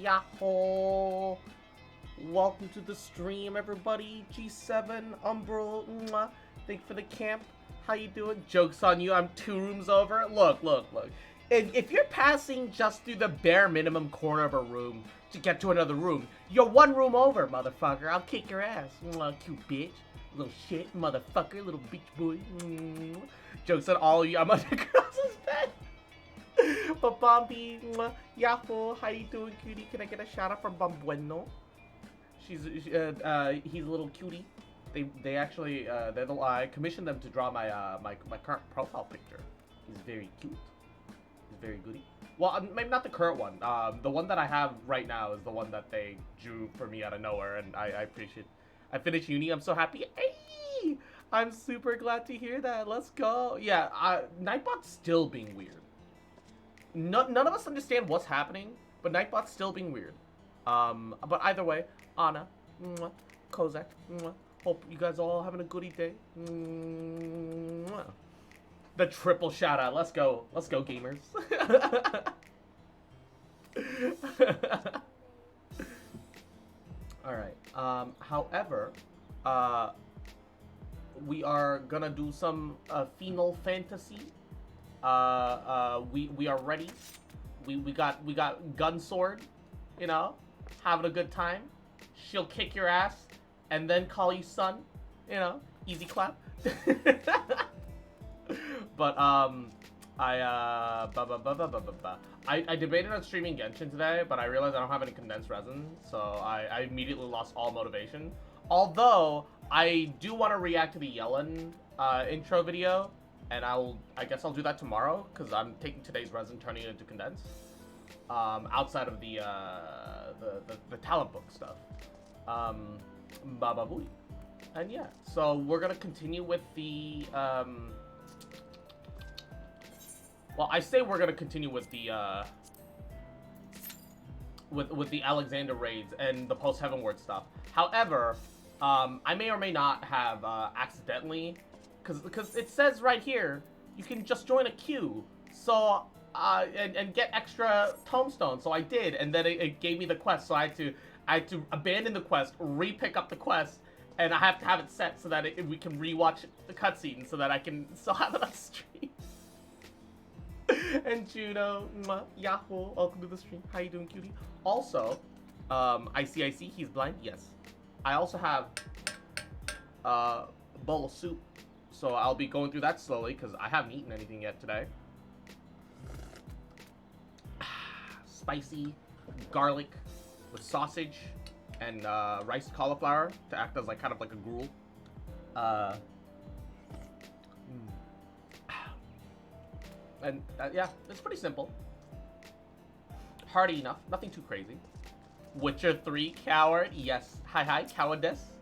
Yahoo! Welcome to the stream, everybody. G7, Umbral, mwah. Thank you for the camp. How you doing? Joke's on you, I'm 2 rooms over. Look. If you're passing just through the bare minimum corner of a room to get to another room, you're 1 room over, motherfucker. I'll kick your ass. Mwah, cute bitch. Little shit, motherfucker. Little bitch boy. Mwah. Joke's on all of you. I'm on the girls' bed. But Bombi, Yahoo, how you doing, cutie? Can I get a shout out from Bombueno? He's a little cutie. They actually I commissioned them to draw my my current profile picture. He's very cute. He's very goody. Well, maybe not the current one. The one that I have right now is the one that they drew for me out of nowhere, and I appreciate. I finished uni. I'm so happy. Hey, I'm super glad to hear that. Let's go. Yeah, Nightbot's still being weird. None of us understand what's happening, but Nightbot's still being weird. But either way, Anna, mwah, Kozak, mwah, hope you guys all having a goody day. Mwah. The triple shout out. Let's go, gamers. All right. However, we are gonna do some Final Fantasy. We are ready. We got gun sword, you know, having a good time. She'll kick your ass and then call you son, you know, easy clap. But I debated on streaming Genshin today, but I realized I don't have any condensed resin, so I immediately lost all motivation. Although I do want to react to the Yellen intro video. And I guess I'll do that tomorrow, because I'm taking today's resin, turning it into condensed. Outside of the talent book stuff. Baba Booey. And yeah, so we're gonna continue with the, well, I say we're gonna continue with the, with the Alexander raids and the post-Heavenward stuff. However, I may or may not have, accidentally, because it says right here, you can just join a queue, so, and get extra tomestones, so I did, and then it gave me the quest, so I had to abandon the quest, re-pick up the quest, and I have to have it set so that we can rewatch the cutscene, so that I can still have it on stream. And Juno, Yahoo, welcome to the stream. How you doing, cutie? Also, I see, he's blind, yes. I also have, bowl of soup. So I'll be going through that slowly, because I haven't eaten anything yet today. Spicy garlic with sausage and riced cauliflower to act as like kind of like a gruel. And yeah, it's pretty simple. Hearty enough, nothing too crazy. Witcher 3 coward, yes. Hi, cowardice.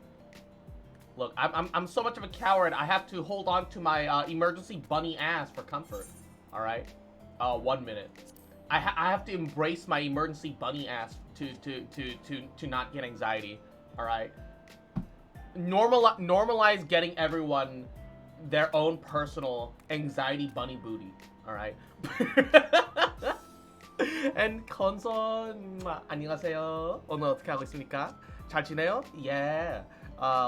Look, I'm so much of a coward, I have to hold on to my emergency bunny ass for comfort. Alright? 1 minute. I have to embrace my emergency bunny ass to not get anxiety. Alright? Normalize getting everyone their own personal anxiety bunny booty. Alright? And 건선 안녕하세요. 오늘 어떻게 하고 있습니까? 잘 지내요? Yeah.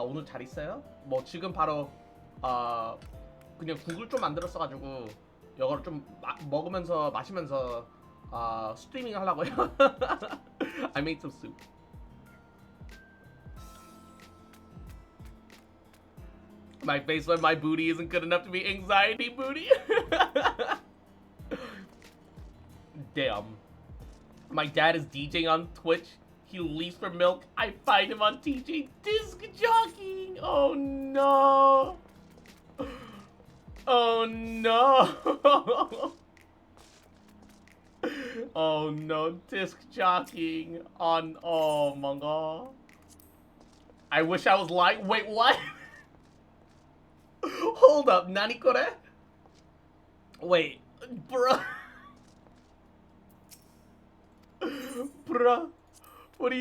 오늘 잘 있어요? 뭐 지금 바로 그냥 국을 좀 만들었어가지고 이거를 좀 먹으면서 마시면서 스트리밍 하려고요. I made some soup. My face when my booty isn't good enough to be anxiety booty. Damn. My dad is DJing on Twitch. He leaves for milk. I find him on TJ disc jockeying. Oh no. Oh no. Oh no, disc jockeying on, oh my god. I wish I was lying. Wait, what? Hold up, nani kore? Wait, bruh. Bruh. What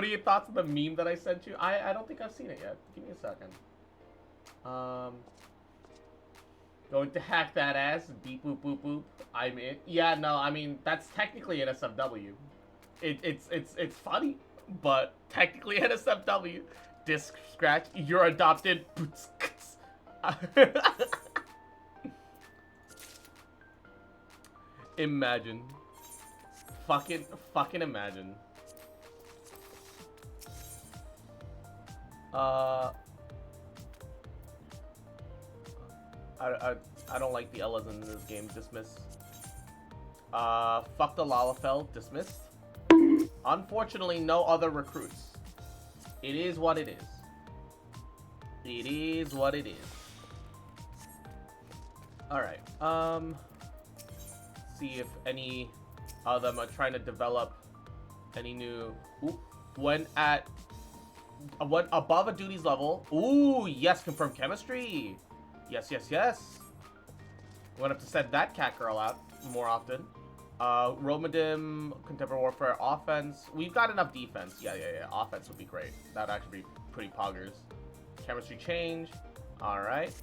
are your thoughts on the meme that I sent you? I don't think I've seen it yet. Give me a second. Going to hack that ass. Beep boop boop boop. I'm in. Yeah, no, I mean, that's technically an SFW. it's funny, but technically NSFW. Disc scratch. You're adopted. Imagine. Fucking imagine. I don't like the Ellas in this game. Dismiss. Fuck the Lalafell. Dismissed. Unfortunately, no other recruits. It is what it is. It is what it is. Alright, see if any of them are trying to develop any new... Ooh, when above a duties level... Ooh, yes, confirmed chemistry! Yes, yes, yes! We're gonna have to send that cat girl out more often. Romadim, Contemporary Warfare, offense. We've got enough defense. Yeah. Offense would be great. That'd actually be pretty poggers. Chemistry change. Alright.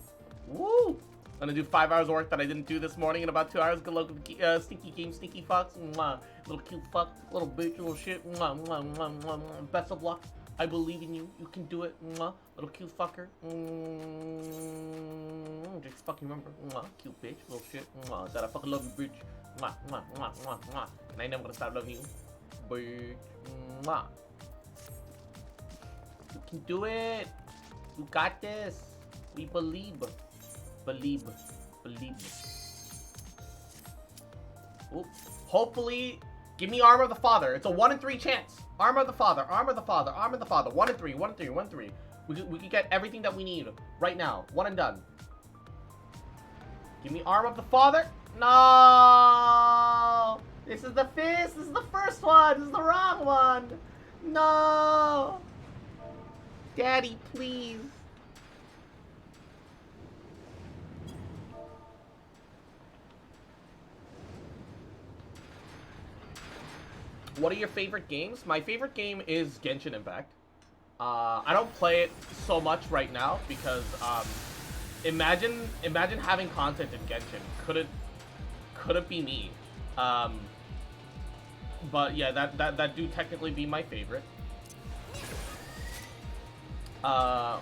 Woo! Gonna do 5 hours of work that I didn't do this morning in about 2 hours. Good luck with the stinky game, stinky fucks. Mwah. Little cute fuck. Little bitch, little shit. Mwah, mwah, mwah, mwah, mwah. Best of luck. I believe in you. You can do it. Mwah. Little cute fucker. Just fucking remember. Mwah. Cute bitch. Little shit. Mwah. That I fucking love you, bitch. Mwah, mwah, mwah, mwah, mwah. And I ain't never gonna stop loving you. Bitch. Mwah. You can do it. You got this. We believe. Believe. Ooh. Hopefully, give me Armor of the Father. It's a 1 in 3 chance. Armor of the Father. 1 in 3. 1 in 3. We can get everything that we need right now. 1 and done. Give me Armor of the Father. No! This is the first one. This is the wrong one. No! Daddy, please. What are your favorite games? My favorite game is Genshin Impact. I don't play it so much right now because imagine having content in Genshin. Couldn't be me. But yeah, that do technically be my favorite. I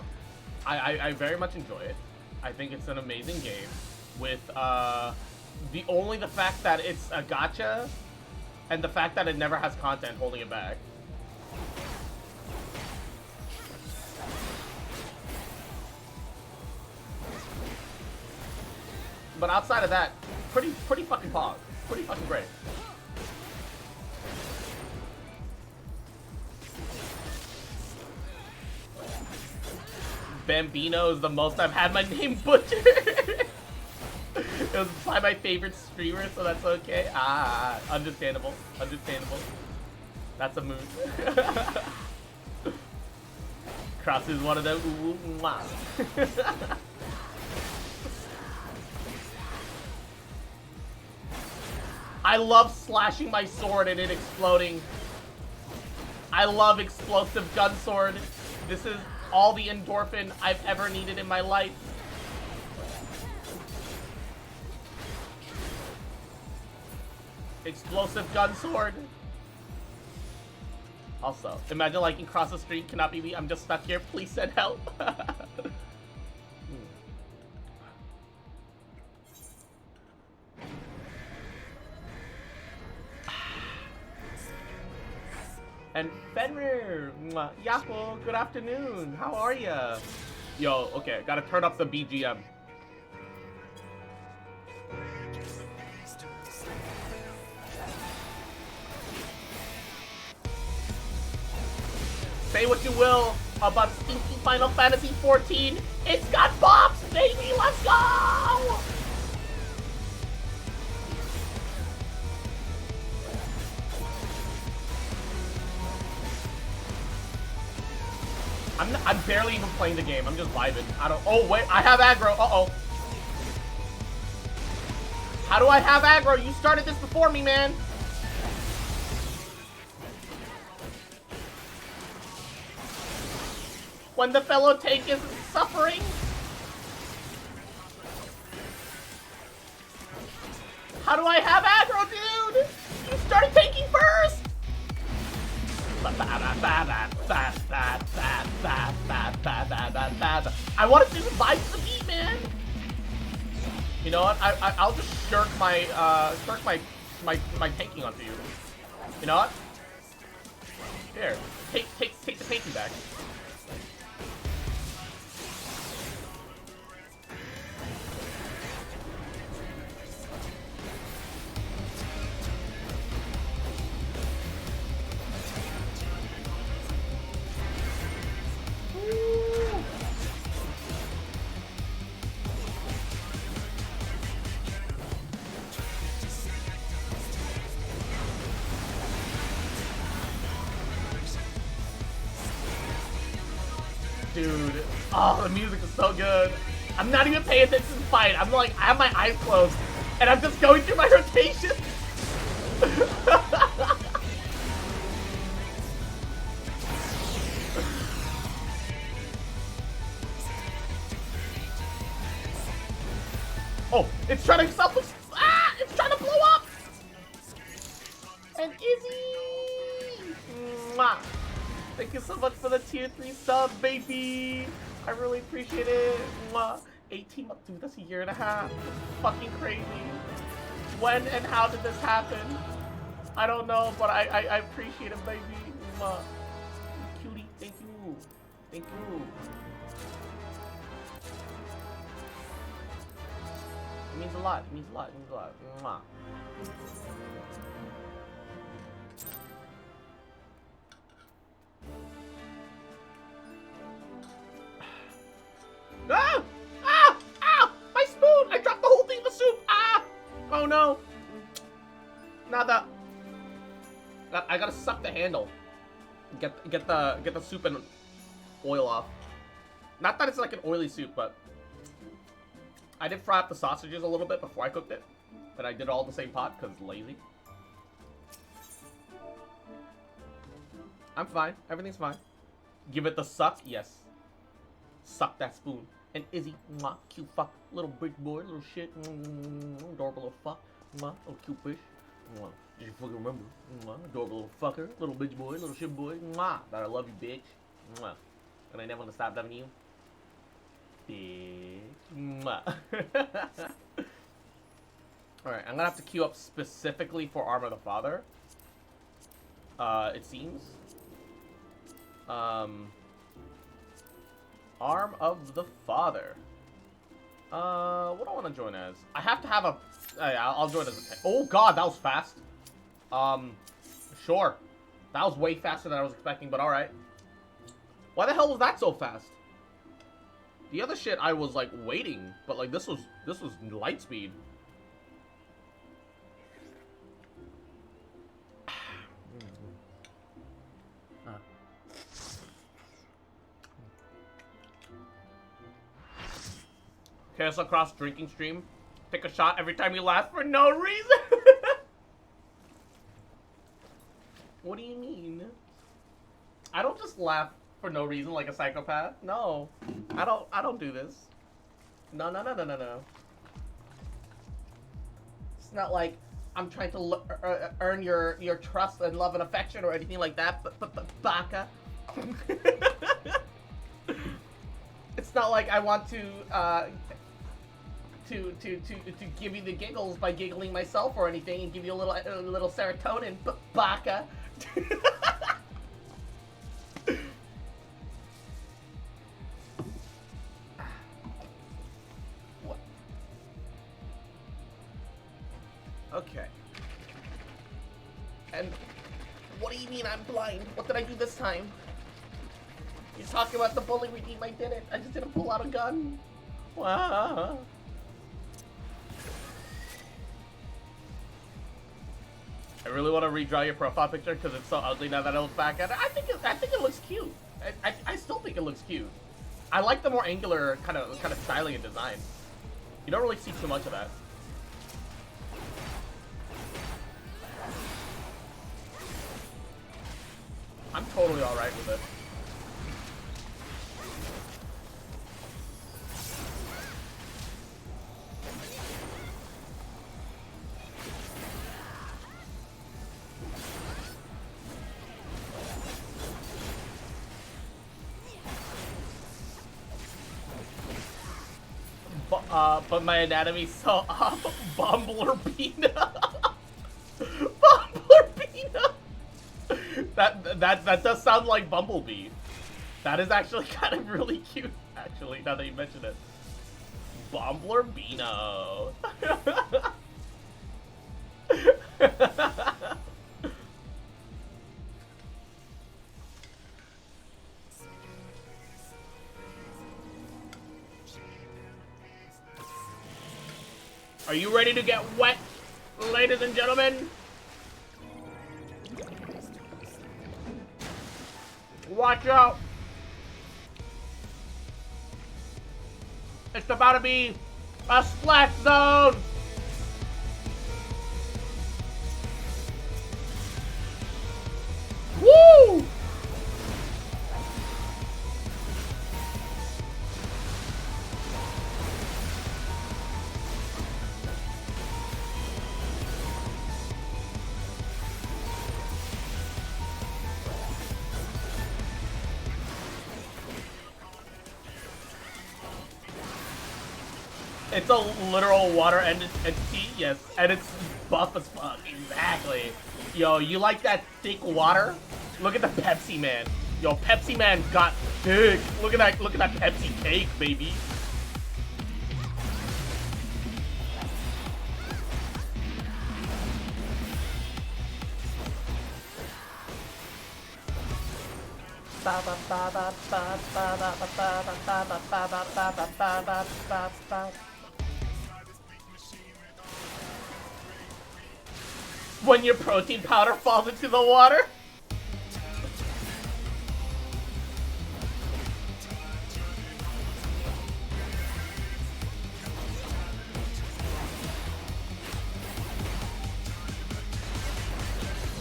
very much enjoy it. I think it's an amazing game with the fact that it's a gacha and the fact that it never has content holding it back. But outside of that, pretty fucking pog. Pretty fucking great. Bambino is the most I've had my name butchered. It was by my favorite streamer, so that's okay. Ah, understandable. That's a move. Cross is one of them. Ooh, mwah. I love slashing my sword and it exploding. I love explosive gun sword. This is all the endorphin I've ever needed in my life. Explosive gun sword. Also, imagine like across the street, cannot be me. I'm just stuck here. Please send help. And Fenrir, Yahoo, good afternoon. How are ya? Yo, okay, gotta turn up the BGM. Say what you will about stinky Final Fantasy XIV. It's got bops, baby. Let's go! I'm barely even playing the game. I'm just vibing. Oh wait, I have aggro. Uh-oh. How do I have aggro? You started this before me, man. When the fellow tank is suffering. How do I have aggro, dude? You started tanking first. want to do the vibe to the beat, man. You know what? I'll just shirk my tanking onto you. You know what? Here, take the painting back. Dude, oh, the music is so good. I'm not even paying attention to the fight. I'm like, I have my eyes closed, and I'm just going through my rotation. Oh, it's trying to it's trying to blow up. And Izzy. Mwah. Thank you so much for the tier 3 sub, baby. I really appreciate it. Mwah. 18 months, dude, that's a year and a half. Fucking crazy. When and how did this happen? I don't know, but I appreciate it, baby. Mwah. Cutie, thank you. Thank you. It means a lot. It means a lot. It means a lot. Mwah. Ah! Ah! Ah! My spoon! I dropped the whole thing in the soup! Ah! Oh no! Now that I gotta suck the handle. Get the soup and oil off. Not that it's like an oily soup, but I did fry up the sausages a little bit before I cooked it. And I did it all in the same pot because lazy. I'm fine. Everything's fine. Give it the suck? Yes. Suck that spoon. And Izzy, mwah, cute fuck, little big boy, little shit, adorable little fuck, mwah, little cute fish, mwah. Did you fucking remember? Mwah, adorable little fucker, little bitch boy, little shit boy, mwah, that I love you, bitch, mwah. And I never gonna stop loving you, bitch, mwah. Alright, I'm gonna have to queue up specifically for Arm of the Father. It seems. Arm of the Father. What do I want to join as? I have to have a... I'll join as a... Oh god, that was fast. Sure. That was way faster than I was expecting, but alright. Why the hell was that so fast? The other shit I was like waiting, but like this was light speed. Chaos Across drinking stream. Take a shot every time you laugh for no reason. What do you mean? I don't just laugh for no reason like a psychopath. No. I don't do this. No. It's not like I'm trying to earn your trust and love and affection or anything like that. But baka. It's not like I want to give you the giggles by giggling myself or anything and give you a little serotonin, but baka. What? Okay. And what do you mean I'm blind? What did I do this time? You're talking about the bully redeem. I did it. I just didn't pull out a gun. Wow. I really want to redraw your profile picture because it's so ugly now that I look back at it. I think it looks cute. I still think it looks cute. I like the more angular kind of styling and design. You don't really see too much of that. I'm totally alright with it. but my anatomy's so off. Bumblerbina. Bumblerbina. That does sound like Bumblebee. That is actually kind of really cute, actually, now that you mention it. Bumblerbino. Are you ready to get wet, ladies and gentlemen? Watch out. It's about to be a splash zone. Woo! It's a literal water entity, yes, and it's buff as fuck, exactly. Yo, you like that thick water? Look at the Pepsi Man. Yo, Pepsi Man got thick. Look at that Pepsi cake, baby. When your protein powder falls into the water?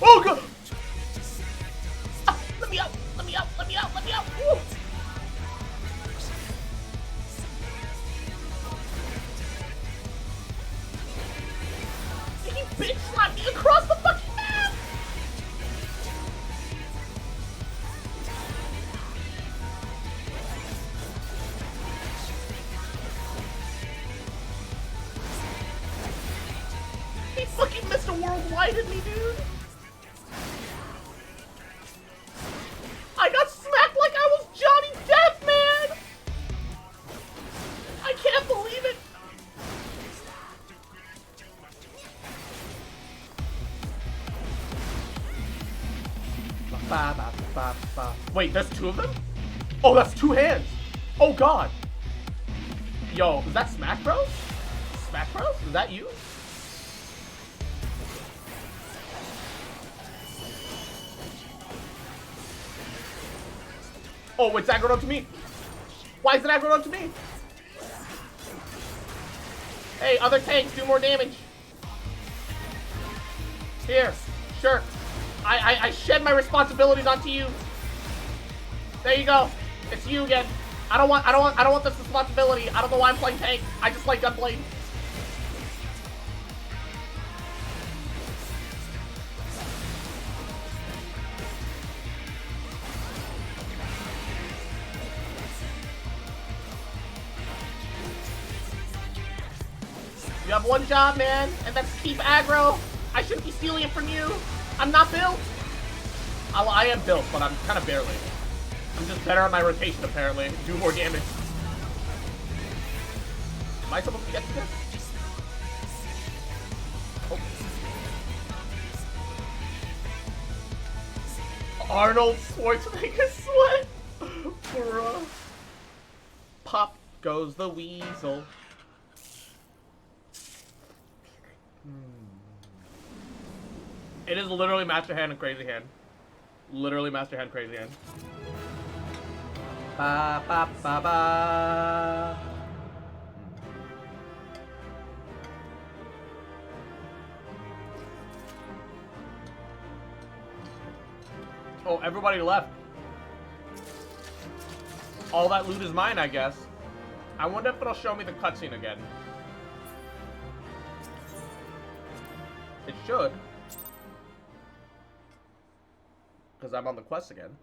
Oh god! Ah, let me out! Let me out! Let me out! Let me out! Woo. He bitch slapped me across the fucking map! He fucking Mr. Worldwide-ed me, dude! I got smacked like I was Johnny Depp, man! I can't believe it! Wait, there's two of them? Oh, that's two hands! Oh god! Yo, is that Smash Bros? Smash Bros? Is that you? Oh, it's aggroed onto me! Why is it aggroed onto me? Hey, other tanks, do more damage! Here, sure. I shed my responsibilities onto you. There you go. It's you again. I don't want this responsibility. I don't know why I'm playing tank. I just like Gunblade. You have one job, man, and that's to keep aggro. I shouldn't be stealing it from you. I'm not built. I am built, but I'm kind of barely. I'm just better on my rotation, apparently. Do more damage. Am I supposed to get to this? Oh. Arnold Schwarzenegger sweat. Bruh. Pop goes the weasel. It is literally Master Hand and Crazy Hand. Literally Master Hand, Crazy Hand. Ba ba ba ba. Oh, everybody left. All that loot is mine, I guess. I wonder if it'll show me the cutscene again. It should. Because I'm on the quest again.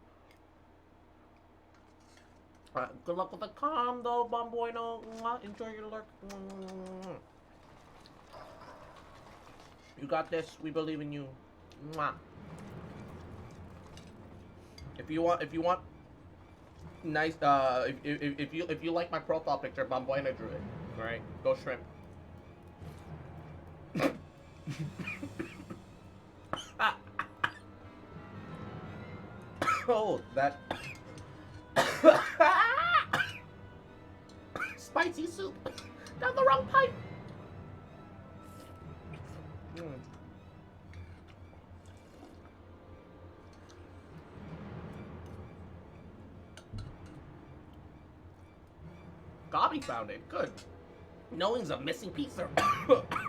Good luck with the calm, though, Bomboino. Enjoy your lurk. You got this. We believe in you. If you want nice, if you like my profile picture, Bomboino drew it. All right, go shrimp. Oh, that spicy soup down the wrong pipe. Gobby found it. Good. Knowing's a missing piece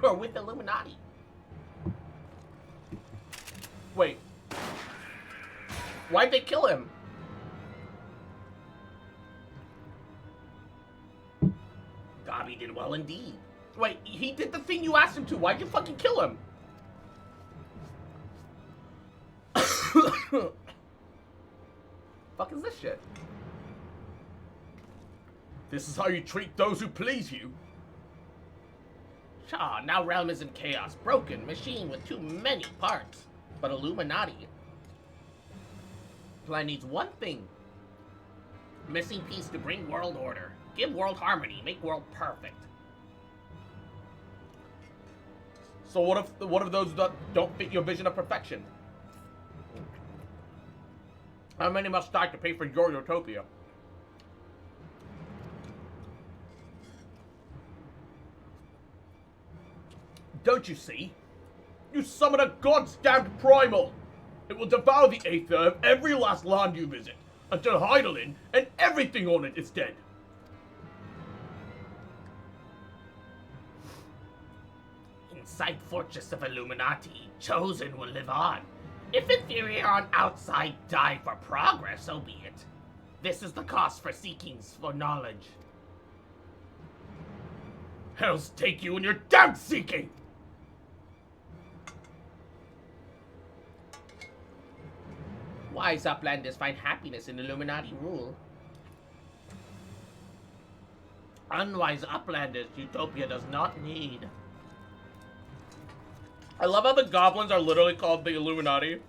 or with Illuminati. Wait. Why'd they kill him? Gobby did well indeed. Wait, he did the thing you asked him to. Why'd you fucking kill him? Fuck is this shit? This is how you treat those who please you. Shaw, now realm is in chaos. Broken machine with too many parts. But Illuminati. Plan needs one thing. Missing piece to bring world order. Give world harmony. Make world perfect. So what if those don't fit your vision of perfection? How many must die to pay for your utopia? Don't you see? You summon a god-stamped primal! It will devour the aether of every last land you visit, until Heidelin and everything on it is dead. Inside Fortress of Illuminati, Chosen will live on. If inferior on outside die for progress, so be it. This is the cost for seekings for knowledge. Hells take you in your damn seeking! Wise uplanders find happiness in Illuminati rule. Unwise uplanders Utopia does not need. I love how the goblins are literally called the Illuminati.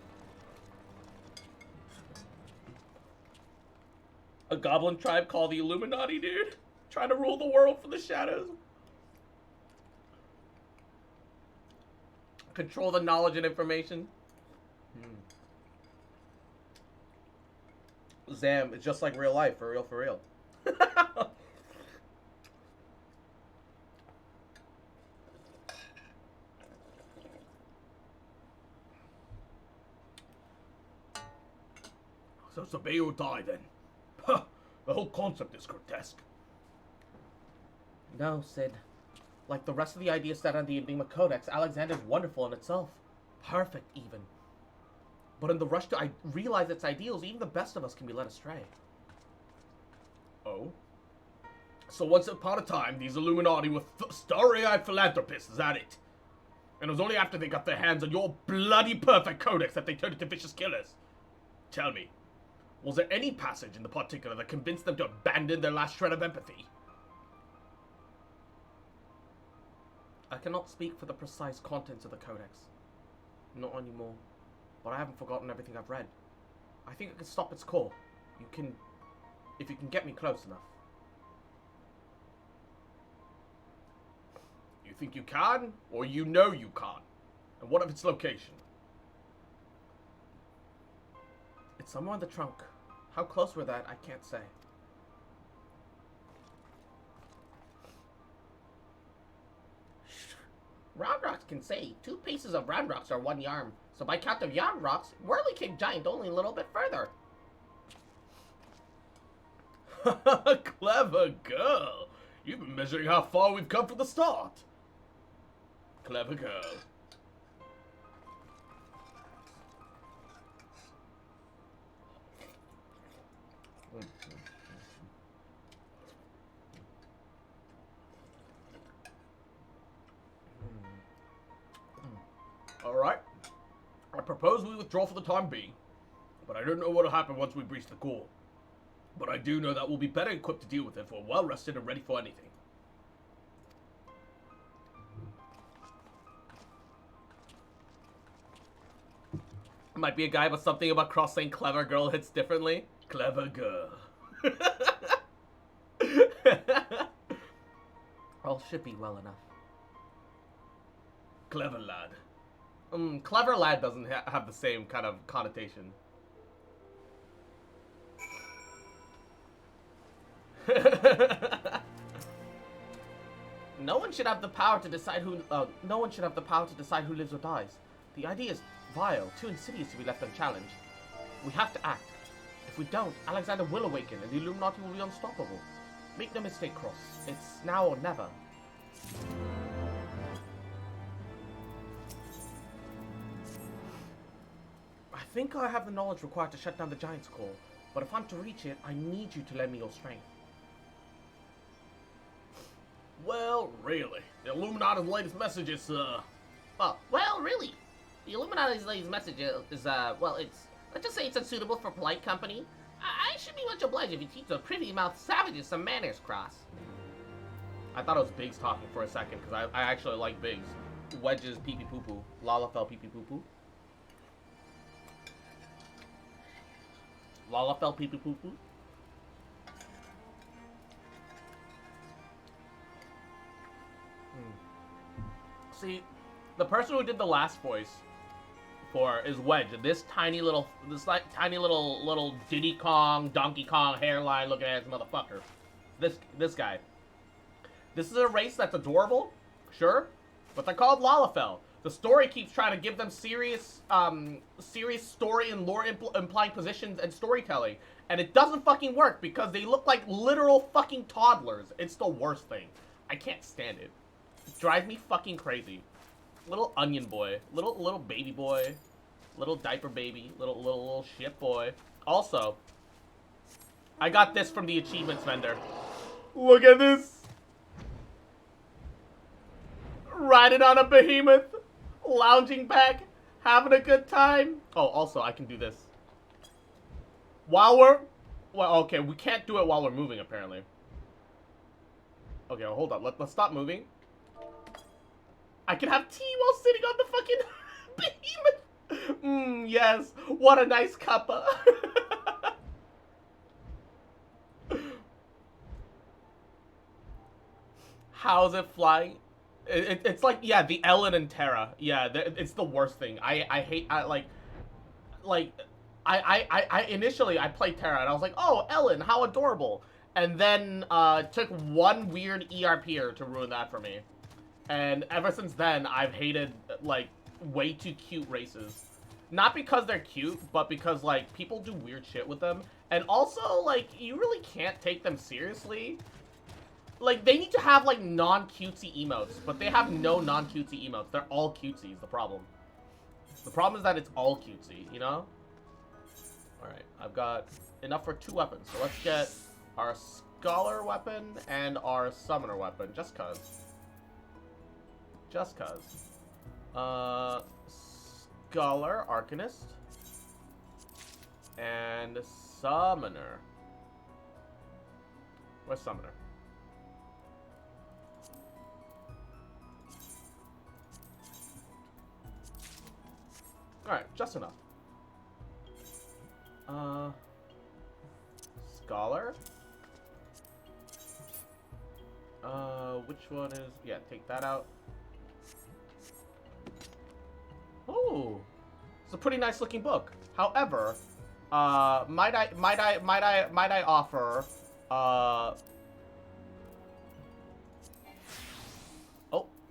A goblin tribe called the Illuminati, dude. Trying to rule the world from the shadows. Control the knowledge and information. Zam, it's just like real life, for real, for real. So it's obey or die then. Huh, the whole concept is grotesque. No, Sid. Like the rest of the ideas set on the Enigma Codex, Alexander's wonderful in itself. Perfect, even. But in the rush to realize its ideals, even the best of us can be led astray. Oh? So once upon a time, these Illuminati were starry-eyed philanthropists, is that it? And it was only after they got their hands on your bloody perfect codex that they turned into vicious killers. Tell me, was there any passage in the particular that convinced them to abandon their last shred of empathy? I cannot speak for the precise contents of the codex. Not anymore. But I haven't forgotten everything I've read. I think I can stop its core. You can... if you can get me close enough. You think you can? Or you know you can't? And what of its location? It's somewhere in the trunk. How close we're that, I can't say. Round rocks can say 2 pieces of round rocks are 1 yarn. So by count of yarn rocks, Whirly King Giant only a little bit further. Clever girl. You've been measuring how far we've come from the start. Clever girl. Alright. I propose we withdraw for the time being, but I don't know what'll happen once we breach the core. But I do know that we'll be better equipped to deal with it if we're well rested and ready for anything. Might be a guy, but something about Cross saying clever girl hits differently. Clever girl. All should be well enough. Clever lad. Clever lad doesn't have the same kind of connotation. No one should have the power to decide who. No one should have the power to decide who lives or dies. The idea is vile, too insidious to be left unchallenged. We have to act. If we don't, Alexander will awaken, and the Illuminati will be unstoppable. Make no mistake, Cross. It's now or never. I think I have the knowledge required to shut down the Giant's Core, but if I'm to reach it, I need you to lend me your strength. Well, really. The Illuminati's latest message is, well, really. The Illuminati's latest message is, well, let's just say it's unsuitable for polite company. I should be much obliged if you teach the pretty-mouthed savages some manners, Cross. I thought it was Biggs talking for a second, because I actually like Biggs. Wedge's pee-pee-poo-poo. Lalafell pee-pee-poo-poo. Lalafell pee-pee-poo-poo. See, the person who did the last voice for is Wedge. This tiny little Diddy Kong, Donkey Kong hairline looking ass motherfucker. This guy. This is a race that's adorable, sure, but they're called Lalafell. The story keeps trying to give them serious story and lore implying positions and storytelling, and it doesn't fucking work because they look like literal fucking toddlers. It's the worst thing. I can't stand it. Drive me fucking crazy. Little onion boy, little baby boy, little diaper baby, little shit boy. Also, I got this from the achievements vendor. Look at this. Riding on a behemoth, lounging back, having a good time. Oh, also I can do this. Well, okay, we can't do it while we're moving apparently. Okay, well, hold on. Let's stop moving. I can have tea while sitting on the fucking behemoth. Yes. What a nice cuppa. How's it flying? It's like, yeah, the Ellen and Terra. Yeah, it's the worst thing. I hate, initially I played Terra and I was like, oh, Ellen, how adorable. And then, took one weird ERPer to ruin that for me. And ever since then, I've hated, like, way too cute races. Not because they're cute, but because, like, people do weird shit with them. And also, like, you really can't take them seriously. Like, they need to have, like, non-cutesy emotes, but they have no non-cutesy emotes. They're all cutesy is the problem. The problem is that it's all cutesy, you know? Alright, I've got enough for 2 weapons. So let's get our Scholar weapon and our Summoner weapon, just cuz. Just cuz. Scholar, Arcanist, and Summoner. Where's Summoner? Alright, just enough. Scholar? Which one is... Yeah, take that out. Oh, it's a pretty nice looking book. However, might I offer, oh,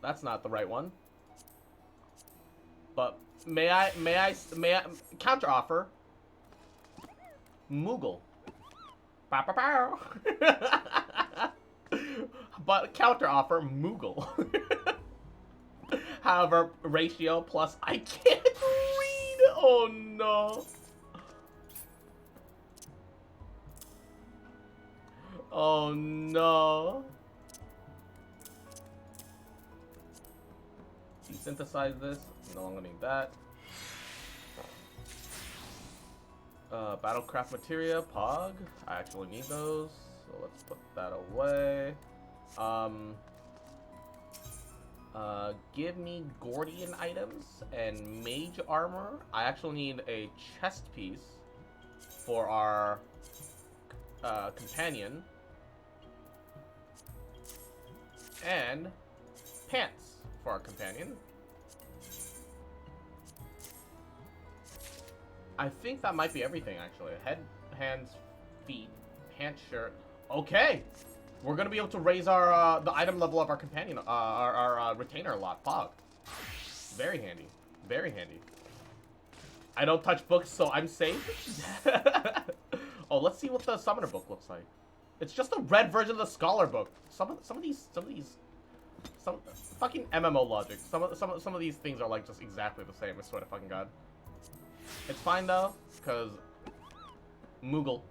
that's not the right one. But may I counter offer Moogle. Bow, bow, bow. But counter offer Moogle. However, ratio plus I can't read. Oh no. Oh no. Desynthesize this. No longer need that. Battlecraft materia, Pog. I actually need those, so let's put that away. Give me Gordian items and mage armor. I actually need a chest piece for our companion. And pants for our companion. I think that might be everything, actually. Head, hands, feet, pants, shirt. Okay! We're gonna be able to raise our, the item level of our companion, our retainer a lot. Pog. Very handy. Very handy. I don't touch books, so I'm safe. Oh, let's see what the summoner book looks like. It's just a red version of the scholar book. Some of these fucking MMO logic. Some of these things are like just exactly the same. I swear to fucking god. It's fine though, cause Moogle.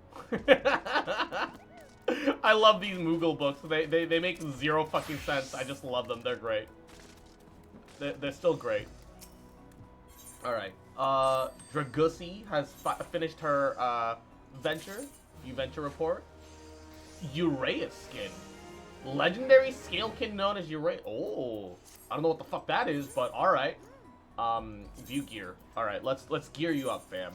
I love these Moogle books. They make zero fucking sense. I just love them. They're great. They're still great. All right. Dragusi has finished her venture report. Urea skin. Legendary scalekin known as Urea. Oh, I don't know what the fuck that is, but all right. View gear. All right, let's gear you up, fam.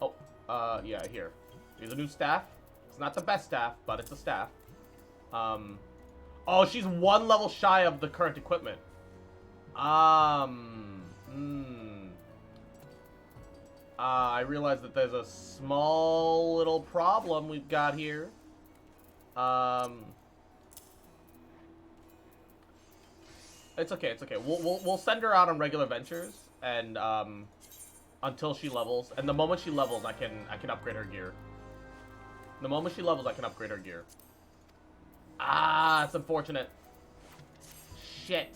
Oh, yeah, here. Here's a new staff. It's not the best staff, but it's a staff. Oh, she's one level shy of the current equipment. I realize that there's a small little problem we've got here. It's okay, it's okay. We'll send her out on regular ventures and until she levels. And the moment she levels, I can upgrade her gear. The moment she levels, I can upgrade her gear. Ah, it's unfortunate. Shit.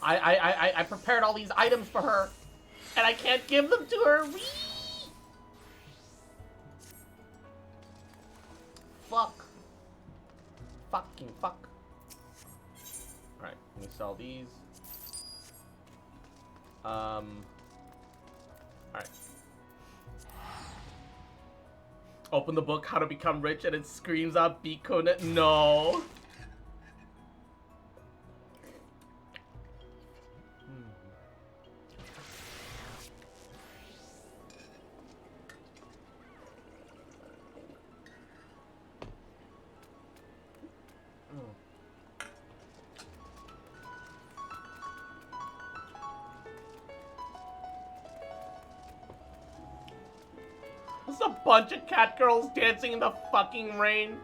I prepared all these items for her, and I can't give them to her. Whee! Fuck. Fucking fuck. Alright, let me sell these. Alright. Open the book, How to Become Rich, and it screams out Beacon. No. There's a bunch of cat girls dancing in the fucking rain.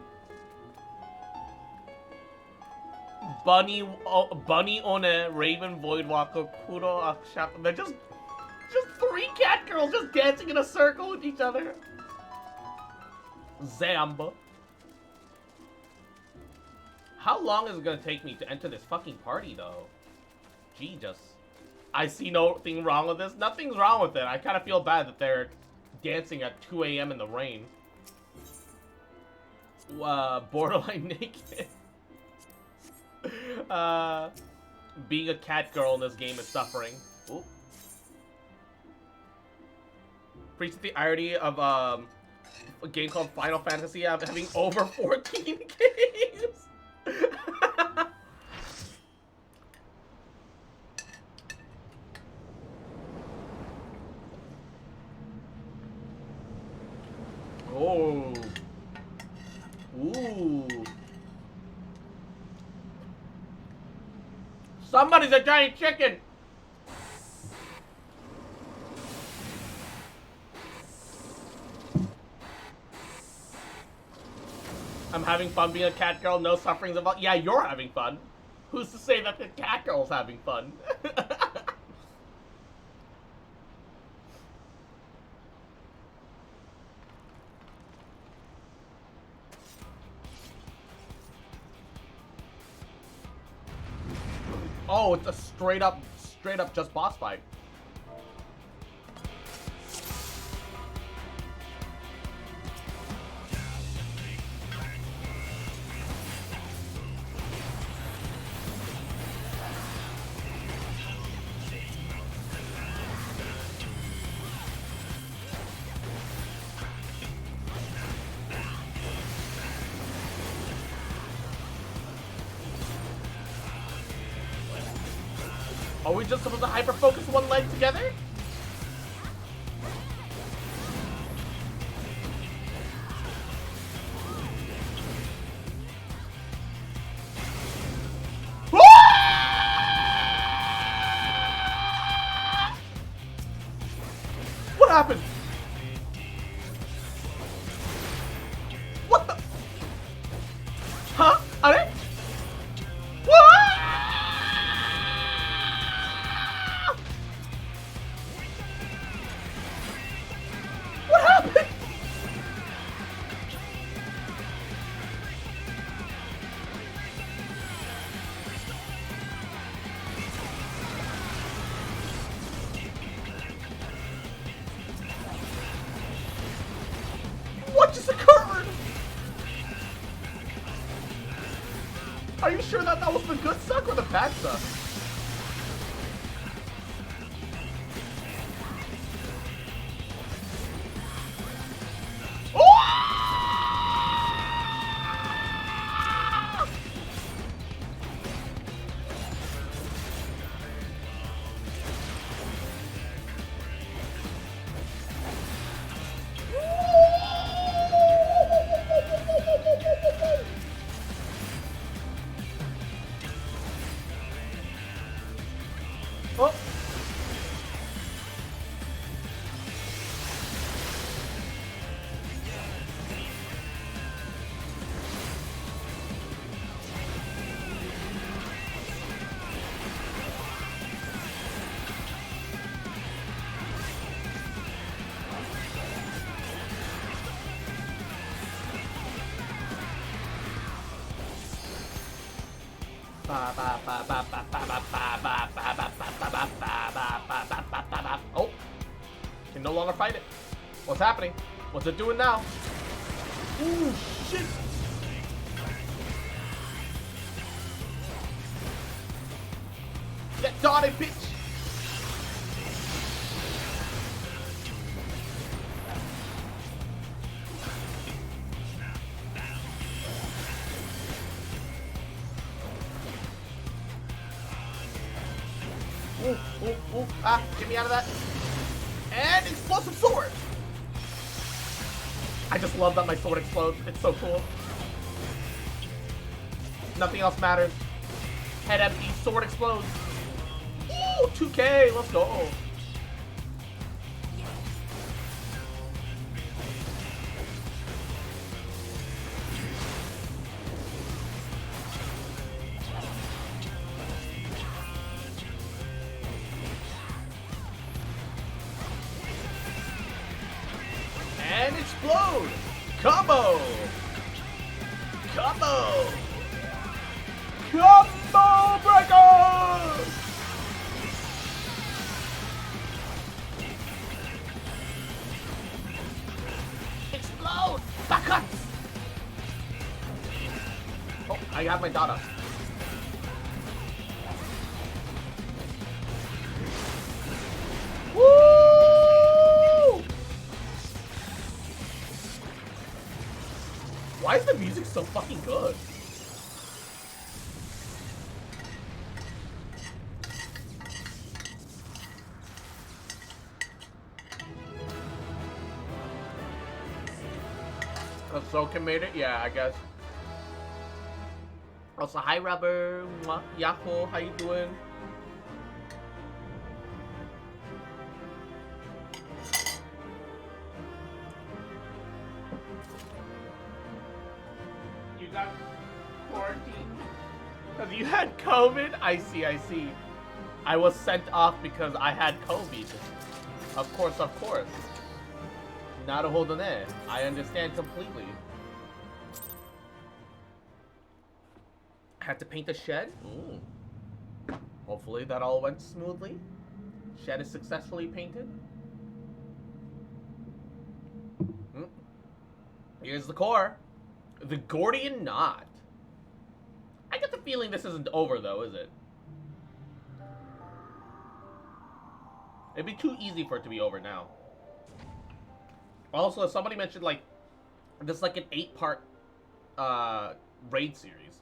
Bunny One, Raven Voidwalker, Kuro Akshap. They're just three cat girls just dancing in a circle with each other. Zamba. How long is it gonna take me to enter this fucking party, though? Jesus. I see nothing wrong with this. Nothing's wrong with it. I kind of feel bad that they're dancing at 2 a.m. in the rain. Borderline naked. Being a cat girl in this game is suffering. Ooh. Preach the irony of a game called Final Fantasy having over 14 games. Oh. Ooh. Somebody's a giant chicken. I'm having fun being a cat girl, no sufferings about. Yeah, you're having fun. Who's to say that the cat girl's having fun? Oh, it's a straight up just boss fight. we just supposed to hyper-focus one leg together? What happened? What the? Huh? Are? What happened? What just occurred? Are you sure that was the good suck or the bad suck? Oh. Oh, can no longer fight it. What's happening? What's it doing now? Ooh, shit! Get dotted, bitch! Ooh, ooh, ooh. Ah, get me out of that. And explosive sword! I just love that my sword explodes. It's so cool. Nothing else matters. Head empty, sword explodes. Ooh, 2K, let's go. And explode! Combo! Combo! Combo breaker! Explode! Back. Oh, I got my data. Woo! Why is the music so fucking good? Ahsoka made it? Yeah, I guess. Also, hi Rubber. Mwah. Yahoo, how you doing? You got quarantined? Because you had COVID? I see, I see. I was sent off because I had COVID. Of course, of course. Not a hold on there. I understand completely. Had to paint the shed? Ooh. Hopefully that all went smoothly. Shed is successfully painted. Here's the core. The Gordian knot. I get the feeling this isn't over though, is it? It'd be too easy for it to be over now. Also, somebody mentioned like this is like an 8-part raid series.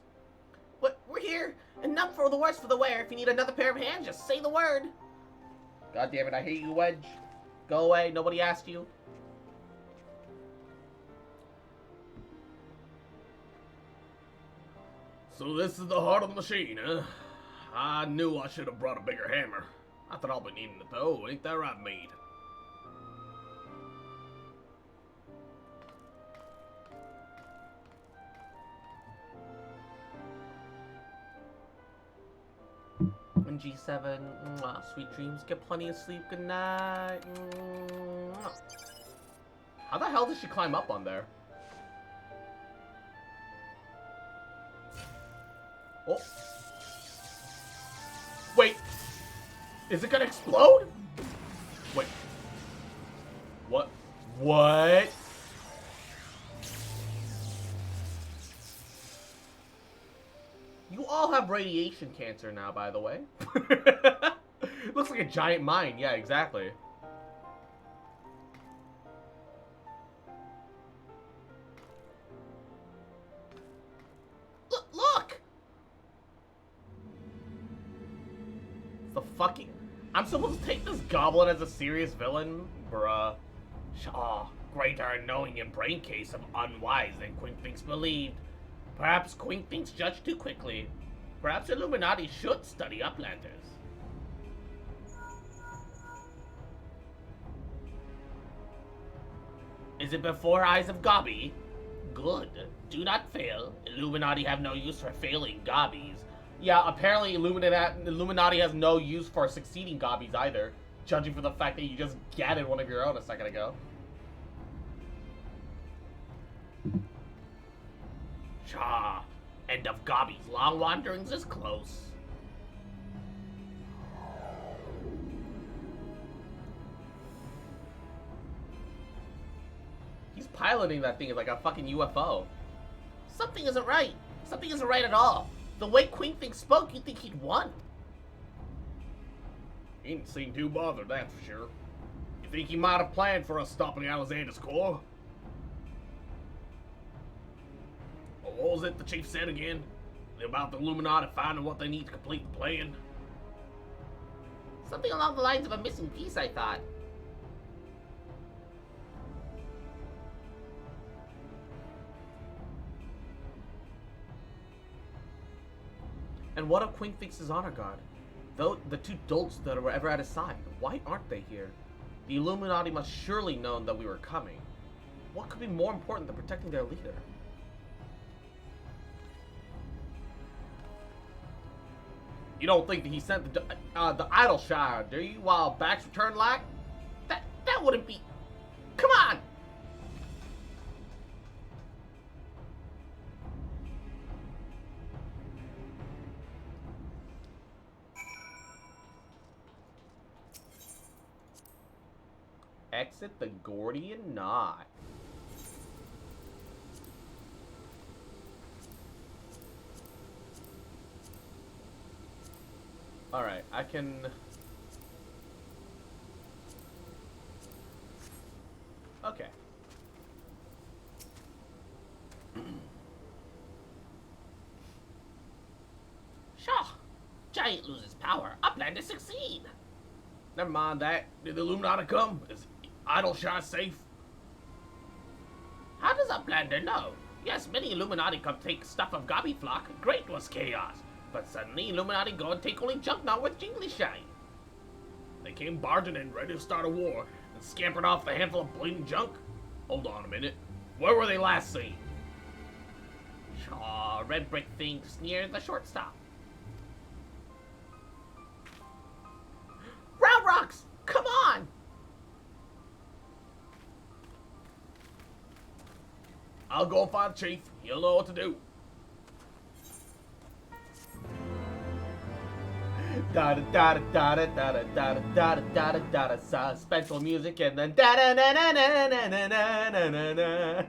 But we're here, and none for the worse for the wear. If you need another pair of hands, just say the word. God damn it, I hate you, Wedge. Go away, nobody asked you. So this is the heart of the machine, huh? I knew I should have brought a bigger hammer. I thought I'll be needing it though, ain't that right, mate? And G7, sweet dreams, get plenty of sleep, good night. How the hell did she climb up on there? Oh. Wait. Is it gonna explode? Wait. What? What? You all have radiation cancer now, by the way. Looks like a giant mine. Yeah, exactly. Look! The fucking... I'm supposed to take this goblin as a serious villain? Bruh. Shaw, greater unknowing and brain case of unwise than Quink thinks believed. Perhaps Quink thinks judged too quickly. Perhaps Illuminati should study Uplanders. Is it before eyes of Gobby? Good. Do not fail. Illuminati have no use for failing Gobbies. Yeah, apparently Illuminati has no use for succeeding Gobbies either, judging from the fact that you just gathered one of your own a second ago. Cha, end of Gobby's long wanderings is close. He's piloting that thing like a fucking UFO. Something isn't right. Something isn't right at all. The way Queen Think spoke, you'd think he'd won. He didn't seem too bothered, that's for sure. You think he might have planned for us stopping Alexander's corps? What was it the chief said again? About the Illuminati finding what they need to complete the plan? Something along the lines of a missing piece, I thought. And what of Quink Think's honor guard? Though the two dolts that were ever at his side, why aren't they here? The Illuminati must surely known that we were coming. What could be more important than protecting their leader? You don't think that he sent the idol shire, do you? While backs returned like that wouldn't be. Come on. Exit the Gordian knot. Alright, I can... Okay. Shaw! Giant loses power. Uplander succeed! Never mind that. Did the Illuminati come? Is Idleshire safe? How does Uplander know? Yes, many Illuminati come take stuff of Gobby Flock. Great was chaos. But suddenly Illuminati go and take only junk not worth jingly shine. They came barging in, ready to start a war, and scampered off the handful of bleeding junk? Hold on a minute. Where were they last seen? Shaw, red brick thing just near the shortstop. Round Rocks! Come on! I'll go find Chief. He'll know what to do. Da da da da da da da da da da da da suspenseful music and then da da na na na na na na na na.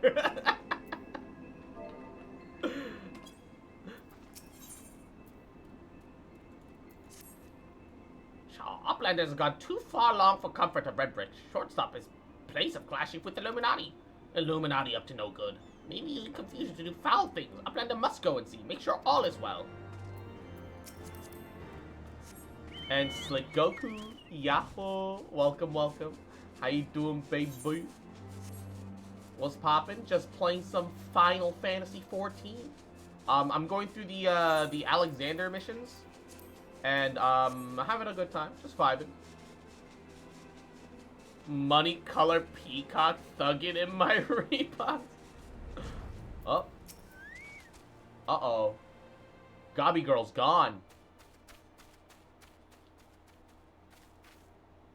Uplanders have gone too far long for comfort of Redbridge. Shortstop is place of clashing with Illuminati. Illuminati up to no good. Maybe using confusion to do foul things. Uplander must go and see. Make sure all is well. And Slick Goku, Yahoo! Welcome, welcome. How you doing, baby? What's poppin'? Just playing some Final Fantasy 14. I'm going through the Alexander missions, and having a good time, just vibing. Money color peacock thugging in my Reeboks. Oh. Uh-oh. Gobby Girl's gone.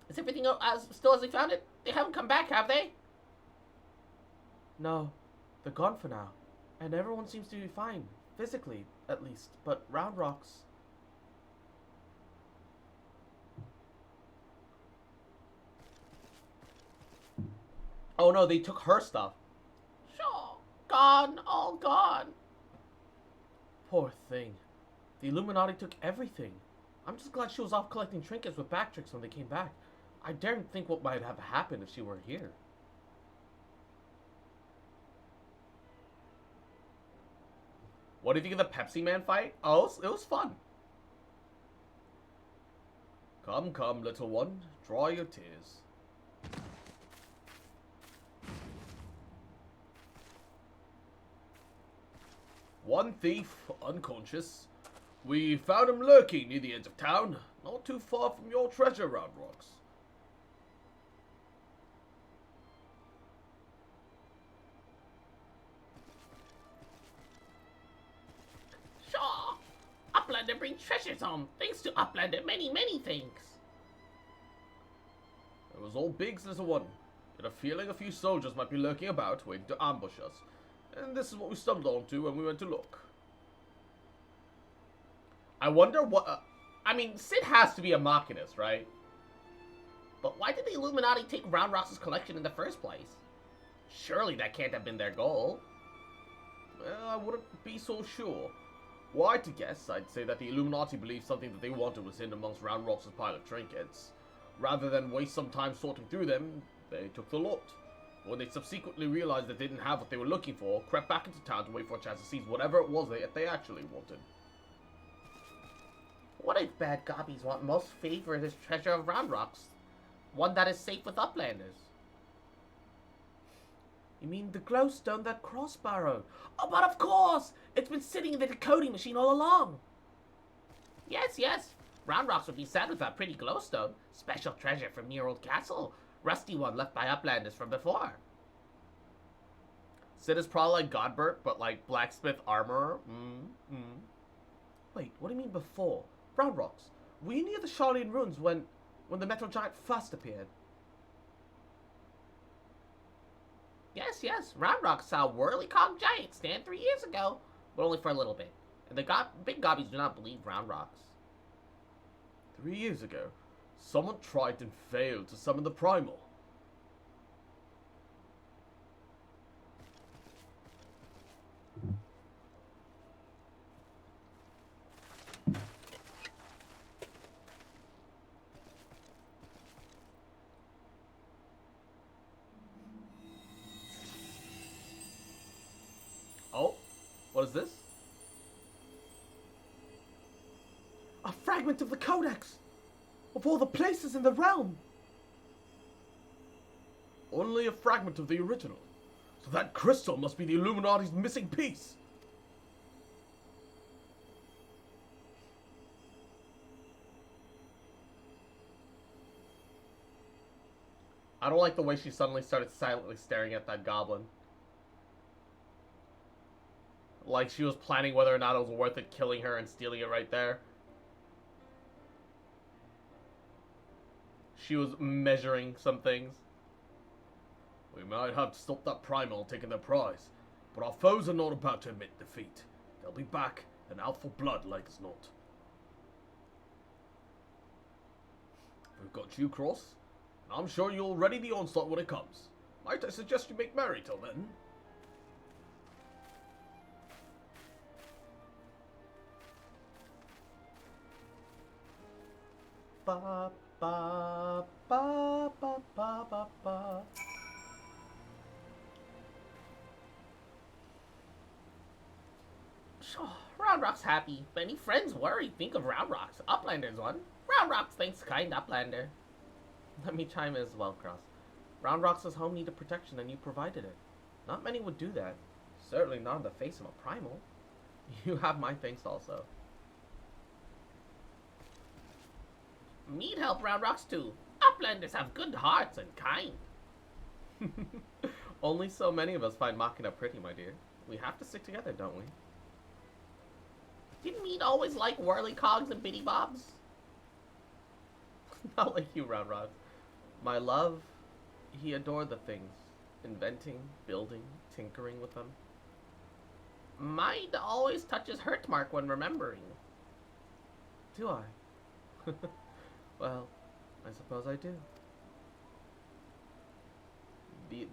Is everything still as they found it? They haven't come back, have they? No. They're gone for now. And everyone seems to be fine. Physically, at least. But Round Rock's... Oh no, they took her stuff. Sure. Gone. All gone. Poor thing. The Illuminati took everything. I'm just glad she was off collecting trinkets with Bactrix when they came back. I daren't think what might have happened if she were here. What do you think of the Pepsi Man fight? Oh, it was fun. Come, come, little one. Dry your tears. One thief, unconscious. We found him lurking near the edge of town, not too far from your treasure, Round Rocks. Sure. Uplander brings treasures home, thanks to Uplander many, many things. It was all Biggs, little one. Had a feeling a few soldiers might be lurking about, waiting to ambush us. And this is what we stumbled onto when we went to look. I wonder what... I mean, Sid has to be a Machinist, right? But why did the Illuminati take Round Rock's collection in the first place? Surely that can't have been their goal. Well, I wouldn't be so sure. Were I to guess, I'd say that the Illuminati believed something that they wanted was hidden amongst Round Rock's pile of trinkets. Rather than waste some time sorting through them, they took the lot. When they subsequently realized they didn't have what they were looking for, crept back into town to wait for a chance to seize whatever it was they actually wanted. What if bad gobbies want most favor this treasure of Round Rocks? One that is safe with Uplanders. You mean the glowstone that Cross borrowed? Oh, but of course! It's been sitting in the decoding machine all along! Yes, yes. Round Rocks would be sad without pretty glowstone. Special treasure from near old castle. Rusty one left by Uplanders from before. Sid is probably like Godbert, but like blacksmith armorer. Wait, what do you mean before? Round Rocks. Were you near the Charlian ruins when the metal giant first appeared? Yes, yes. Round Rocks saw a whirly-cog giant stand 3 years ago, but only for a little bit. And the big gobbies do not believe Round Rocks. 3 years ago, someone tried and failed to summon the Primal. Oh, what is this? A fragment of the Codex! Of all the places in the realm! Only a fragment of the original. So that crystal must be the Illuminati's missing piece. I don't like the way she suddenly started silently staring at that goblin. Like she was planning whether or not it was worth it killing her and stealing it right there. She was measuring some things. We might have to stop that Primal taking their prize, but our foes are not about to admit defeat. They'll be back and out for blood like as not. We've got you, Cross, and I'm sure you'll ready the onslaught when it comes. Might I suggest you make merry till then? Ba ba ba ba ba ba ba. Sure, Round Rock's happy, but any friends worried, think of Round Rocks. Uplander's one. Round Rocks thanks kind Uplander. Let me chime in as well, Cross. Round Rock's home needed protection and you provided it. Not many would do that. Certainly not in the face of a primal. You have my thanks also. Me'd help Round Rocks too. Uplanders have good hearts and kind. Only so many of us find Machina pretty, my dear. We have to stick together, don't we? Didn't Mead always like whirly cogs and bitty bobs? Not like you, Round Rocks. My love, he adored the things. Inventing, building, tinkering with them. Mine always touches hurt mark when remembering. Do I? Well, I suppose I do.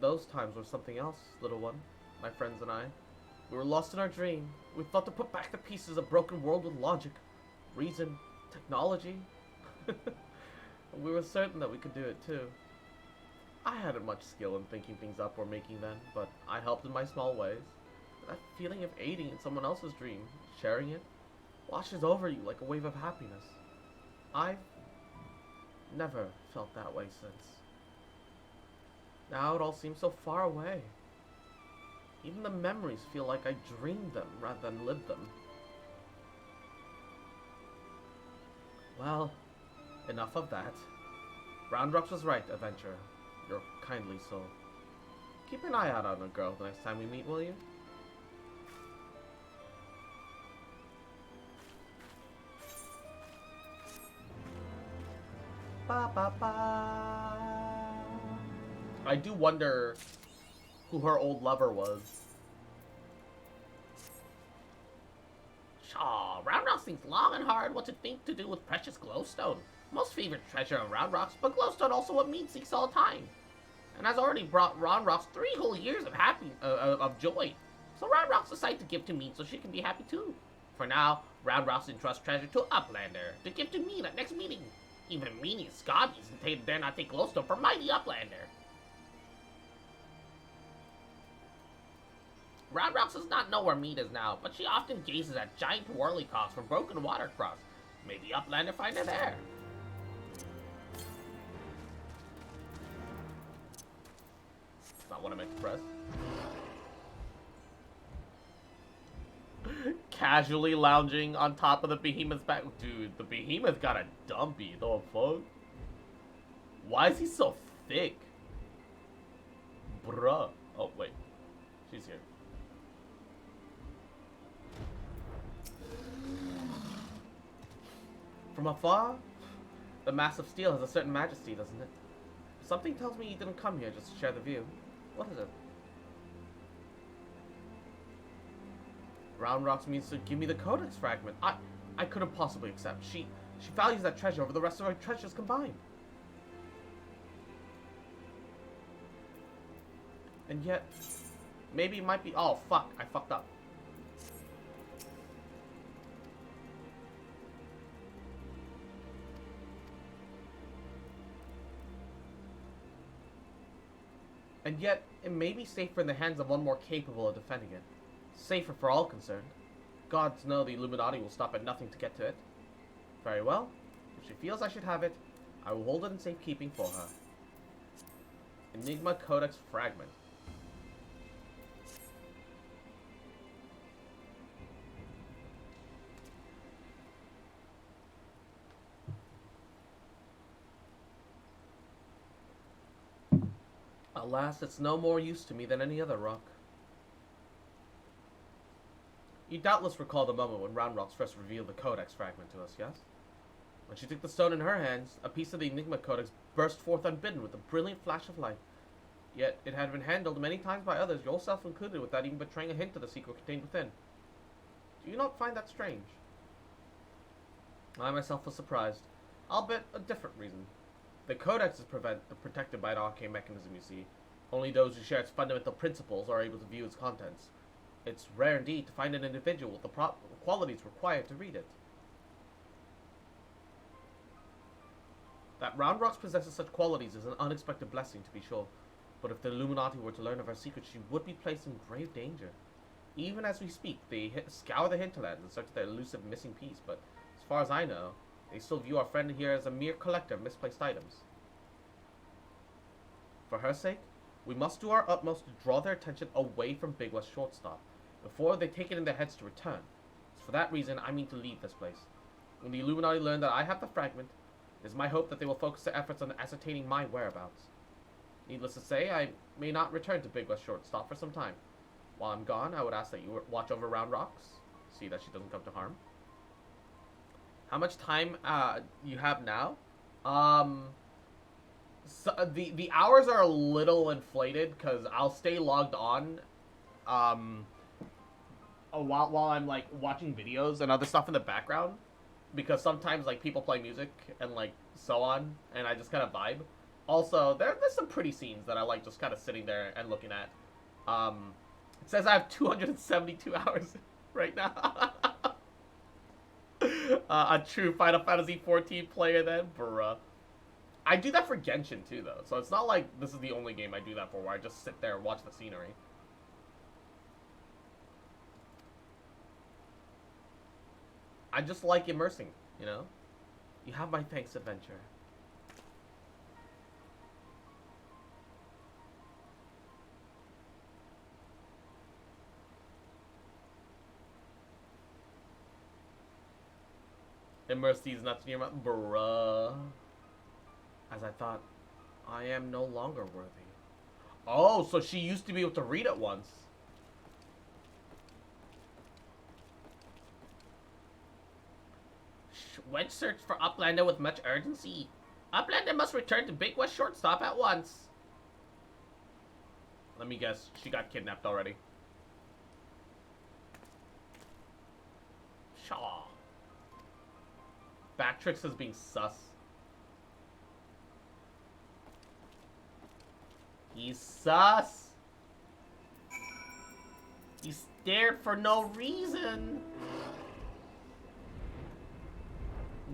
Those times were something else, little one. My friends and I. We were lost in our dream. We thought to put back the pieces of a broken world with logic, reason, technology. We were certain that we could do it too. I hadn't much skill in thinking things up or making them, but I helped in my small ways. That feeling of aiding in someone else's dream, sharing it, washes over you like a wave of happiness. I've never felt that way since. Now it all seems so far away. Even the memories feel like I dreamed them rather than lived them. Well, enough of that. Round Rocks was right, adventurer. Your kindly soul. Keep an eye out on a girl the next time we meet, will you? Ba ba ba. I do wonder who her old lover was. Shaw, Round Rocks thinks long and hard what to think to do with precious glowstone. Most favorite treasure of Round Rocks, but glowstone also what Mead seeks all the time. And has already brought Round Rocks 3 whole years of joy. So Round Rocks decided to give to Mead so she can be happy too. For now, Round Rocks entrusts treasure to Uplander to give to Mead at next meeting. Even meanie Scobbies dare not take glowstone for mighty Uplander. Round Rocks does not know where Mead is now, but she often gazes at giant whirly cogs from Broken Watercross. Maybe Uplander find her there. That's not what I meant to press. Casually lounging on top of the behemoth's back. Dude, the behemoth got a dumpy. The fuck? Why is he so thick? Bruh. Oh, wait. She's here. From afar, the mass of steel has a certain majesty, doesn't it? Something tells me you didn't come here just to share the view. What is it? Round Rocks means to give me the Codex fragment. I couldn't possibly accept. She values that treasure over the rest of our treasures combined. And yet, maybe it might be... Oh, fuck. I fucked up. And yet, it may be safer in the hands of one more capable of defending it. Safer for all concerned. Gods know the Illuminati will stop at nothing to get to it. Very well. If she feels I should have it, I will hold it in safekeeping for her. Enigma Codex Fragment. Alas, it's no more use to me than any other rock. You doubtless recall the moment when Round Rocks first revealed the Codex fragment to us, yes? When she took the stone in her hands, a piece of the Enigma Codex burst forth unbidden with a brilliant flash of light. Yet it had been handled many times by others, yourself included, without even betraying a hint of the secret contained within. Do you not find that strange? I myself was surprised, albeit a different reason. The Codex is protected by an arcane mechanism, you see. Only those who share its fundamental principles are able to view its contents. It's rare indeed to find an individual with the qualities required to read it. That Round Rocks possesses such qualities is an unexpected blessing, to be sure. But if the Illuminati were to learn of our secret, she would be placed in grave danger. Even as we speak, they scour the hinterlands in search of their elusive missing piece, but as far as I know, they still view our friend here as a mere collector of misplaced items. For her sake, we must do our utmost to draw their attention away from Big West Shortstop before they take it in their heads to return. So for that reason, I mean to leave this place. When the Illuminati learn that I have the fragment, it is my hope that they will focus their efforts on ascertaining my whereabouts. Needless to say, I may not return to Big West Shortstop for some time. While I'm gone, I would ask that you watch over Round Rocks, see that she doesn't come to harm. How much time you have now? So the hours are a little inflated because I'll stay logged on while I'm like watching videos and other stuff in the background, because sometimes like people play music and like so on, and I just kind of vibe. Also, there's some pretty scenes that I like just kind of sitting there and looking at. It says I have 272 hours right now. A true Final Fantasy 14 player then, bruh. I do that for Genshin too, though, so it's not like this is the only game I do that for, where I just sit there and watch the scenery. I just like immersing, you know? You have my thanks, adventure. Immerse these nuts in your mouth, bruh. As I thought, I am no longer worthy. Oh, so she used to be able to read it once. Wedge search for Uplander with much urgency. Uplander must return to Big West Shortstop at once. Let me guess, she got kidnapped already. Shaw. Backtricks as being sus. He's sus. He stared for no reason.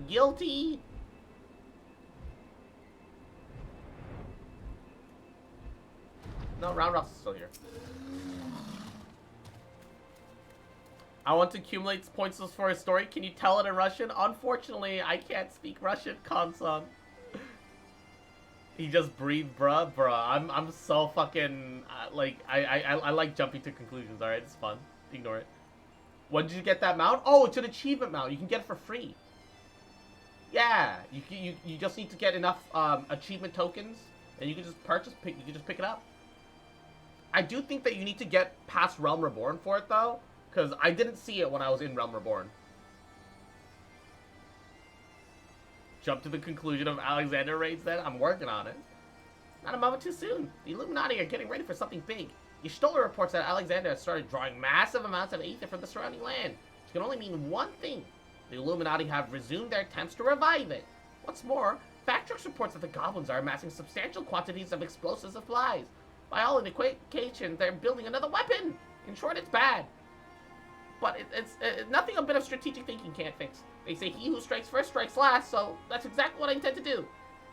Guilty. No, Round Rock's still here. I want to accumulate points for his story. Can you tell it in Russian? Unfortunately, I can't speak Russian, Konson. He just breathed, bruh. I'm so fucking like I like jumping to conclusions. All right, it's fun. Ignore it. When did you get that mount? Oh, it's an achievement mount. You can get it for free. Yeah, you just need to get enough achievement tokens, and you can just you can just pick it up. I do think that you need to get past Realm Reborn for it though, because I didn't see it when I was in Realm Reborn. Jump to the conclusion of Alexander raids then? I'm working on it. Not a moment too soon. The Illuminati are getting ready for something big. Ystola reports that Alexander has started drawing massive amounts of ether from the surrounding land, which can only mean one thing. The Illuminati have resumed their attempts to revive it. What's more, Factrix reports that the goblins are amassing substantial quantities of explosive supplies. By all indications, they're building another weapon. In short, it's bad. But it's nothing a bit of strategic thinking can't fix. They say he who strikes first strikes last, so that's exactly what I intend to do.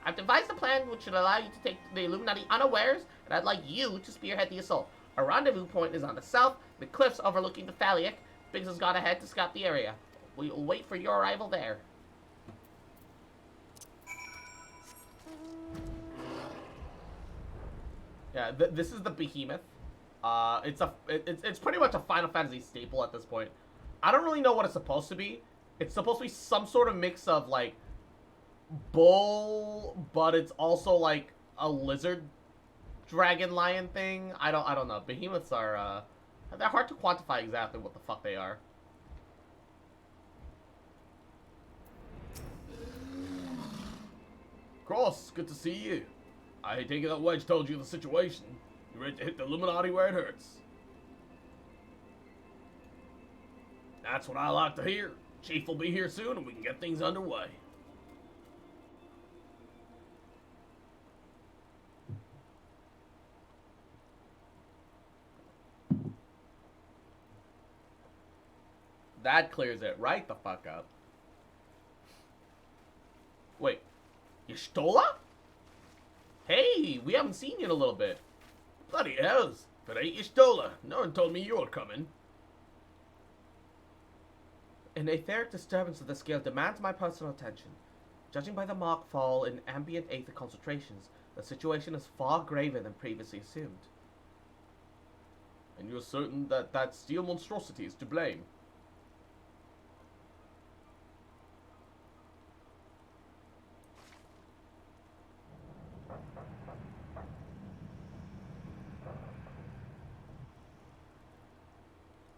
I've devised a plan which should allow you to take the Illuminati unawares, and I'd like you to spearhead the assault. Our rendezvous point is on the south, the cliffs overlooking the Thaliak. Biggs has gone ahead to scout the area. We'll wait for your arrival there. Yeah, this is the behemoth. It's pretty much a Final Fantasy staple at this point. I don't really know what it's supposed to be. It's supposed to be some sort of mix of like bull, but it's also like a lizard dragon lion thing. I don't know. Behemoths are they're hard to quantify exactly what the fuck they are. Cross, good to see you. I take it that Wedge told you the situation. You ready to hit the Illuminati where it hurts? That's what I like to hear. Chief will be here soon and we can get things underway. That clears it right the fuck up. Wait, Ystola? Hey, we haven't seen you in a little bit. Bloody hells. If it ain't Ystola, no one told me you were coming. An etheric disturbance of the scale demands my personal attention. Judging by the marked fall in ambient aether concentrations, the situation is far graver than previously assumed. And you're certain that that steel monstrosity is to blame?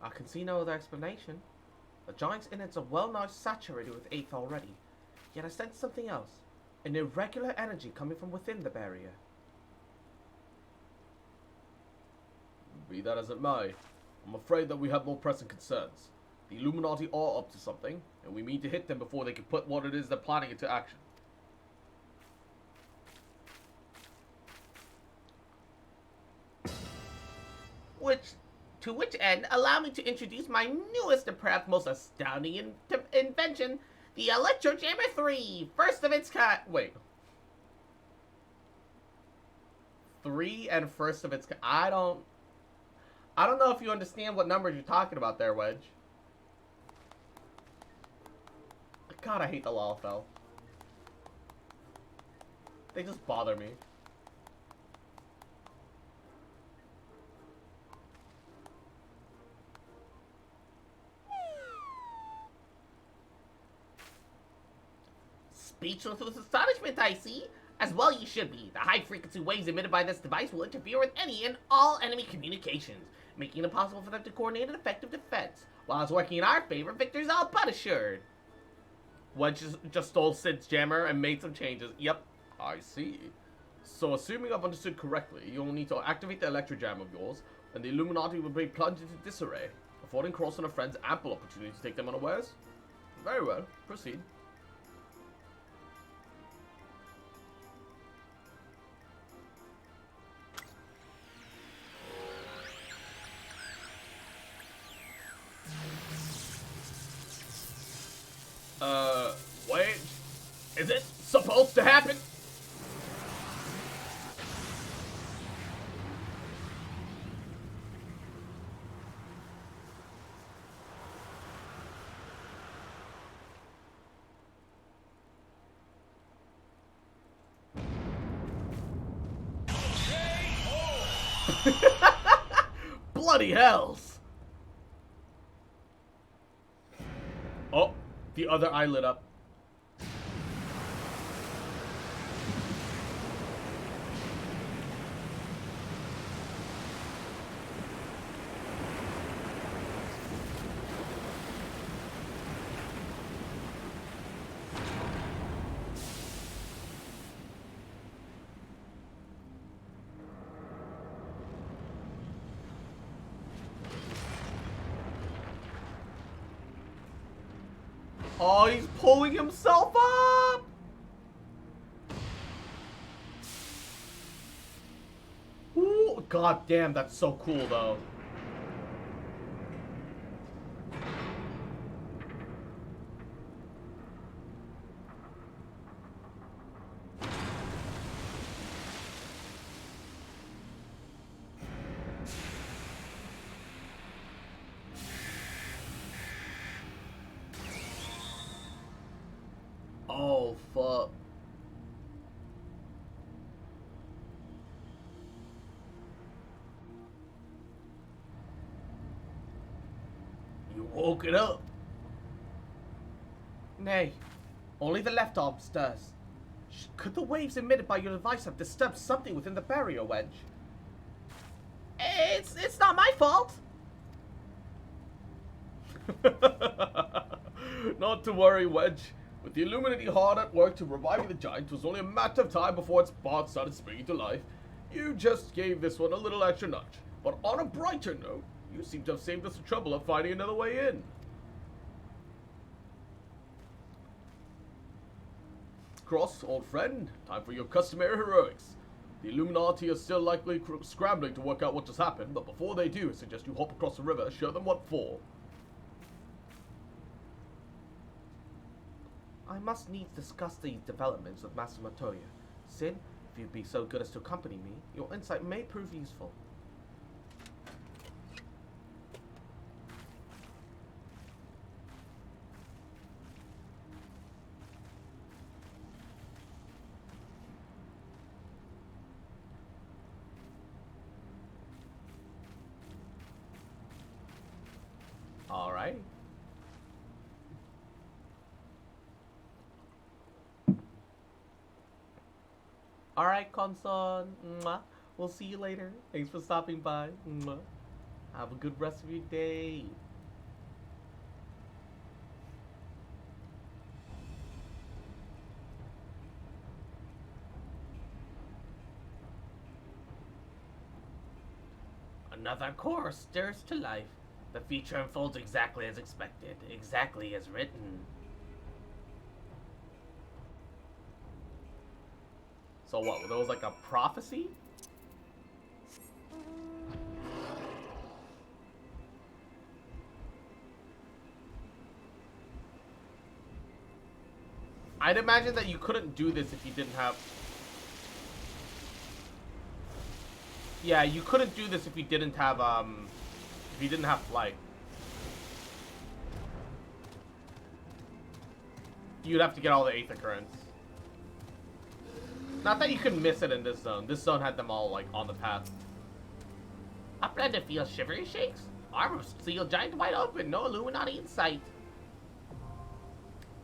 I can see no other explanation. The giant's innards are well nigh saturated with aether already, yet I sense something else. An irregular energy coming from within the barrier. Be that as it may, I'm afraid that we have more pressing concerns. The Illuminati are up to something, and we mean to hit them before they can put what it is they're planning into action. To which end, allow me to introduce my newest and perhaps most astounding invention, the Electro Jammer 3, first of its kind. Wait. 3 and first of its kind. I don't know if you understand what numbers you're talking about there, Wedge. God, I hate the Lalfell. They just bother me. Speechless with astonishment, I see. As well you should be. The high-frequency waves emitted by this device will interfere with any and all enemy communications, making it impossible for them to coordinate an effective defense. While it's working in our favor, victory's all but assured. Wedge just stole Sid's jammer and made some changes. Yep. I see. So assuming I've understood correctly, you'll need to activate the Electro Jam of yours, and the Illuminati will be plunged into disarray, affording Cross and her friends ample opportunity to take them unawares? Very well. Proceed. Wait. Is it supposed to happen? Bloody hells! Oh, the other eye lit up. Oh, he's pulling himself up! Ooh, god damn, that's so cool though. Oh, fuck. You woke it up. Nay, only the left arm stirs. Could the waves emitted by your device have disturbed something within the barrier, Wedge? It's not my fault. Not to worry, Wedge. With the Illuminati hard at work to revive the giant, it was only a matter of time before its part started springing to life. You just gave this one a little extra nudge. But on a brighter note, you seem to have saved us the trouble of finding another way in. Cross, old friend, time for your customary heroics. The Illuminati are still likely scrambling to work out what just happened, but before they do, I suggest you hop across the river, show them what for. I must needs discuss these developments with Master Montoya. Sid, if you'd be so good as to accompany me, your insight may prove useful. Alright. Alright, Konson. Mwah. We'll see you later. Thanks for stopping by. Mwah. Have a good rest of your day. Another core stirs to life. The feature unfolds exactly as expected, exactly as written. So what, there was like a prophecy? I'd imagine that you couldn't do this if you didn't have... Yeah, you couldn't do this if you didn't have, flight. You'd have to get all the Aether Currents. Not that you could miss it in this zone. This zone had them all, like, on the path. Upland to feel shivery shakes? Armor sealed giant wide open. No Illuminati in sight.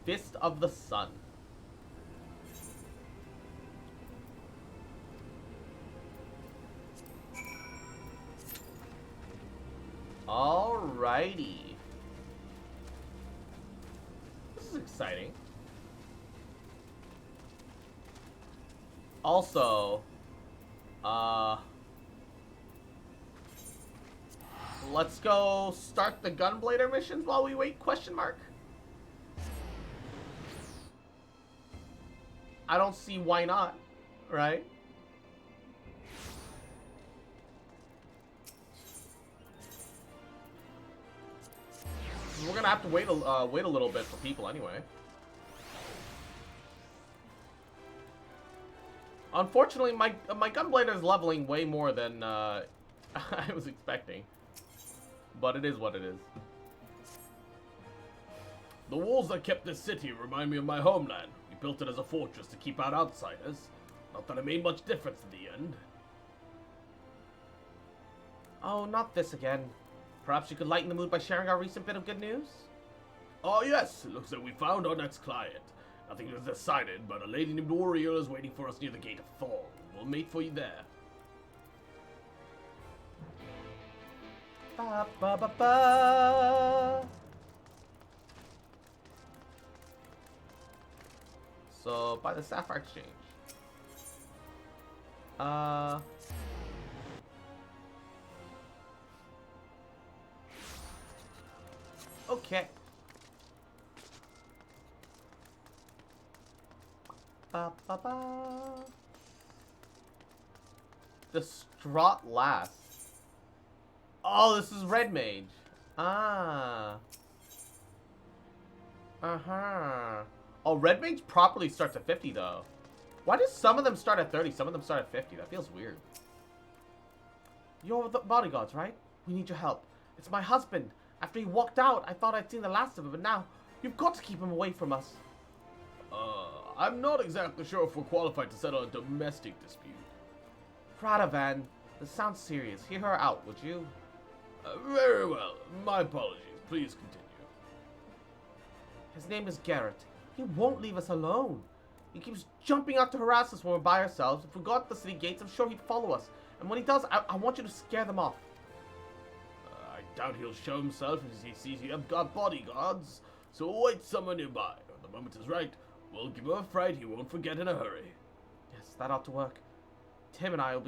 Fist of the Sun. Alrighty. This is exciting. Also, let's go start the Gunblader missions while we wait, question mark. I don't see why not, right? We're gonna have to wait a little bit for people anyway. Unfortunately, my Gunblader is leveling way more than I was expecting, but it is what it is. The walls that kept this city remind me of my homeland. We built it as a fortress to keep out outsiders. Not that it made much difference in the end. Oh, not this again. Perhaps you could lighten the mood by sharing our recent bit of good news? Oh yes, it looks like we found our next client. Nothing was decided, but a lady named Oriel is waiting for us near the Gate of Thorn. We'll mate for you there. Ba, ba, ba, ba. So, by the Sapphire Exchange. Okay. Ba, ba, ba. Distraught Lass. Oh, this is Red Mage. Ah. Uh-huh. Oh, Red Mage properly starts at 50, though. Why do some of them start at 30, some of them start at 50? That feels weird. You're the bodyguards, right? We need your help. It's my husband. After he walked out, I thought I'd seen the last of him, but now, you've got to keep him away from us. I'm not exactly sure if we're qualified to settle a domestic dispute. Radovan, this sounds serious. Hear her out, would you? Very well. My apologies. Please continue. His name is Garrett. He won't leave us alone. He keeps jumping out to harass us when we're by ourselves. If we got to the city gates, I'm sure he'd follow us. And when he does, I want you to scare them off. I doubt he'll show himself as he sees you have got bodyguards. So wait somewhere nearby. When the moment is right, we'll give him a fright he won't forget in a hurry. Yes, that ought to work. Tim and I will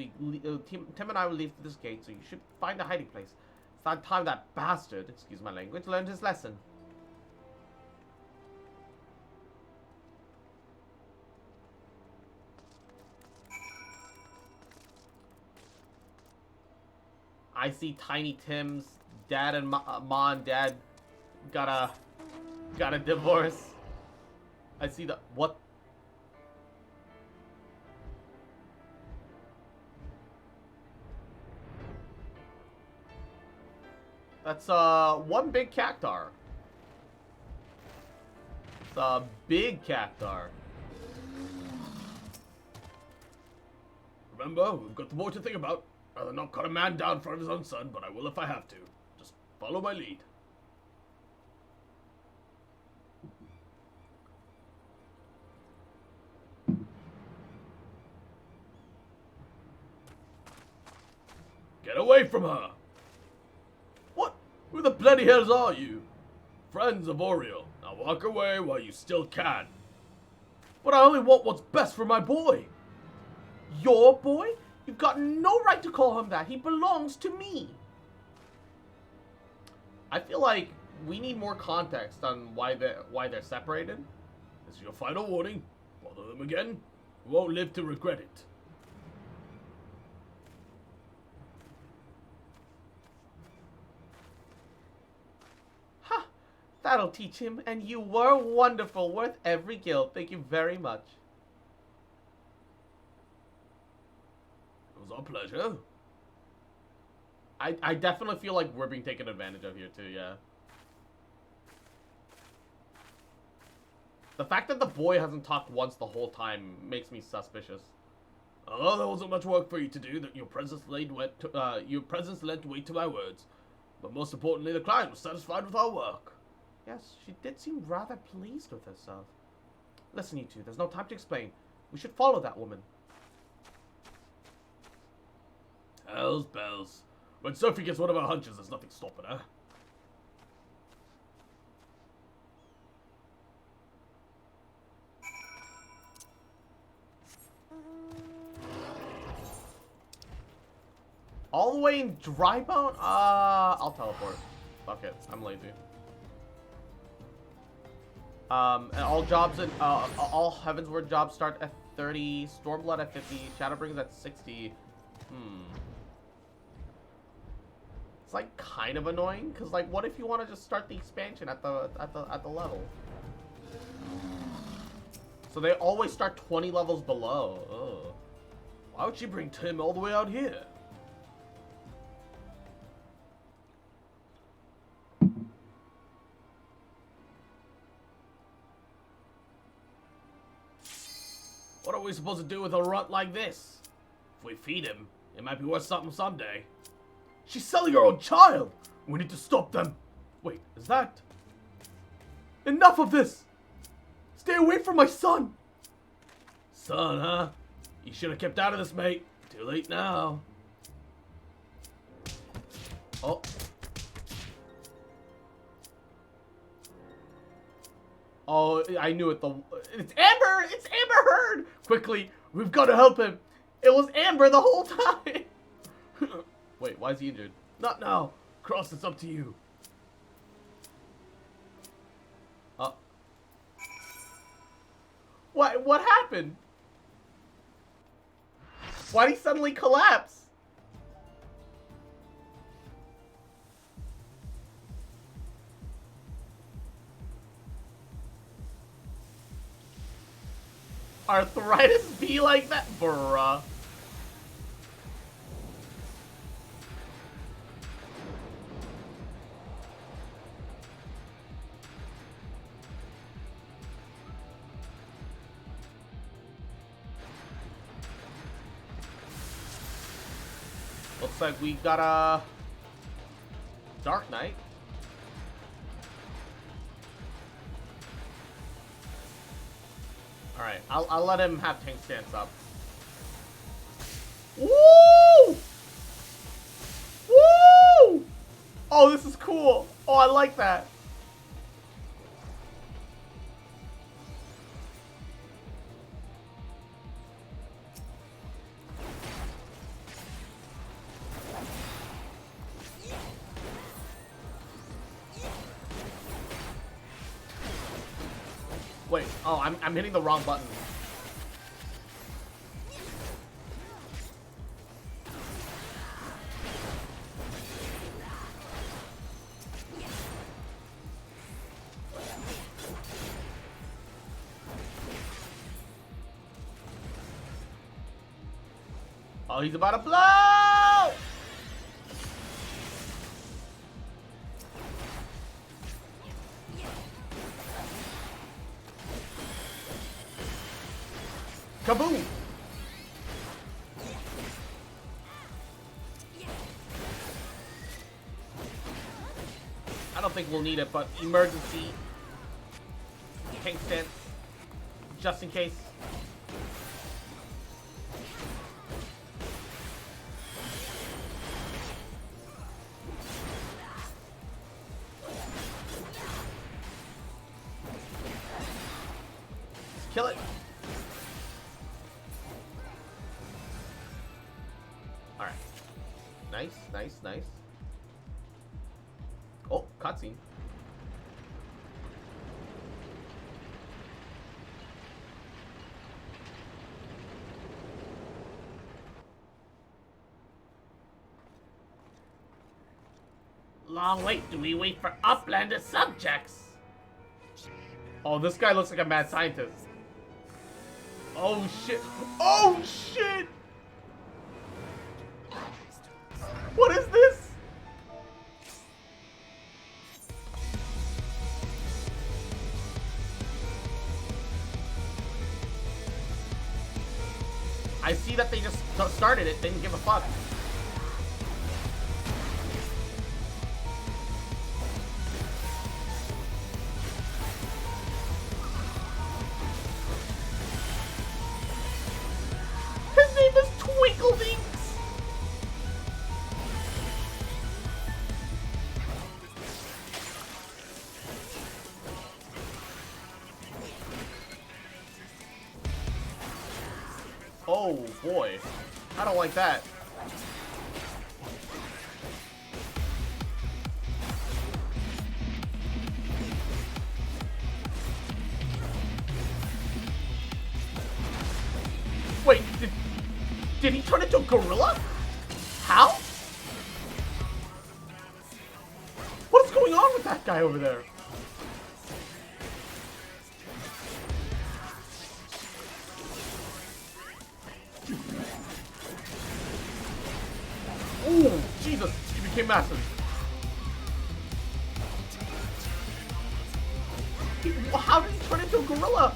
leave to this gate, so you should find a hiding place. It's that time that bastard, excuse my language, learned his lesson. I see Tiny Tim's dad and Ma and dad got a divorce. I see the what? That's one big cactar. It's a big cactar. Remember, we've got the boy to think about. Rather not cut a man down for his own son, but I will if I have to. Just follow my lead. away from her! What? Who the bloody hells are you? Friends of Oriel. Now walk away while you still can. But I only want what's best for my boy. Your boy? You've got no right to call him that. He belongs to me. I feel like we need more context on why they're separated. This is your final warning. Bother them again, you won't live to regret it. Ha! That'll teach him. And you were wonderful, worth every guild. Thank you very much. It was our pleasure. I definitely feel like we're being taken advantage of here too, yeah. The fact that the boy hasn't talked once the whole time makes me suspicious. Oh, there wasn't much work for you to do. That your presence led weight to my words. But most importantly, the client was satisfied with our work. Yes, she did seem rather pleased with herself. Listen, you two, there's no time to explain. We should follow that woman. Hell's bells. When Sophie gets one of her hunches, there's nothing stopping her. All the way in Drybone? I'll teleport. Fuck it, I'm lazy. And all jobs in, all Heavensward jobs start at 30, Stormblood at 50, Shadowbringers at 60. It's like kind of annoying, because like, what if you want to just start the expansion at the level? So they always start 20 levels below. Ugh. Why would she bring Tim all the way out here? What are we supposed to do with a runt like this? If we feed him, it might be worth something someday. She's selling her own child! We need to stop them! Wait, is that... Enough of this! Stay away from my son! Son, huh? You should have kept out of this, mate. Too late now. Oh. Oh, I knew it. It's Amber! It's Amber Heard! Quickly, we've got to help him. It was Amber the whole time. Wait, why is he injured? Not now. Cross, it's up to you. What happened? Why'd he suddenly collapse? Arthritis be like that? Bruh. Looks like we got a Dark Knight. All right, I'll let him have tank stance up. Woo! Woo! Oh, this is cool. Oh, I like that. Wait, oh, I'm hitting the wrong button. Oh, he's about to blow! Kaboom! I don't think we'll need it, but emergency tank stance, just in case. Kill it. Alright. Nice, nice, nice. Oh, cutscene. Long wait, do we wait for uplander subjects? Oh, this guy looks like a mad scientist. Oh shit. Oh shit! What is this? I see that they just started it, didn't give a fuck. His name is Twinkledinks! Oh boy, I don't like that. Wait, did he turn into a gorilla? How? What is going on with that guy over there? Ooh, Jesus, he became massive. How did he turn into a gorilla?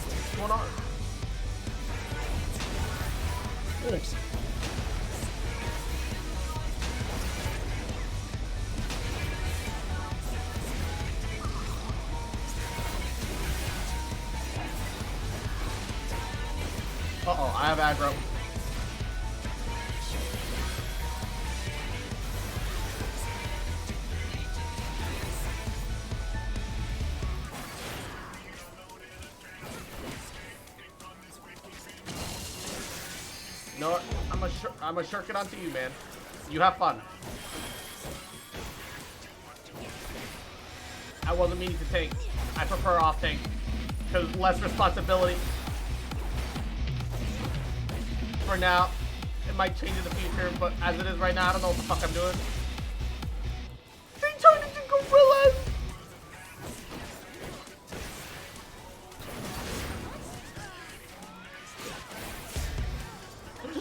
What's going on? Ooh. Uh-oh, I have aggro. You know what? I'm gonna shirk it onto you, man. You have fun. I wasn't meaning to tank. I prefer off tank. Because less responsibility. For now, it might change in the future, but as it is right now, I don't know what the fuck I'm doing. They turned into gorillas!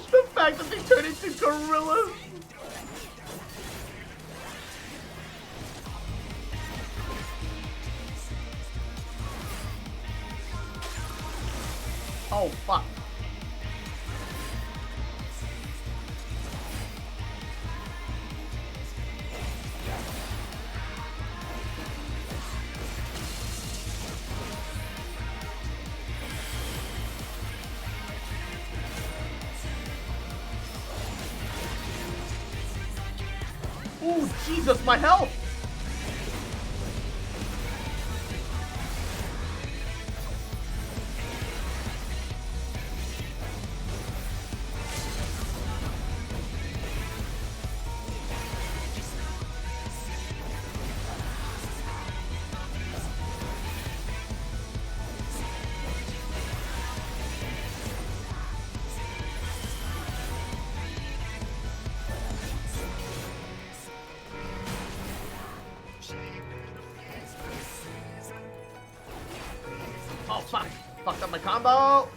The fact that they turned into gorillas! Oh, fuck. Ooh, Jesus, my health! Oh, fuck. Fucked up my combo.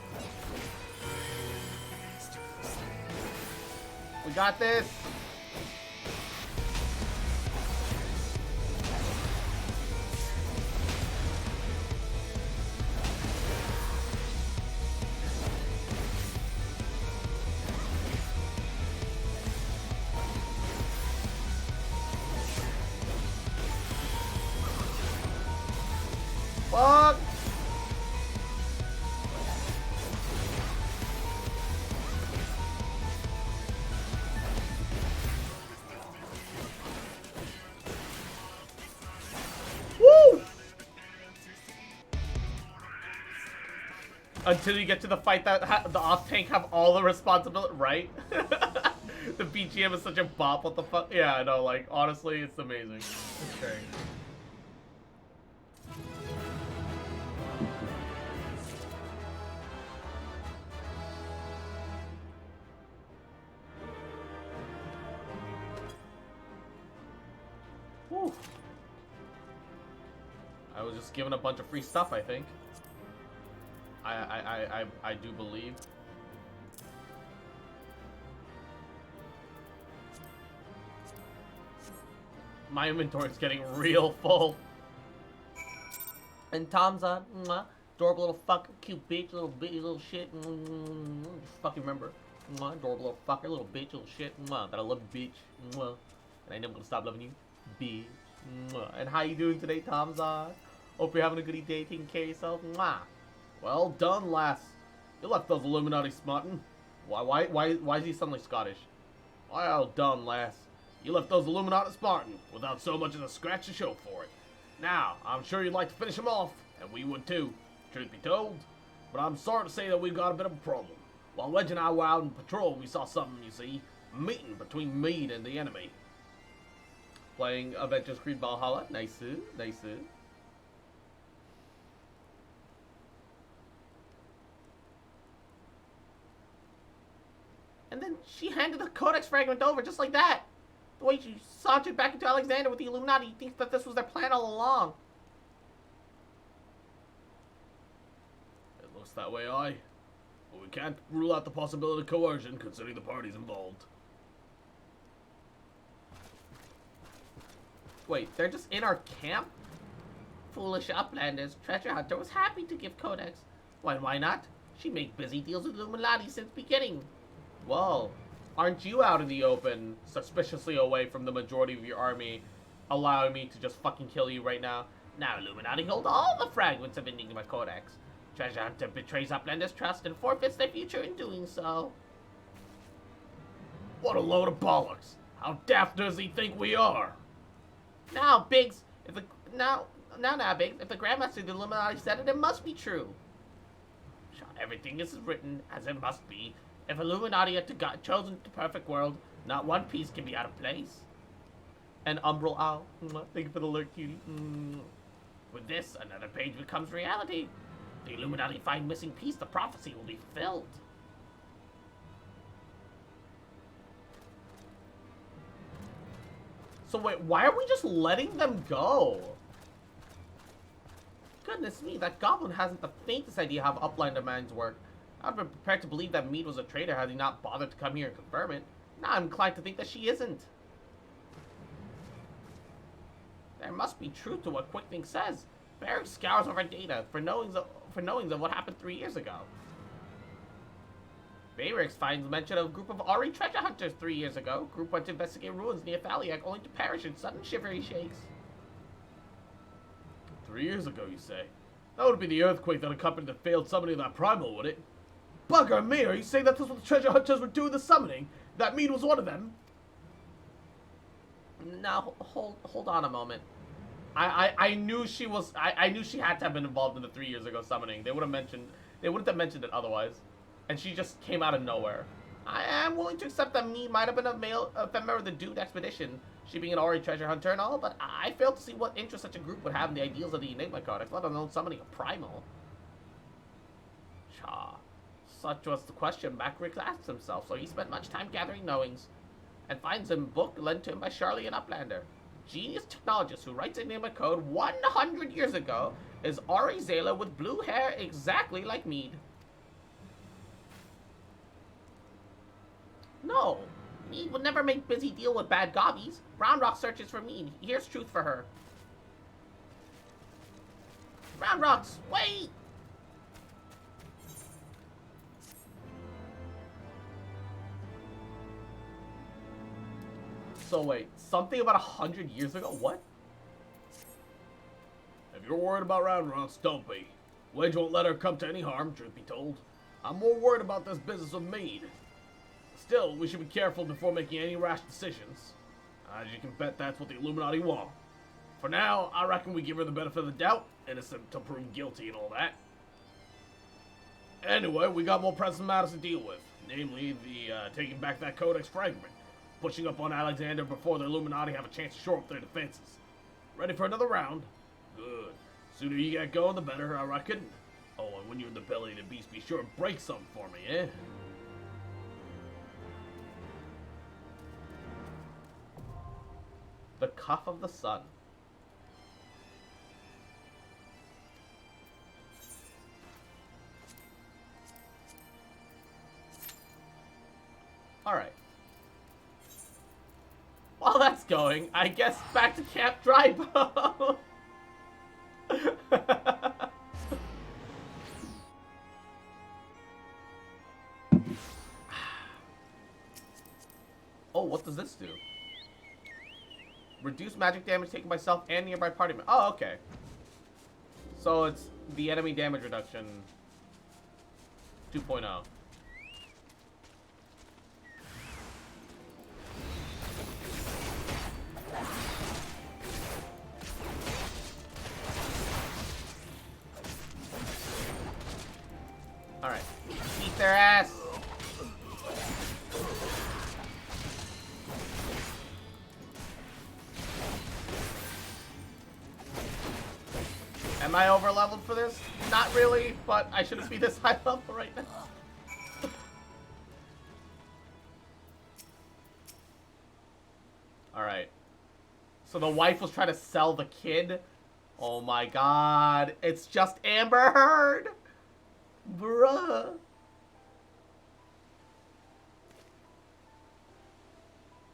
We got this. Fuck. Until you get to the fight that the off-tank have all the responsibility, right? The BGM is such a bop, what the fuck? Yeah, I know, like, honestly, it's amazing. Okay. Whew. I was just given a bunch of free stuff, I think. I do believe. My inventory is getting real full. And Tom's on, adorable little fucker, cute bitch, little bitty little shit. Just fucking remember, adorable little fucker, little bitch, little shit. That I love you, bitch. And I never gonna stop loving you, bitch. And how you doing today, Tom's on? Hope you're having a good day, taking care of yourself. Well done, lass. You left those Illuminati smarting. Why is he suddenly Scottish? Well done, lass. You left those Illuminati smarting without so much as a scratch to show for it. Now, I'm sure you'd like to finish them off, and we would too, truth be told. But I'm sorry to say that we've got a bit of a problem. While Wedge and I were out on patrol, we saw something, you see, a meeting between Meade and the enemy. Playing Avengers Creed Valhalla. Nice, nice. And then she handed the Codex fragment over just like that. The way she sauntered back into Alexander with the Illuminati, you think that this was their plan all along. It looks that way, aye. But we can't rule out the possibility of coercion, considering the parties involved. Wait, they're just in our camp? Foolish uplanders. Treasure Hunter was happy to give Codex. Why not? She made busy deals with Illuminati since beginning. Well, aren't you out in the open, suspiciously away from the majority of your army, allowing me to just fucking kill you right now? Now Illuminati hold all the fragments of Enigma Codex. Treasure Hunter betrays Uplanders' trust and forfeits their future in doing so. What a load of bollocks! How daft does he think we are? Now, Biggs, Biggs, if the Grandmaster of the Illuminati said it, it must be true. Sure, everything is written as it must be. If Illuminati had chosen the perfect world, not one piece can be out of place. And Umbral Owl, thank you for the alert, cutie. With this, another page becomes reality. The Illuminati find missing piece, the prophecy will be fulfilled. So wait, why are we just letting them go? Goodness me, that goblin hasn't the faintest idea how Uplander minds work. I'd been prepared to believe that Meade was a traitor had he not bothered to come here and confirm it. Now I'm inclined to think that she isn't. There must be truth to what QuickThink says. Barry scours over data for knowings of what happened 3 years ago. Bayrix finds mention of a group of Ori treasure hunters 3 years ago. Group went to investigate ruins near Thaliak, only to perish in sudden shivery shakes. 3 years ago, you say? That would be the earthquake that accompanied the failed summoning of that primal, would it? Bugger me, are you saying that this was what the treasure hunters were doing the summoning? That Meade was one of them? Now, hold on a moment. I knew she was, I knew she had to have been involved in the 3 years ago summoning. They wouldn't have mentioned it otherwise. And she just came out of nowhere. I am willing to accept that Meade might have been a member of the Dude expedition, she being an Ori treasure hunter and all, but I fail to see what interest such a group would have in the ideals of the Enigma Codex, let alone summoning a primal. Cha. Such was the question Macrick asked himself, so he spent much time gathering knowings, and finds a book lent to him by Charlie and Uplander. Genius technologist who writes Enigma Code 100 years ago is Ori Zayla with blue hair exactly like Meade. No, Meade would never make busy deal with bad gobbies. Round Rock searches for Meade. Here's truth for her. Round Rocks, wait! So wait, something about 100 years ago? What? If you're worried about Round Rocks, don't be. Wedge won't let her come to any harm, truth be told. I'm more worried about this business with Meade. Still, we should be careful before making any rash decisions. As you can bet, that's what the Illuminati want. For now, I reckon we give her the benefit of the doubt, innocent till proven guilty and all that. Anyway, we got more pressing matters to deal with. Namely, the taking back that Codex fragment. Pushing up on Alexander before the Illuminati have a chance to shore up their defenses. Ready for another round? Good. Sooner you get going, the better, I reckon. Oh, and when you're in the belly of the beast, be sure and break something for me, eh? The Cuff of the Sun. Alright. While that's going, I guess back to Camp Drybo. Oh, what does this do? Reduce magic damage taken by self and nearby party members. Oh, okay. So it's the enemy damage reduction 2.0. Alright. Eat their ass! Am I over leveled for this? Not really, but I shouldn't be this high level right now. Alright. So the wife was trying to sell the kid? Oh my god. It's just Amber Heard! Bruh.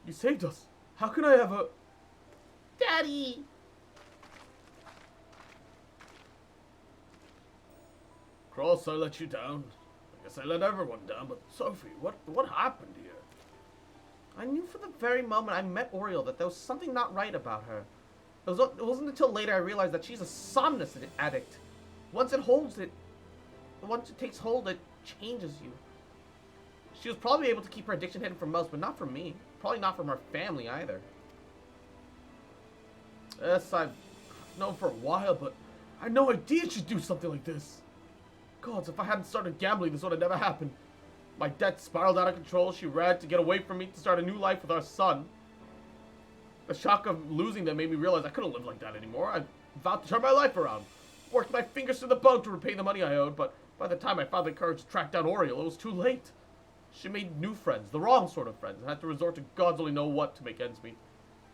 You saved us. How can I have a... Daddy! Cross, I let you down. I guess I let everyone down, but Sophie, what happened here? I knew from the very moment I met Oriole that there was something not right about her. It wasn't until later I realized that she's a somnus addict. Once it takes hold, it changes you. She was probably able to keep her addiction hidden from most, but not from me. Probably not from her family either. Yes, I've known for a while, but I had no idea she'd do something like this. Gods, if I hadn't started gambling, this would have never happened. My debt spiraled out of control. She ran to get away from me to start a new life with our son. The shock of losing them made me realize I couldn't live like that anymore. I vowed to turn my life around. Worked my fingers to the bone to repay the money I owed, but by the time I found the courage to track down Oriole, it was too late. She made new friends, the wrong sort of friends, and had to resort to gods only know what to make ends meet.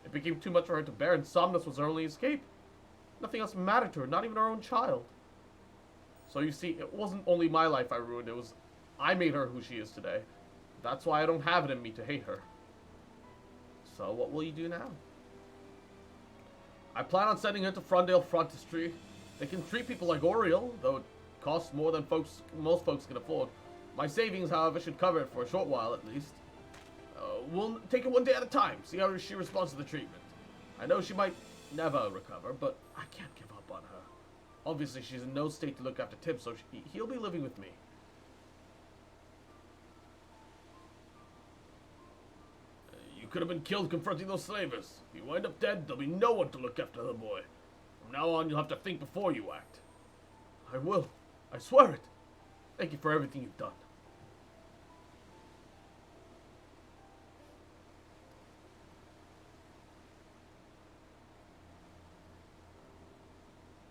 It became too much for her to bear, and Somnus was her only escape. Nothing else mattered to her, not even her own child. So you see, it wasn't only my life I ruined, it was I made her who she is today. That's why I don't have it in me to hate her. So what will you do now? I plan on sending her to Frondale Frontistry. They can treat people like Oriole, though it costs more than most folks can afford. My savings, however, should cover it for a short while at least. We'll take it one day at a time, see how she responds to the treatment. I know she might never recover, but I can't give up on her. Obviously, she's in no state to look after Tim, so he'll be living with me. You could have been killed confronting those slavers. If you wind up dead, there'll be no one to look after the boy. From now on, you'll have to think before you act. I will. I swear it. Thank you for everything you've done.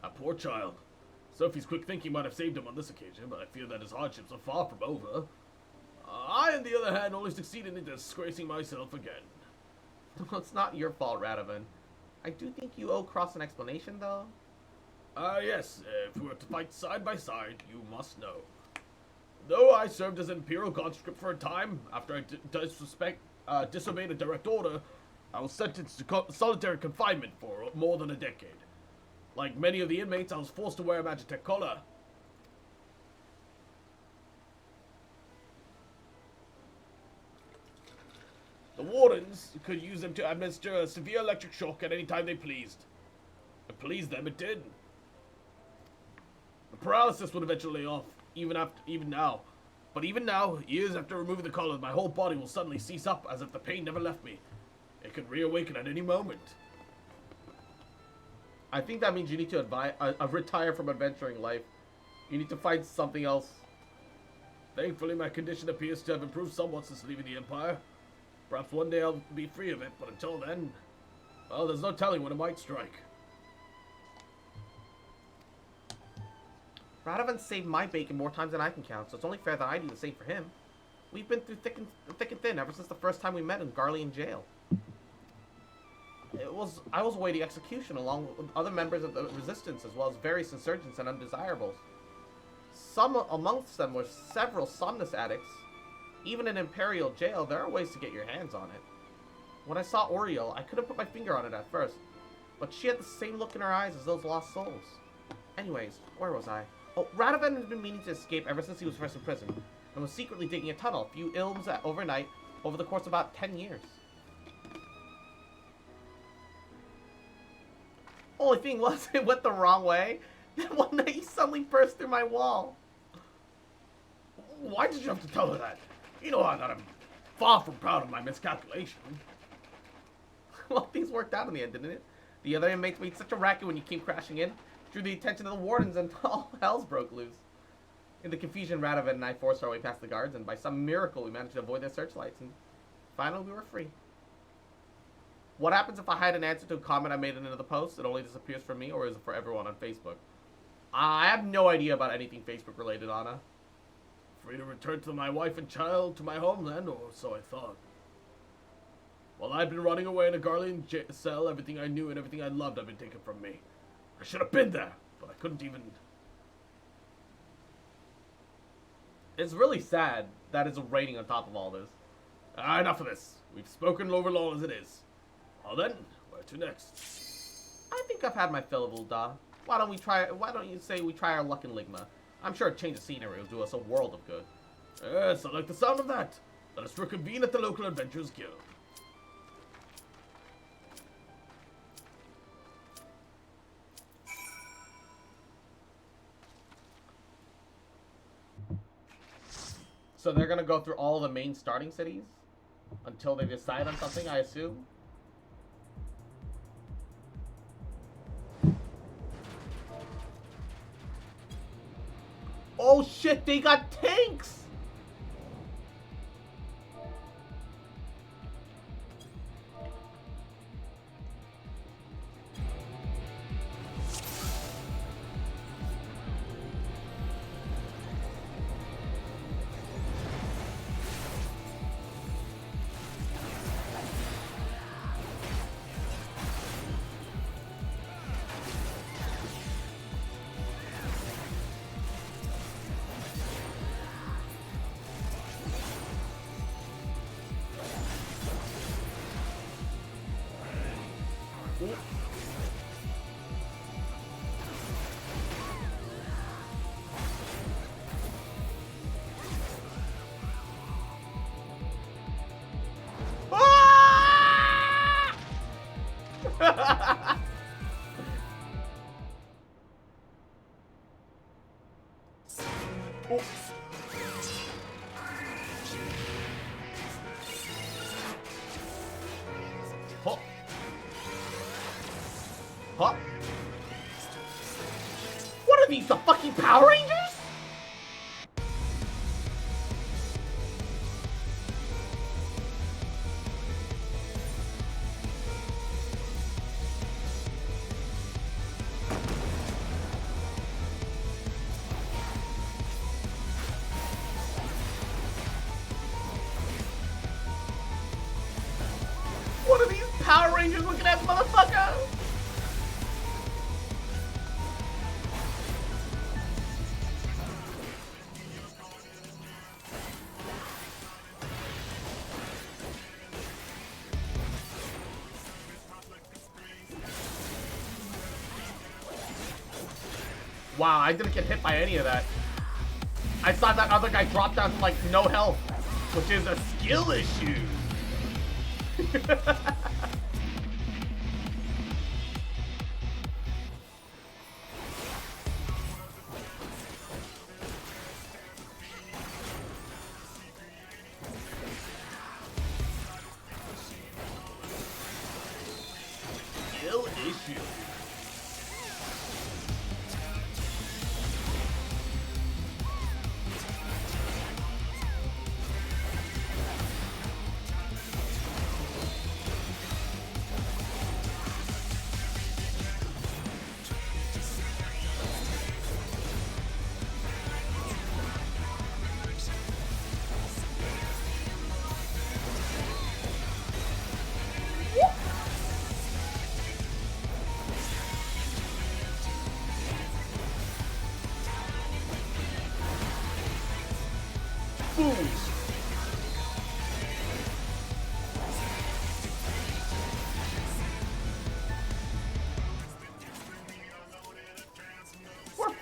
A poor child. Sophie's quick thinking might have saved him on this occasion, but I fear that his hardships are far from over. I, on the other hand, only succeeded in disgracing myself again. It's not your fault, Radovan. I do think you owe Cross an explanation, though. Yes, if we were to fight side by side, you must know. Though I served as an Imperial conscript for a time, after I disobeyed a direct order, I was sentenced to solitary confinement for more than a decade. Like many of the inmates, I was forced to wear a Magitech collar. The wardens could use them to administer a severe electric shock at any time they pleased. It pleased them, it did. The paralysis would eventually off, even now. But even now, years after removing the collar, my whole body will suddenly cease up as if the pain never left me. It could reawaken at any moment. I think that means you need to retire from adventuring life. You need to find something else Thankfully, my condition appears to have improved somewhat since leaving the Empire. Perhaps one day I'll be free of it, but until then, well, there's no telling when it might strike. Radovan saved my bacon more times than I can count, so it's only fair that I do the same for him. We've been through thick and thin ever since the first time we met in Garlean jail. I was awaiting execution along with other members of the resistance, as well as various insurgents and undesirables. Some amongst them were several somnus addicts. Even in Imperial jail, there are ways to get your hands on it. When I saw Oriel, I couldn't put my finger on it at first, but she had the same look in her eyes as those lost souls. Anyways, where was I? Oh, Radovan had been meaning to escape ever since he was first in prison, and was secretly digging a tunnel a few ilms overnight over the course of about 10 years. Only thing was, it went the wrong way. Then one night he suddenly burst through my wall. Why did you have to tell her that? You know that I'm far from proud of my miscalculation. Well, things worked out in the end, didn't it? The other inmates made such a racket when you came crashing in, drew the attention of the wardens, and all hells broke loose. In the confusion, Radovan and I forced our way past the guards, and by some miracle we managed to avoid their searchlights, and finally we were free. What happens if I hide an answer to a comment I made in another post? It only disappears from me, or is it for everyone on Facebook? I have no idea about anything Facebook related, Anna. Free to return to my wife and child to my homeland, or so I thought. While I'd been running away in a Garlean cell, everything I knew and everything I loved had been taken from me. I should have been there, but I couldn't even... It's really sad that is a rating on top of all this. Enough of this. We've spoken over long as it is. Well then, where to next? I think I've had my fill of Ul'dah. Why don't you say we try our luck in Ligma? I'm sure a change of scenery will do us a world of good. Yes, I like the sound of that. Let us reconvene at the local Adventurers Guild. So they're gonna go through all the main starting cities until they decide on something, I assume. Oh shit, they got tanks! Oh. Huh. Huh. What are these, the fucking Power Rangers? What are these Power Rangers looking at, motherfucker? Wow, I didn't get hit by any of that. I saw that other guy drop down to like no health, which is a skill issue. Skill issue.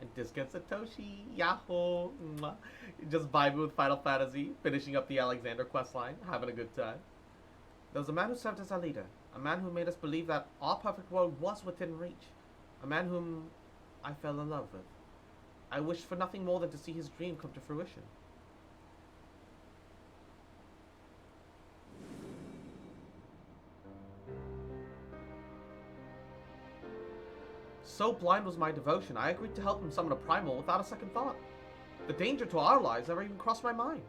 And Disco Satoshi, Yahoo! Mwah. Just vibing with Final Fantasy, finishing up the Alexander questline, having a good time. There was a man who served as our leader, a man who made us believe that our perfect world was within reach, a man whom I fell in love with. I wished for nothing more than to see his dream come to fruition. So blind was my devotion, I agreed to help him summon a primal without a second thought. The danger to our lives never even crossed my mind.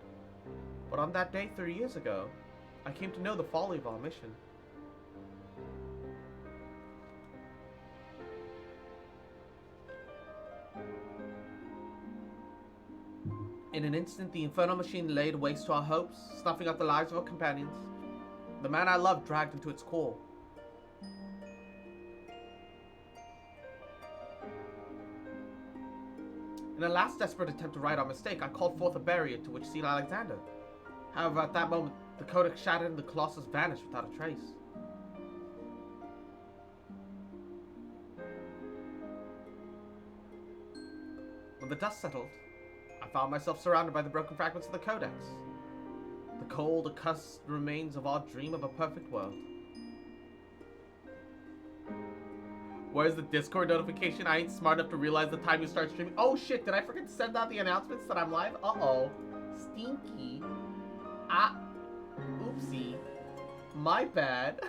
But on that day 3 years ago, I came to know the folly of our mission. In an instant, the infernal machine laid waste to our hopes, snuffing out the lives of our companions. The man I loved dragged into its core. In a last desperate attempt to right our mistake, I called forth a barrier to which sealed Alexander. However, at that moment, the codex shattered and the Colossus vanished without a trace. When the dust settled, I found myself surrounded by the broken fragments of the codex. The cold, accursed remains of our dream of a perfect world. Where's the Discord notification? I ain't smart enough to realize the time you start streaming. Oh shit, did I forget to send out the announcements that I'm live? Uh-oh. Stinky. Ah. Oopsie. My bad.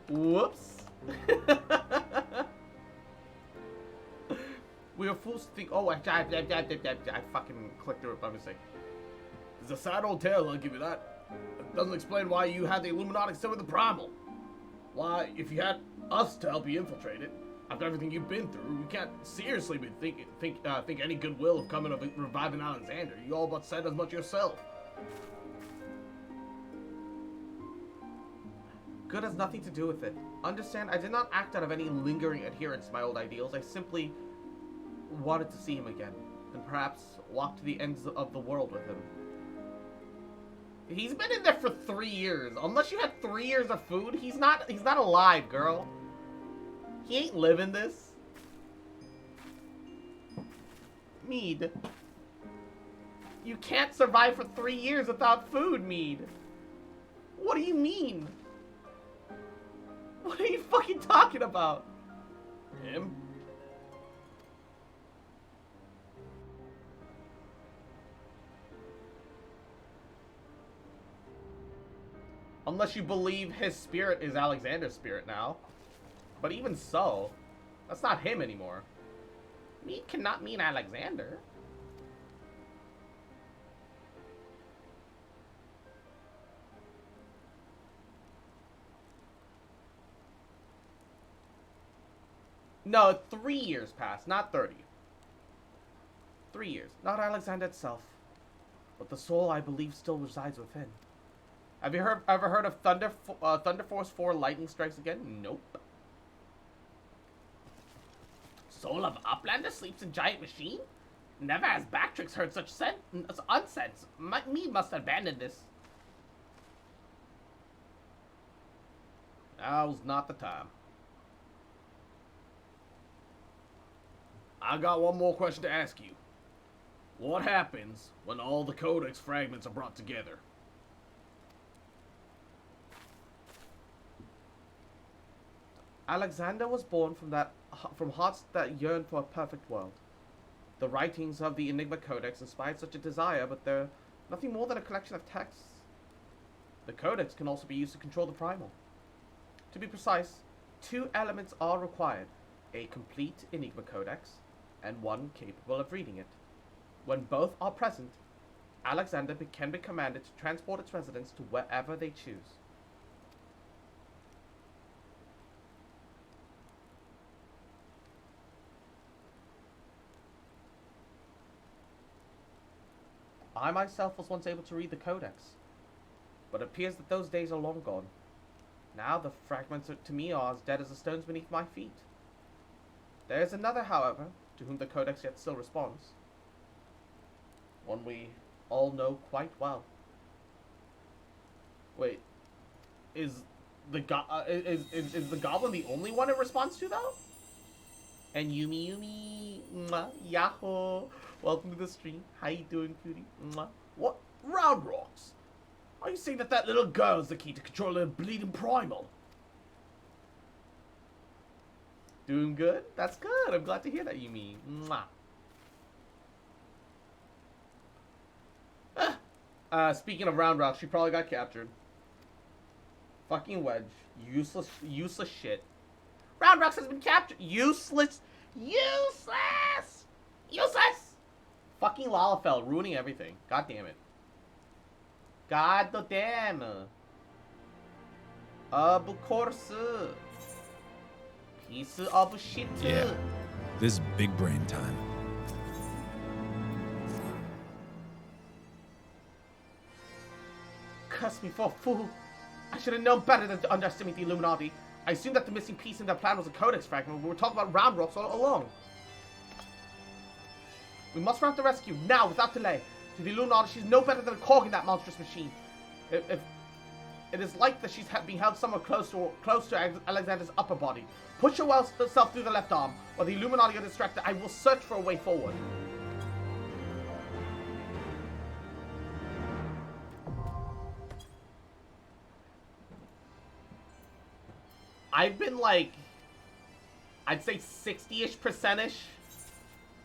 Whoops. We are fools to think. Oh, I fucking clicked through it by mistake. It's a sad old tale, I'll give you that. It doesn't explain why you had the Illuminati summon the primal. Why, if you had us to help you infiltrate it, after everything you've been through, we can't seriously be think any goodwill of coming of reviving Alexander. You all but said as much yourself. Good has nothing to do with it. Understand, I did not act out of any lingering adherence to my old ideals. I simply wanted to see him again, and perhaps walk to the ends of the world with him. He's been in there for 3 years. Unless you had 3 years of food, he's not alive, girl. He ain't living this. Mead. You can't survive for 3 years without food, Mead. What do you mean? What are you fucking talking about? Him? Unless you believe his spirit is Alexander's spirit now. But even so, that's not him anymore. Mead cannot mean Alexander. No, 3 years passed, not 30. 3 years. Not Alexander itself, but the soul I believe still resides within. Have you ever heard of Thunder Force 4 Lightning Strikes Again? Nope. Soul of Uplander sleeps in giant machine? Never has Bactrix heard such unsense. Me must abandon this. Now's not the time. I got one more question to ask you. What happens when all the codex fragments are brought together? Alexander was born from hearts that yearned for a perfect world. The writings of the Enigma Codex inspired such a desire, but they're nothing more than a collection of texts. The Codex can also be used to control the Primal. To be precise, 2 elements are required: a complete Enigma Codex, and one capable of reading it. When both are present, Alexander can be commanded to transport its residents to wherever they choose. I myself was once able to read the Codex, but it appears that those days are long gone. Now the fragments to me are as dead as the stones beneath my feet. There is another, however, to whom the Codex yet still responds. One we all know quite well. Wait, is the goblin the only one it responds to though? And Yumi, mwah, yahoo! Welcome to the stream. How you doing, cutie? Mwah. What? Round rocks? Are you saying that that little girl's the key to controlling a bleeding primal? Doing good? That's good. I'm glad to hear that, Yumi. Mwah. Speaking of Round Rock, she probably got captured. Fucking Wedge. Useless shit. Round Rocks has been captured. Useless. Fucking Lalafell ruining everything. God damn it. God damn. Of course. Piece of shit. Yeah. This is big brain time. Curse me for a fool. I should have known better than to underestimate the Illuminati. I assumed that the missing piece in their plan was a codex fragment. We were talking about Round Rocks all along. We must run to rescue, now, without delay. To the Illuminati, she's no better than a cog in that monstrous machine. If it is like that she's being held somewhere close to Alexander's upper body. Push yourself through the left arm, while the Illuminati are distracted. I will search for a way forward. I've been like, I'd say 60-ish%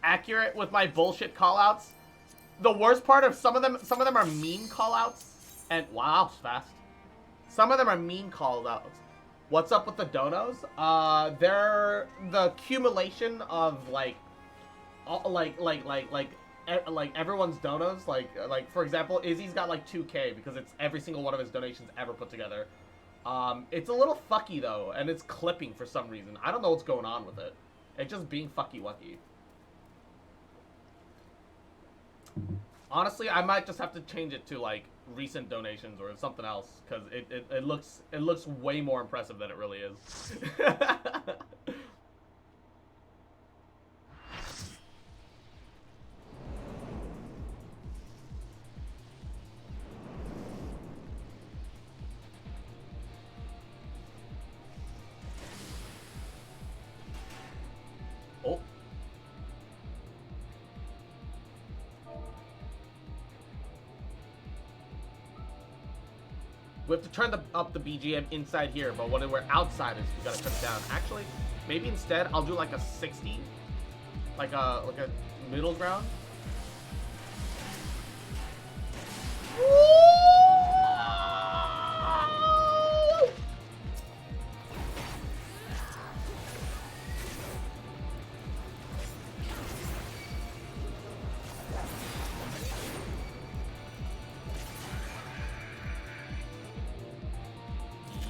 accurate with my bullshit callouts. The worst part of some of them are mean callouts, and wow, fast. Some of them are mean callouts. What's up with the donos? They're the accumulation of like everyone's donos. Like for example, Izzy's got like 2K because it's every single one of his donations ever put together. It's a little fucky though, and it's clipping for some reason. I don't know what's going on with it. It's just being fucky-wucky. Honestly, I might just have to change it to like recent donations or something else, because it looks way more impressive than it really is. Oh. We have to turn up the BGM inside here, but when we're outside, we gotta turn it down. Actually, maybe instead I'll do like a 60, like a middle ground.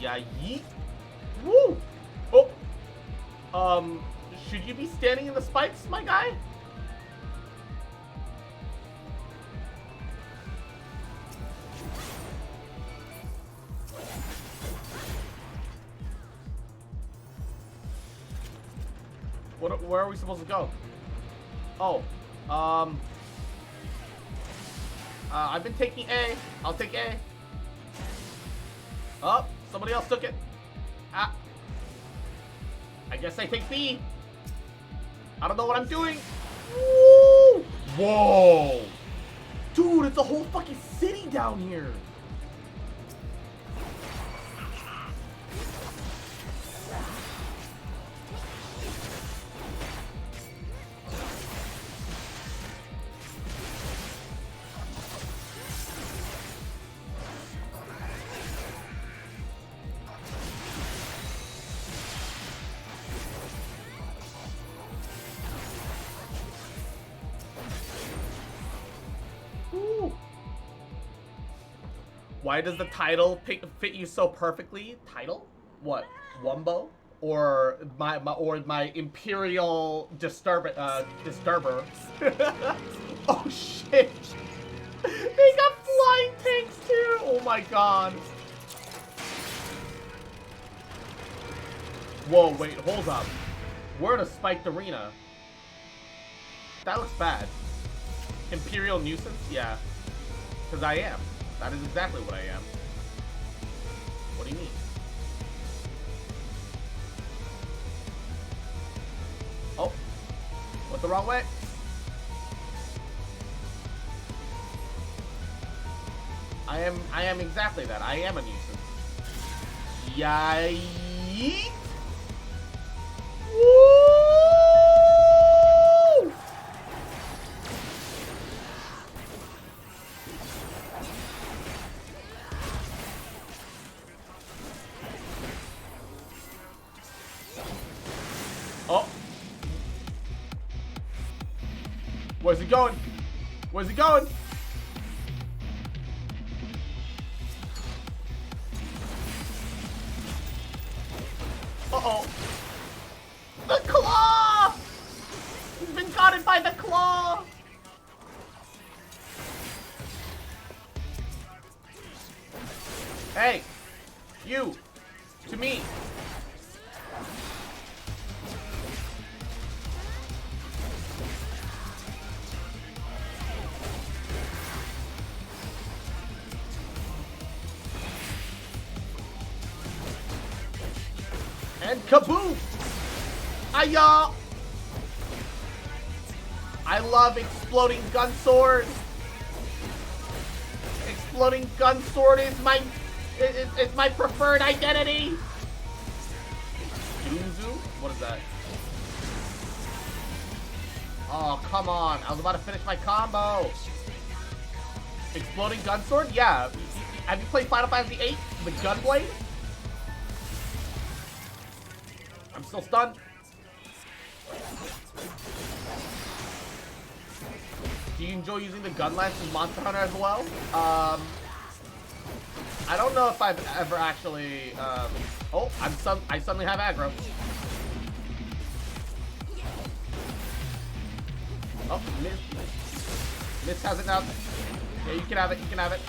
Yeah, yeet. Woo! Oh! Should you be standing in the spikes, my guy? Where are we supposed to go? Oh, I've been taking A. I'll take A. Oh, somebody else took it. Ah. I guess I take B. I don't know what I'm doing. Woo! Whoa! Dude, it's a whole fucking city down here. Why does the title fit you so perfectly? Title? What? Wumbo? Or my Imperial disturber? Oh shit! They got flying tanks too. Oh my god! Whoa! Wait, hold up. We're in a spiked arena. That looks bad. Imperial nuisance? Yeah. Because I am. That is exactly what I am. What do you mean? Oh. Went the wrong way. I am exactly that. I am a nuisance. Yeet! Woo! Oh. Where's he going? Where's he going? Uh-oh. The claw! He's been gotten by the claw! Hey! You! To me! And kaboom! Aya! I love exploding gun sword. Exploding gun sword is my preferred identity. Doomzu? What is that? Oh, come on. I was about to finish my combo. Exploding gun sword? Yeah. Have you played Final Fantasy VIII? The Gunblade? I'm still stunned. Do you enjoy using the gun lance in Monster Hunter as well? I don't know if I've ever actually. Oh, I suddenly have aggro. Oh, Miss has it now. Yeah, you can have it. You can have it.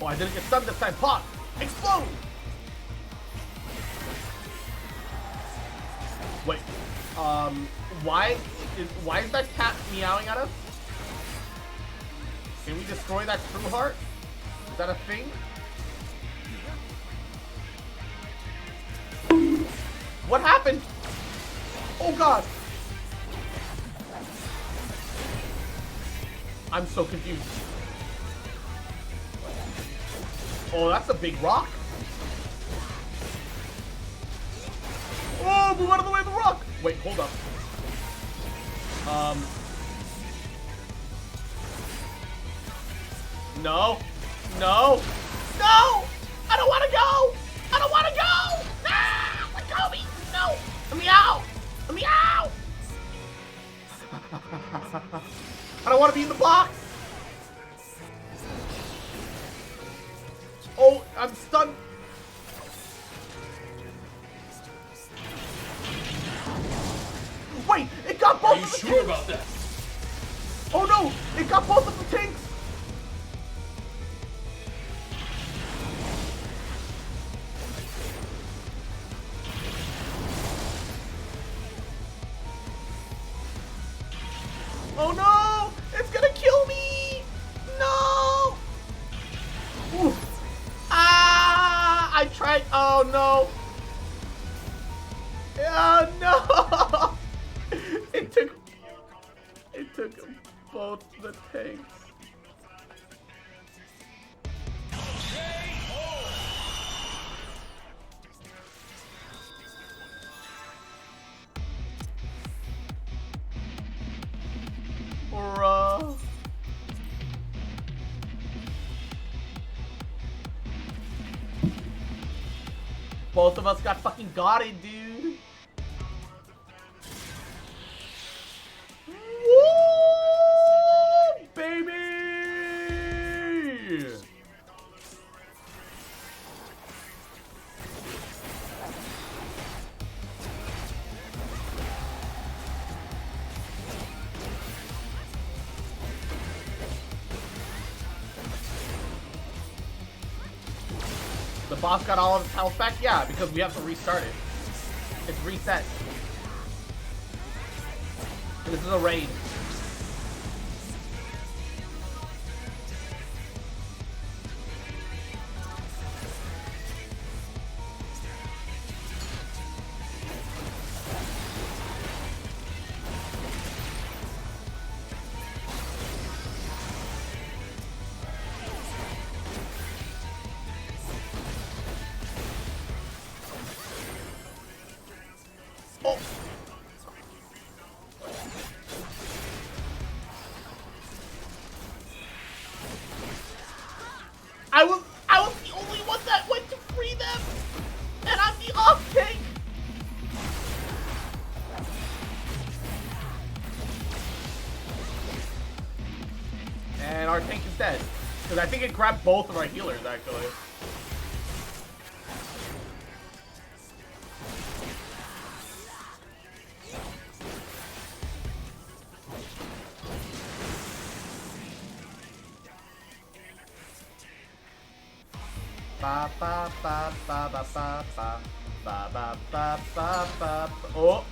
Oh, I didn't get stunned this time. Pop! Explode! Wait. Why is that cat meowing at us? Can we destroy that true heart? Is that a thing? What happened? Oh god! I'm so confused. Oh, that's a big rock. Oh, move out of the way of the rock. Wait, hold up. No. No. No! I don't want to go! I don't want to go! Ah! Let go of me! No! Let me out! Let me out! I don't want to be in the box! Oh, I'm stunned. Wait, it got both of the tanks. Are you sure about that? Oh no, it got both of the tanks. Oh no, it's gonna kill me. No. Ooh. Ah! I tried. Oh no! Oh no! It took both the tanks. Bruh. Both of us got fucking gotted, dude. Woo! Baby! boss got all of his health back? Yeah, because we have to restart it. It's reset. This is a raid. Oh! I was the only one that went to free them, and I'm the off tank. And our tank is dead, because I think it grabbed both of our healers actually. Ba ba ba ba ba ba ba ba ba ba ba ba. Oh!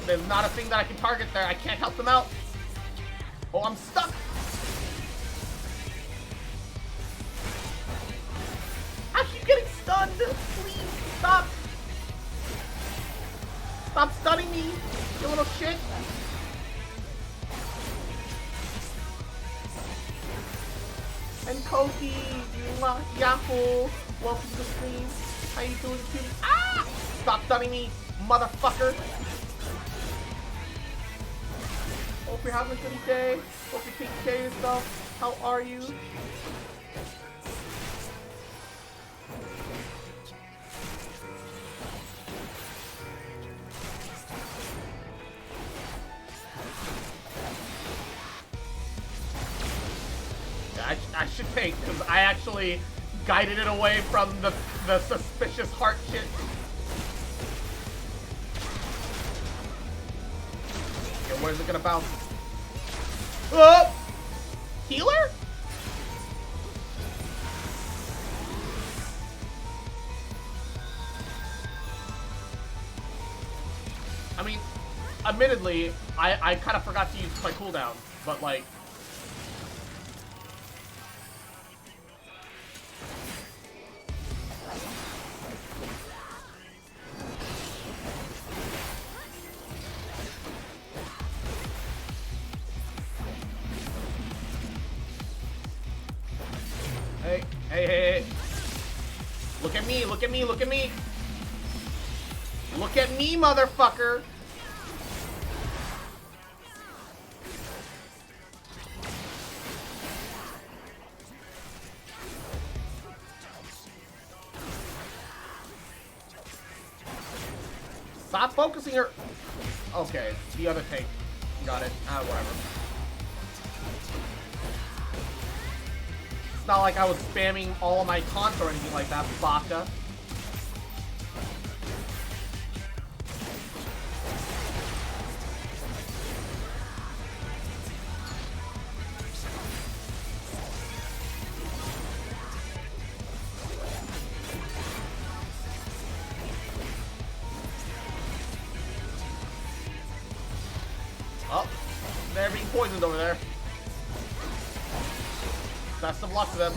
There's not a thing that I can target there. I can't help them out. Oh, I'm stuck. I keep getting stunned. Please stop. Stop stunning me, you little shit. And Koki, Yahoo, welcome to the stream. How you doing, cutie? Ah! Stop stunning me, motherfucker. Hope you're having a good day. Hope you're taking care of yourself. How are you? Yeah, I should take, because I actually guided it away from the suspicious heart shit. Okay, where's it gonna bounce? Oh! Healer? I mean, admittedly, I kind of forgot to use my cooldown, but like... Hey. Look at me, look at me, look at me. Look at me, motherfucker. Stop focusing her. Okay, the other tank. Got it. Ah, whatever. It's not like I was spamming all of my taunts or anything like that, baka. Oh, they're being poisoned over there. Best of luck to them.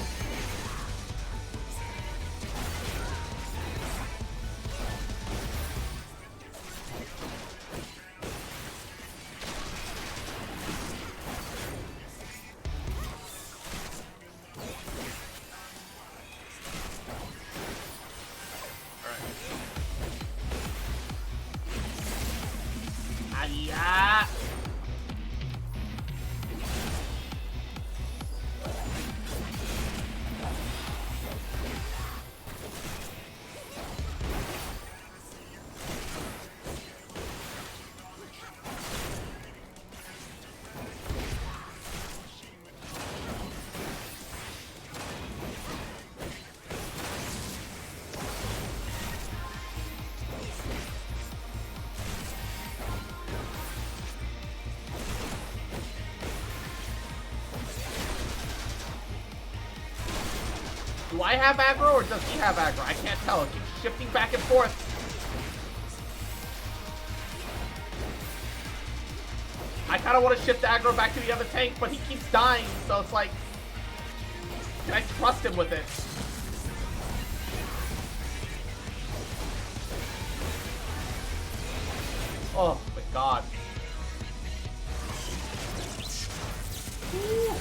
Alright. Do I have aggro or does he have aggro? I can't tell. It keeps shifting back and forth. I kind of want to shift aggro back to the other tank, but he keeps dying, so it's like, can I trust him with it? Oh my god. Ooh.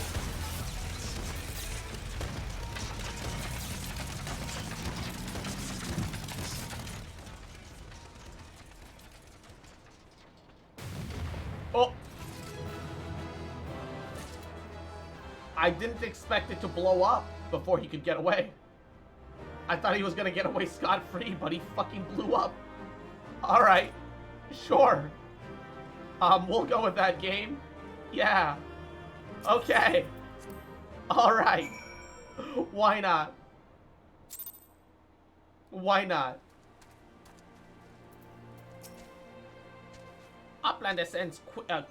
Oh. I didn't expect it to blow up before he could get away. I thought he was gonna get away scot-free, but he fucking blew up. Alright. Sure. We'll go with that game. Yeah. Okay. Alright. Why not? Why not? Uplander sends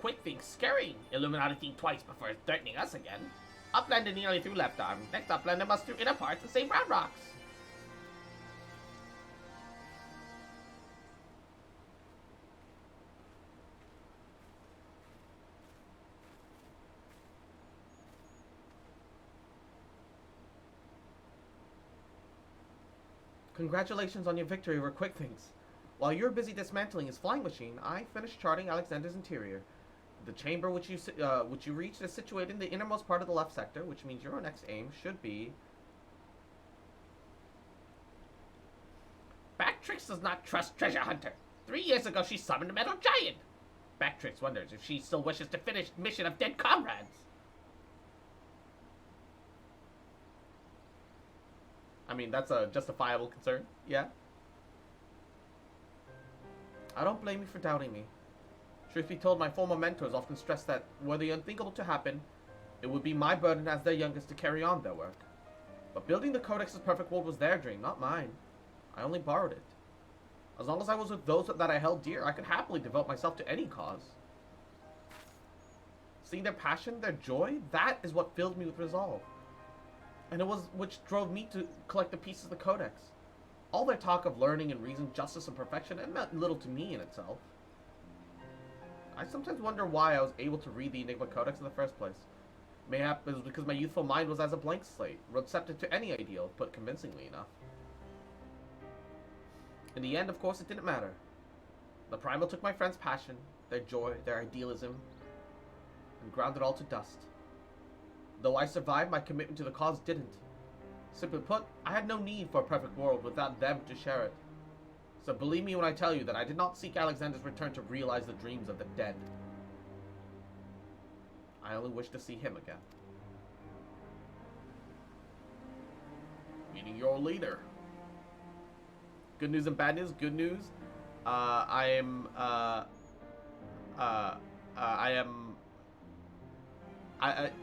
quick things scaring Illuminati think twice before threatening us again. Uplander nearly through left arm. Next Uplander must do inner parts to save Round Rocks. Congratulations on your victory over Quick Things. While you're busy dismantling his flying machine, I finished charting Alexander's interior. The chamber which you reached is situated in the innermost part of the left sector, which means your next aim should be... Backtrix does not trust Treasure Hunter. 3 years ago she summoned a metal giant. Backtrix wonders if she still wishes to finish the mission of dead comrades. I mean, that's a justifiable concern, yeah? I don't blame you for doubting me. Truth be told, my former mentors often stressed that, were the unthinkable to happen, it would be my burden as their youngest to carry on their work. But building the Codex's perfect world was their dream, not mine. I only borrowed it. As long as I was with those that I held dear, I could happily devote myself to any cause. Seeing their passion, their joy, that is what filled me with resolve. And it was which drove me to collect the pieces of the Codex. All their talk of learning and reason, justice and perfection, it meant little to me in itself. I sometimes wonder why I was able to read the Enigma Codex in the first place. Mayhap it was because my youthful mind was as a blank slate, receptive to any ideal, put convincingly enough. In the end, of course, it didn't matter. The Primal took my friend's passion, their joy, their idealism, and ground it all to dust. Though I survived, my commitment to the cause didn't. Simply put, I had no need for a perfect world without them to share it. So believe me when I tell you that I did not seek Alexander's return to realize the dreams of the dead. I only wish to see him again. Meeting your leader. Good news and bad news. Good news. I am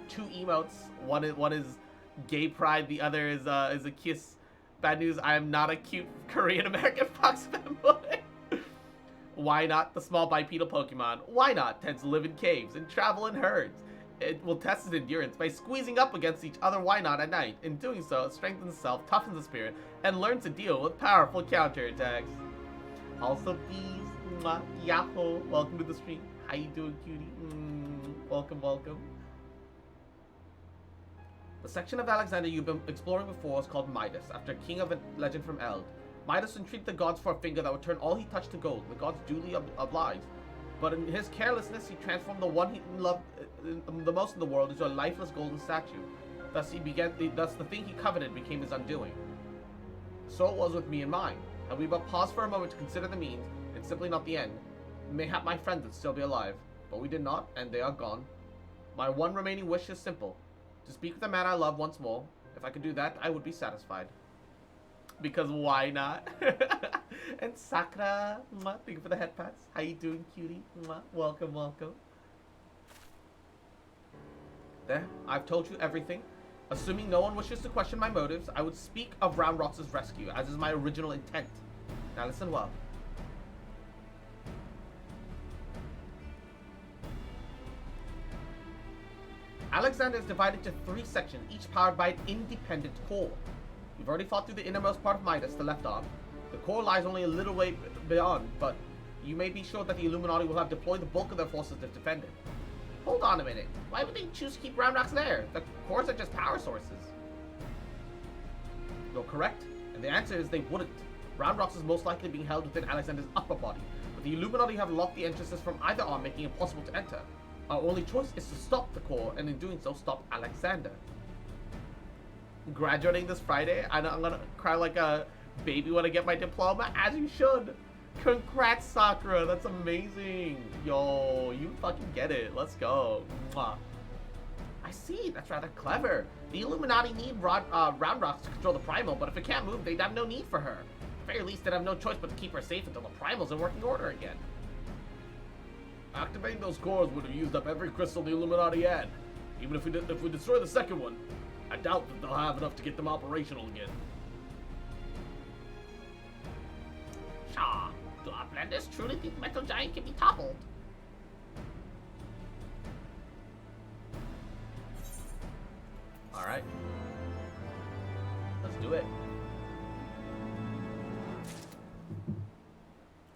two emotes. One is gay pride. The other is a kiss. Bad news. I am not a cute Korean American fox fanboy. Why not? The small bipedal Pokemon. Why not? Tends to live in caves and travel in herds. It will test its endurance by squeezing up against each other. Why not at night? In doing so, it strengthens itself, toughens the spirit, and learns to deal with powerful counterattacks. Also, bees. Mwah, yahoo. Welcome to the stream. How you doing, cutie? Welcome, welcome. The section of Alexander you've been exploring before is called Midas, after a king of a legend from Eld. Midas entreated the gods for a finger that would turn all he touched to gold. The gods duly obliged. But in his carelessness, he transformed the one he loved the most in the world into a lifeless golden statue. Thus, the thing he coveted became his undoing. So it was with me and mine. Had we but paused for a moment to consider the means, and simply not the end, mayhap my friends would still be alive. But we did not, and they are gone. My one remaining wish is simple. To speak with the man I love once more. If I could do that, I would be satisfied. Because why not? And Sakura, mwah, thank you for the head pats. How you doing, cutie? Mwah, welcome, welcome. There, I've told you everything. Assuming no one wishes to question my motives, I would speak of Round Rock's rescue, as is my original intent. Now listen well. Alexander is divided into 3 sections, each powered by an independent core. You've already fought through the innermost part of Midas, the left arm. The core lies only a little way beyond, but you may be sure that the Illuminati will have deployed the bulk of their forces to defend it. Hold on a minute. Why would they choose to keep Round Rocks there? The cores are just power sources. You're correct, and the answer is they wouldn't. Round Rocks is most likely being held within Alexander's upper body, but the Illuminati have locked the entrances from either arm, making it impossible to enter. Our only choice is to stop the core, and in doing so, stop Alexander. Graduating this Friday, I'm gonna cry like a baby when I get my diploma, as you should. Congrats, Sakura, that's amazing. Yo, you fucking get it. Let's go. Mwah. I see, that's rather clever. The Illuminati need Round Rocks to control the Primal, but if it can't move, they'd have no need for her. At the very least, they'd have no choice but to keep her safe until the Primal's in working order again. Activating those cores would have used up every crystal the Illuminati had. Even if we destroy the second one, I doubt that they'll have enough to get them operational again. Shaw, do Outlanders truly think Metal Giant can be toppled? Alright. Let's do it.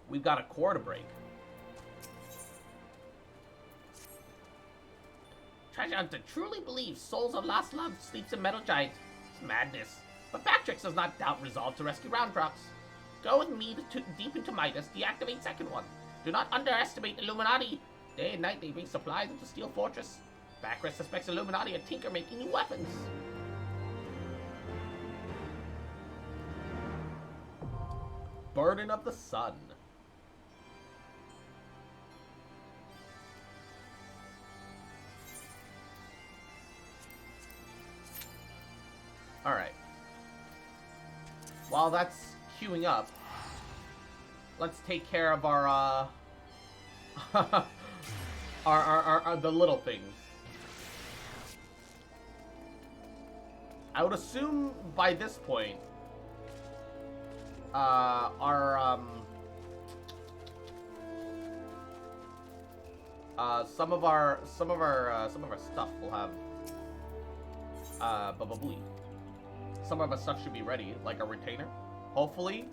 We've got a core to break. Treasure Hunter truly believes Souls of Lost Love sleeps in Metal Giant. It's madness. But Bactrix does not doubt resolve to rescue Round Rocks. Go with me deep into Midas, deactivate second one. Do not underestimate Illuminati. Day and night they bring supplies into Steel Fortress. Backrest suspects Illuminati and Tinker making new weapons. Burden of the Sun. Alright. While that's queuing up, let's take care of our, the little things. I would assume by this point, some of our stuff will have, some of our stuff should be ready, like a retainer. Hopefully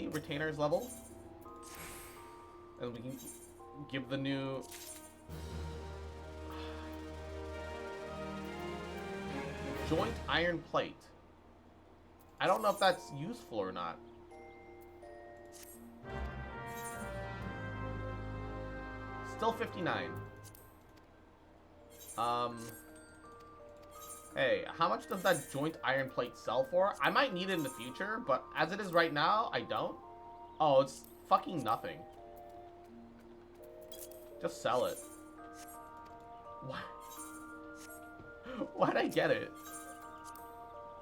retainer's level. And we can give the new... Joint iron plate. I don't know if that's useful or not. Still 59. Hey, how much does that joint iron plate sell for? I might need it in the future, but as it is right now, I don't. Oh, it's fucking nothing. Just sell it. What? Why'd I get it?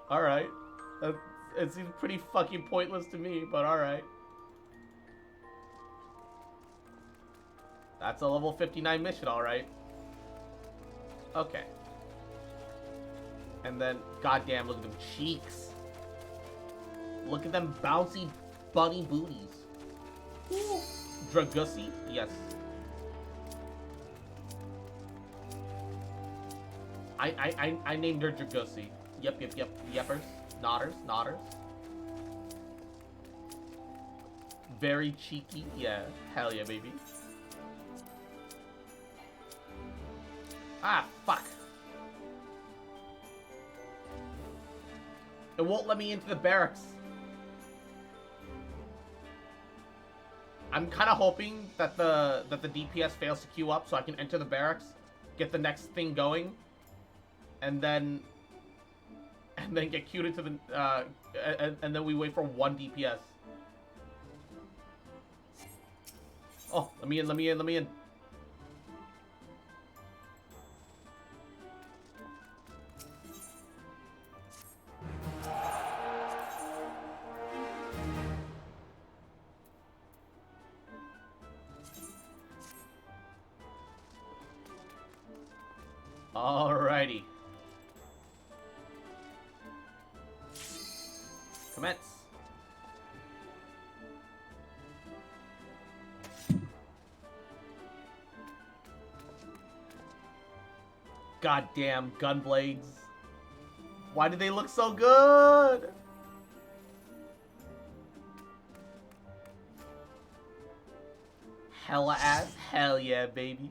Alright. It seems pretty fucking pointless to me, but alright. That's a level 59 mission, alright. Okay. And then, goddamn, look at them cheeks. Look at them bouncy bunny booties. Ooh. Dragussi? Yes. I named her Dragussi. Yep. Yeppers. Nodders. Very cheeky. Yeah. Hell yeah, baby. Ah, fuck. It won't let me into the barracks. I'm kind of hoping that the DPS fails to queue up so I can enter the barracks, get the next thing going, and then get queued into the and then we wait for one DPS. Oh, let me in. Alrighty. Commence. Goddamn gun blades. Why did they look so good? Hella ass? Hell yeah, baby.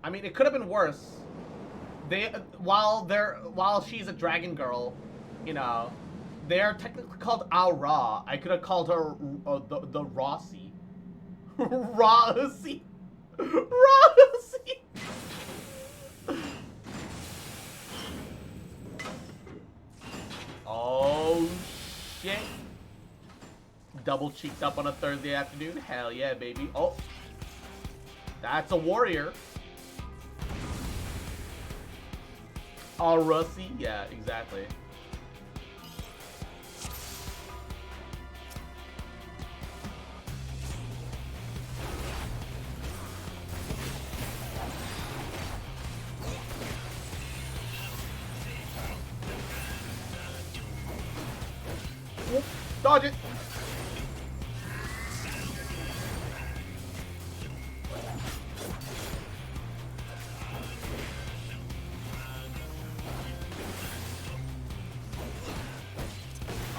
I mean, it could have been worse. While she's a dragon girl, you know, they are technically called Aura. I could have called her the Rossi. Rossi. Rossi. Oh shit. Double cheeked up on a Thursday afternoon. Hell yeah, baby. Oh. That's a warrior. All Rusty? Yeah, exactly. Whoop. Dodge it!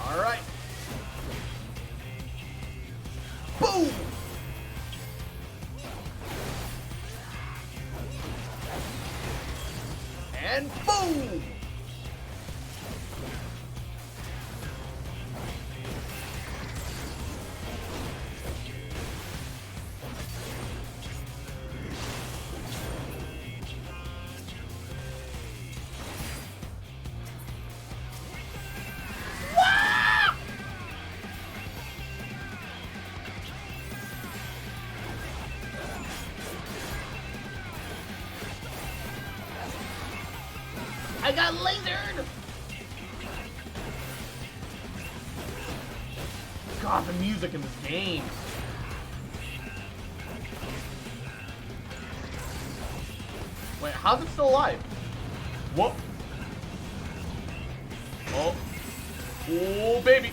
Alright. Boom! And boom! I got lasered! God, the music in this game. Wait, how's it still alive? Whoop. Oh. Oh, baby.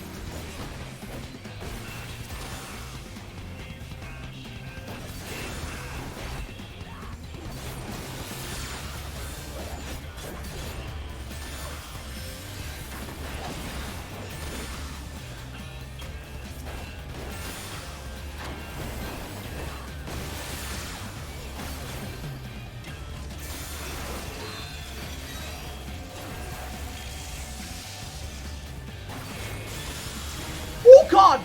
Oh God!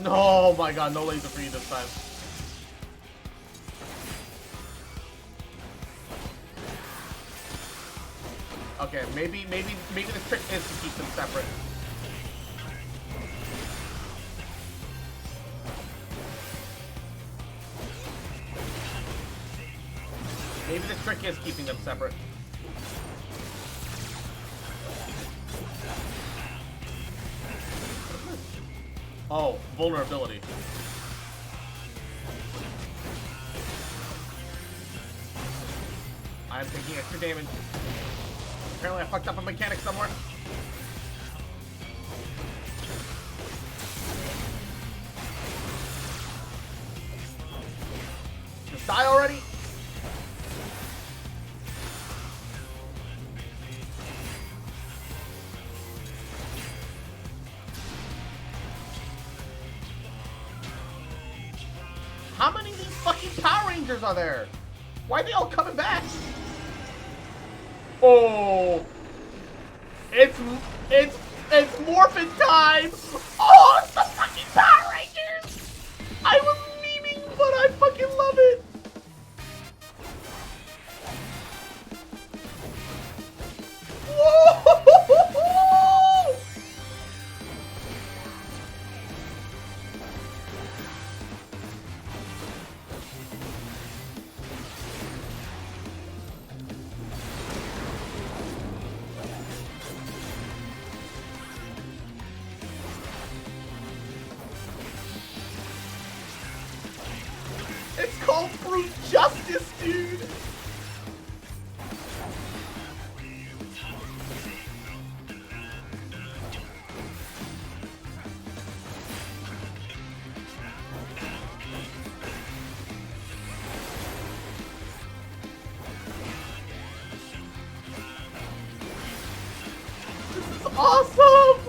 No, oh my God, no laser for you this time. Okay, maybe the trick is to keep them separate. Maybe the trick is keeping them separate. Oh, vulnerability. I'm taking extra damage. Apparently I fucked up a mechanic somewhere. Just die already? How many of these fucking Power Rangers are there? Why are they all coming back? Oh, it's morphin' time! Oh, it's the fucking Power Rangers! I was memeing, but I fucking love it! Whoa! Brute justice, dude! This is awesome!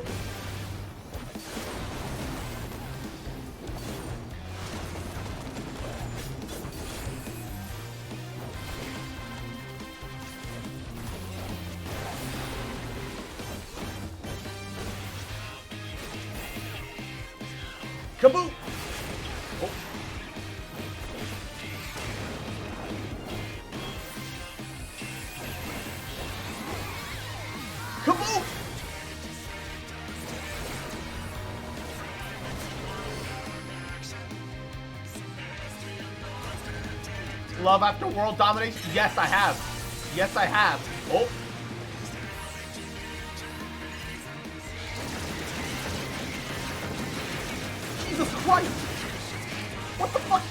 Kaboom! Oh. Kaboom! Love after world domination? Yes, I have. Yes, I have. Oh. Jesus Christ! What the fuck?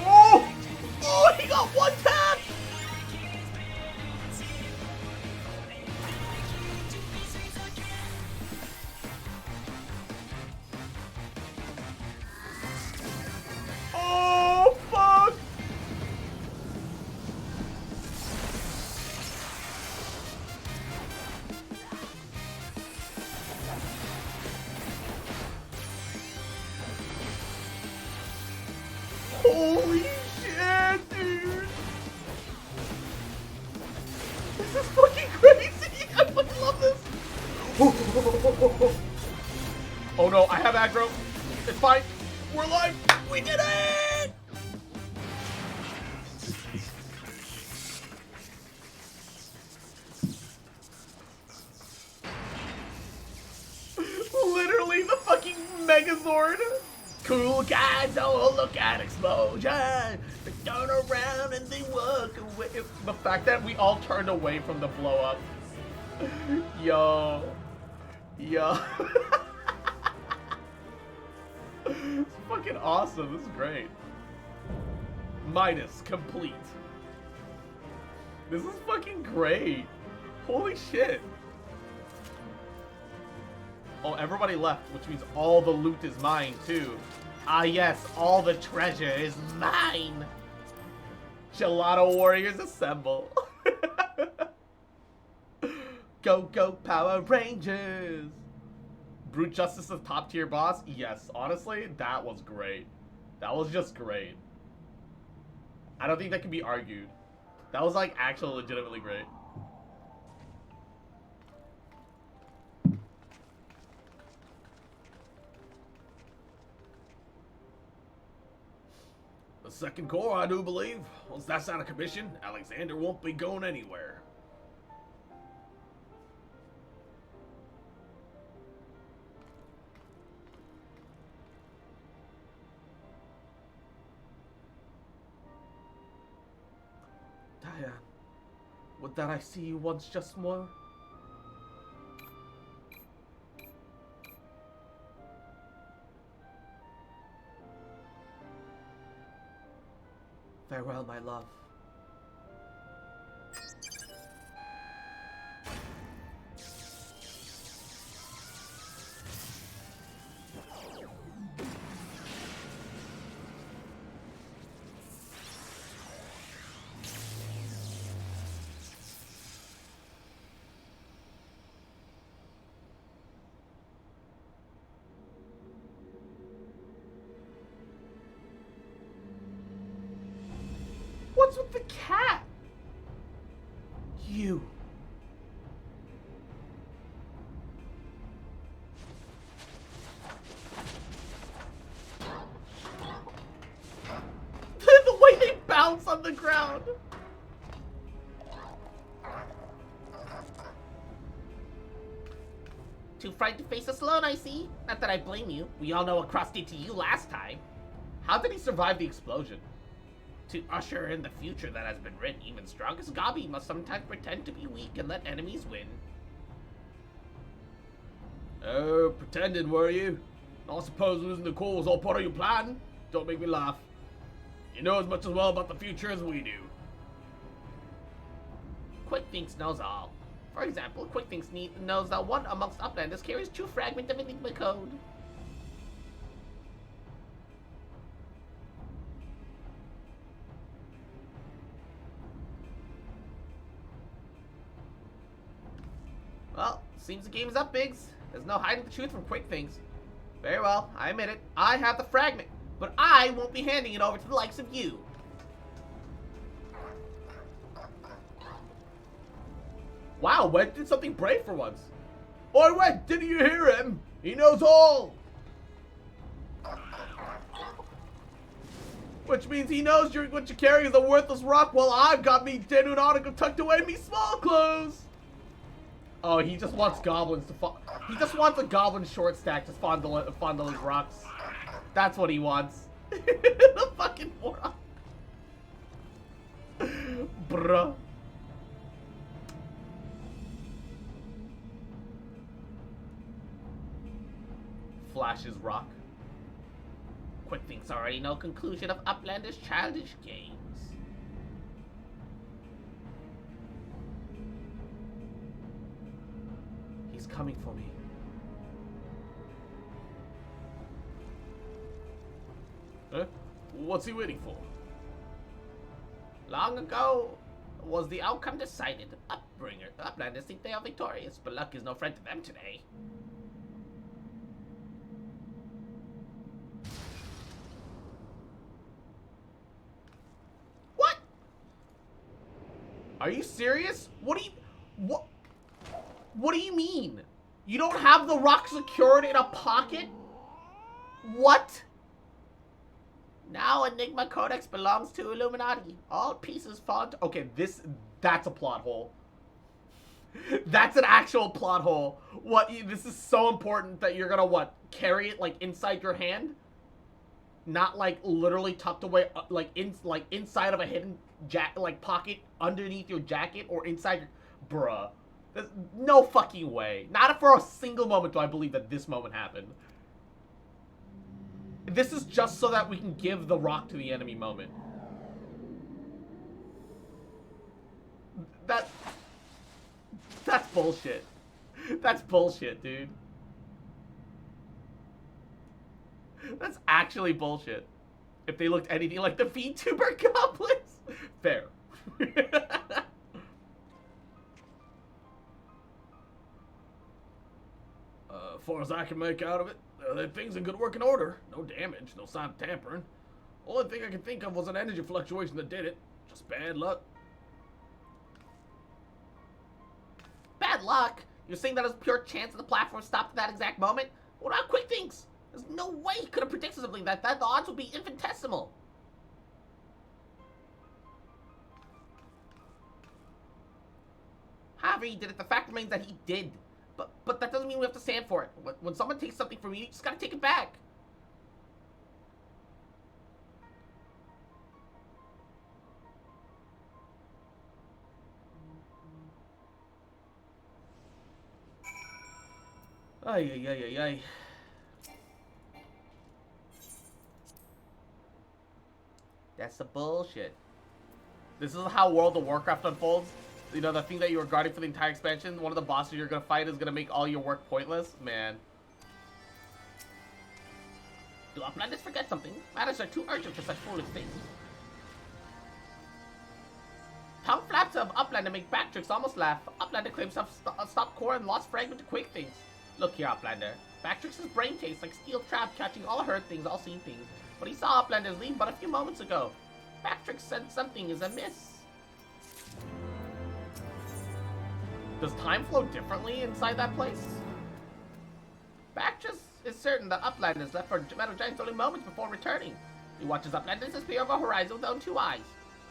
Oh! Oh, he got one tap! Oh, fuck! Holy shit, dude! This is fucking crazy! I fucking love this! Oh no, I have aggro. It's fine. We're alive! We did it! Literally the fucking Megazord! Cool guys don't look at explosion. They turn around and they walk away. The fact that we all turned away from the blow up. Yo. Yo. It's fucking awesome. This is great. Minus complete. This is fucking great. Holy shit. Oh, everybody left, which means all the loot is mine, too. Ah, yes, all the treasure is mine. Gelato warriors assemble. Go, go, Power Rangers. Brute Justice is top tier boss? Yes, honestly, that was great. That was just great. I don't think that can be argued. That was, like, actually legitimately great. The second corps, I do believe. Once that's out of commission, Alexander won't be going anywhere. Diane, would that I see you once just more? Farewell, my love. What's with the cat? You. The way they bounce on the ground. Too frightened to face us alone, I see. Not that I blame you. We all know what Cross did to you last time. How did he survive the explosion? To usher in the future that has been written, even strongest Gabi must sometimes pretend to be weak and let enemies win. Oh, pretending, were you? I suppose losing the coal was all part of your plan? Don't make me laugh. You know as much as well about the future as we do. QuickThinks knows all. For example, QuickThinks knows that one amongst Uplanders carries 2 fragments of Enigma code. Well, seems the game is up, Biggs. There's no hiding the truth from QuickThinks. Very well, I admit it. I have the fragment, but I won't be handing it over to the likes of you. Wow, Wed did something brave for once. Oi, Wed, didn't you hear him? He knows all. Which means he knows what you carry is a worthless rock, while I've got me Denunautica tucked away in me small clothes. Oh, he just wants goblins to he just wants a goblin short stack to fondle his rocks. That's what he wants. The fucking moron. Bruh. Flash's rock. QuickThinks already know conclusion of Uplander's childish games. He's coming for me. Huh? What's he waiting for? Long ago was the outcome decided. Uplanders think they are victorious, but luck is no friend to them today. What? Are you serious? What do you mean? You don't have the rock secured in a pocket? What? Now Enigma Codex belongs to Illuminati. All pieces fall into... Okay, that's a plot hole. That's an actual plot hole. This is so important that you're gonna, carry it, inside your hand? Not, literally tucked away, inside of a hidden, pocket underneath your jacket or inside your... Bruh. There's no fucking way. Not for a single moment do I believe that this moment happened. This is just so that we can give the rock to the enemy moment. That's bullshit. That's bullshit, dude. That's actually bullshit. If they looked anything like the VTuber goblins. Fair. As far as I can make out of it, things in good working order. No damage, no sign of tampering. Only thing I can think of was an energy fluctuation that did it. Just bad luck. Bad luck? You're saying that it was pure chance that the platform stopped at that exact moment? What about QuickThinks? There's no way he could have predicted something like that. The odds would be infinitesimal. However he did it, the fact remains that he did. But that doesn't mean we have to stand for it. When someone takes something from you, you just gotta take it back. Ay, ay, ay, ay, ay. That's the bullshit. This is how World of Warcraft unfolds. You know, the thing that you were guarding for the entire expansion, one of the bosses you're gonna fight is gonna make all your work pointless? Man. Do Uplanders forget something? Matters are too urgent for such foolish things. Tongue flaps of Uplander make Backtricks almost laugh. Uplander claims to have stopped core and lost fragment to QuickThinks. Look here, Uplander. Backtricks' brain tastes like steel trap catching all heard things, all seen things. But he saw Uplanders leave but a few moments ago. Backtricks said something is amiss. Does time flow differently inside that place? Backtricks is certain that Uplanders left for Metal Giants only moments before returning. He watches Uplanders disappear over the horizon with own 2 eyes.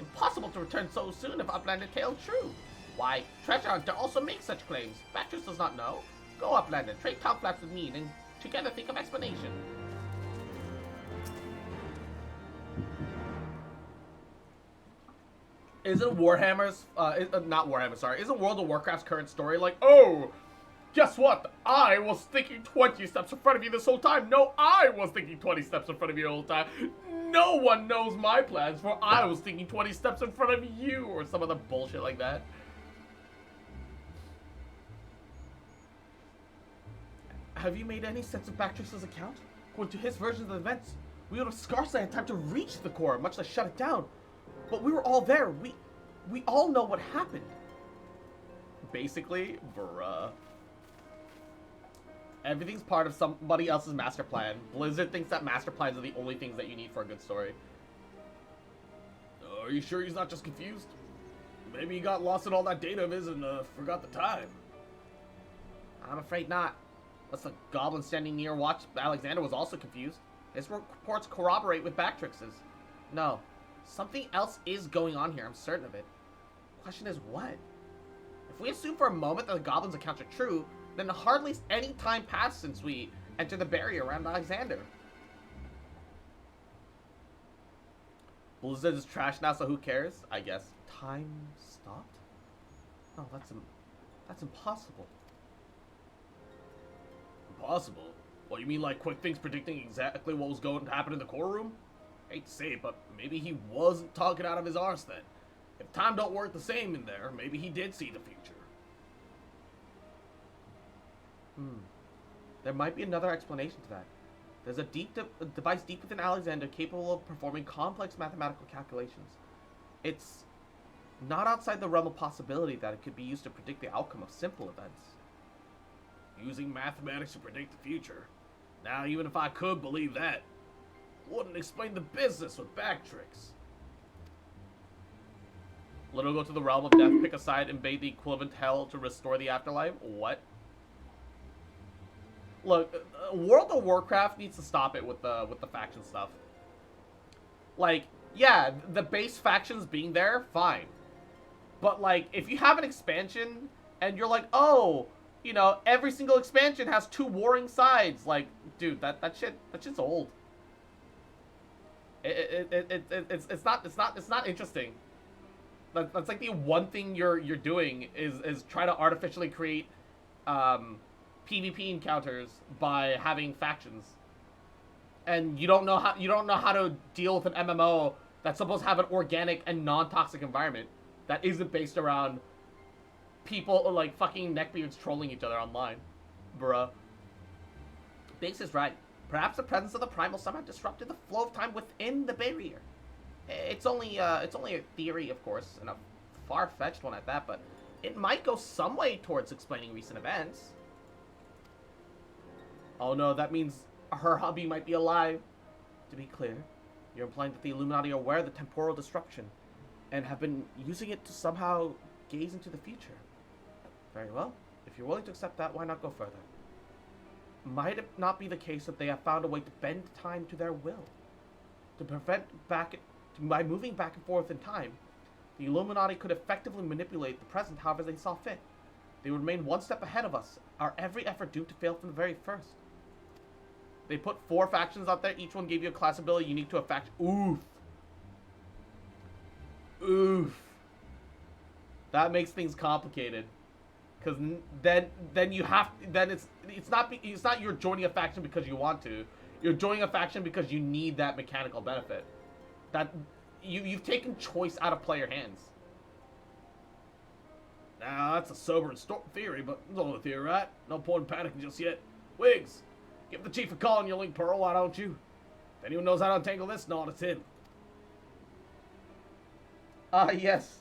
Impossible to return so soon if Uplander tale true. Why, Treasure Hunter also makes such claims. Backtricks does not know. Go, Uplander, trade tongue flaps with me, and together think of explanation. Isn't Warhammer's, not Warhammer, sorry, isn't World of Warcraft's current story like, oh, Guess what? I was thinking 20 steps in front of you this whole time. No, I was thinking 20 steps in front of you the whole time. No one knows my plans, for I was thinking 20 steps in front of you, or some other bullshit like that. Have you made any sense of Bactrix's account? According to his version of the events, we would have scarcely had time to reach the core, much less shut it down. But we were all there. We all know what happened. Basically, bruh. Everything's part of somebody else's master plan. Blizzard thinks that master plans are the only things that you need for a good story. Are you sure he's not just confused? Maybe he got lost in all that data of his and forgot the time. I'm afraid not. Unless the goblin standing near watch Alexander was also confused. His reports corroborate with Bactrix's. No. Something else is going on here, I'm certain of it. The question is what? If we assume for a moment that the goblin's accounts are true, then hardly any time passed since we entered the barrier around Alexander. Blizzard is trash now, so who cares? I guess. Time stopped? No, that's impossible. Impossible? What, you mean like Quick Things predicting exactly what was going to happen in the core room? Hate to say it, but maybe he wasn't talking out of his arse then. If time don't work the same in there, maybe he did see the future. There might be another explanation to that. There's a device deep within Alexander capable of performing complex mathematical calculations. It's not outside the realm of possibility that it could be used to predict the outcome of simple events. Using mathematics to predict the future. Now, even if I could believe that, wouldn't explain the business with Bactrix. Let her go to the realm of death, pick a side, invade the equivalent hell to restore the afterlife? What? Look, World of Warcraft needs to stop it with the faction stuff. Like, yeah, the base factions being there, fine. But like, if you have an expansion and you're like, oh, you know, every single expansion has 2 warring sides, like, dude, that shit's old. It's not interesting. That's like the one thing you're doing is try to artificially create PvP encounters by having factions, and you don't know how to deal with an MMO that's supposed to have an organic and non-toxic environment that isn't based around people like fucking neckbeards trolling each other online, bruh. Biggs is right. Perhaps the presence of the primal somehow disrupted the flow of time within the barrier. It's only a theory, of course, and a far-fetched one at that, but it might go some way towards explaining recent events. Oh no, that means her hubby might be alive. To be clear, you're implying that the Illuminati are aware of the temporal disruption and have been using it to somehow gaze into the future. Very well. If you're willing to accept that, why not go further? Might it not be the case that they have found a way to bend time to their will? By moving back and forth in time, the Illuminati could effectively manipulate the present however they saw fit. They would remain one step ahead of us, our every effort doomed to fail from the very first. They put 4 factions out there, each one gave you a class ability unique to a faction. Oof. Oof. That makes things complicated. Because then you have, then it's not you're joining a faction because you want to. You're joining a faction because you need that mechanical benefit. That you've taken choice out of player hands. Now, that's a sobering theory, but it's only a theory, right? No point in panicking just yet. Wiggs, give the chief a call on your link pearl, why don't you? If anyone knows how to untangle this knot, it's him. Yes.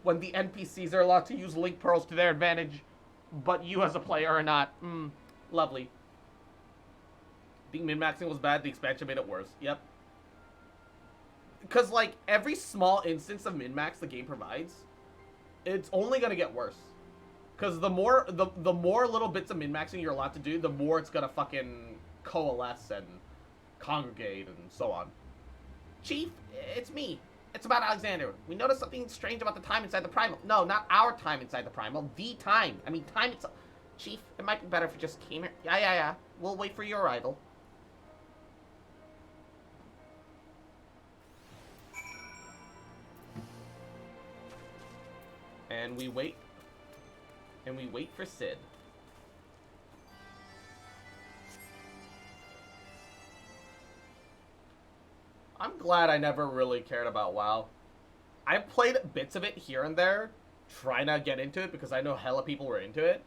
When the NPCs are allowed to use link pearls to their advantage, but you as a player are not. Lovely. I think min-maxing was bad, the expansion made it worse. Yep. Because, like, every small instance of min-max the game provides, it's only going to get worse. Because the more little bits of min-maxing you're allowed to do, the more it's going to fucking coalesce and congregate and so on. Chief, it's me. It's about Alexander. We noticed something strange about the time inside the Primal. No, not our time inside the Primal. The time. I mean, time itself. Chief, it might be better if you just came here. Yeah. We'll wait for your arrival. And we wait. And we wait for Sid. I'm glad I never really cared about WoW. I played bits of it here and there, trying to get into it because I know hella people were into it.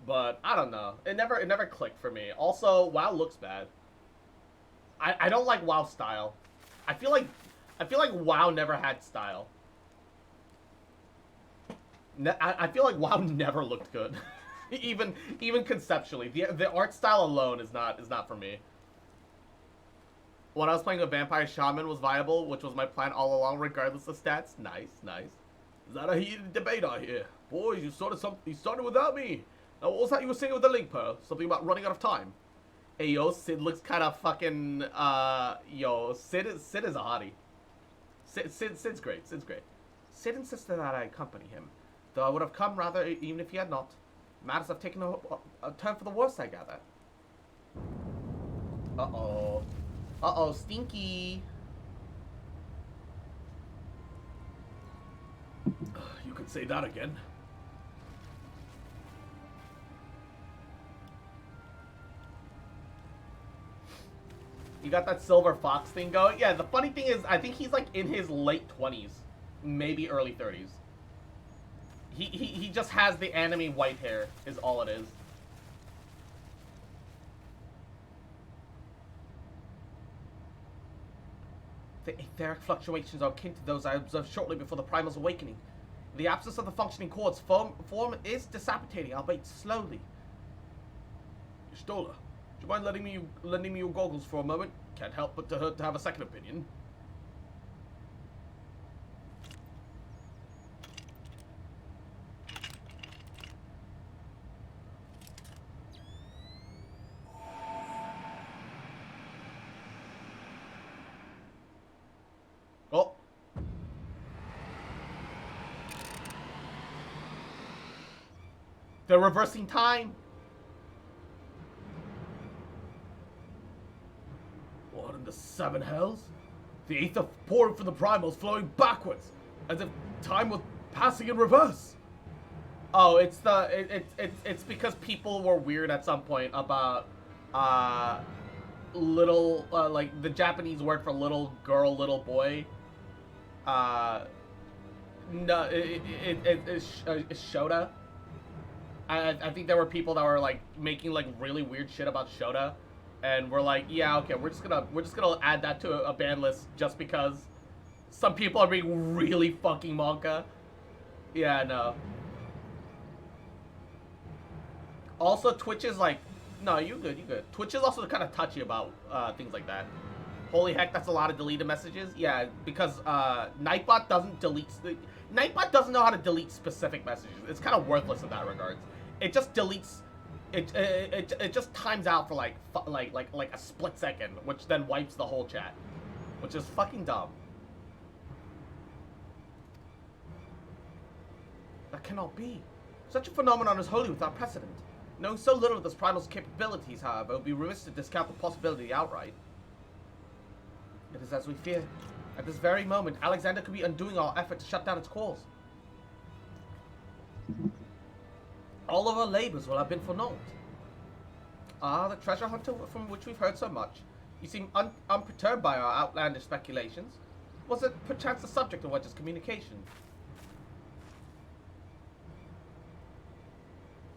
But I don't know. It never clicked for me. Also, WoW looks bad. I don't like WoW style. I feel like WoW never had style. I feel like WoW never looked good. even conceptually. The art style alone is not for me. When I was playing a Vampire Shaman was viable, which was my plan all along, regardless of stats. Nice. Is that a heated debate I hear? Boys, you started without me. Now, what was that you were saying with the link, Pearl? Something about running out of time. Hey, yo, Sid looks kind of fucking, Sid is a hottie. Sid's great. Sid insisted that I accompany him, though I would have come rather even if he had not. Matters have taken a turn for the worse, I gather. Uh-oh, Stinky. You could say that again. You got that silver fox thing going? Yeah, the funny thing is, I think he's like in his late 20s, maybe early 30s. He just has the anime white hair, is all it is. The etheric fluctuations are akin to those I observed shortly before the Primal's awakening. The absence of the functioning chords form is dissipating, albeit slowly. Stola, do you mind lending me your goggles for a moment? Can't help but to have a second opinion. Oh. They're reversing time. What in the seven hells? The ether pouring from the primals flowing backwards, as if time was passing in reverse. Oh, it's because people were weird at some point about little like the Japanese word for little girl, little boy. No, it's Shota. I think there were people that were like making like really weird shit about Shota, and we're like, yeah, okay, we're just gonna add that to a ban list just because some people are being really fucking monka. Yeah, no. Also, Twitch is like, no, you good. Twitch is also kind of touchy about things like that. Holy heck, that's a lot of deleted messages. Yeah, because Nightbot doesn't delete. Nightbot doesn't know how to delete specific messages. It's kind of worthless in that regards. It just deletes. It just times out for like a split second, which then wipes the whole chat, which is fucking dumb. That cannot be. Such a phenomenon is wholly without precedent. Knowing so little of this primal's capabilities, however, it would be remiss to discount the possibility outright. It is as we fear. At this very moment, Alexander could be undoing our effort to shut down its cause. All of our labors will have been for naught. Ah, the treasure hunter from which we've heard so much. You seem unperturbed by our outlandish speculations. Was it perchance the subject of Wedge's communication?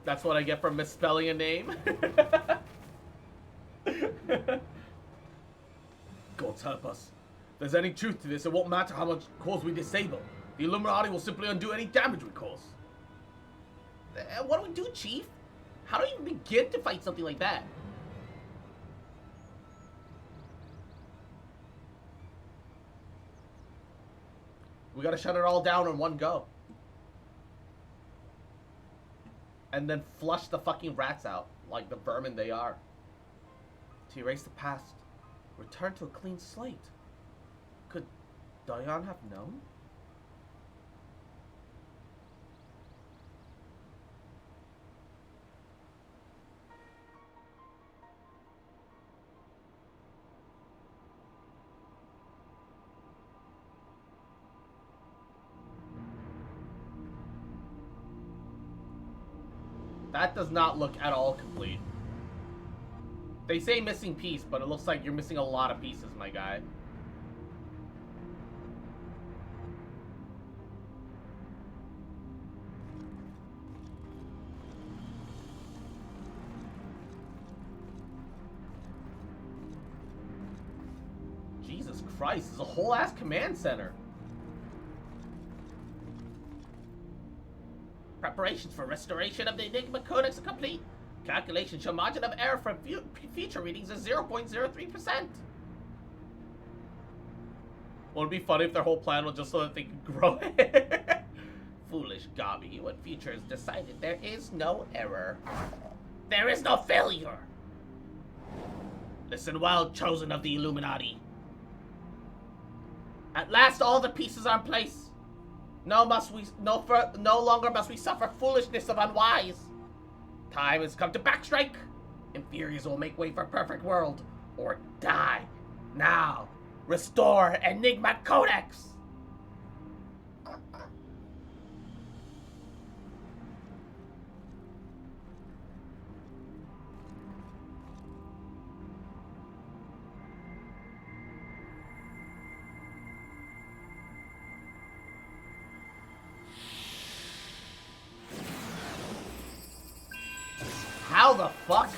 That's what I get for misspelling a name. Gods help us. If there's any truth to this, it won't matter how much cause we disable. The Illuminati will simply undo any damage we cause. What do we do, Chief? How do we even begin to fight something like that? We gotta shut it all down in one go. And then flush the fucking rats out, like the vermin they are. To erase the past, return to a clean slate. Could Diane have known? That does not look at all complete. They say missing piece, but it looks like you're missing a lot of pieces, my guy. Christ, it's a whole ass command center. Preparations for restoration of the Enigma Codex are complete. Calculations show margin of error for future readings is 0.03%. Wouldn't it be funny if their whole plan was just so that they could grow it? Foolish Gobby, what future is decided, there is no error. There is no failure. Listen well, chosen of the Illuminati. At last all the pieces are in place. No longer must we suffer foolishness of unwise. Time has come to backstrike. Inferiors will make way for a perfect world, or die. Now, restore Enigma Codex. How the fuck?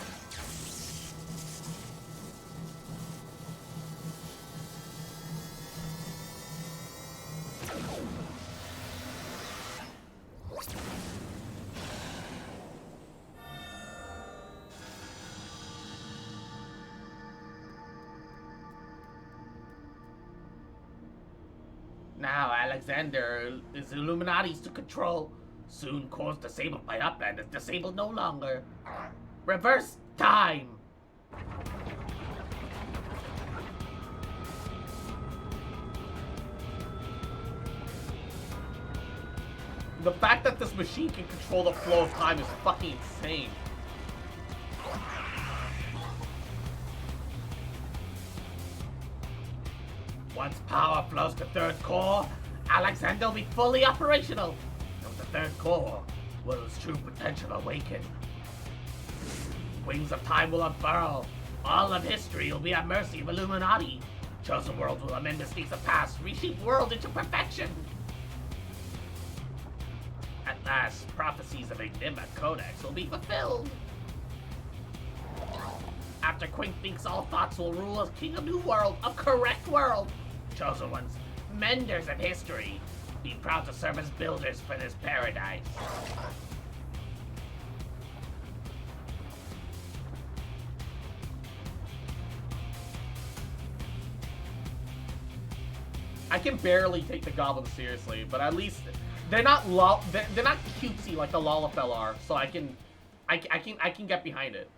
Now Alexander is Illuminati's to control. Soon cores disabled by Upland is disabled no longer. Reverse time! The fact that this machine can control the flow of time is fucking insane. Once power flows to third core, Alexander will be fully operational. And the third core will its true potential awaken. Wings of time will unfurl. All of history will be at mercy of Illuminati. Chosen worlds will amend mistakes of past, reshape world into perfection. At last, prophecies of Enigma Codex will be fulfilled. After Quink thinks all thoughts will rule as king of new world, of correct world. Chosen ones, menders of history, be proud to serve as builders for this paradise. I can barely take the goblins seriously, but at least they're not they're not cutesy like the Lalafell are, so I can get behind it.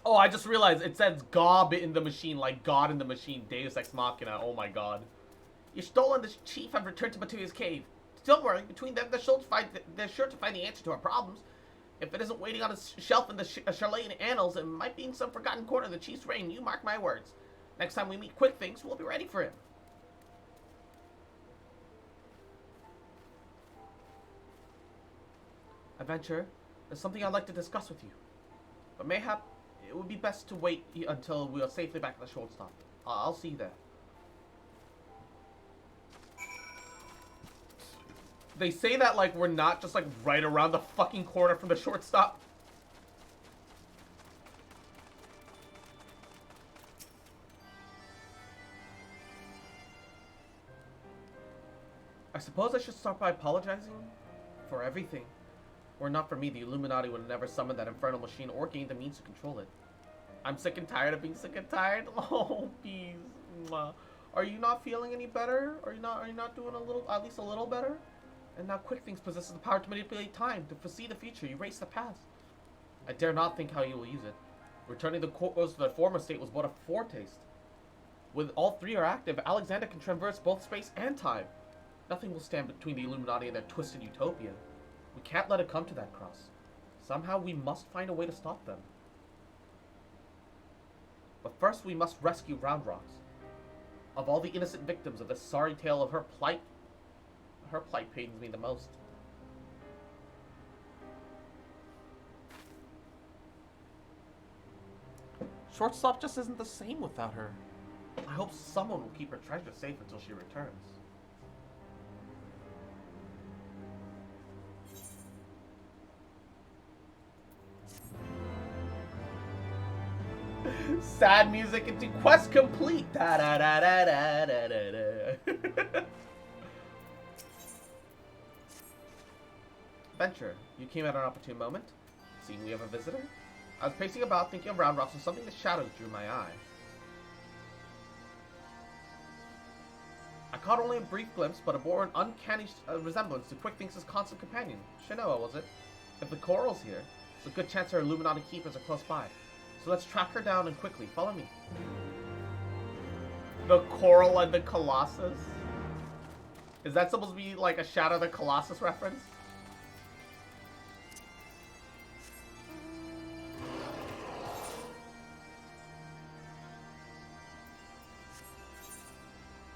Oh, I just realized it says Gob in the machine, like God in the machine, Deus Ex Machina. Oh my god. You've stolen the chief and returned to Materia's cave. Don't worry, between them, they're sure to find the answer to our problems. If it isn't waiting on a shelf in the Charlatan Annals, it might be in some forgotten corner of the chief's reign. You mark my words. Next time we meet Quick Things, we'll be ready for him. Adventure, there's something I'd like to discuss with you. But mayhap it would be best to wait until we are safely back at the shortstop. I'll see you there. They say that like we're not just like right around the fucking corner from the shortstop. I suppose I should start by apologizing for everything. Were it not for me, the Illuminati would have never summoned that infernal machine or gained the means to control it. I'm sick and tired of being sick and tired. Oh, bees. Are you not feeling any better? Are you not doing at least a little better? And now Quick Things possesses the power to manipulate time, to foresee the future, erase the past. I dare not think how you will use it. Returning the cores to their former state was but a foretaste. When all three are active, Alexander can traverse both space and time. Nothing will stand between the Illuminati and their twisted utopia. We can't let it come to that cross. Somehow we must find a way to stop them. But first we must rescue Round Rocks. Of all the innocent victims of this sorry tale of her plight pains me the most. Shortstop just isn't the same without her. I hope someone will keep her treasure safe until she returns. Sad music into quest complete. Da da da da da da da da. Venture, you came at an opportune moment. Seeing we have a visitor, I was pacing about thinking of Round Rocks when something in the shadows drew my eye. I caught only a brief glimpse, but it bore an uncanny resemblance to Quick Thinks' constant companion. Shinoa, was it? If the coral's here, it's a good chance her Illuminati keepers are close by. So let's track her down and quickly follow me. The coral and the Colossus? Is that supposed to be like a Shadow of the Colossus reference?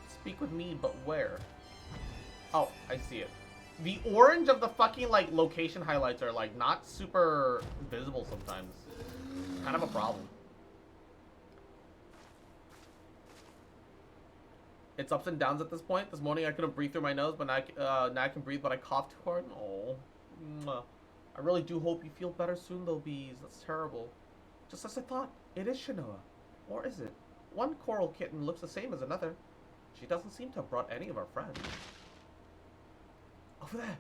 Speak with me, but where? Oh, I see it. The orange of the fucking, like, location highlights are, like, not super visible sometimes. Kind of a problem. It's ups and downs at this point. This morning I couldn't breathe through my nose, but now I can breathe, but I coughed too hard. Oh. I really do hope you feel better soon, though, Bees. That's terrible. Just as I thought, it is Shinoa. Or is it? One coral kitten looks the same as another. She doesn't seem to have brought any of our friends. Over there.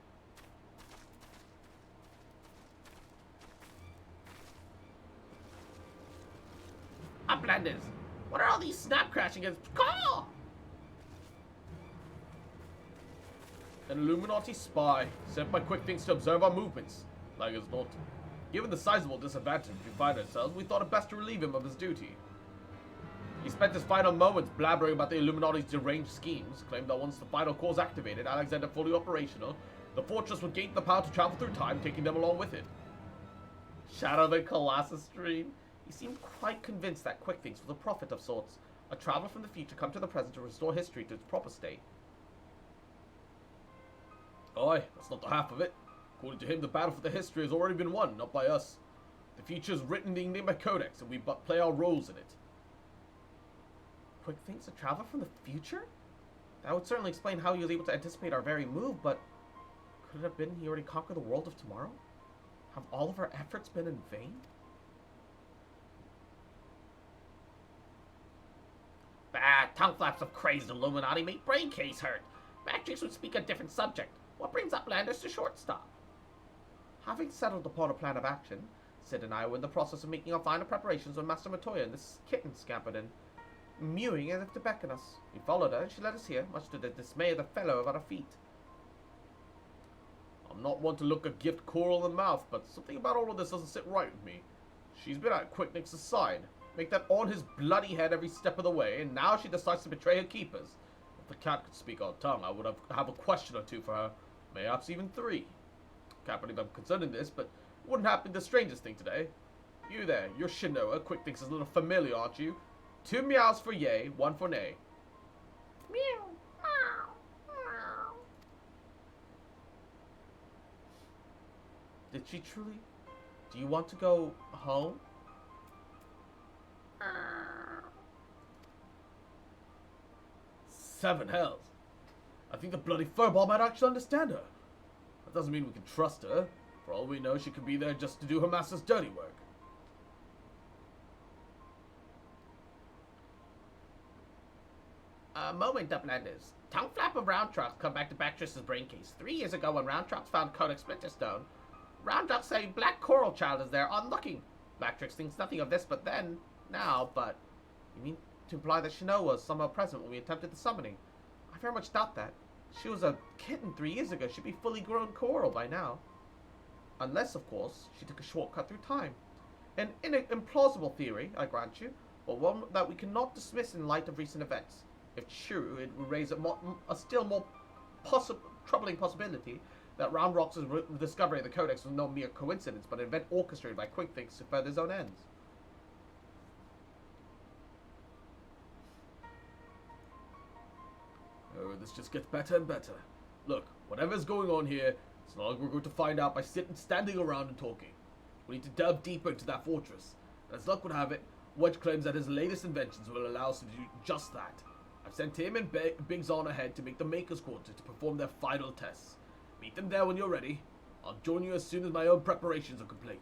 Uplanders, what are all these snap crashing against? Call! An Illuminati spy sent by Quick Things to observe our movements. Like as not. Given the sizable disadvantage we find ourselves, we thought it best to relieve him of his duty. He spent his final moments blabbering about the Illuminati's deranged schemes, claimed that once the final core is activated, Alexander fully operational, the fortress would gain the power to travel through time, taking them along with it. Shadow of the Colossus stream. He seemed quite convinced that Quick Things was a prophet of sorts, a traveler from the future come to the present to restore history to its proper state. Aye, that's not the half of it. According to him, the battle for the history has already been won, not by us. The future is written in the Enigma Codex, and we but play our roles in it. Quick Things, a traveler from the future? That would certainly explain how he was able to anticipate our very move, but could it have been he already conquered the world of tomorrow? Have all of our efforts been in vain? Bah, tongue flaps of crazed Illuminati make brain case hurt. Matrix would speak a different subject. What brings Uplanders to shortstop? Having settled upon a plan of action, Sid and I were in the process of making our final preparations when Master Matoya and this kitten scampered in, mewing as if to beckon us. We followed her and she led us here, much to the dismay of the fellow at our feet. I'm not one to look a gift coral in the mouth, but something about all of this doesn't sit right with me. She's been at Quicknick's side, make that on his bloody head every step of the way, and now she decides to betray her keepers. If the cat could speak our tongue, I would have a question or two for her, perhaps even 3. Can't believe I'm concerned in this, but it wouldn't happen the strangest thing today. You there, you're Shinoa, Quicknick's a little familiar, aren't you? 2 meows for yay, 1 for nay. Meow, meow, meow. Did she truly? Do you want to go home? 7 hells. I think the bloody furball might actually understand her. That doesn't mean we can trust her. For all we know, she could be there just to do her master's dirty work. A moment, Uplanders. Tongue flap of Roundtrox come back to Bactress's brain case. 3 years ago when Roundtrox found Codex Splinterstone, Roundtrox say Black Coral Child is there unlooking. Bactrix thinks nothing of this but then, now, but... You mean to imply that Shinoa was somehow present when we attempted the summoning? I very much doubt that. She was a kitten 3 years ago. She'd be fully grown coral by now. Unless, of course, she took a shortcut through time. An implausible theory, I grant you, but one that we cannot dismiss in light of recent events. If true, it would raise a still more troubling possibility that Round Rock's discovery of the Codex was no mere coincidence, but an event orchestrated by Quick Things to further his own ends. Oh, this just gets better and better. Look, whatever's going on here, it's not like we're going to find out by standing around and talking. We need to delve deeper into that fortress. And as luck would have it, Wedge claims that his latest inventions will allow us to do just that. I've sent him and Biggs on ahead to make the Maker's Quarter to perform their final tests. Meet them there when you're ready. I'll join you as soon as my own preparations are complete.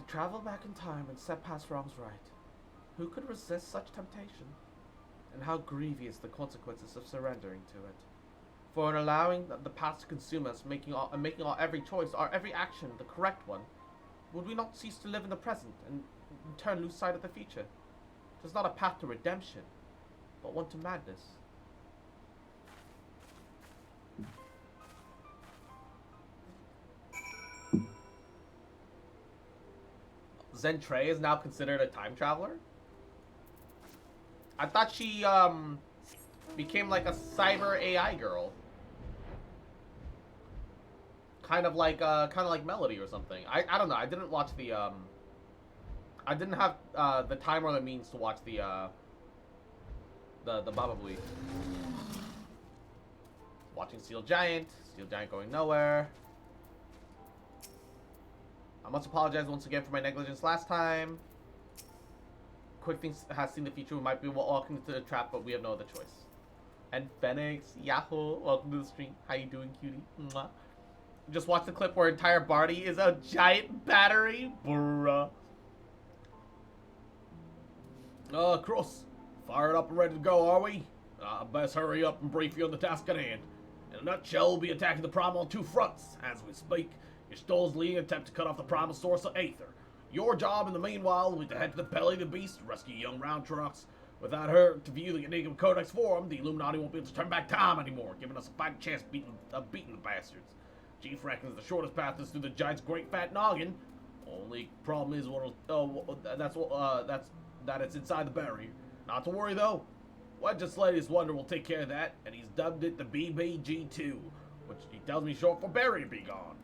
travel back in time and set past wrongs right. Who could resist such temptation? And how grievous the consequences of surrendering to it. For in allowing the past to consume us, making every choice, or every action, the correct one, would we not cease to live in the present and in turn lose sight of the future? It is not a path to redemption, but one to madness. Zentrey is now considered a time traveler? I thought she, became like a cyber AI girl. Kind of like Melody or something. I don't know. I didn't watch the, I didn't have, the time or the means to watch the Baba Booey. Watching Steel Giant going nowhere. I must apologize once again for my negligence last time. Quick Things has seen the future. We might be walking into the trap, but we have no other choice. And Phoenix, Yahoo, welcome to the stream. How you doing, cutie? Mwah. Just watch the clip where entire body is a giant battery. Bruh. Cross. Fired up and ready to go, are we? Best hurry up and brief you on the task at hand. In a nutshell, we'll be attacking the Prime on two fronts. As we speak, your Stoll's leading an attempt to cut off the Primal source of Aether. Your job in the meanwhile will be to head to the belly of the beast, rescue young round trucks. Without her to view the Enigma Codex for him, the Illuminati won't be able to turn back time anymore, giving us a fighting chance of beating the bastards. Chief reckons the shortest path is through the giant's great fat noggin. Only problem is that it's inside the barrier. Not to worry though. Legislator's Wonder will take care of that, and he's dubbed it the BBG2, which he tells me short for Barrier Be Gone.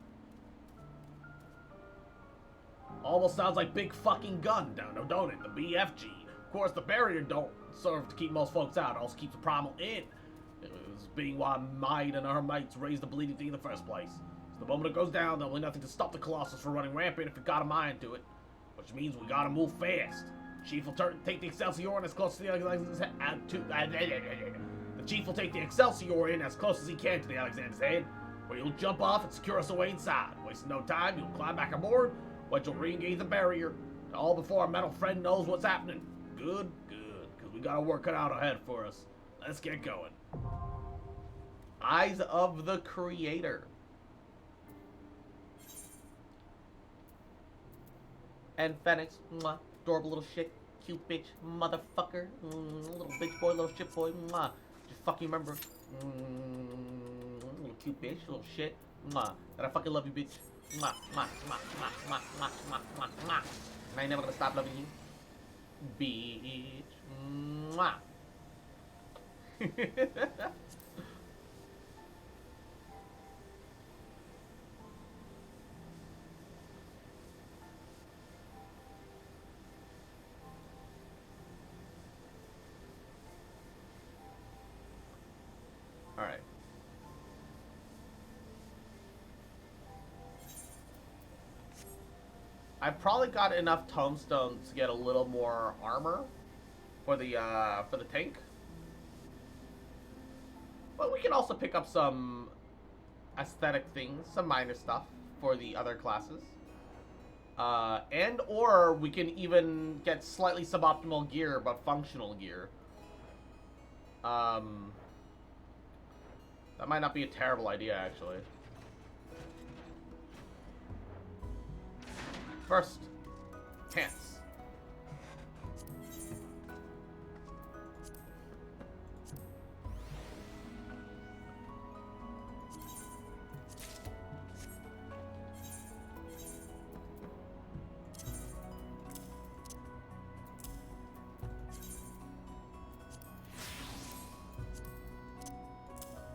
Almost sounds like big fucking gun, don't it? The BFG. Of course, the barrier don't serve to keep most folks out. It also keeps the primal in. It was being why Might and her mates raised the bleeding thing in the first place. So the moment it goes down, there'll be nothing to stop the Colossus from running rampant if it got a mind to it. Which means we gotta move fast. Chief will take the Excelsior in as close to the the Chief will take the Excelsior in as close as he can to the Alexander's head, where you'll jump off and secure us away inside. Wasting no time, you'll climb back aboard, but you'll re-engage the barrier, all before our metal friend knows what's happening. Good, because we got a work cut out ahead for us. Let's get going. Eyes of the Creator. And Phoenix, mwah, adorable little shit, cute bitch, motherfucker, little bitch boy, little shit boy, mwah. Just fucking remember, little cute bitch, little shit, mwah. That I fucking love you, bitch, mwah, mwah, mwah, mwah, mwah, mwah, mwah, mwah, mwah. And I ain't never gonna stop loving you, bitch, mwah. Alright. I've probably got enough tomestones to get a little more armor for the tank. But we can also pick up some aesthetic things, some minor stuff for the other classes. And or we can even get slightly suboptimal gear, but functional gear. That might not be a terrible idea, actually. First, pants.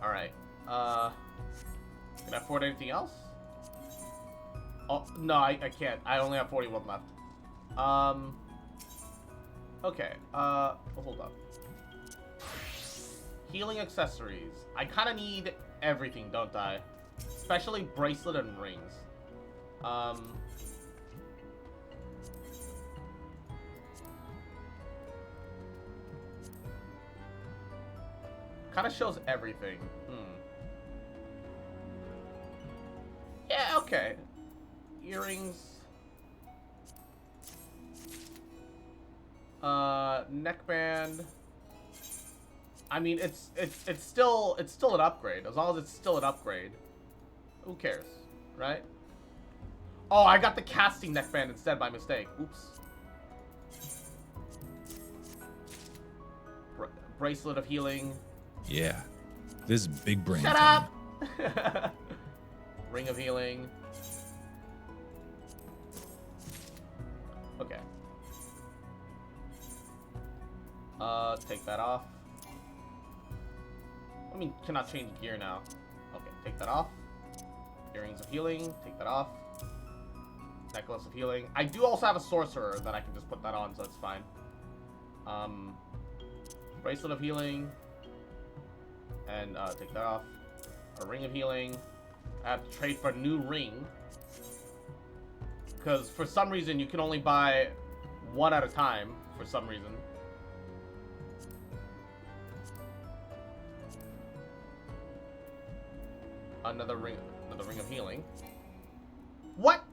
Alright. Can I afford anything else? Oh, no, I can't. I only have 41 left. Okay. Hold up. Healing accessories. I kind of need everything, don't I? Especially bracelet and rings. Kind of shows everything. Yeah, okay. Earrings. Neckband. I mean, it's still an upgrade. As long as it's still an upgrade. Who cares, right? Oh, I got the casting neckband instead by mistake. Oops. Bracelet of healing. Yeah, this big brain. Shut time. up! Ring of healing. Okay. Take that off. I mean, cannot change gear now. Okay, take that off. Earrings of healing. Take that off. Necklace of healing. I do also have a sorcerer that I can just put that on, so that's fine. Bracelet of healing. And take that off. A ring of healing. I have to trade for a new ring. Because for some reason you can only buy one at a time. For some reason. Another ring of healing. What?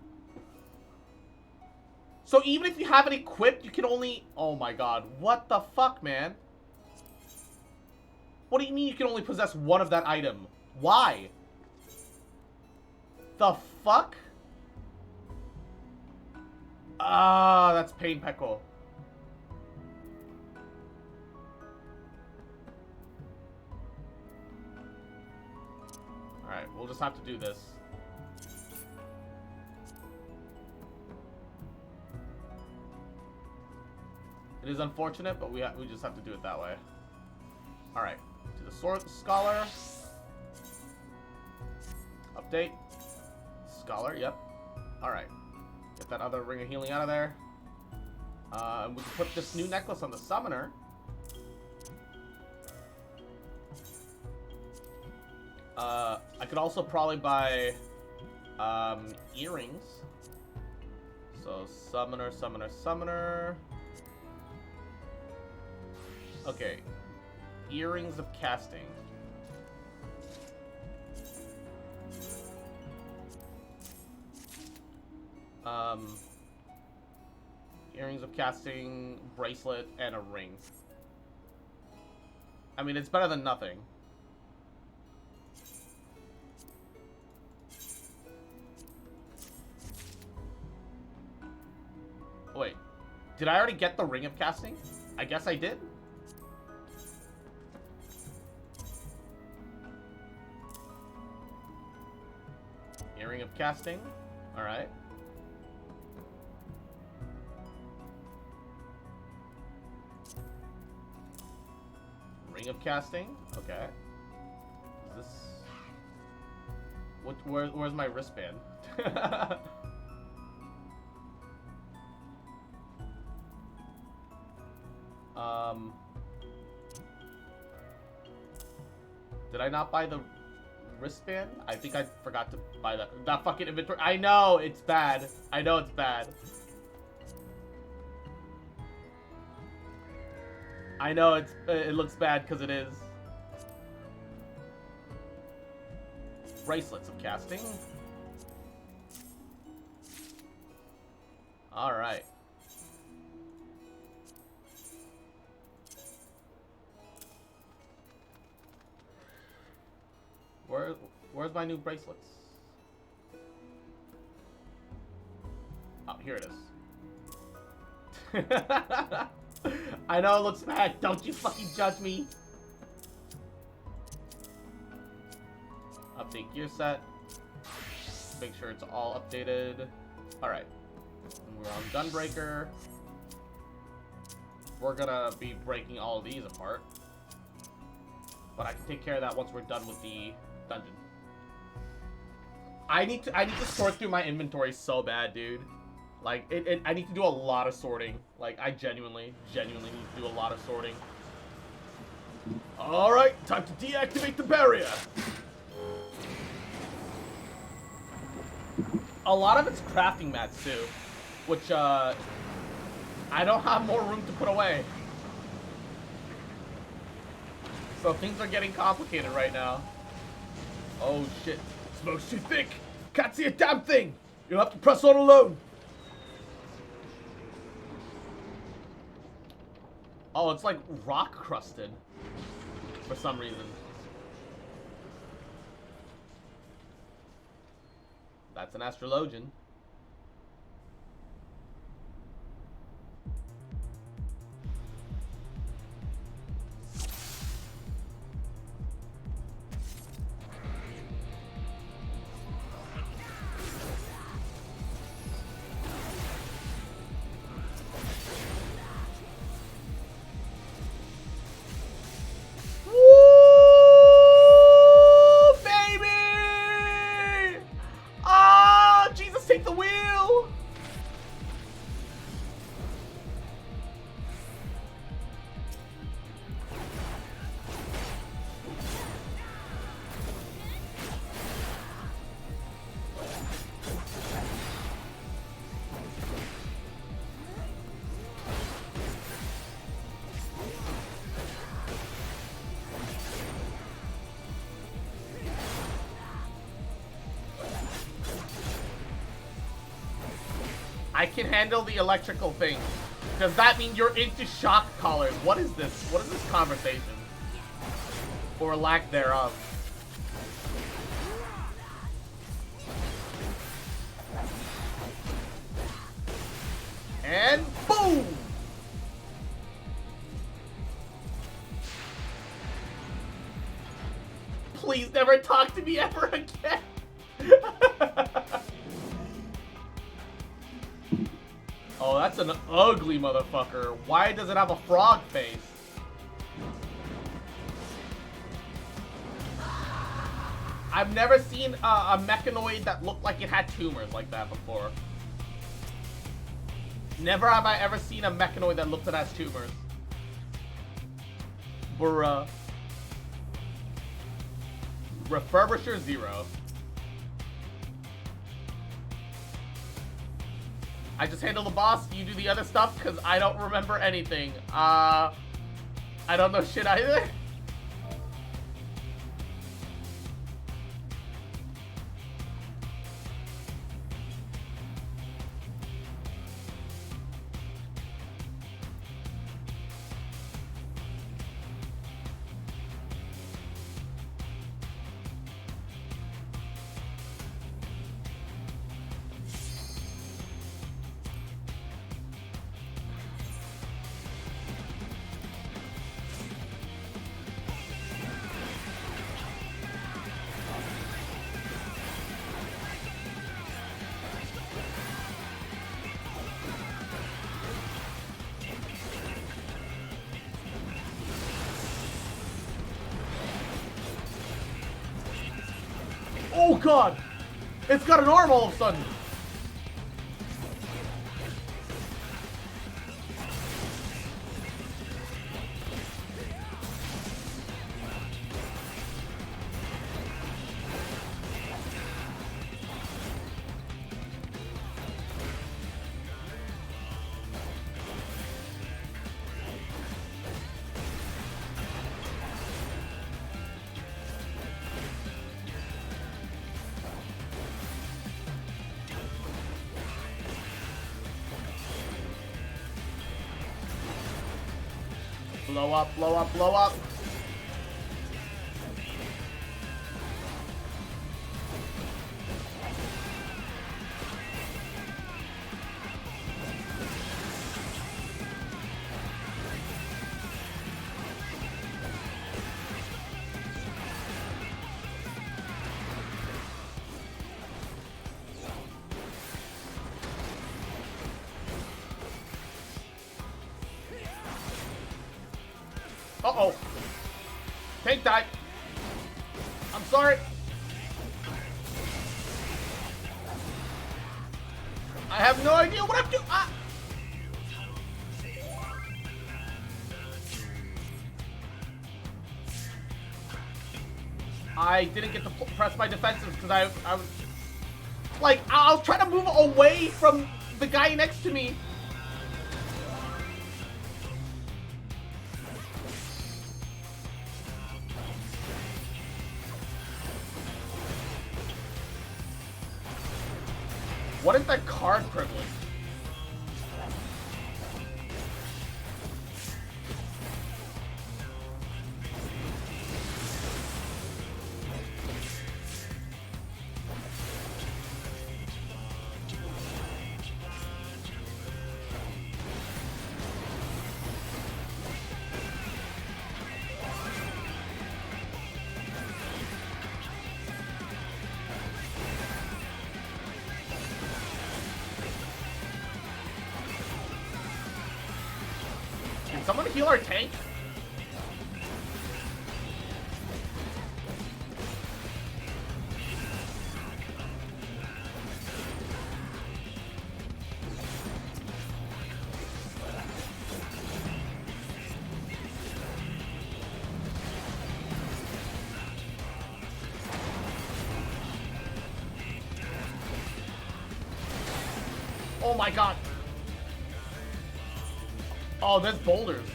So even if you have it equipped, you can only... Oh my god. What the fuck, man? What do you mean you can only possess one of that item? Why? The fuck? Ah, that's Pain Peckle. Alright, we'll just have to do this. It is unfortunate, but we just have to do it that way. Alright, to the Sword Scholar. Update. Scholar, yep. Alright. Get that other Ring of Healing out of there. We can put this new necklace on the Summoner. I could also probably buy earrings. So Summoner, Summoner, Summoner. Okay. Earrings of Casting. Earrings of Casting, bracelet, and a ring. I mean, it's better than nothing. Wait, did I already get the Ring of Casting? I guess I did. Ring of Casting. Alright. Ring of Casting. Okay. Is this... Where's my wristband? Did I not buy the wristband? I think I forgot to buy that fucking inventory. I know it's bad. I know it's bad. I know it looks bad because it is. Bracelets of Casting. All right. Where's my new bracelets? Oh, here it is. I know it looks bad. Don't you fucking judge me. Update gear set. Make sure it's all updated. Alright. We're on Gunbreaker. We're gonna be breaking all of these apart. But I can take care of that once we're done with the dungeon. I need to sort through my inventory so bad, dude. Like, I need to do a lot of sorting. Like, I genuinely need to do a lot of sorting. Alright, time to deactivate the barrier. A lot of it's crafting mats, too. Which, I don't have more room to put away. So things are getting complicated right now. Oh shit, smoke's too thick. Can't see a damn thing. You'll have to press on alone. Oh, it's like rock crusted for some reason. That's an astrologian. Woo, baby! Ah, Jesus, take the wheel! I can handle the electrical thing. Does that mean you're into shock collars? What is this? What is this conversation? Or lack thereof? And boom! Please never talk to me ever again. Oh, that's an ugly motherfucker. Why does it have a frog face? I've never seen a mechanoid that looked like it had tumors like that before. Never have I ever seen a mechanoid that looked like it has tumors. Bruh. Refurbisher 0. I just handle the boss, you do the other stuff, because I don't remember anything. I don't know shit either. Oh god! It's got an arm all of a sudden! Blow up, blow up, blow up. Uh-oh. Tank died. I'm sorry. I have no idea what I'm doing. Ah. I didn't get to press my defensives because I was... Like, I was trying to move away from the guy next to me. What is that card privilege? Can someone heal our tank? Oh my god. Oh, there's boulders.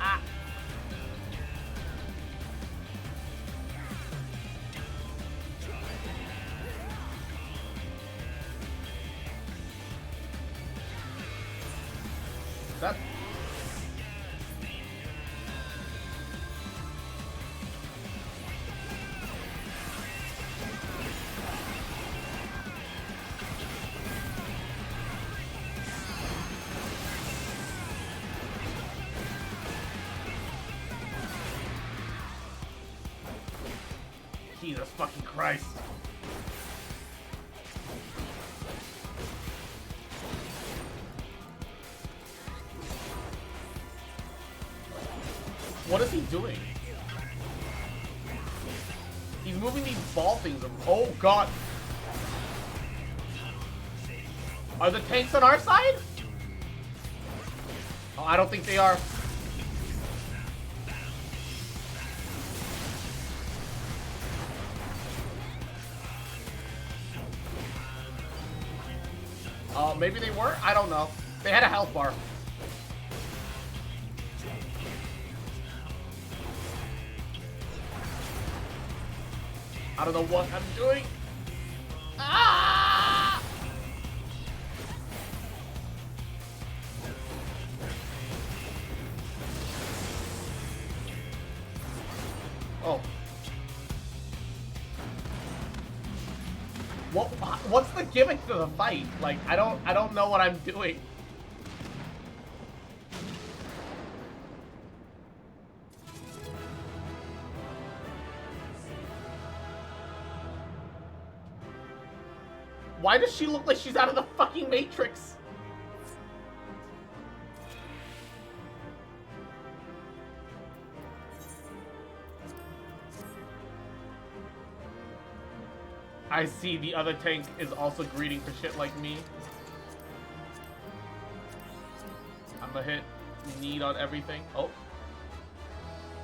Ah. That. Jesus fucking Christ. What is he doing? He's moving these ball things. Oh god. Are the tanks on our side? Oh, I don't think they are. Maybe they were? I don't know. They had a health bar. I don't know what I'm doing. Ah! Oh. What's the gimmick to the fight? Like, I don't know what I'm doing. Why does she look like she's out of the fucking Matrix? I see the other tank is also greeting for shit like me. I'm gonna hit need on everything. Oh.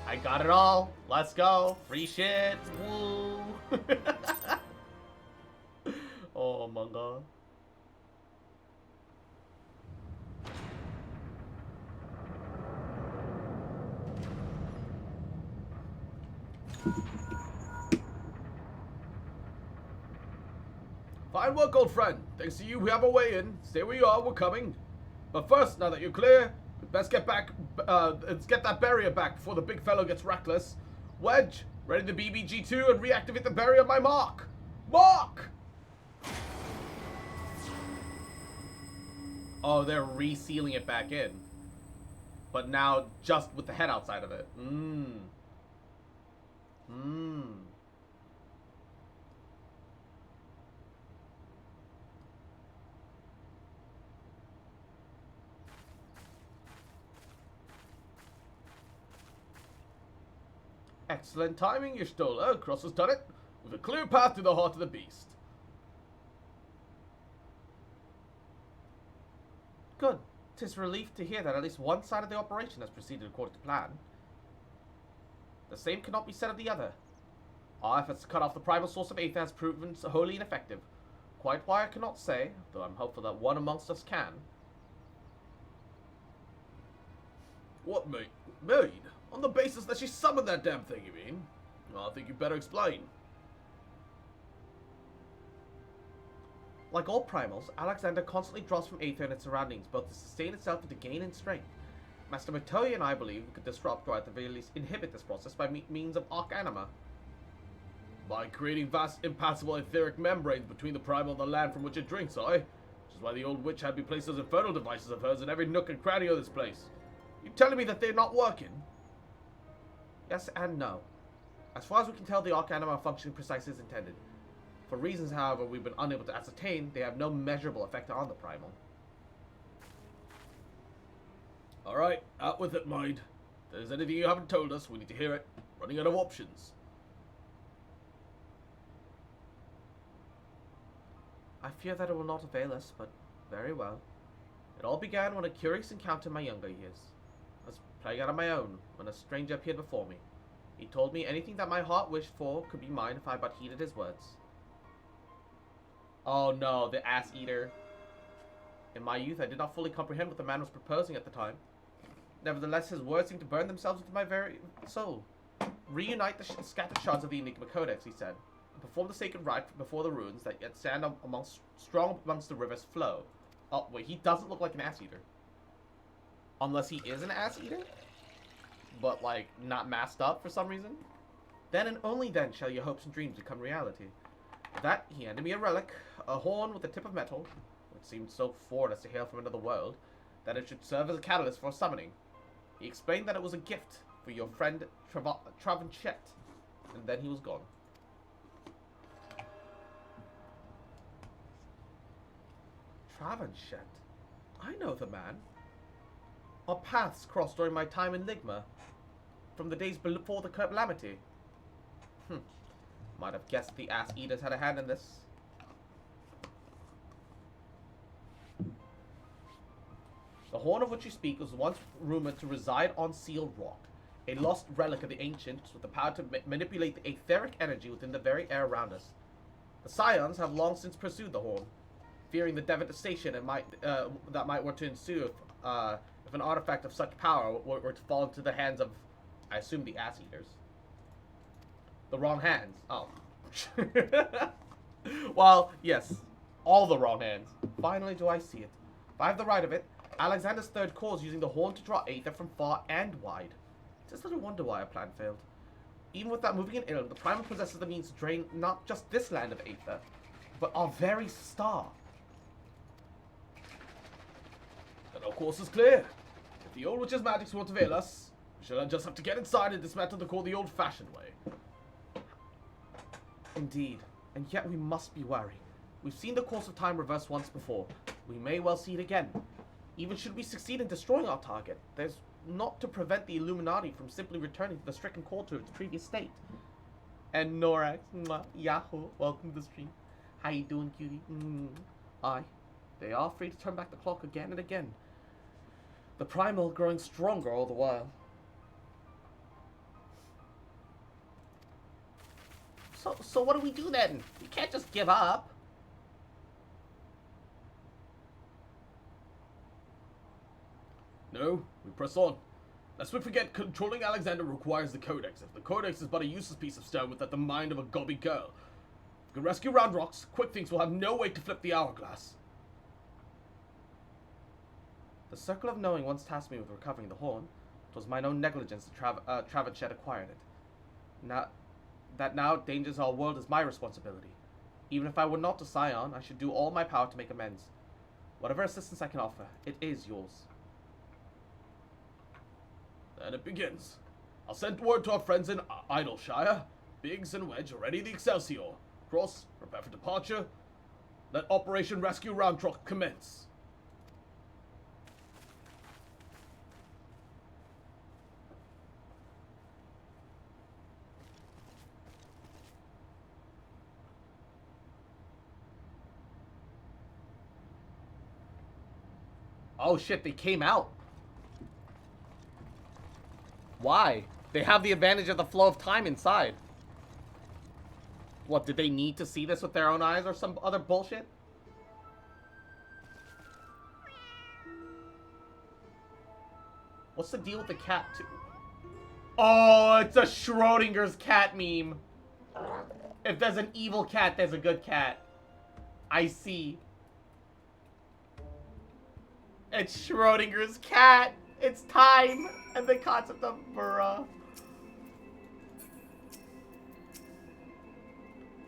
I got it all. Let's go. Free shit. Woo. Oh my god. Fine work, old friend. Thanks to you, we have a way in. Stay where you are, we're coming. But first, now that you're clear, we best get back, let's get that barrier back before the big fellow gets reckless. Wedge, ready the BBG2 and reactivate the barrier by Mark. Mark! Oh, they're resealing it back in. But now just with the head outside of it. Excellent timing, your Stoller. Cross has done it, with a clear path to the heart of the beast. Good. 'Tis a relief to hear that at least one side of the operation has proceeded according to plan. The same cannot be said of the other. Our efforts to cut off the primal source of Aether has proven wholly ineffective. Quite why I cannot say, though I'm hopeful that one amongst us can. What, mate? Made? On the basis that she summoned that damn thing, you mean? I think you better explain. Like all primals, Alexander constantly draws from Aether and its surroundings, both to sustain itself and to gain in strength. Master Matoya and I believe we could disrupt, or at the very least inhibit this process by means of arc anima. By creating vast, impassable etheric membranes between the primal and the land from which it drinks, Which is why the old witch had me place those infernal devices of hers in every nook and cranny of this place. You telling me that they're not working? Yes and no. As far as we can tell, the arc anima are functioning precisely as intended. For reasons, however, we've been unable to ascertain, they have no measurable effect on the primal. Alright, out with it, mind. If there's anything you haven't told us, we need to hear it. Running out of options. I fear that it will not avail us, but very well. It all began when a curious encounter in my younger years. I was playing out on my own when a stranger appeared before me. He told me anything that my heart wished for could be mine if I but heeded his words. Oh no, the ass eater. In my youth, I did not fully comprehend what the man was proposing at the time. Nevertheless, his words seemed to burn themselves into my very soul. Reunite the scattered shards of the Enigma Codex, he said, and perform the sacred rite before the ruins that yet stand strong amongst the river's flow. Oh, wait, he doesn't look like an ass eater. Unless he is an ass eater? But, like, not masked up for some reason? Then and only then shall your hopes and dreams become reality. With that, he handed me a relic, a horn with a tip of metal, which seemed so foreign as to hail from another world, that it should serve as a catalyst for summoning. He explained that it was a gift for your friend Travanchette, and then he was gone. Travanchette? I know the man. Our paths crossed during my time in Ligma, from the days before the calamity. Might have guessed the ass eaters had a hand in this. The horn of which you speak was once rumored to reside on Sealed Rock, a lost relic of the ancients with the power to manipulate the etheric energy within the very air around us. The Scions have long since pursued the horn, fearing the devastation that might were to ensue if an artifact of such power were to fall into the hands of, I assume, the ass eaters. The wrong hands. Oh. Well, yes. All the wrong hands. Finally do I see it. If I have the right of it, Alexander's third cause using the horn to draw aether from far and wide. Just little wonder why our plan failed. Even without moving an ill, the primal possesses the means to drain not just this land of aether, but our very star. Then our course is clear. If the old witch's magics won't avail us, we shall just have to get inside and dismantle the core the old-fashioned way. Indeed, and yet we must be wary. We've seen the course of time reverse once before. We may well see it again. Even should we succeed in destroying our target, there's not to prevent the Illuminati from simply returning to the stricken core to its previous state. And Norax, Yahoo, welcome to the stream. How you doing, cutie? Aye, they are free to turn back the clock again and again. The primal growing stronger all the while. So what do we do then? We can't just give up. No, we press on. Lest we forget, controlling Alexander requires the Codex. If the Codex is but a useless piece of stone without the mind of a gobby girl. If we can rescue Round Rocks, Quick Things will have no way to flip the hourglass. The Circle of Knowing once tasked me with recovering the horn. 'Twas mine own negligence that Travanchette acquired it. Now dangers our world is my responsibility. Even if I were not a scion, I should do all my power to make amends. Whatever assistance I can offer, it is yours. Then it begins. I'll send word to our friends in Idleshire. Biggs and Wedge, ready the Excelsior. Cross, prepare for departure. Let Operation Rescue Round Rock commence. Oh shit, they came out. Why? They have the advantage of the flow of time inside. What, did they need to see this with their own eyes or some other bullshit? What's the deal with the cat, too? Oh, it's a Schrodinger's cat meme. If there's an evil cat, there's a good cat. I see. It's Schrodinger's cat. It's time. And the concept of bruh.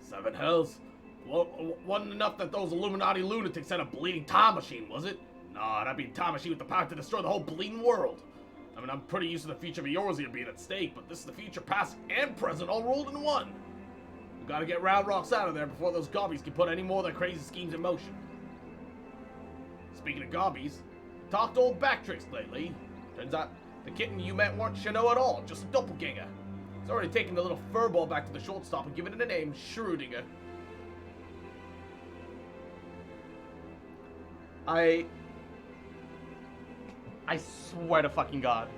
Seven hells. Well, wasn't enough that those Illuminati lunatics had a bleeding time machine, was it? Nah, that'd be a time machine with the power to destroy the whole bleeding world. I mean, I'm pretty used to the future of Eorzea being at stake, but this is the future, past, and present all rolled in one. We gotta get Round Rocks out of there before those gobbies can put any more of their crazy schemes in motion. Speaking of gobbies, talked to old Backtricks lately. Turns out the kitten you met weren't Chino at all, just a doppelganger. He's already taken the little furball back to the shortstop and given it a name, Schrödinger. I swear to fucking God.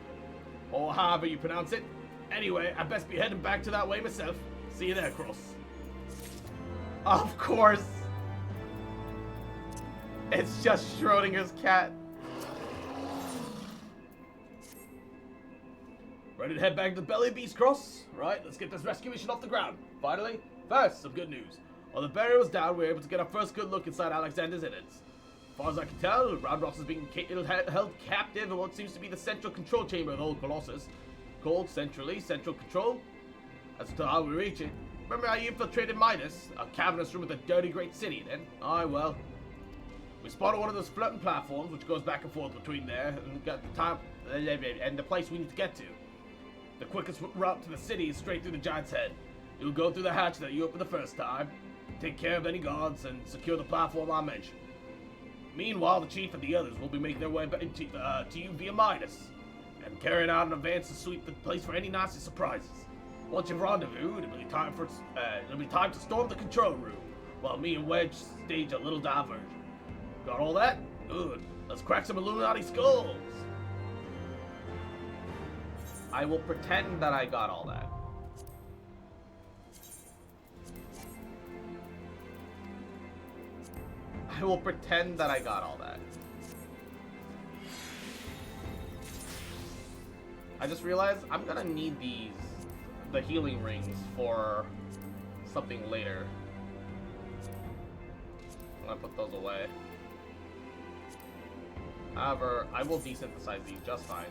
Or however you pronounce it. Anyway, I best be heading back to that way myself. See you there, Cross. Of course. It's just Schrodinger's cat. Ready to head back to the Belly Beast, Cross? Right, let's get this rescue mission off the ground. Finally, first, some good news. While the barrier was down, we were able to get our first good look inside Alexander's innards. As far as I can tell, Round Rocks is being held captive in what seems to be the central control chamber of the old Colossus. Called centrally Central Control. As to how we reach it, remember how you infiltrated Midas? A cavernous room with a dirty great city then? Aye, well. We spotted one of those floating platforms, which goes back and forth between there, and got the time and the place we need to get to. The quickest route to the city is straight through the Giant's Head. You'll go through the hatch that you opened the first time, take care of any guards, and secure the platform I mentioned. Meanwhile, the Chief and the others will be making their way back to you via Midas, and carrying out an advance to sweep the place for any nasty surprises. Once you've rendezvoused, it'll be time to storm the control room, while me and Wedge stage a little diversion. Got all that? Good. Let's crack some Illuminati skulls. I will pretend that I got all that. I will pretend that I got all that. I just realized I'm gonna need the healing rings for something later. I'm gonna put those away. However, I will desynthesize these just fine.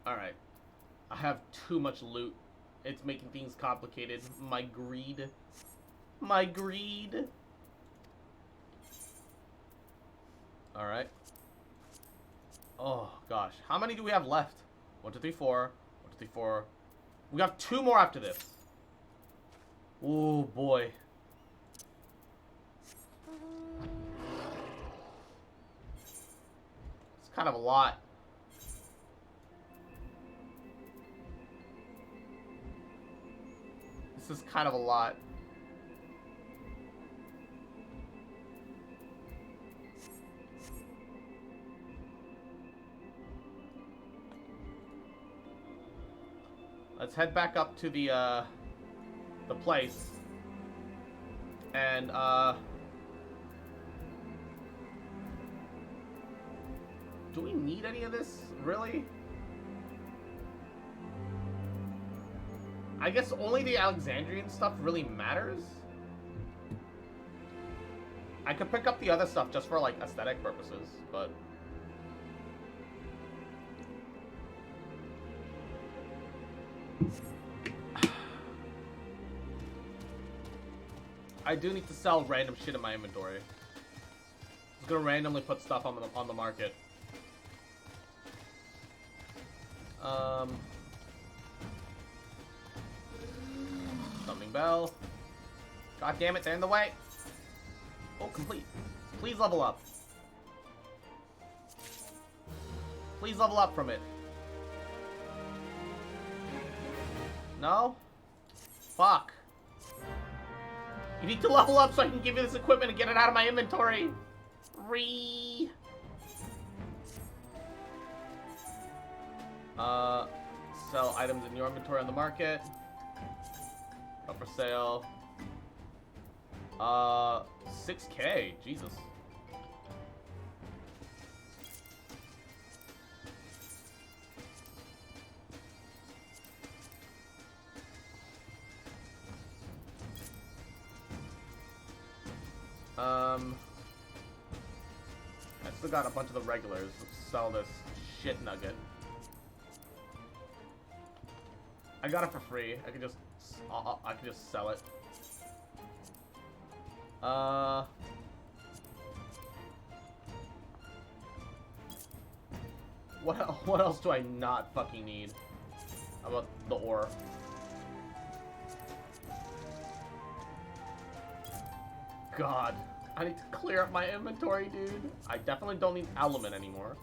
Alright. I have too much loot. It's making things complicated. My greed. My greed. Alright. Oh, gosh. How many do we have left? 1, 2, 3, 4. 1, 2, 3, 4. We have 2 more after this. Oh, boy. It's kind of a lot. This is kind of a lot. Let's head back up to the place. And, do we need any of this? Really? I guess only the Alexandrian stuff really matters. I could pick up the other stuff just for, like, aesthetic purposes, but... I do need to sell random shit in my inventory. I'm just gonna randomly put stuff on the market. Summoning bell. God damn it, they're in the way. Oh, complete. Please level up. Please level up from it. No? Fuck. You need to level up so I can give you this equipment and get it out of my inventory. Sell items in your inventory on the market. Up for sale. 6K. Jesus. also got a bunch of the regulars. Let's sell this shit nugget. I got it for free. I can just sell it. What else do I not fucking need? How about the ore? God, I need to clear up my inventory, dude. I definitely don't need element anymore.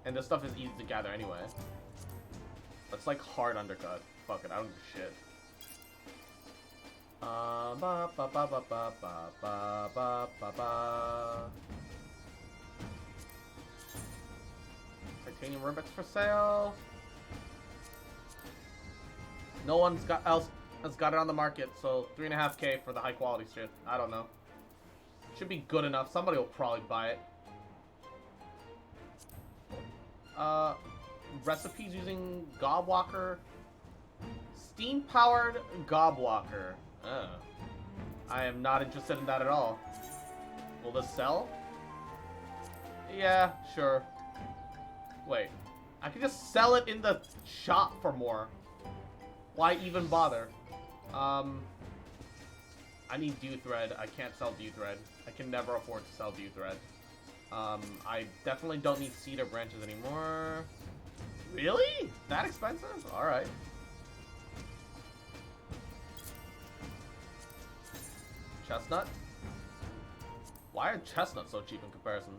And this stuff is easy to gather anyway. That's like hard undercut. Fuck it, I don't give a shit. Ba ba ba ba ba ba ba ba ba ba. Titanium ribbits for sale. No one's else has got it on the market, so 3.5K for the high quality shit. I don't know. Should be good enough. Somebody will probably buy it. Recipes using Gobwalker. Steam powered Gobwalker. I am not interested in that at all. Will this sell? Yeah, sure. Wait, I can just sell it in the shop for more. Why even bother? I need dew thread. I can't sell dew thread. I can never afford to sell dew thread. I definitely don't need cedar branches anymore. Really? That expensive? Alright. Chestnut? Why are chestnuts so cheap in comparison?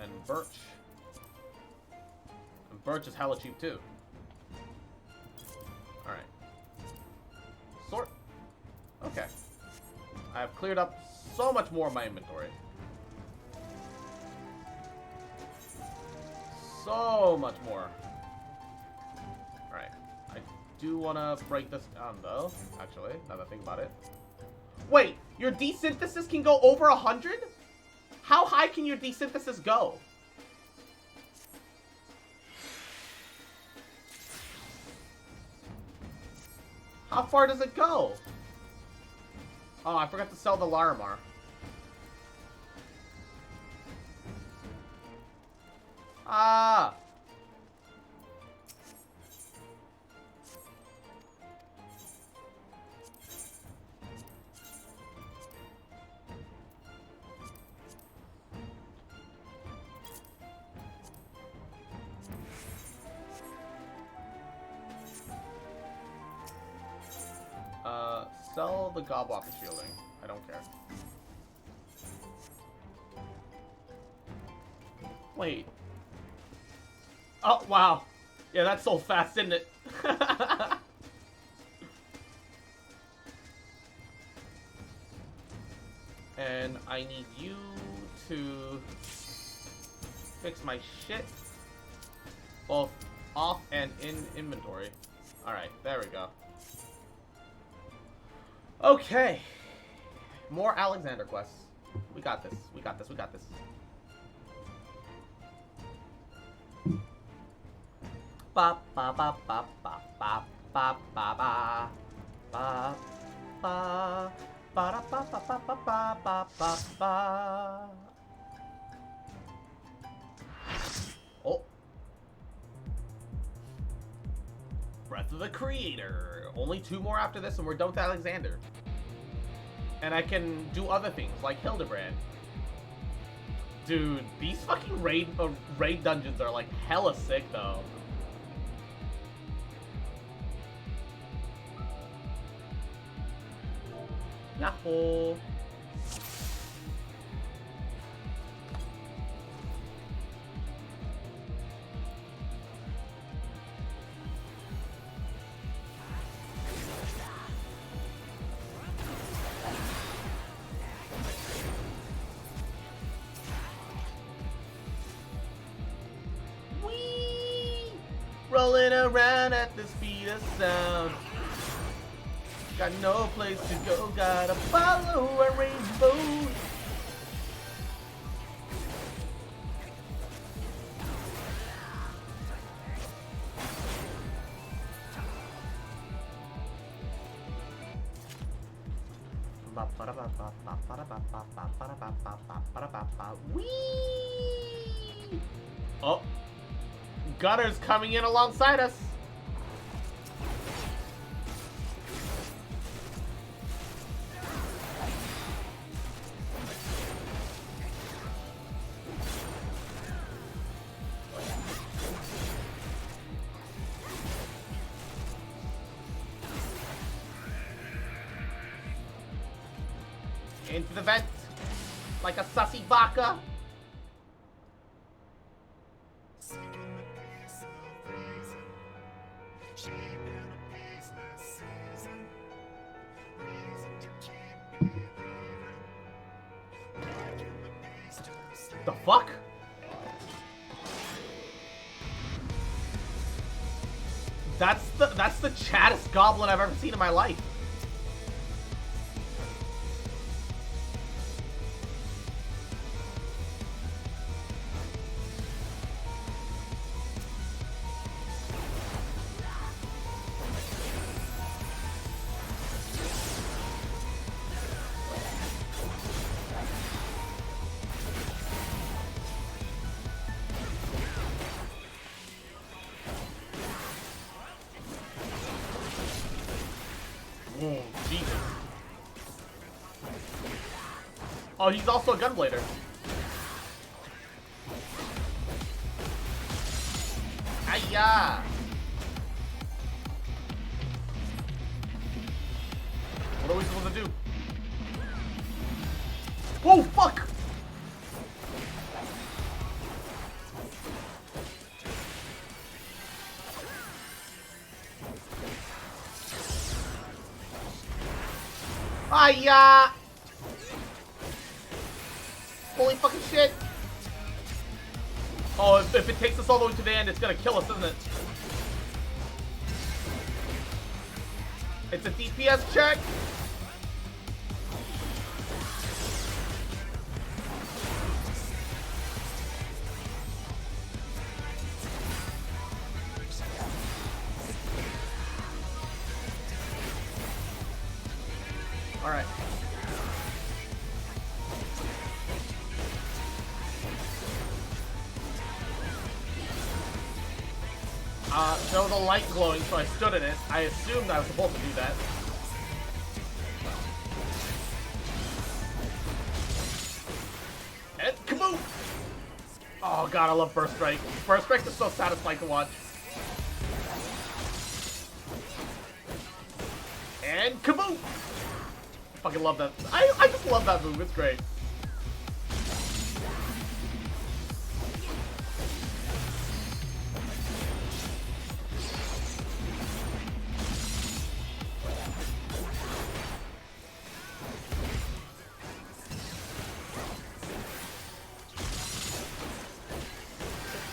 And birch. And birch is hella cheap too. Alright. Sort. Okay. I have cleared up so much more of my inventory. So much more. Alright. I do want to break this down though, actually, now that I think about it. Wait, your desynthesis can go over 100? How high can your desynthesis go? How far does it go? Oh, I forgot to sell the Larimar. Ah! Sell the Gobwalker shielding. I don't care. Wait. Oh, wow. Yeah, that sold fast, didn't it? And I need you to fix my shit both off and in inventory. Alright, there we go. Okay. More Alexander quests. We got this. We got this. We got this. Ba ba ba ba ba ba ba ba ba ba ba ba ba ba ba ba ba ba ba. Oh. Breath of the Creator. Only 2 more after this and we're done with Alexander. And I can do other things like Hildebrand. Dude, these fucking raid dungeons are like hella sick though. Yahoo! Whee! Rolling around at the speed of sound. Got no place to go, gotta follow a rainbow. Whee! Oh, Gunner's coming in alongside us. Into the vent, like a sussy baka. The fuck? That's the chattest goblin I've ever seen in my life. Oh, Jesus. Oh, he's also a gunblader. Hiya! What are we supposed to do? Oh, fuck! Hiya! Holy fucking shit! Oh, if it takes us all the way to the end, it's gonna kill us, isn't it? It's a DPS check! Alright. There was a light glowing, so I stood in it. I assumed I was supposed to do that. And kaboom! Oh god, I love Burst Strike. Burst Strike is so satisfying to watch. And kaboom! I fucking love that. I just love that move. It's great.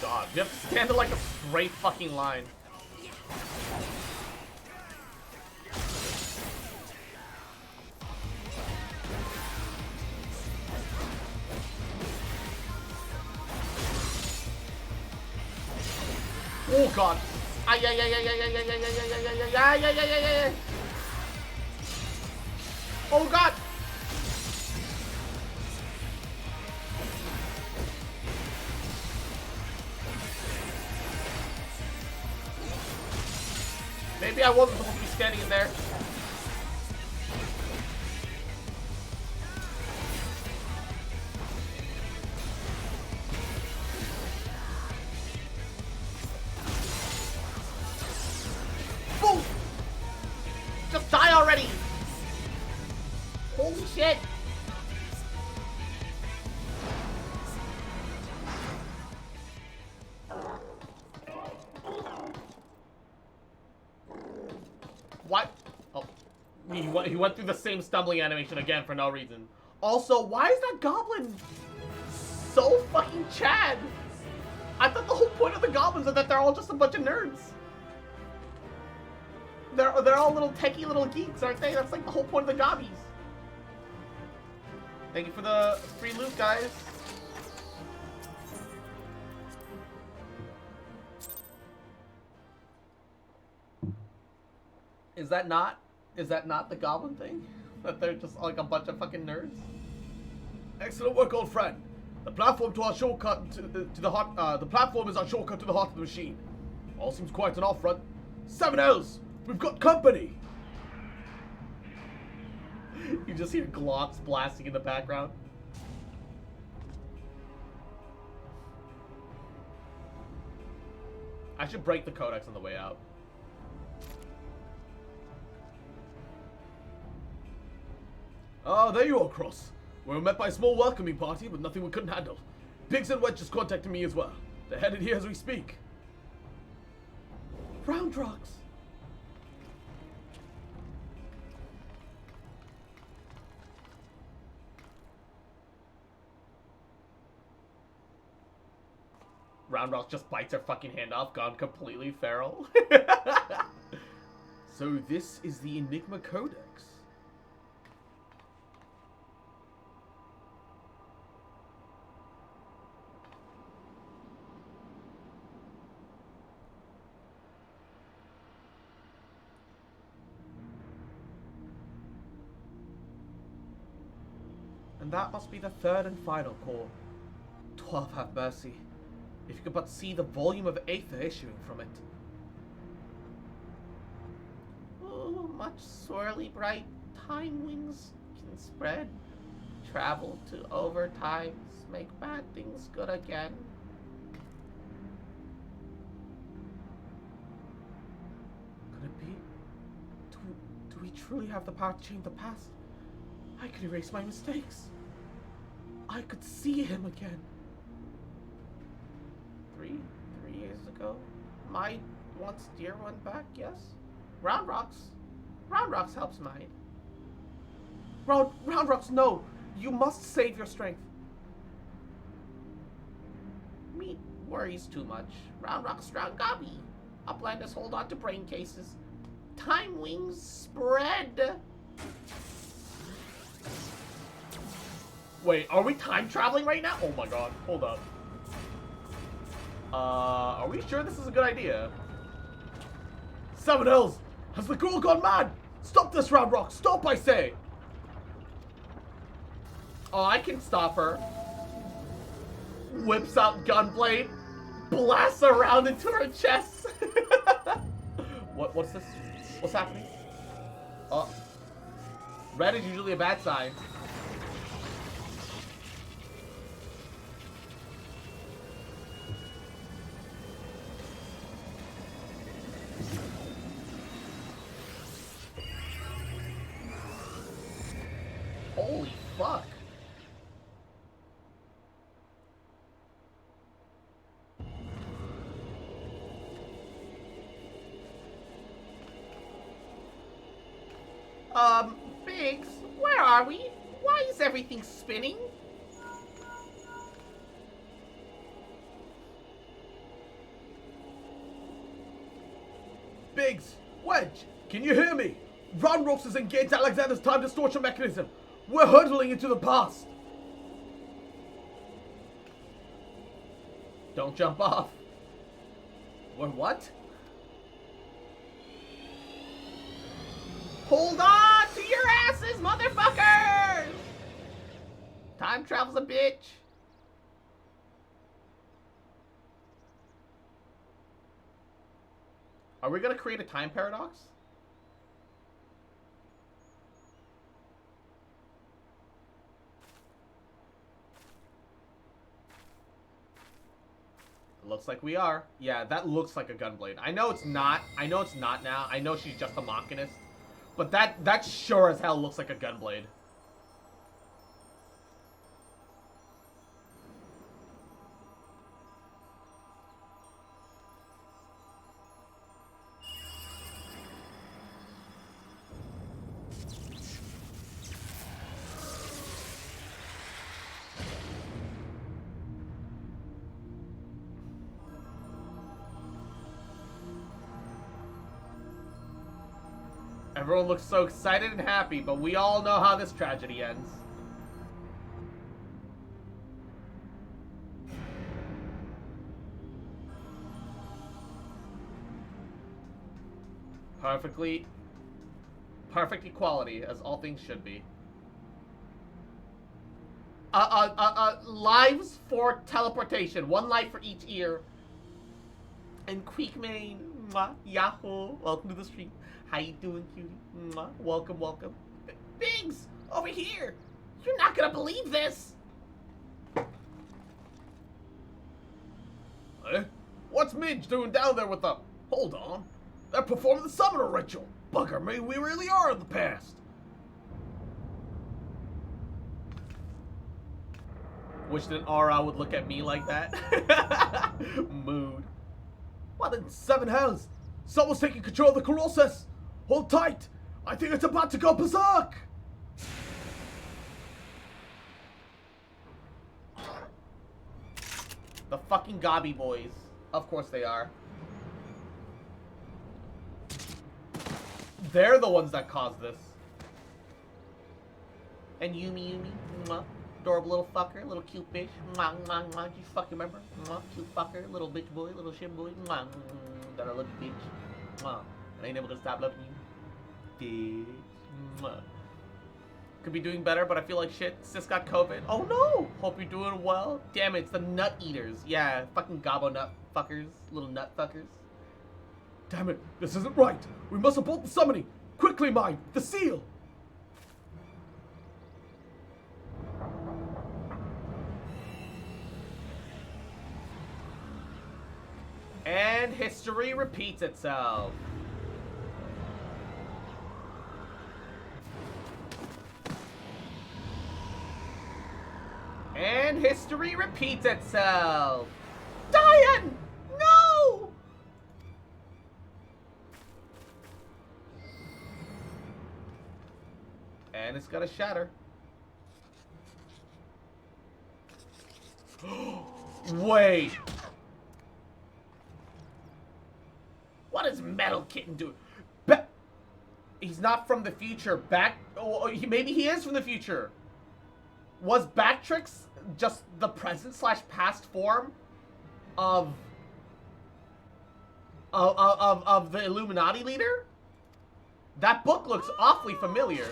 God, you have to stand in like a straight fucking line. Oh god. Ay ay ay ay ay ay ay ay ay ay ay ay ay ay ay. Oh god. Maybe I wasn't supposed to be standing in there. Boom! Just die already! Holy shit! What? Oh. He went through the same stumbling animation again for no reason. Also, why is that goblin so fucking Chad? I thought the whole point of the goblins is that they're all just a bunch of nerds. They're all little techie little geeks, aren't they? That's like the whole point of the gobbies. Thank you for the free loot, guys. Is that not the goblin thing? That they're just like a bunch of fucking nerds. Excellent work, old friend. The platform to our shortcut to the heart. The platform is our shortcut to the heart of the machine. All seems quiet on our front. 7 L's. We've got company. You just hear Glocks blasting in the background. I should break the codex on the way out. Ah, there you are, Cross. We were met by a small welcoming party, but nothing we couldn't handle. Biggs and Wedge just contacted me as well. They're headed here as we speak. Round rocks. Round Rock just bites her fucking hand off, gone completely feral. So this is the Enigma Codex. And that must be the third and final core. 12 have mercy. If you could but see the volume of aether issuing from it. Oh, much swirly bright time wings can spread. Travel to overtimes, make bad things good again. Could it be? Do we truly have the power to change the past? I could erase my mistakes. I could see him again. Three years ago? My once dear one back, yes? Round Rocks helps mine. Round Rocks, no! You must save your strength. Me worries too much. Round Rock's strong gobby. Uplanders hold on to brain cases. Time wings spread. Wait, are we time traveling right now? Oh my god, hold up. Are we sure this is a good idea? 7 L's. Has the girl gone mad? Stop this, Round Rock. Stop, I say. Oh, I can stop her. Whips out gunblade, blasts around into her chest. What's this? What's happening? Oh, red is usually a bad sign. Holy fuck. Biggs, where are we? Why is everything spinning? Biggs, Wedge, can you hear me? Round Rocks has engaged Alexander's time distortion mechanism. We're hurtling into the past. Don't jump off. What? Hold on to your asses, motherfuckers! Time travel's a bitch. Are we gonna create a time paradox? Looks like we are. Yeah, that looks like a gunblade. I know it's not. I know it's not now. I know she's just a machinist. But that sure as hell looks like a gunblade. Everyone looks so excited and happy, but we all know how this tragedy ends. Perfect equality, as all things should be. Lives for teleportation. 1 life for each ear. And Queekmane, Yahoo, welcome to the stream. How you doing, cutie? Welcome, welcome. Biggs, over here. You're not gonna believe this. Eh? What's Midge doing down there with the... Hold on. They're performing the summoner ritual. Bugger me, we really are in the past. Wish that Aura would look at me like that. Mood. What in 7 hells? Someone's taking control of the Colossus. Hold tight. I think it's about to go berserk. The fucking Gobby boys. Of course they are. They're the ones that caused this. And Yumi, adorable little fucker, little cute bitch. You fucking remember? Cute fucker, little bitch boy, little shit boy. That I love you, bitch. I ain't able to stop loving you. Bitch. Could be doing better, but I feel like shit. Sis got COVID. Oh no! Hope you're doing well. Damn it, it's the nut eaters. Yeah, fucking gobbo nut fuckers. Little nut fuckers. Damn it, this isn't right. We must abort the summoning. Quickly, mine, the seal. And history repeats itself. And history repeats itself. Diane! No! And it's gonna shatter. Wait. What is Metal Kitten doing? He's not from the future. Maybe he is from the future. Was Bactrix just the present / past form of the Illuminati leader? That book looks awfully familiar.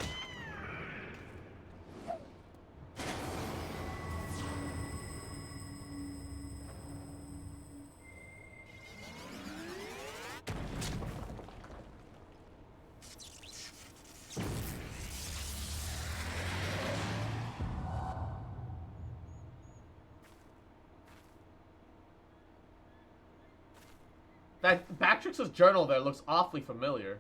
That Bactrix's journal there looks awfully familiar.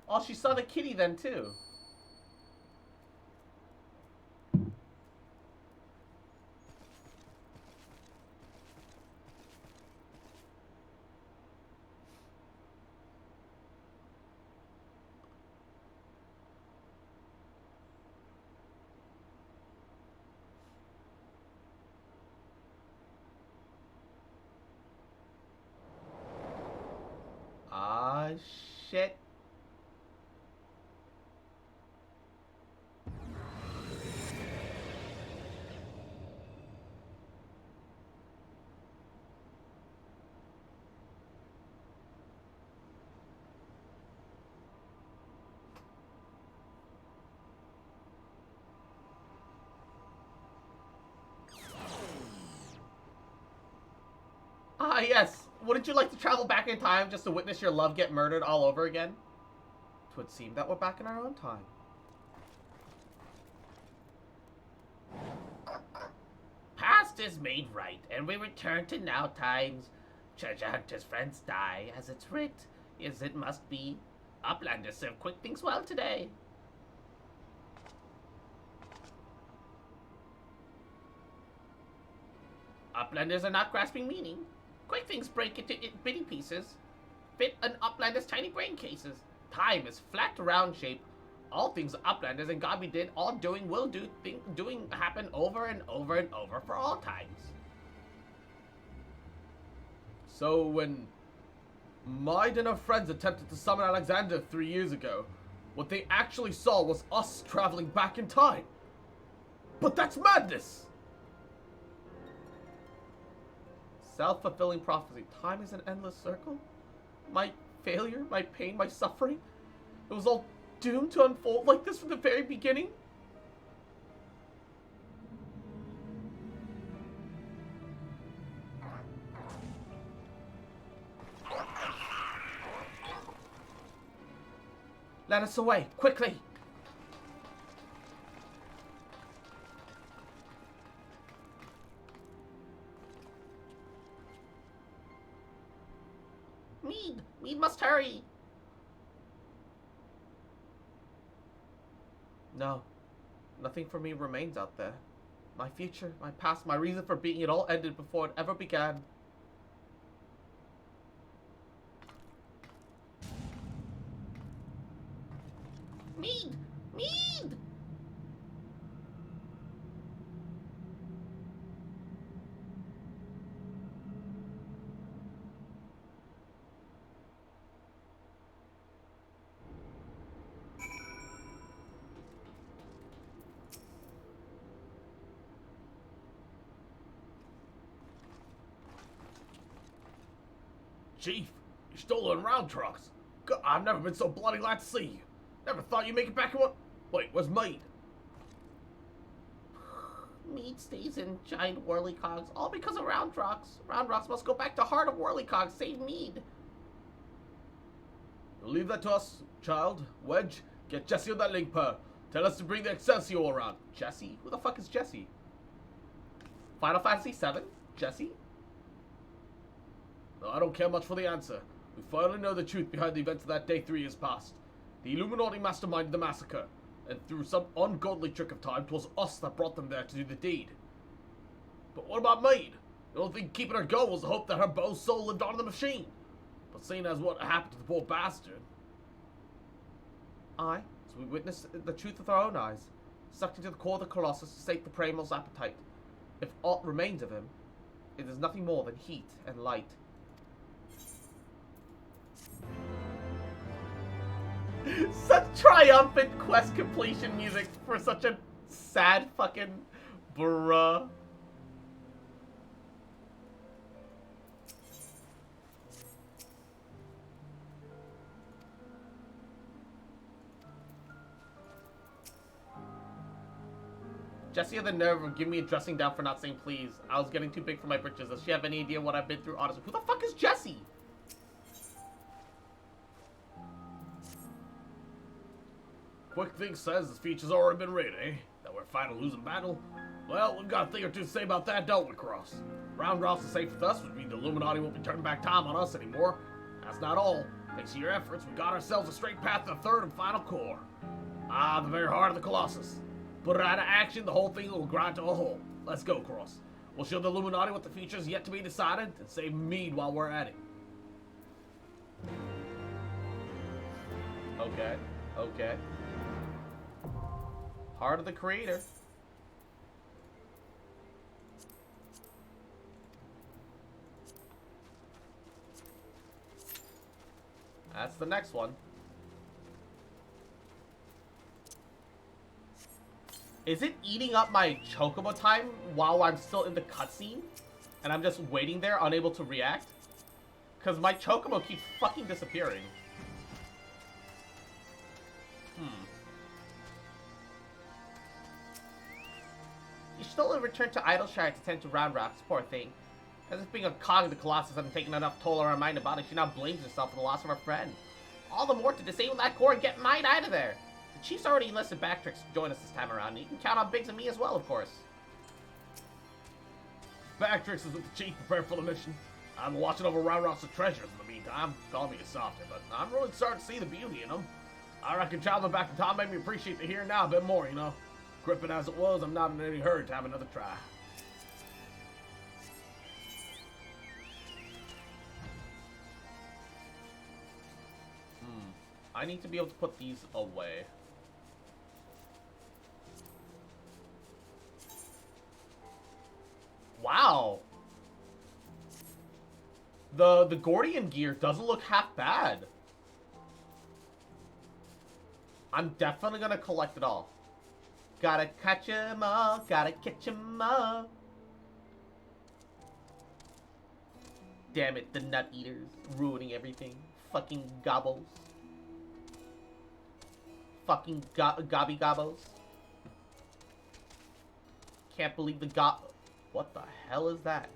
Oh, she saw the kitty then too. Ah, shit. Ah, yes. Wouldn't you like to travel back in time just to witness your love get murdered all over again? Twould seem that we're back in our own time. Past is made right, and we return to now times. Treasure hunters' friends die, as it's writ, as it must be. Uplanders serve quick things well today. Uplanders are not grasping meaning. Quick things break into bitty pieces, fit an Uplander's tiny brain cases. Time is flat round shape. All things Uplanders and Gobby did, all doing, will do, doing happen over and over and over for all times. So when Maid and her friends attempted to summon Alexander 3 years ago, What they actually saw was us traveling back in time. But that's madness! Self-fulfilling prophecy. Time is an endless circle? My failure, my pain, my suffering? It was all doomed to unfold like this from the very beginning? Let us away, quickly! Mead must hurry. No. Nothing for me remains out there. My future, my past, my reason for being, it all ended before it ever began. Mead! Mead! Chief, you're still in round trucks. God, I've never been so bloody glad to see you. Never thought you'd make it back in one. Wait, where's Maid? Mead stays in giant whirlycogs, all because of Round Rocks. Round Rocks must go back to heart of whirlycogs, save Mead. You'll leave that to us, child. Wedge, get Jesse on that link pair. Tell us to bring the Excelsior around. Jesse? Who the fuck is Jesse? Final Fantasy VII? Jesse? No, I don't care much for the answer. We finally know the truth behind the events of that day 3 years past. The Illuminati masterminded the massacre, and through some ungodly trick of time, 'twas us that brought them there to do the deed. But what about Maid? The only thing keeping her going was the hope that her bow's soul lived on in the machine. But seeing as what happened to the poor bastard... Aye, so we witnessed the truth with our own eyes, sucked into the core of the Colossus to sate the primal's appetite. If aught remains of him, it is nothing more than heat and light. Such triumphant quest completion music for such a sad fucking bruh. Jessie had the nerve of giving me a dressing down for not saying please. I was getting too big for my britches. Does she have any idea what I've been through? Honestly, who the fuck is Jessie? Quick Thing says this feature's already been raided, eh? That we're finally losing battle? Well, we've got a thing or two to say about that, don't we, Cross? Round Ross is safe with us, which means the Illuminati won't be turning back time on us anymore. That's not all. Thanks to your efforts, we got ourselves a straight path to the third and final core. Ah, the very heart of the Colossus. Put it out of action, the whole thing will grind to a halt. Let's go, Cross. We'll show the Illuminati what the future's yet to be decided, and save Mead while we're at it. Okay, okay. Heart of the Creator. That's the next one. Is it eating up my chocobo time while I'm still in the cutscene? And I'm just waiting there, unable to react? Because my chocobo keeps fucking disappearing. You should only return to Idleshire to tend to Round Rocks, poor thing. As if being a cog of the Colossus hasn't taken enough toll on her mind and body, she now blames herself for the loss of her friend. All the more to disable that core and get Might out of there. The Chief's already enlisted Backtrix to join us this time around, and you can count on Biggs and me as well, of course. Backtrix is with the Chief, prepared for the mission. I'm watching over Round Rock's treasures in the meantime. Call me a softy, but I'm really starting to see the beauty in them. I reckon traveling back in time made me appreciate the here and now a bit more, you know. Gripping as it was, I'm not in any hurry to have another try. I need to be able to put these away. Wow. The Gordian gear doesn't look half bad. I'm definitely gonna collect it all. Gotta catch 'em all, gotta catch 'em all. Damn it, the nut eaters ruining everything. Fucking gobbles. Fucking gobby gobbles. Can't believe the What the hell is that?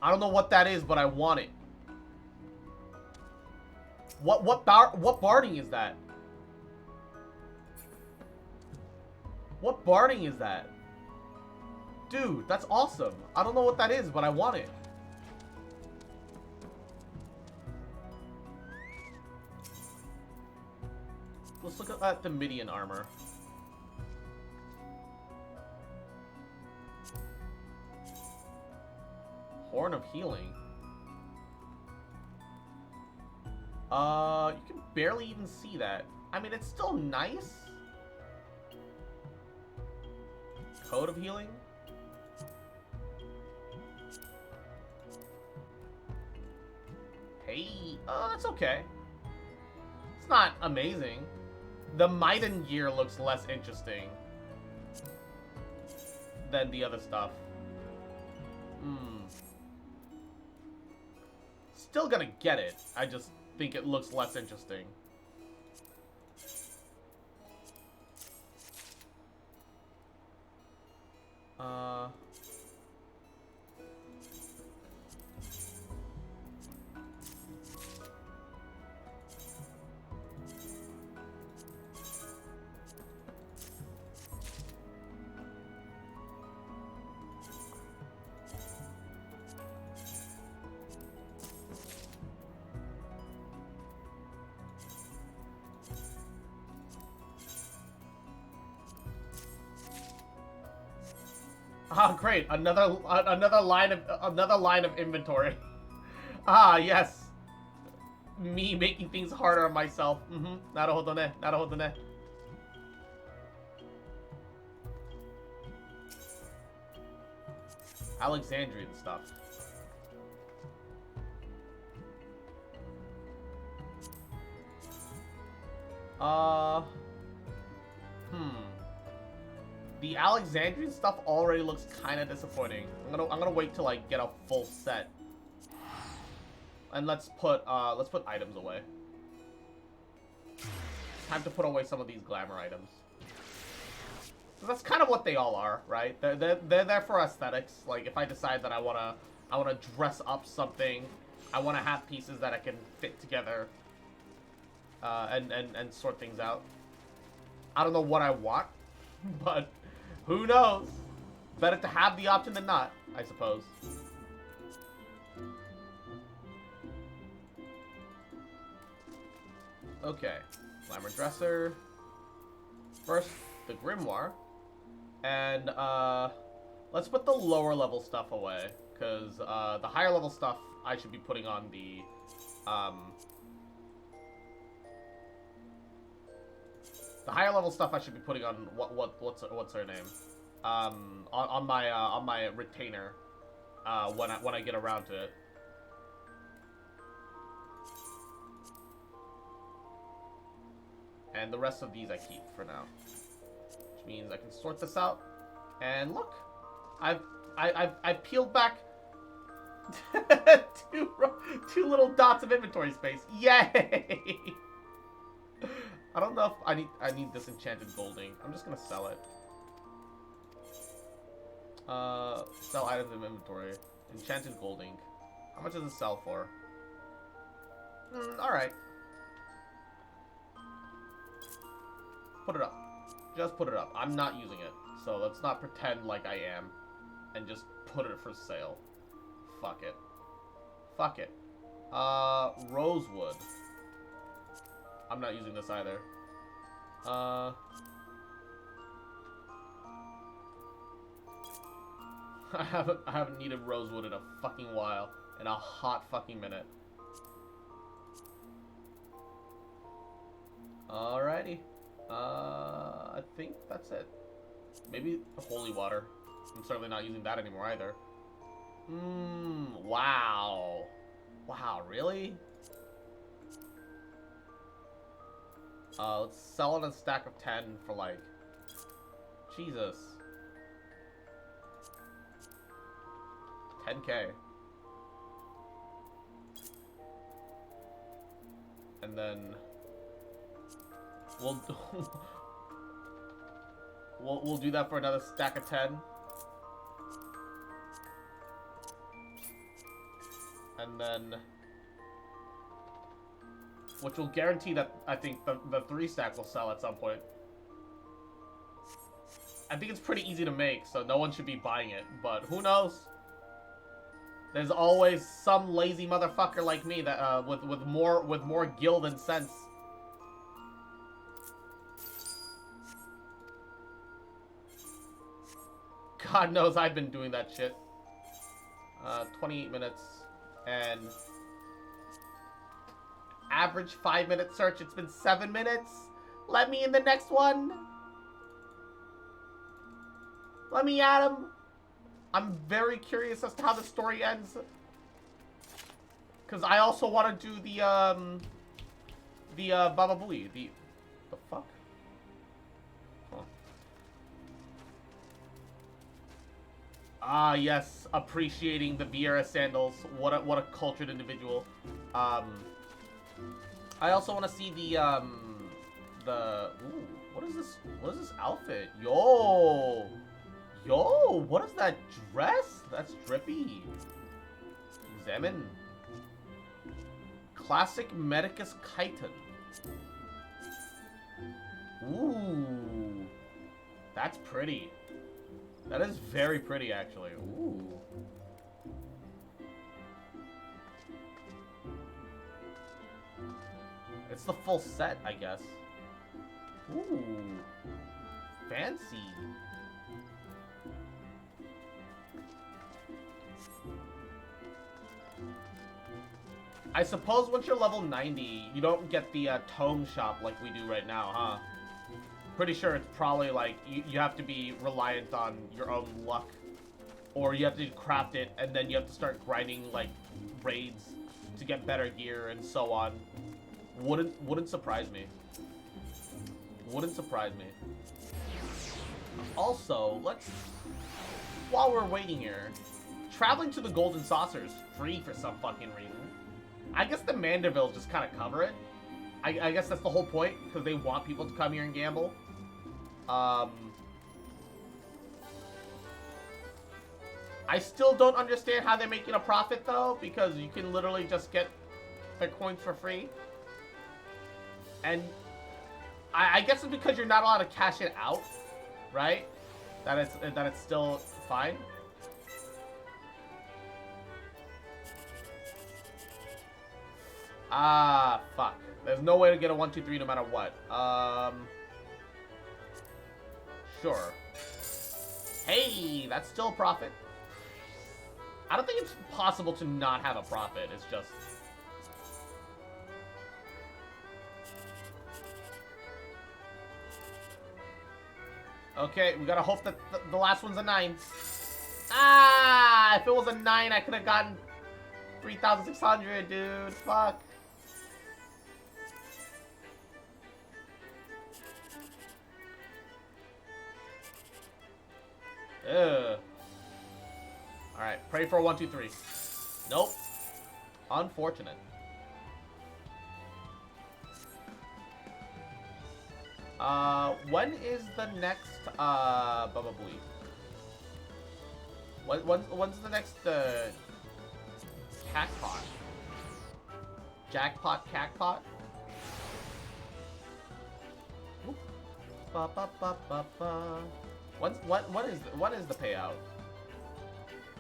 I don't know what that is, but I want it. What barding is that? What barding is that? Dude, that's awesome. I don't know what that is, but I want it. Let's look at the Midian armor. Horn of Healing. You can barely even see that. I mean, it's still nice. Code of Healing. Hey, that's okay. It's not amazing. The Maiden gear looks less interesting than the other stuff. Still gonna get it. I just think it looks less interesting. Ah, great! Another line of inventory. Ah, yes. Me making things harder on myself. Naruhodo ne. Naruhodo ne. Alexandrian stuff. The Alexandrian stuff already looks kind of disappointing. I'm gonna wait till I get a full set. And let's put items away. Time to put away some of these glamour items. So that's kind of what they all are, right? They're there for aesthetics. Like if I decide that I wanna dress up something, I wanna have pieces that I can fit together, and sort things out. I don't know what I want, but who knows? Better to have the option than not, I suppose. Okay, glamour dresser. First, the grimoire. And, let's put the lower level stuff away. Because, the higher level stuff I should be putting on the, the higher level stuff I should be putting on, what's her name? On my retainer, when I get around to it. And the rest of these I keep for now. Which means I can sort this out. And look, I've peeled back two little dots of inventory space. Yay! I don't know if I need this enchanted golding. I'm just gonna sell it. Sell items in inventory. Enchanted golding. How much does it sell for? Alright. Put it up. Just put it up. I'm not using it. So let's not pretend like I am. And just put it for sale. Fuck it. Fuck it. Rosewood. I'm not using this either. I haven't needed rosewood in a fucking while. In a hot fucking minute. Alrighty. I think that's it. Maybe holy water. I'm certainly not using that anymore either. Wow. Wow, really? Let's sell it a stack of 10 for like... Jesus. 10k. And then... We'll we'll do that for another stack of 10. And then... Which will guarantee that I think the 3 stack will sell at some point. I think it's pretty easy to make, so no one should be buying it. But who knows? There's always some lazy motherfucker like me that with more gil than sense. God knows I've been doing that shit. 28 minutes and average 5-minute search. It's been 7 minutes. Let me in the next one. Let me at him. I'm very curious as to how the story ends. Because I also want to do the Baba Booey. The fuck? Huh. Ah, yes. Appreciating the Vieira sandals. What a cultured individual. I also want to see the ooh, what is this? What is this outfit? Yo, what is that dress? That's drippy. Examine. Classic Medicus chiton. Ooh, that's pretty. That is very pretty, actually. Ooh. It's the full set, I guess. Ooh. Fancy. I suppose once you're level 90, you don't get the tome shop like we do right now, huh? Pretty sure it's probably like you have to be reliant on your own luck. Or you have to craft it and then you have to start grinding like raids to get better gear and so on. Wouldn't surprise me. Wouldn't surprise me. Also, while we're waiting here, traveling to the Golden Saucer is free for some fucking reason. I guess the Mandervilles just kind of cover it. I guess that's the whole point, because they want people to come here and gamble. I still don't understand how they're making a profit, though, because you can literally just get their coins for free. And I guess it's because you're not allowed to cash it out, right? That it's still fine. Ah, fuck. There's no way to get a 1, 2, 3 no matter what. Sure. Hey, that's still a profit. I don't think it's possible to not have a profit. It's just... Okay, we gotta hope that the last one's a 9. Ah! If it was a 9, I could have gotten 3,600, dude. Fuck. Ugh. Alright, pray for a 1, 2, 3. Nope. Unfortunate. When is the next, Baba Booey? When's the next, Catpot? Jackpot, Catpot? Ba ba ba ba ba. What is the payout?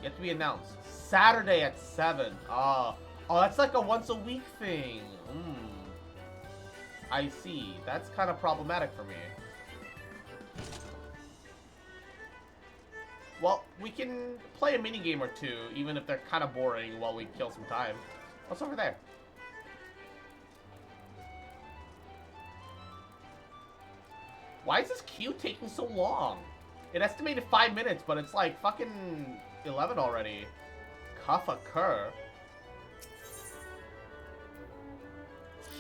Yet to be announced. Saturday at 7. Oh, that's like a once a week thing. I see. That's kind of problematic for me. Well, we can play a minigame or two, even if they're kind of boring, while we kill some time. What's over there? Why is this queue taking so long? It estimated 5 minutes, but it's like fucking 11 already. Cuff a cur.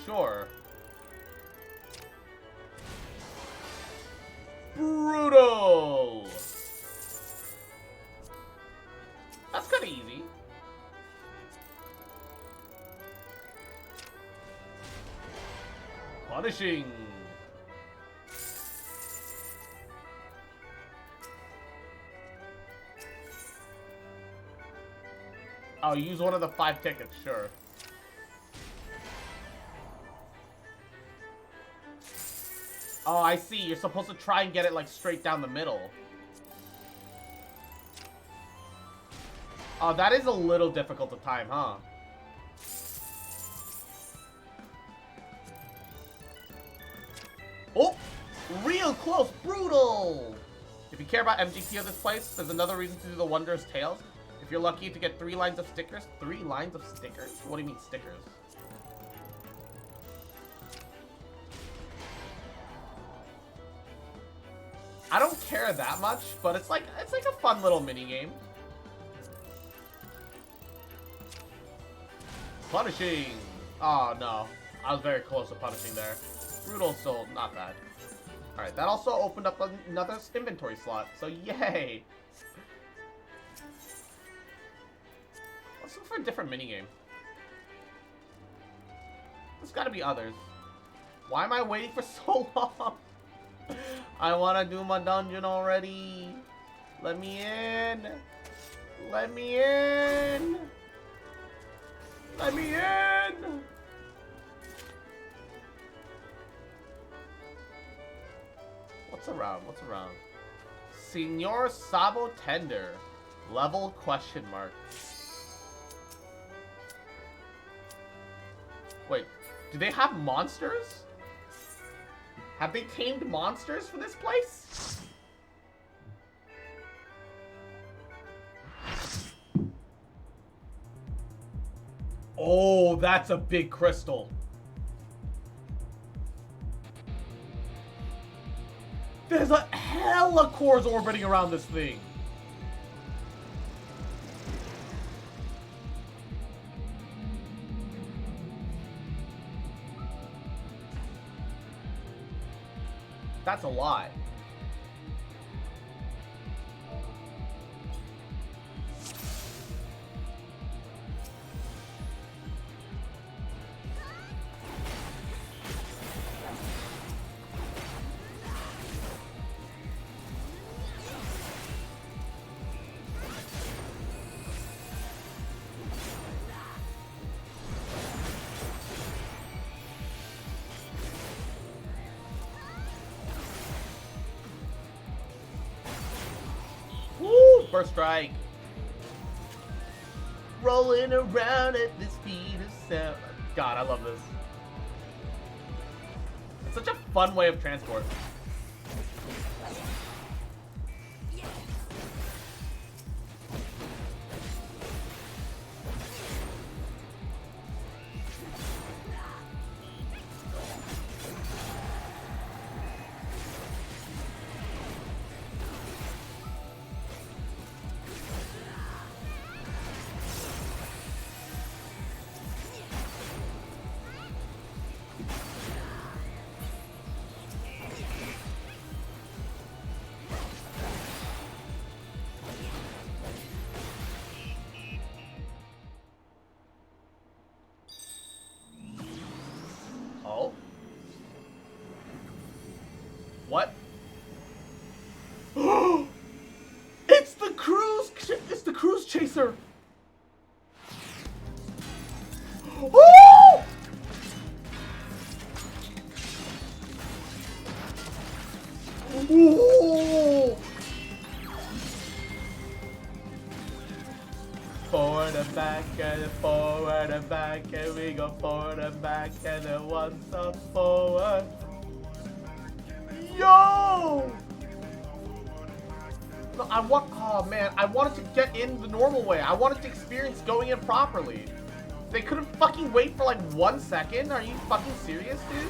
Sure. Brutal! That's kind of easy. Punishing. Oh, use one of the 5 tickets, sure. Oh, I see. You're supposed to try and get it, like, straight down the middle. Oh, that is a little difficult to time, huh? Oh! Real close! Brutal! If you care about MGT of this place, there's another reason to do the Wondrous Tales. If you're lucky to get 3 lines of stickers. 3 lines of stickers? What do you mean stickers? I don't care that much, but it's like a fun little mini game. Punishing! Oh no. I was very close to punishing there. Brutal, so not bad. Alright, that also opened up another inventory slot, so yay! Let's look for a different minigame. There's gotta be others. Why am I waiting for so long? I wanna do my dungeon already. Let me in. Let me in. Let me in. What's around? What's around? Senor Sabo Tender. Level question mark. Wait, do they have monsters? Have they tamed monsters for this place? Oh, that's a big crystal. There's a hella cores orbiting around this thing. That's a lot. First strike. Rolling around at the speed of sound. God, I love this. It's such a fun way of transport. What? It's the cruise chaser. Oh! Ooh. Forward and back and forward and back and we go forward and back and then once up forward. Yo! No, oh man, I wanted to get in the normal way. I wanted to experience going in properly. They couldn't fucking wait for like 1 second? Are you fucking serious, dude?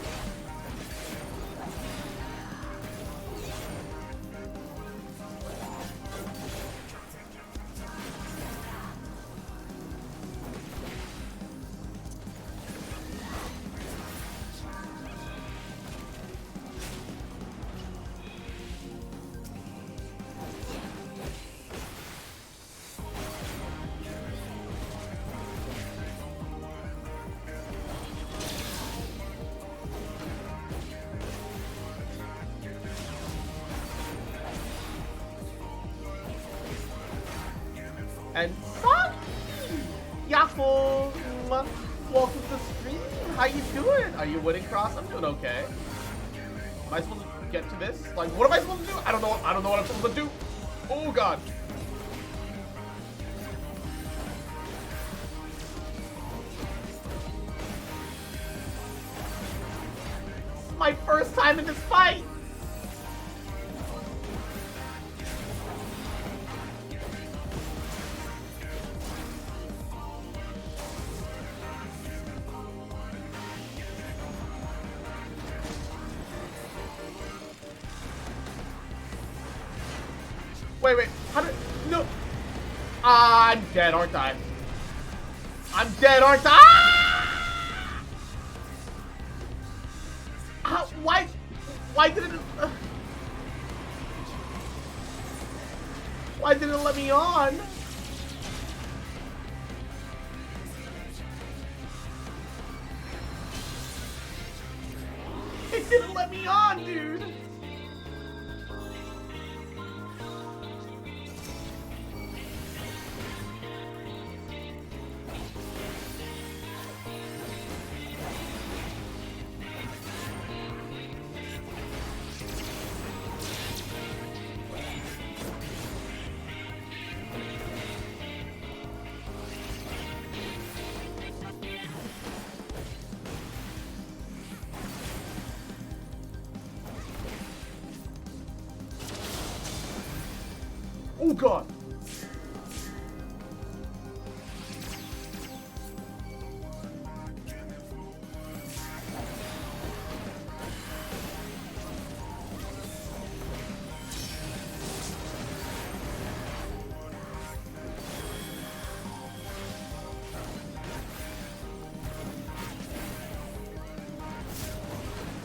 Are you winning, Cross? I'm doing okay. Am I supposed to get to this? Like, what am I supposed to do? I don't know. I don't know what I'm supposed to do. Oh God. This is my first time in this fight. Wait, how did... No! I'm dead, aren't I? I'm dead, aren't I? Ah! Why didn't it... why didn't it let me on? It didn't let me on, dude! Oh God!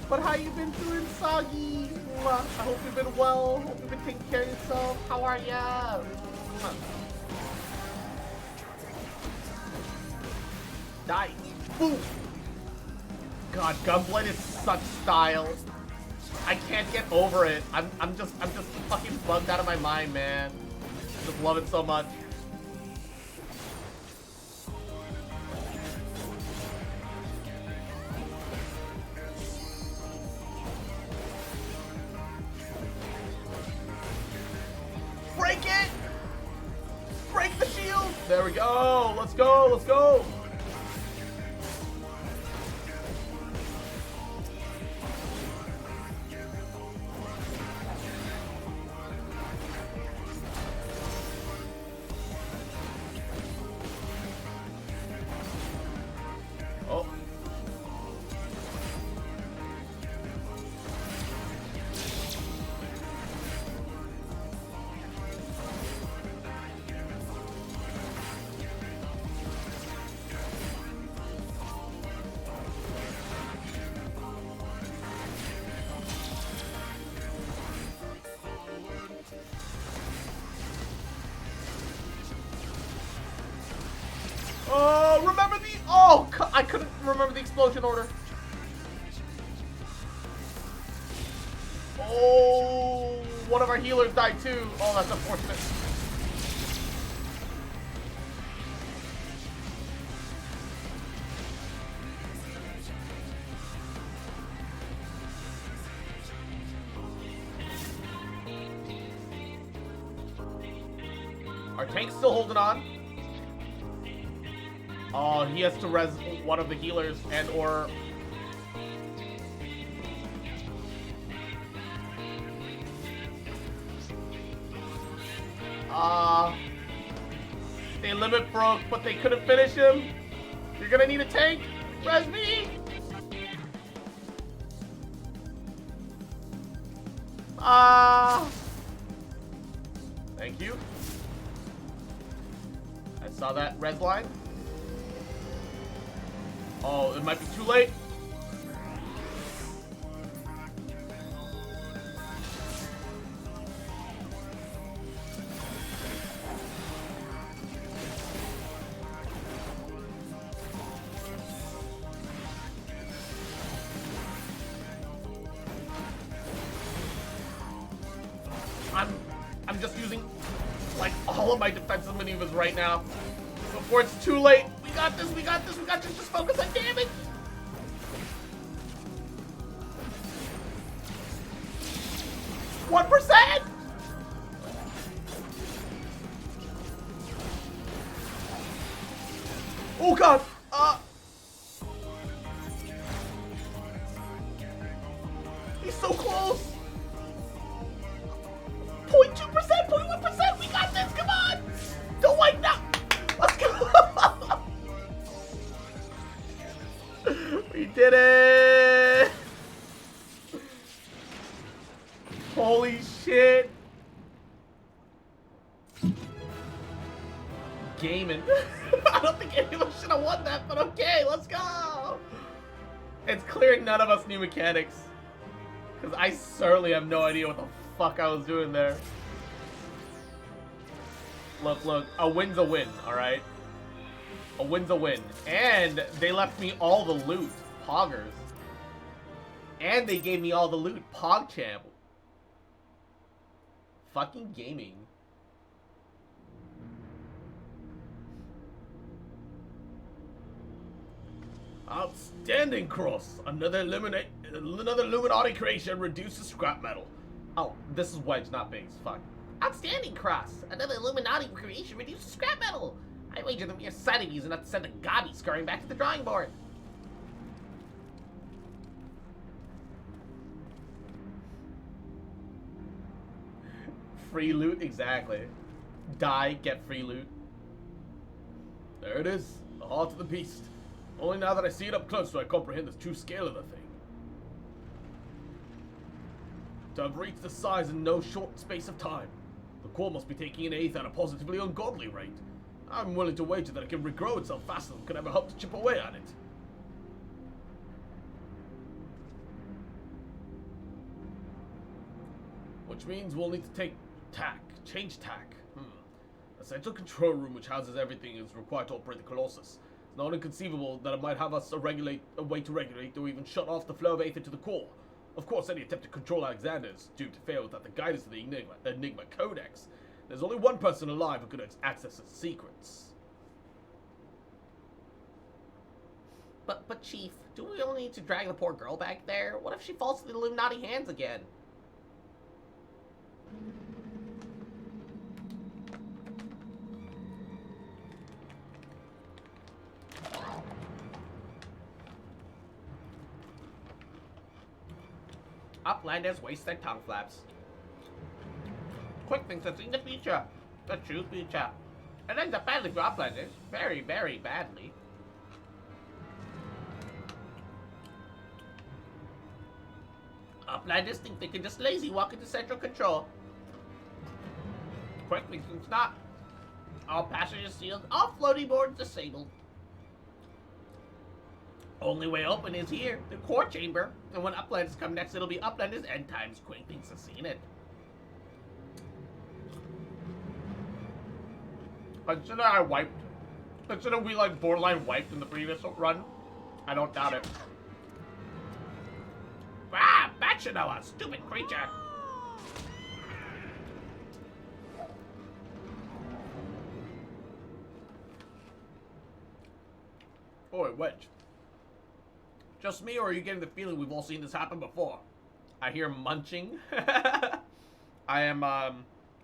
But how you been doing, Soggy? I hope you've been well. Hope you've been taking care of yourself. How are ya? Nice. Boom. God, Gunblade is such style. I can't get over it. I'm just fucking bugged out of my mind, man. I just love it so much. Break it! Break the shield! There we go! Let's go! Let's go! Oh. Oh, remember the... Oh, I couldn't remember the explosion order. Oh, one of our healers died too. Oh, that's unfortunate. Our tank's still holding on. Oh, he has to res one of the healers and or... They limit broke, but they couldn't finish him. You're gonna need a tank. Res me. Thank you. I saw that res line. Oh, it might be too late. I'm just using like all of my defensive maneuvers right now before it's too late. We got this, we got this, we got this. Just focus on damage. 1%! Oh god! He's so close! 0.2%, 0.1%! We got this, come on! Don't wipe now! Let's go! We did it! Holy shit! Gaming. I don't think any of us should have won that, but okay, let's go! It's clear none of us knew mechanics. Because I certainly have no idea what the fuck I was doing there. Look, look, a win's a win, alright? A win's a win. And they left me all the loot. Poggers. And they gave me all the loot. PogChamp. Fucking gaming. Outstanding, Cross. Another Illuminati creation reduces scrap metal. Oh, this is Wedge, not Biggs. Fuck. Outstanding, Cross. Another Illuminati creation reduces scrap metal. I wager the mere sight of you is enough to send a gobby scurrying back to the drawing board. Free loot, exactly. Die, get free loot. There it is, the heart of the beast. Only now that I see it up close do I comprehend the true scale of the thing. To have reached this size in no short space of time, the core must be taking an eighth at a positively ungodly rate. I'm willing to wager that it can regrow itself faster than could ever help to chip away at it. Which means we'll need to change tack. The central control room which houses everything is required to operate the Colossus. It's not inconceivable that it might have us a way to regulate or even shut off the flow of aether to the core. Of course, any attempt to control Alexander is doomed to fail without the guidance of the Enigma Codex. There's only one person alive who could access its secrets. But Chief, do we only need to drag the poor girl back there? What if she falls to the Illuminati hands again? Uplanders waste their tongue flaps. Quick things have seen the future. The true future. It ends up badly for Uplanders. Very, very badly. Uplanders think they can just lazy walk into central control. Quick things not. All passengers sealed, all floating boards disabled. Only way open is here, the core chamber. And when Uplanders come next, it'll be Uplanders end times. Quick things have seen it. Consider we like borderline wiped in the previous run. I don't doubt it. Ah, Bachanoa, stupid creature. Oi, Wedge. Just me, or are you getting the feeling we've all seen this happen before? I hear munching. I am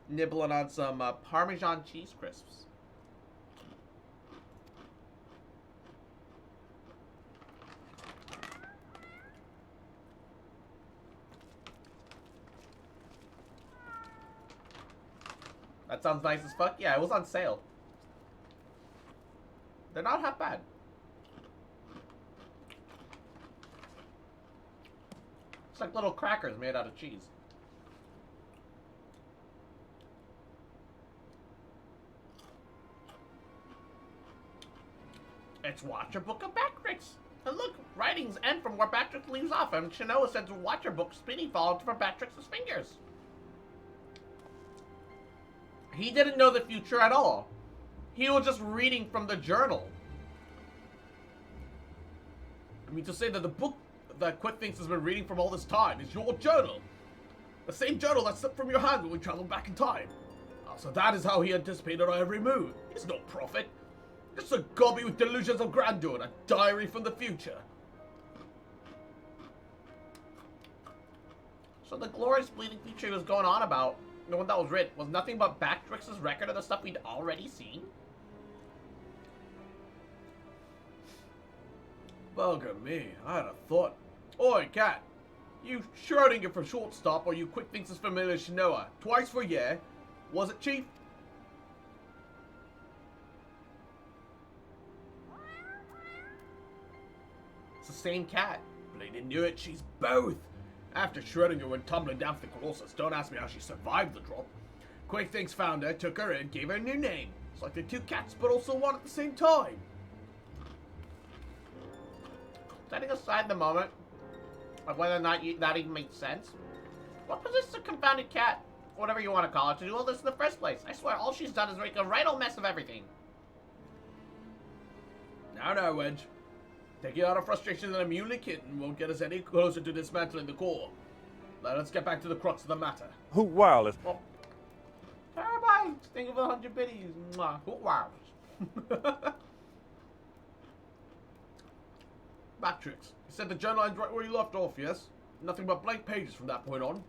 nibbling on some Parmesan cheese crisps. That sounds nice as fuck. Yeah, it was on sale. They're not half bad. It's like little crackers made out of cheese. It's Watcher Book of Bactrix. And look, writings end from where Bactrix leaves off, and Shinoa sends Watcher Book spinning fall for Bactrix's fingers. He didn't know the future at all. He was just reading from the journal. I mean, to say that the book that Quick Thinks has been reading from all this time is your journal. The same journal that slipped from your hand when we traveled back in time. So that is how he anticipated our every move. He's no prophet. Just a gobby with delusions of grandeur and a diary from the future. So the glorious bleeding future he was going on about, the one that was written, was nothing but Bactrix's record of the stuff we'd already seen? Bugger me, I had a thought. Oi, cat. You Schrodinger for shortstop, or you quick thinks as familiar as Shinoa? Twice for yeah. Was it, Chief? It's the same cat. Bleeding knew it, she's both. After Schrodinger went tumbling down for the Colossus, don't ask me how she survived the drop. Quick Things found her, took her in, gave her a new name. It's like they're two cats, but also one at the same time. Setting aside the moment of whether or not that even makes sense, what possessed the confounded cat, whatever you want to call it, to do all this in the first place? I swear, all she's done is make a right old mess of everything. Now, Wedge. Taking out our frustrations in a muley kitten won't get us any closer to dismantling the core. Now let's get back to the crux of the matter. Hoot wireless. Oh. Everybody, think of 100 biddies. Mwah. Hoot wireless. Bactrix, you said the journaline's right where you left off, yes? Nothing but blank pages from that point on.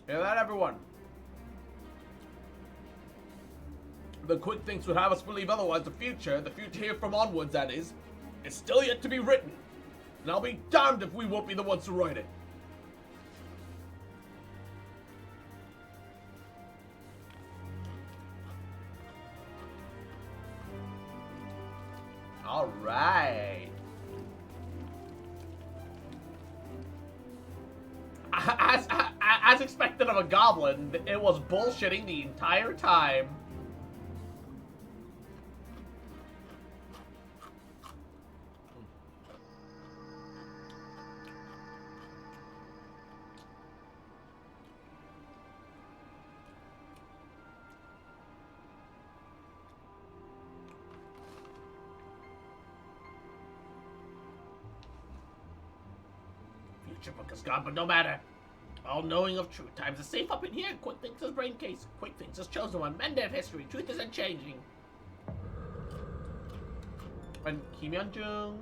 Hear that, everyone? The Quick Things would have us believe otherwise. The future here from onwards, that is still yet to be written. And I'll be damned if we won't be the ones to write it. Alright. As expected of a goblin, it was bullshitting the entire time. Future book is gone, but no matter. All knowing of truth times is safe up in here. Quick Things is brain case. Quick Things is chosen one. Mend of history. Truth isn't changing. And Kim Yeon-jung.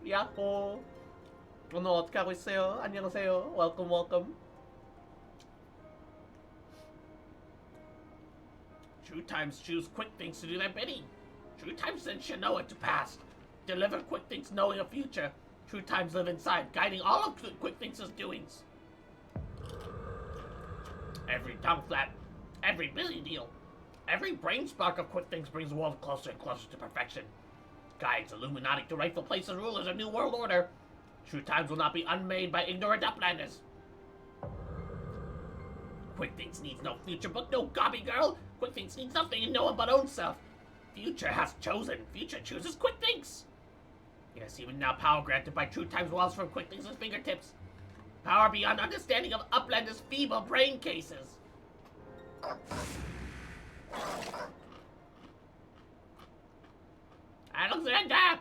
Yahoo. Ano, 어떻게 있어요? 안녕하세요. Welcome, welcome. True Times choose Quick Things to do their bidding. True Times send Shinoa to past. Deliver Quick Things knowing a future. True Times live inside, guiding all of Quick Things' doings. Every tongue flap, every busy deal, every brain spark of Quick Things brings the world closer and closer to perfection. Guides Illuminati to rightful place as rulers of New World Order. True Times will not be unmade by ignorant uplanders. Quick Things needs no future book, no gobby girl. Quick Things needs nothing in no one but own self. Future has chosen. Future chooses Quick Things. Yes, even now power granted by True Times walls from Quick Things' fingertips. Power beyond understanding of Uplanders' feeble brain cases. Alexander!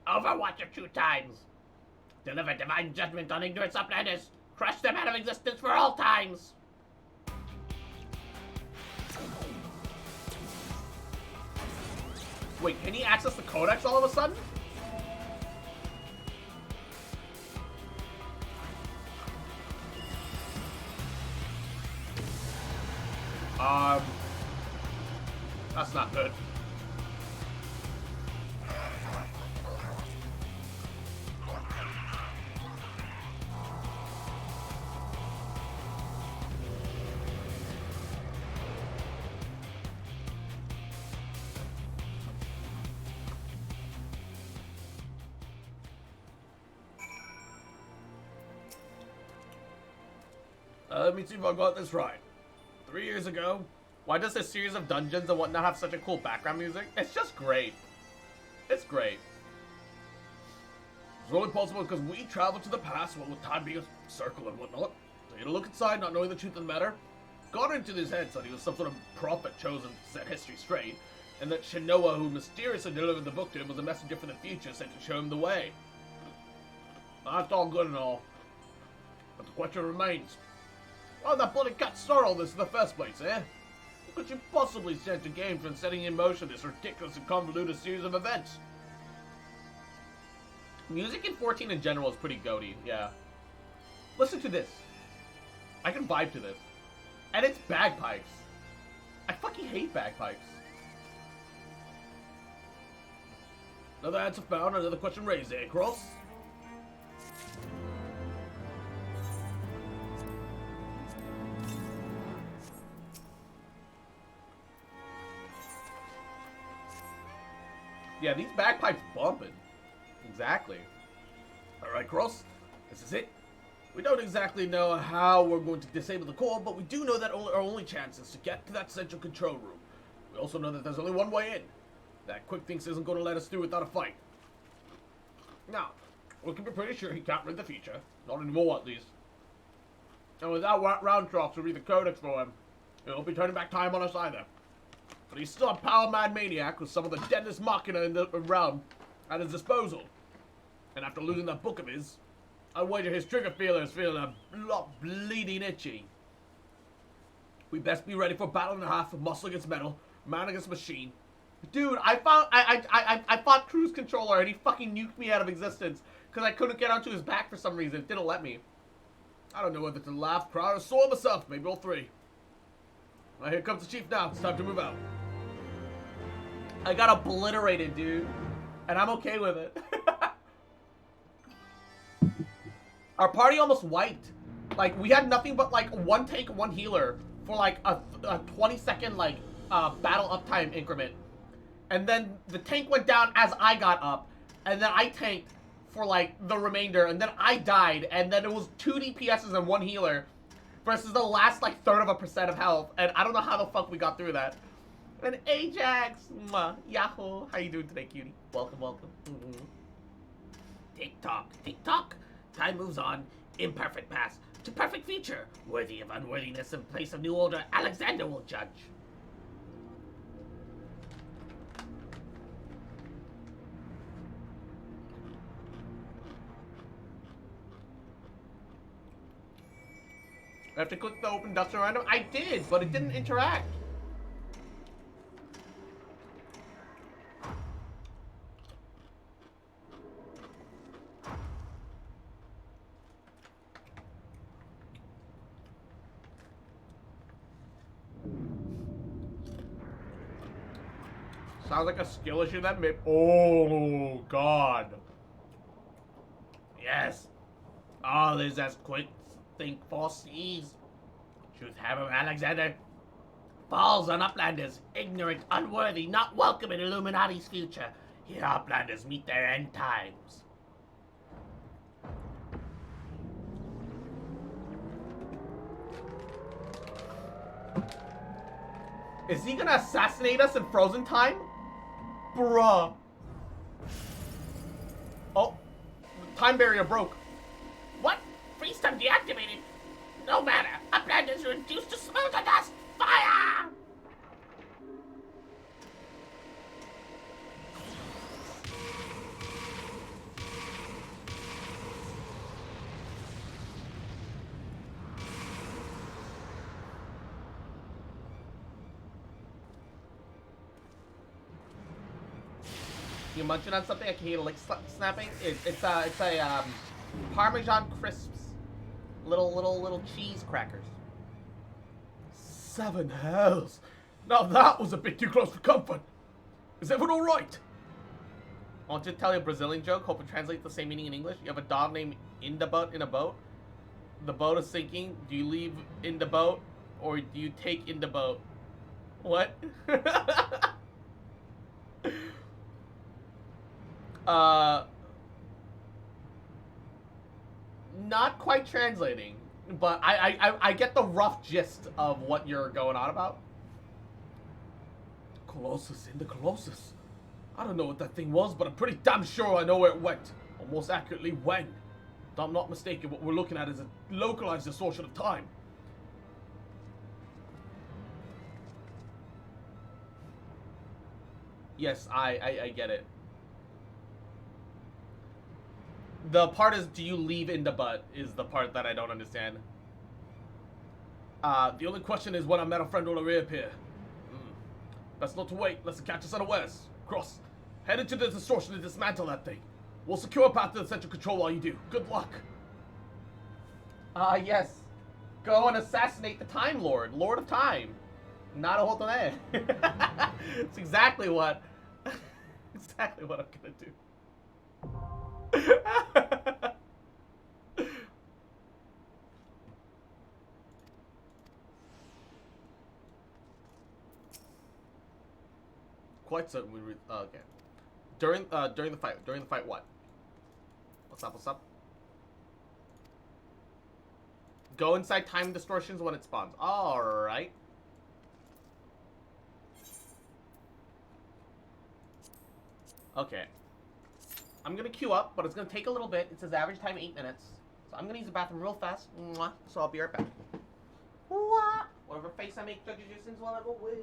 Overwatch of True Times. Deliver divine judgment on ignorant Uplanders. Crush them out of existence for all times. Wait, can he access the codex all of a sudden? That's not good. Let me see if I got this right. 3 years ago, Why does this series of dungeons and whatnot have such a cool background music? It's just great. It's great. it's only possible because we traveled to the past, what with time being a circle and whatnot. So he had to look inside, not knowing the truth of the matter. Got into his head, said he was some sort of prophet chosen to set history straight, and that Shinoa, who mysteriously delivered the book to him, was a messenger for the future sent to show him the way. That's all good and all. But the question remains, why that bloody cat start all this in the first place, eh? What could you possibly stand to gain from setting in motion this ridiculous and convoluted series of events? Music in 14 in general is pretty goaty, yeah. Listen to this. I can vibe to this. And it's bagpipes. I fucking hate bagpipes. Another answer found, another question raised, eh, Cross? Yeah, these bagpipes bumping. Exactly. Alright, Cross, this is it. We don't exactly know how we're going to disable the core, but we do know that our only chance is to get to that central control room. We also know that there's only one way in. That Quick Thinks isn't going to let us through without a fight. Now, we can be pretty sure he can't read the future. Not anymore, at least. And without round drops to read the codex for him, he won't be turning back time on us either. But he's still a power-mad maniac with some of the deadliest machina in the realm at his disposal. And after losing that book of his, I wager his trigger feeler is feeling a lot bleeding itchy. We best be ready for battle and a half of muscle against metal, man against machine. Dude, I fought Cruise Controller and he fucking nuked me out of existence because I couldn't get onto his back for some reason. It didn't let me. I don't know whether to laugh, cry, or soar myself. Maybe all three. Well, here comes the chief now. It's time to move out. I got obliterated, dude. And I'm okay with it. Our party almost wiped. Like, we had nothing but, like, one tank, one healer for, like, a 20-second, like, battle uptime increment. And then the tank went down as I got up. And then I tanked for, like, the remainder. And then I died. And then it was 2 DPSs and 1 healer versus the last, like, 1/3% of health. And I don't know how the fuck we got through that. And Ajax, mwah, Yahoo, how you doing today, cutie? Welcome, welcome. Tick-tock, tick-tock. Time moves on. Imperfect past to perfect future. Worthy of unworthiness in place of new order, Alexander will judge. I have to click the open ducks around him? I did, but it didn't interact. Sounds like a skill issue that may. Oh, God. Yes. All is as quick think foresees. Truth have him, Alexander. Falls on Uplanders, ignorant, unworthy, not welcome in Illuminati's future. Here Uplanders meet their end times. Is he gonna assassinate us in Frozen Time? Bruh. Oh. Time barrier broke. What? Freeze time deactivated. No matter. Uplanders are reduced to smolder dust. Fire! You munching on something? I can hear lick snapping. It's a Parmesan crisps, little cheese crackers. 7 hells. Now that was a bit too close for comfort. Is everyone all right? I want to tell you a Brazilian joke. Hope it translates the same meaning in English. You have a dog named Indabut in a boat. The boat is sinking. Do you leave in the boat or do you take in the boat? What? Not quite translating, but I get the rough gist of what you're going on about. Colossus in the Colossus. I don't know what that thing was, but I'm pretty damn sure I know where it went. Or most accurately, when. If I'm not mistaken, what we're looking at is a localized distortion of time. Yes, I get it. The part is, do you leave in the butt, is the part that I don't understand. The only question is when our metal friend will reappear. Best not to wait, lest it catch us unawares. Cross. Head into the distortion to dismantle that thing. We'll secure a path to the central control while you do. Good luck. Yes. Go and assassinate the Time Lord, Lord of Time. Not a Hotone. It's exactly what I'm gonna do. Quite certain we okay. During the fight, what? What's up? Go inside time distortions when it spawns. Alright. Okay. I'm gonna queue up, but it's gonna take a little bit. It says average time 8 minutes. So I'm gonna use the bathroom real fast. Mwah. So I'll be right back. Mwah. Whatever face I make judges your sins while I go away.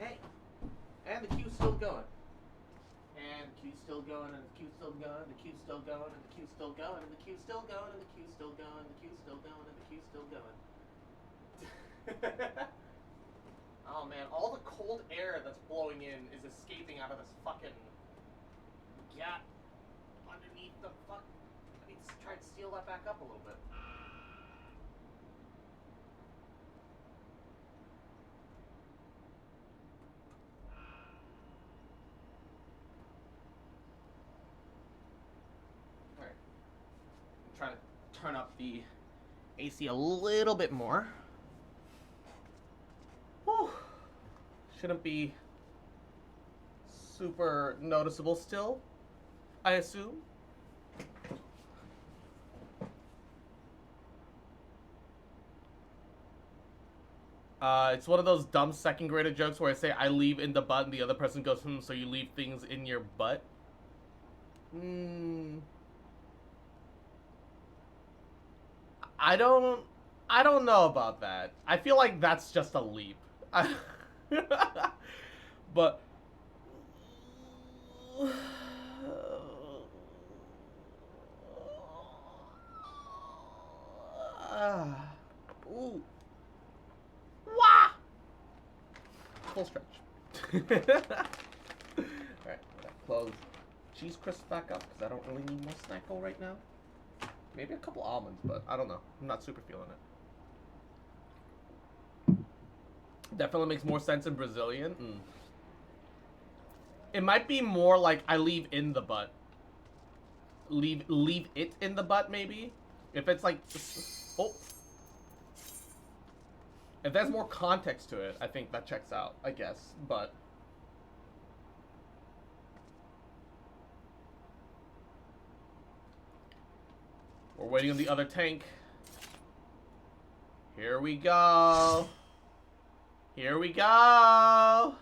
Okay. And the queue's still going. And the queue's still going, and the queue's still going, and the queue's still going, and the queue's still going, and the queue's still going, and the queue's still going, and the queue's still going, and the queue's still going. Oh man, all the cold air that's blowing in is escaping out of this fucking gap underneath the fuck. I need to try and seal that back up a little bit. Alright. I'm trying to turn up the AC a little bit more. Whew. Shouldn't be super noticeable still, I assume. It's one of those dumb second grader jokes where I say I leave in the butt and the other person goes, so you leave things in your butt? I don't know about that. I feel like that's just a leap. But ooh. Wah! Full stretch. Alright, close cheese crisp back up because I don't really need more snackle right now. Maybe a couple almonds, but I don't know. I'm not super feeling it. Definitely makes more sense in Brazilian. It might be more like I leave in the butt. Leave it in the butt, maybe? If it's like... Oh. If there's more context to it, I think that checks out, I guess. But... We're waiting on the other tank. Here we go. Here we go.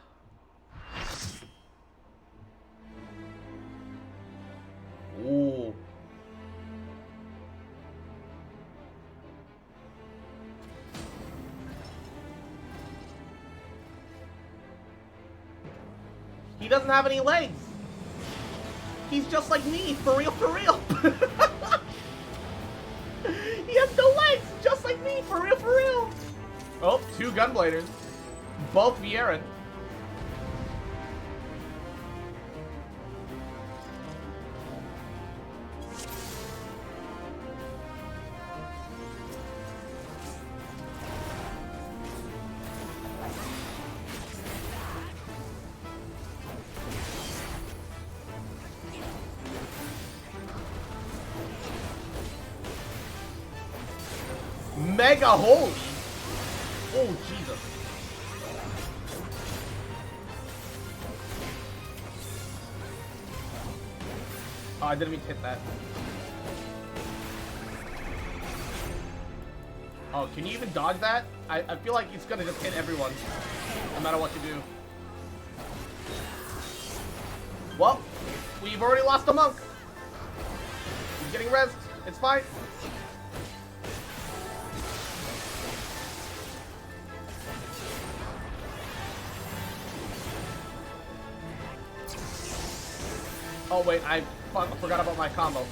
Ooh. He doesn't have any legs. He's just like me, for real, for real. He has no legs, just like me, for real, for real. Oh, 2 Gunbladers. Both Vieren. Mega holy! Oh, Jesus. Oh, I didn't mean to hit that. Oh, can you even dodge that? I feel like it's gonna just hit everyone, no matter what you do. Well, we've already lost a monk. He's getting rezzed. It's fine. Oh wait, I forgot about my combo.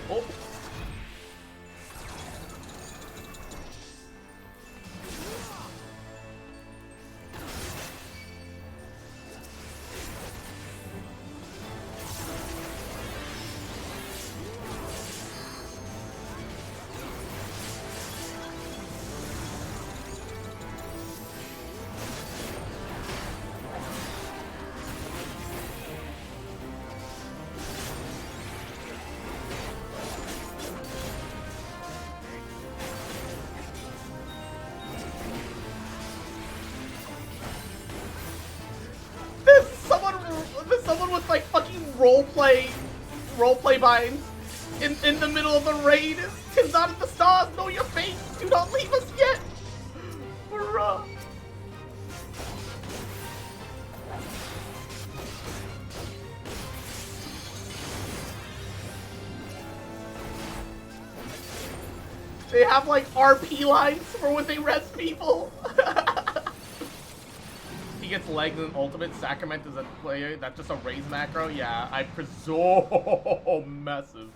Oh. Someone with like fucking roleplay binds in the middle of the raid. Tim's not at the stars. Know your fate. Do not leave us yet. Bruh. They have like RP lines for when they res people. He gets legs in ultimate. Sacrament is a player. That's just a raise macro. Yeah, I presume massive.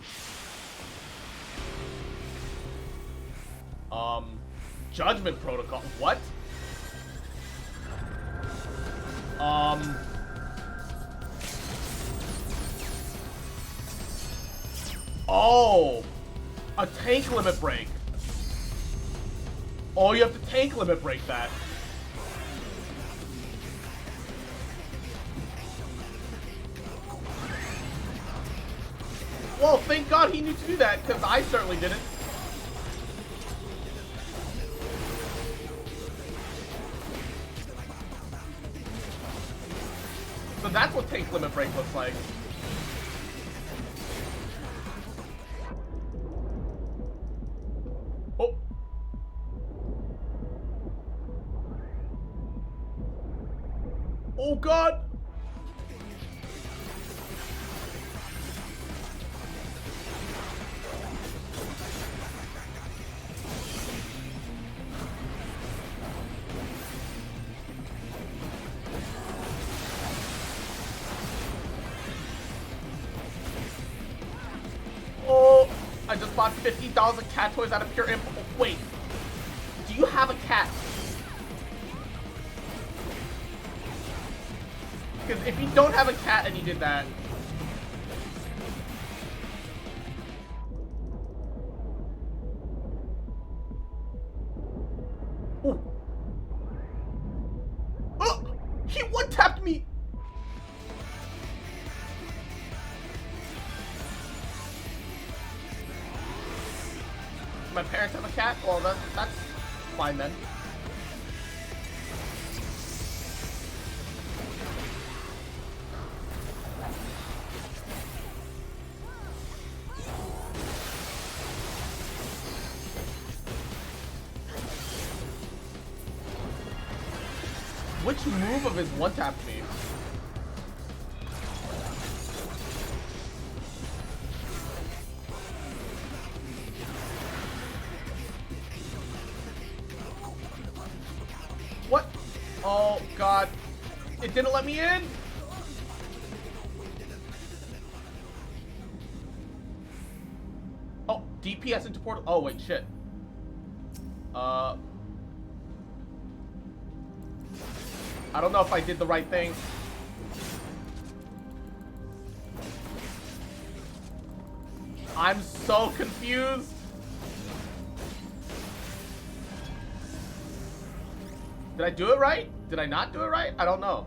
Judgment protocol. What? Oh, a tank limit break. Oh, you have to tank limit break that. Well, thank God he knew to do that, because I certainly didn't. So that's what tank limit break looks like. Oh. Oh God. I just bought 50,000 cat toys out of pure impulse. Wait, do you have a cat? Because if you don't have a cat and you did that... Ooh. Oh! He one-tapped me! My parents have a cat? Well, that's fine then. Which move of his one-tapped me? What? Oh, God. It didn't let me in? Oh, DPS into portal. Oh, wait, shit. I don't know if I did the right thing. I'm so confused. Did I do it right? Did I not do it right? I don't know.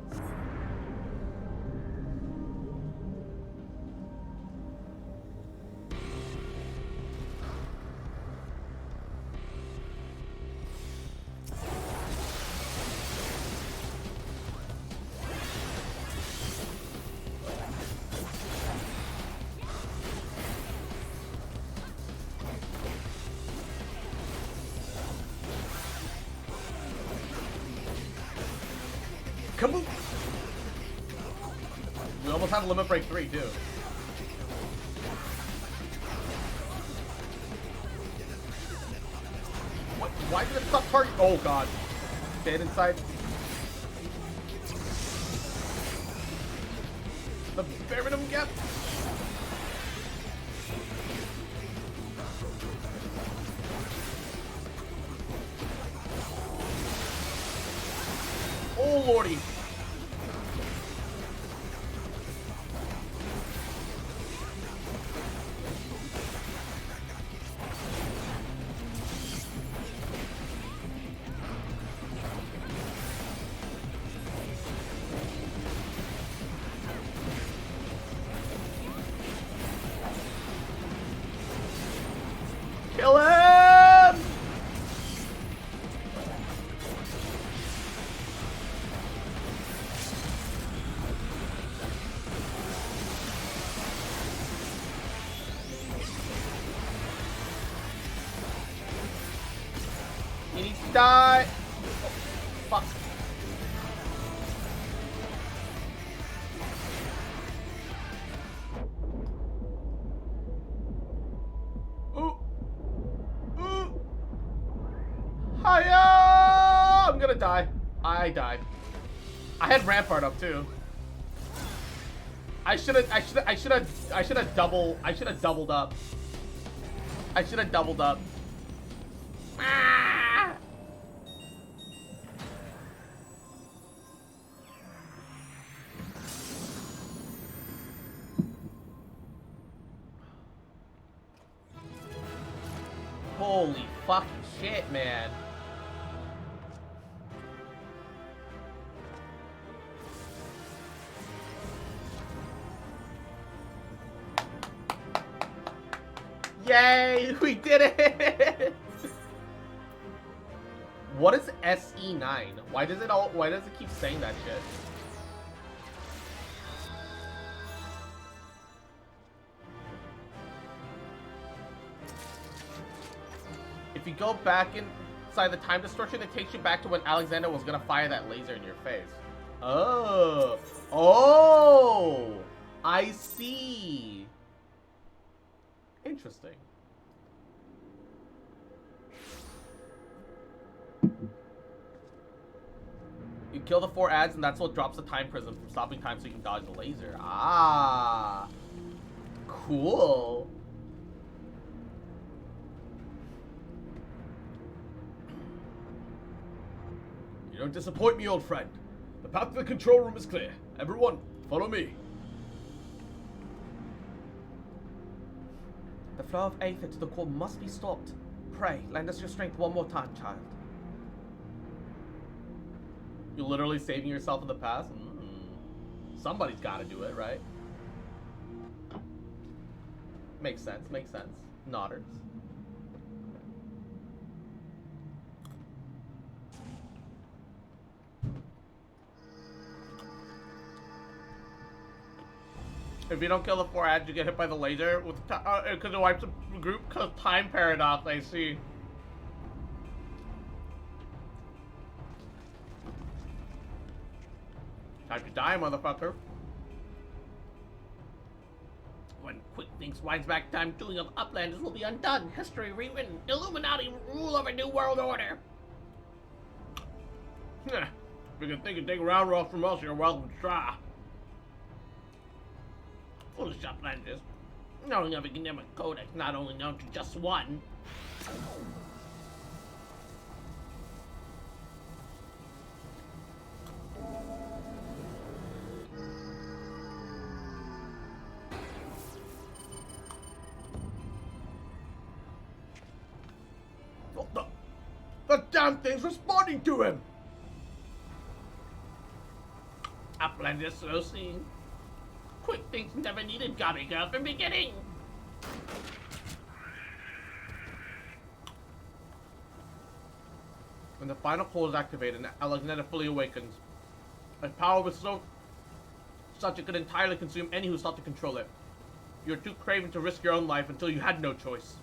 Kaboom! We almost have Limit Break 3, too. What? Why did it stop target? Oh, God. Dead inside. The Venom Gap. Oh, lordy. Kill him! He needs to die. Oh, fuck. Ooh. Ooh. Hiya! I'm gonna die. I died. I had Rampart up too. I should have doubled up. I should have doubled up. Ah! Holy fucking shit, man. Yay, we did it! What is SE9? Why does it keep saying that shit? If you go back inside the time distortion, it takes you back to when Alexander was gonna fire that laser in your face. Oh. Oh! I see. Interesting. You kill the 4 ads, and that's what drops the time prism from stopping time so you can dodge the laser. Ah. Cool. You don't disappoint me, old friend. The path to the control room is clear. Everyone, follow me. The flow of aether to the core must be stopped. Pray, lend us your strength one more time, child. You're literally saving yourself in the past? Somebody's gotta do it, right? Makes sense, makes sense. Nodders. If you don't kill the 4 ads, you get hit by the laser with because it wipes the group. Cause time paradox, I see. Time to die, motherfucker. When Quick thinks winds back time, doing of Uplanders will be undone. History rewritten. Illuminati rule over New World Order. Heh. If you can think and take a round off from us, you're welcome to try. Foolish Uplanders. Knowing of a Gnemic Codex not only known to just one. What the? The damn thing's responding to him! Uplanders so seen. Quick thinks never needed Gummy Girl from beginning. When the final core is activated and Alexander fully awakens, its power was so such it could entirely consume any who sought to control it. You were too craven to risk your own life until you had no choice.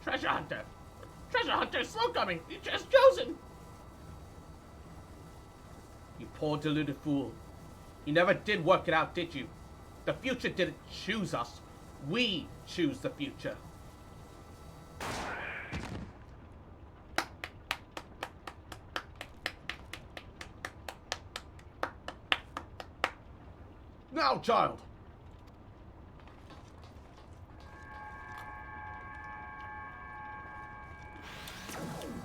Treasure Hunter! Treasure Hunter is slow coming! You just chosen! You poor deluded fool. You never did work it out, did you? The future didn't choose us. We choose the future. Now, child!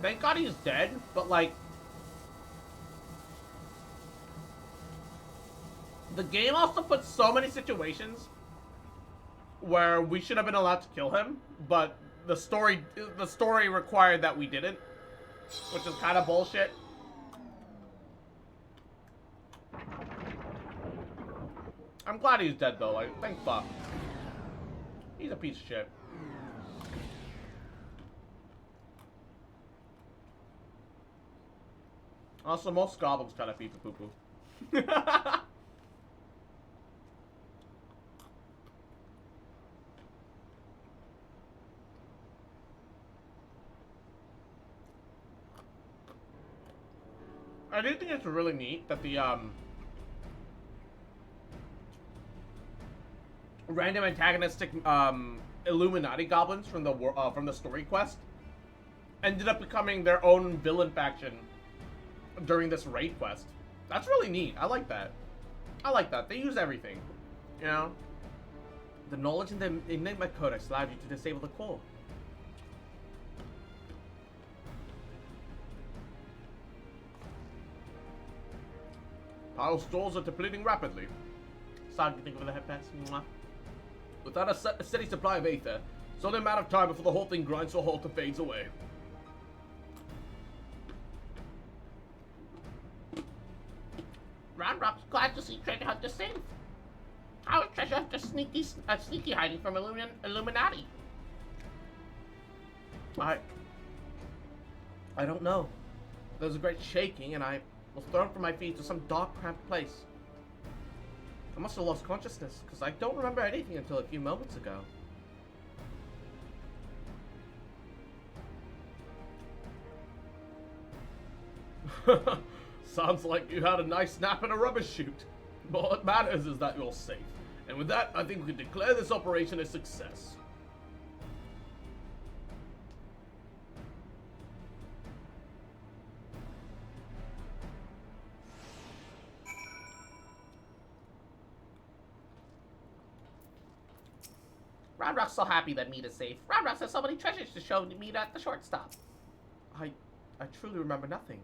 Thank God he's dead, but like... The game also puts so many situations where we should have been allowed to kill him, but the story required that we didn't, which is kind of bullshit. I'm glad he's dead though, like, thank fuck. He's a piece of shit. Also, most goblins kind of pee for poo-poo. I do think it's really neat that the random antagonistic Illuminati goblins from the story quest ended up becoming their own villain faction during this raid quest. That's really neat. I like that. I like that. They use everything, you know. The knowledge in the Enigma Codex allowed you to disable the core. Our stores are depleting rapidly. Sorry to think of the head pass. Mwah. Without a steady supply of aether, it's only a matter of time before the whole thing grinds to a halt and fades away. Roundrock's glad to see Treasure Hunter safe. How is Treasure Hunter sneaky hiding from Illuminati? I don't know. There was a great shaking, and I was thrown from my feet to some dark, cramped place. I must have lost consciousness, because I don't remember anything until a few moments ago. Sounds like you had a nice nap in a rubbish chute. But what matters is that you're safe. And with that, I think we can declare this operation a success. Roundrock's so happy that Meat is safe. Roundrock has so many treasures to show Meat at the shortstop. I truly remember nothing.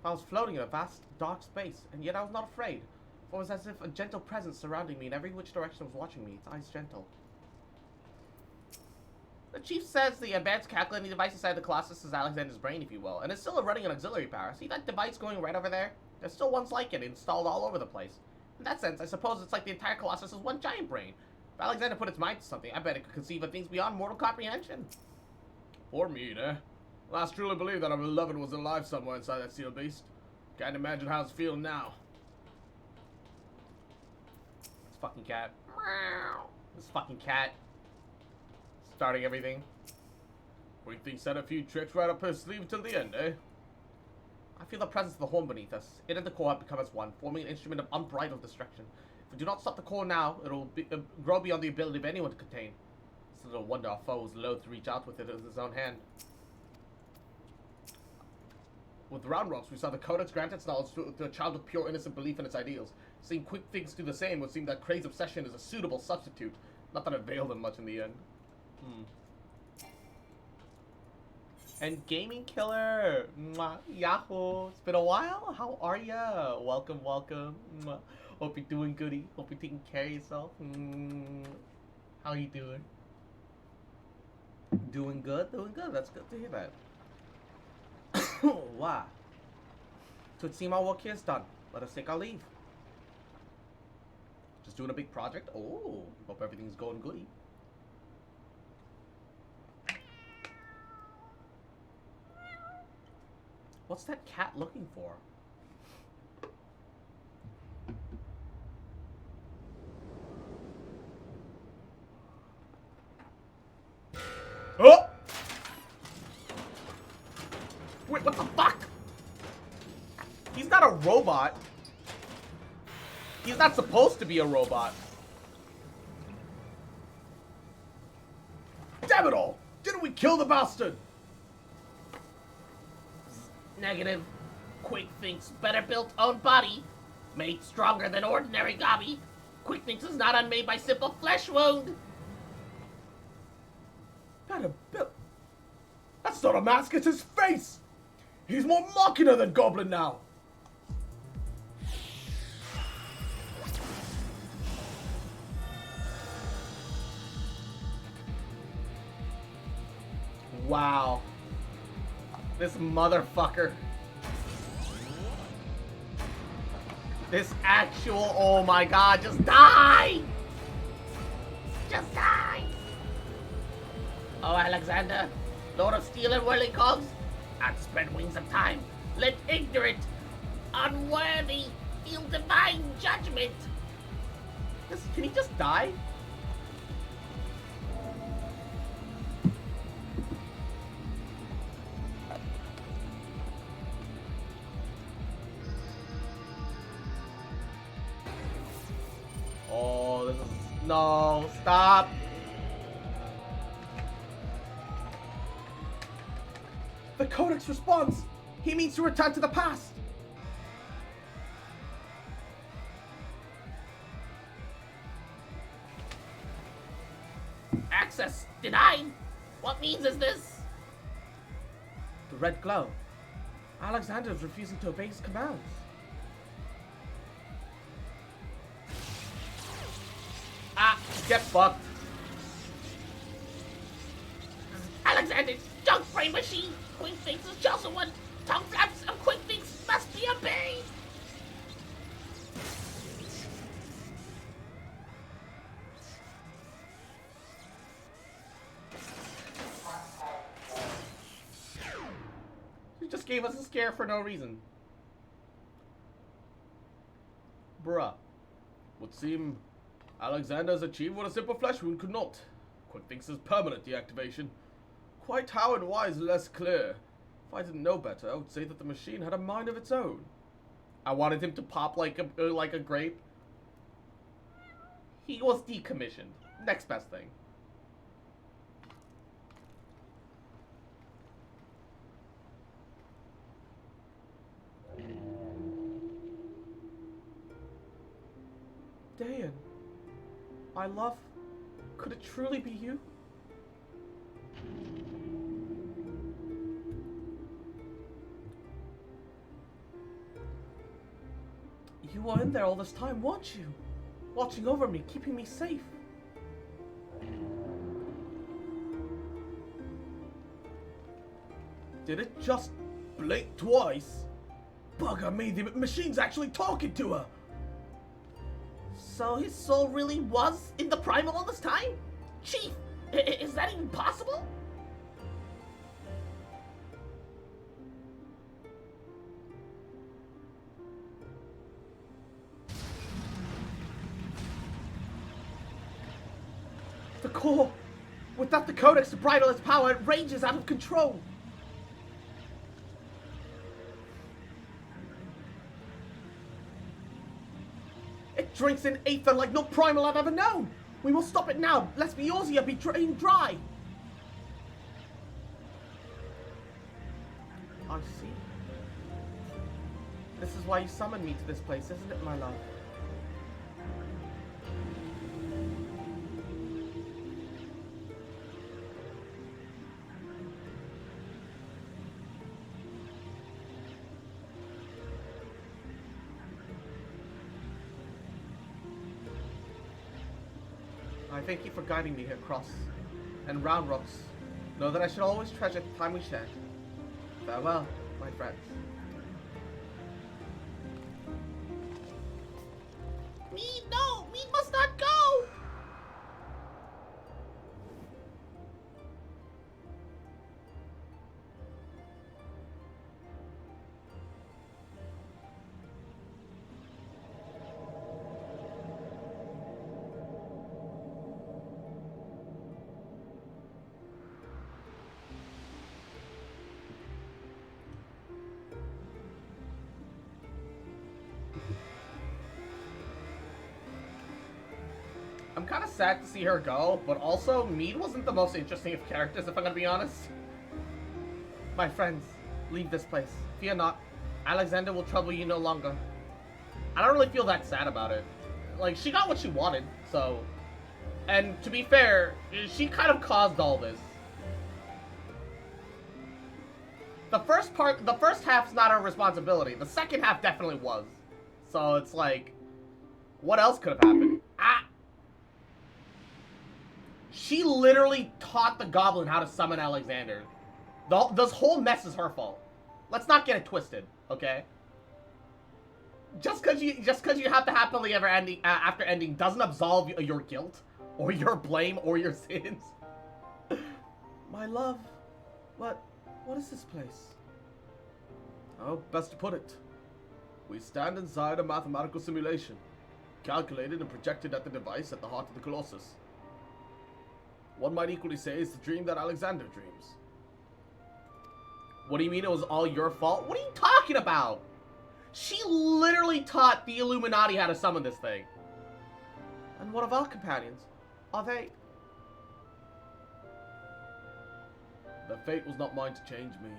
I was floating in a vast, dark space, and yet I was not afraid. For it was as if a gentle presence surrounding me in every which direction was watching me, its eyes gentle. The chief says the advanced calculating device inside the Colossus is Alexander's brain, if you will, and it's still running an auxiliary power. See that device going right over there? There's still ones like it installed all over the place. In that sense, I suppose it's like the entire Colossus is one giant brain. If Alexander put its mind to something, I bet it could conceive of things beyond mortal comprehension. Poor Mead, eh? Last truly believed that our beloved was alive somewhere inside that seal beast. Can't imagine how it's feeling now. This fucking cat. Meow. This fucking cat. Starting everything. We think set a few tricks right up his sleeve till the end, eh? I feel the presence of the horn beneath us. It and the core have become as one, forming an instrument of unbridled destruction. If we do not stop the core now, it will grow beyond the ability of anyone to contain. It's little wonder our foe was loath to reach out with it in his own hand. With Round Rocks, we saw the Codex grant its knowledge to a child with pure innocent belief in its ideals. Seeing quick things do the same would seem that Crane's obsession is a suitable substitute. Not that it availed him much in the end. And Gaming Killer, mwah, Yahoo! It's been a while. How are ya? Welcome, welcome. Mwah. Hope you're doing goody. Hope you're taking care of yourself. How you doing? Doing good, doing good. That's good to hear that. Wow. So it seems our work here is done. Let us take our leave. Just doing a big project. Oh, hope everything's going goody. What's that cat looking for? Oh! Wait, what the fuck? He's not a robot. He's not supposed to be a robot. Damn it all! Didn't we kill the bastard? Negative. Quick thinks better built own body. Made stronger than ordinary gobby. Quick thinks is not unmade by simple flesh wound. Better built. That's not a mask, it's his face! He's more Machina than Goblin now! Wow. This motherfucker. This actual, oh my god, just die! Just die! Oh, Alexander, Lord of Steel and Whirling Cogs, outspread wings of time, let ignorant, unworthy, feel divine judgment. Can he just die? Oh, this is... No, stop! The Codex responds! He means to return to the past! Access denied. What means is this? The red glow. Alexander is refusing to obey his commands. Ah, get fucked. Alexander, junk brain machine. Quick thinks is chosen one. Tongue flaps of quick thinks must be obeyed. You just gave us a scare for no reason. Bruh. Would seem Alexander has achieved what a simple flesh wound could not. Quick thinks is permanent deactivation. Quite how and why is less clear. If I didn't know better, I would say that the machine had a mind of its own. I wanted him to pop like a grape. He was decommissioned. Next best thing. Dan, my love, could it truly be you? You were in there all this time, weren't you? Watching over me, keeping me safe. Did it just blink twice? Bugger me, the machine's actually talking to her! So his soul really was in the primal all this time? Chief, is that even possible? The core. Without the codex to bridle its power, it rages out of control. It drinks in aether like no primal I've ever known. We must stop it now, lest Eorzea be drained dry. I see. This is why you summoned me to this place, isn't it, my love? I thank you for guiding me across and round rocks. Know that I should always treasure the time we shared. Farewell, my friends. Mead, no! Mead must not go! I'm kind of sad to see her go, but also, Mead wasn't the most interesting of characters, if I'm gonna be honest. My friends, leave this place. Fear not. Alexander will trouble you no longer. I don't really feel that sad about it. Like, she got what she wanted, so... And to be fair, she kind of caused all this. The first half's not her responsibility. The second half definitely was. So it's like, what else could have happened? She literally taught the goblin how to summon Alexander. This whole mess is her fault. Let's not get it twisted, okay? Just because you have to happily ever ending after ending doesn't absolve your guilt or your blame or your sins. My love, what is this place? Oh, best to put it. We stand inside a mathematical simulation, calculated and projected at the device at the heart of the Colossus. One might equally say it's the dream that Alexander dreams. What do you mean it was all your fault? What are you talking about? She literally taught the Illuminati how to summon this thing. And what of our companions? Are they... Their fate was not mine to change, Mead.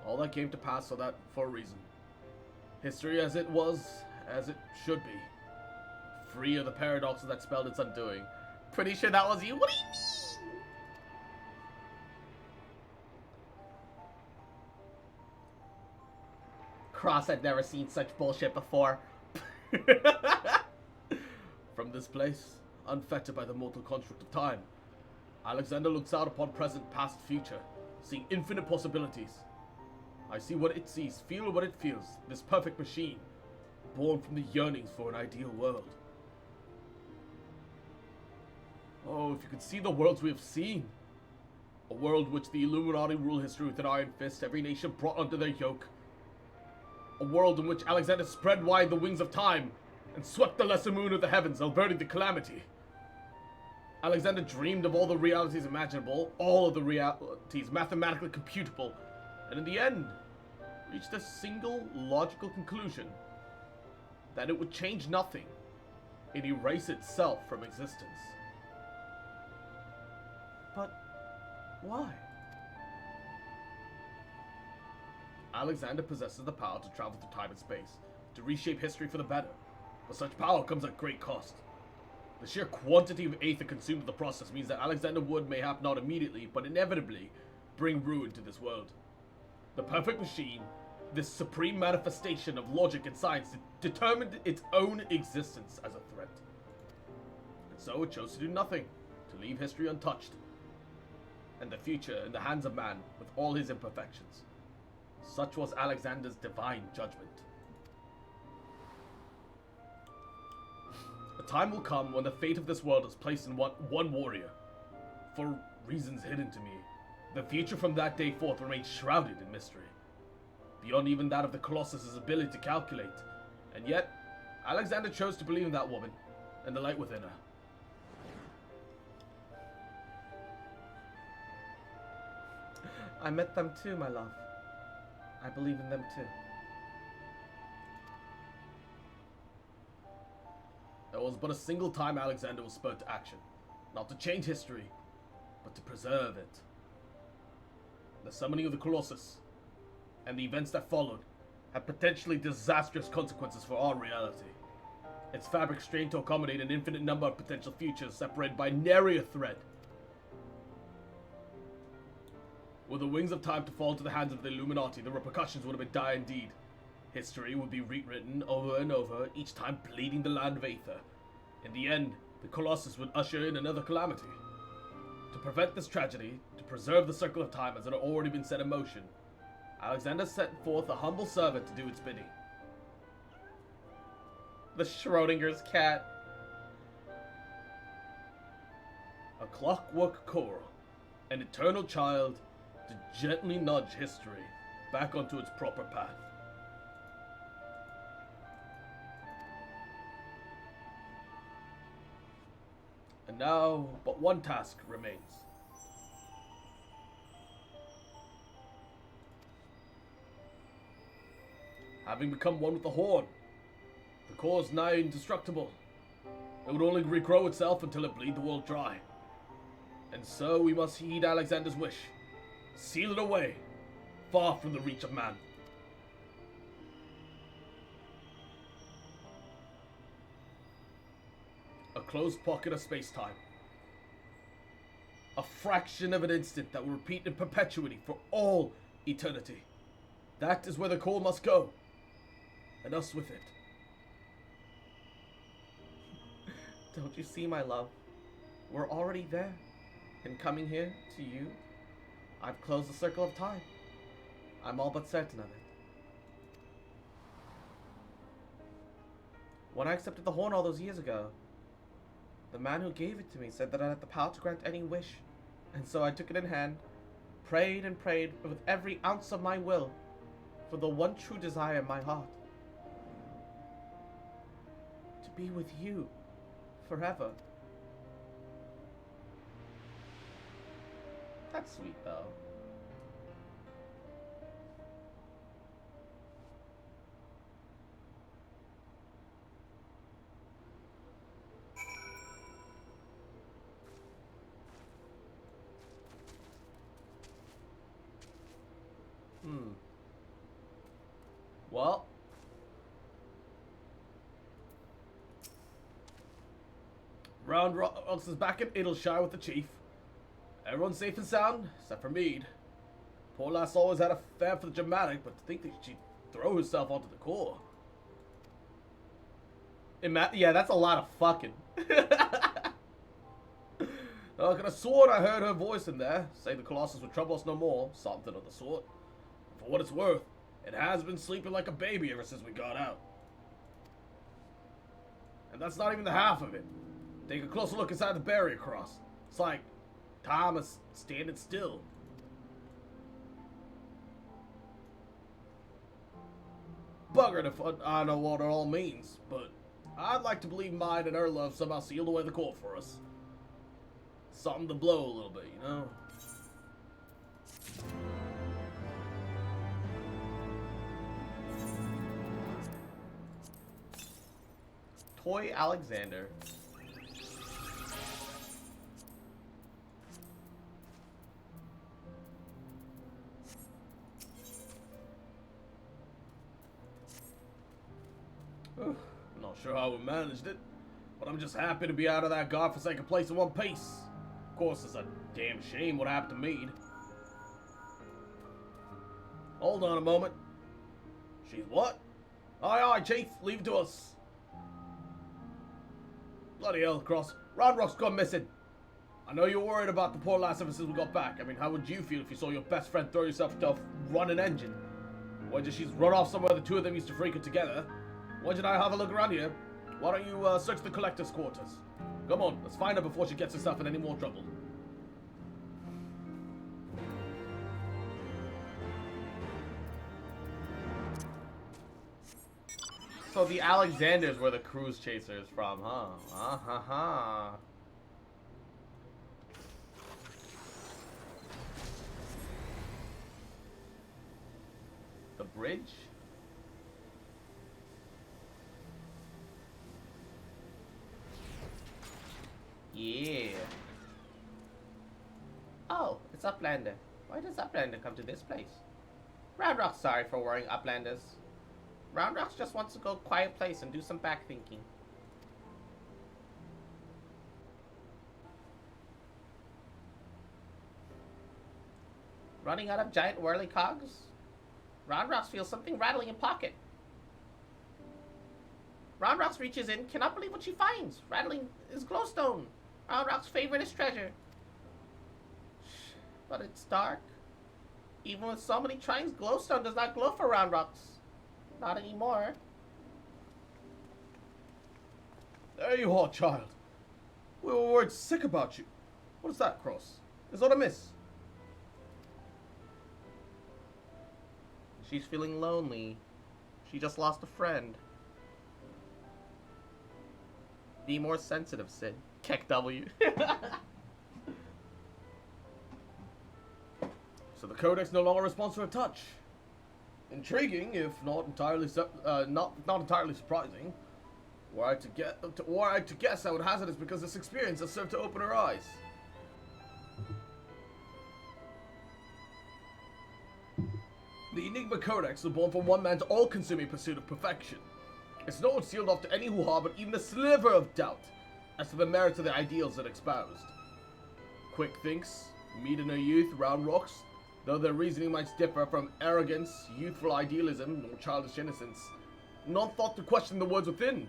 All that came to pass for a reason. History as it was, as it should be. Free of the paradoxes that spelled its undoing. Pretty sure that was you. What do you mean? Cross had never seen such bullshit before. From this place, unfettered by the mortal construct of time, Alexander looks out upon present, past, future, seeing infinite possibilities. I see what it sees, feel what it feels, this perfect machine, born from the yearnings for an ideal world. Oh, if you could see the worlds we have seen. A world which the Illuminati rule history with an iron fist, every nation brought under their yoke. A world in which Alexander spread wide the wings of time and swept the lesser moon of the heavens, averting the calamity. Alexander dreamed of all the realities imaginable, all of the realities mathematically computable, and in the end, reached a single logical conclusion: that it would change nothing and erase itself from existence. But why? Alexander possesses the power to travel through time and space, to reshape history for the better. But such power comes at great cost. The sheer quantity of aether consumed in the process means that Alexander would, mayhap not immediately, but inevitably, bring ruin to this world. The perfect machine, this supreme manifestation of logic and science, determined its own existence as a threat. And so it chose to do nothing, to leave history untouched, and the future in the hands of man with all his imperfections. Such was Alexander's divine judgment. A time will come when the fate of this world is placed in one warrior. For reasons hidden to me, the future from that day forth remains shrouded in mystery, beyond even that of the Colossus' ability to calculate. And yet, Alexander chose to believe in that woman, and the light within her. I met them too, my love. I believe in them too. There was but a single time Alexander was spurred to action. Not to change history, but to preserve it. The summoning of the Colossus, and the events that followed, had potentially disastrous consequences for our reality. Its fabric strained to accommodate an infinite number of potential futures separated by nary a thread. Were the wings of time to fall into the hands of the Illuminati, the repercussions would have been dire indeed. History would be rewritten over and over, each time bleeding the land of Aether. In the end, the Colossus would usher in another calamity. To prevent this tragedy, to preserve the circle of time as it had already been set in motion, Alexander sent forth a humble servant to do its bidding. The Schrodinger's cat. A clockwork coral, an eternal child to gently nudge history back onto its proper path. And now, but one task remains. Having become one with the Horn, the core is nigh indestructible. It would only regrow itself until it bleed the world dry. And so we must heed Alexander's wish. Seal it away, far from the reach of man. A closed pocket of space-time. A fraction of an instant that will repeat in perpetuity for all eternity. That is where the core must go, and us with it. Don't you see, my love? We're already there. And coming here to you, I've closed the circle of time. I'm all but certain of it. When I accepted the horn all those years ago, the man who gave it to me said that I had the power to grant any wish. And so I took it in hand, prayed and prayed with every ounce of my will for the one true desire in my heart. To be with you forever. That's sweet, though. Well. Round Rocks is back in Idleshire with the chief. Everyone's safe and sound, except for Mead. Poor lass always had a fab for the dramatic, but to think that she'd throw herself onto the core. Yeah, that's a lot of fucking. I could have sworn I heard her voice in there, say the Colossus would trouble us no more, something of the sort. For what it's worth, it has been sleeping like a baby ever since we got out. And that's not even the half of it. Take a closer look inside the barrier cross. It's like time is standing still. Buggered if I know what it all means, but I'd like to believe mine and her love somehow sealed away the core for us. Something to blow a little bit, you know? Toy Alexander. Not sure how we managed it, but I'm just happy to be out of that godforsaken place in one piece. Of course, it's a damn shame what happened to Mead. Hold on a moment. She's what? Aye, aye, Chief. Leave it to us. Bloody hell, Cross. Round Rock's gone missing. I know you're worried about the poor lass ever since we got back. I mean, how would you feel if you saw your best friend throw yourself into a running engine? Why did she's run off somewhere the two of them used to freak it together? Why did I have a look around here? Why don't you search the collector's quarters? Come on, let's find her before she gets herself in any more trouble. So the Alexanders were the cruise chasers from, huh? bridge. Yeah. Oh, it's Uplander. Why does Uplander come to this place? Round Rock's sorry for worrying Uplanders. Round Rocks just wants to go quiet place and do some back thinking. Running out of giant whirly cogs? Round Rocks feels something rattling in pocket. Round Rocks reaches in, cannot believe what she finds. Rattling is glowstone. Round Rock's favoriteest treasure. But it's dark. Even with so many tries, glowstone does not glow for Round Rocks. Not anymore. There you are, child. We were worried sick about you. What is that, Cross? Is that a miss? She's feeling lonely. She just lost a friend. Be more sensitive, Sid. Keck W. So the Codex no longer responds to a touch. Intriguing, if not entirely not entirely surprising. Were I to guess, I would hazard it's because this experience has served to open her eyes. The Enigma Codex was born from one man's all-consuming pursuit of perfection. Its knowledge sealed off to any who harbored even a sliver of doubt as to the merits of the ideals it espoused. Quick thinks, meet in her youth, Round Rocks, though their reasoning might differ from arrogance, youthful idealism, or childish innocence, none thought to question the words within,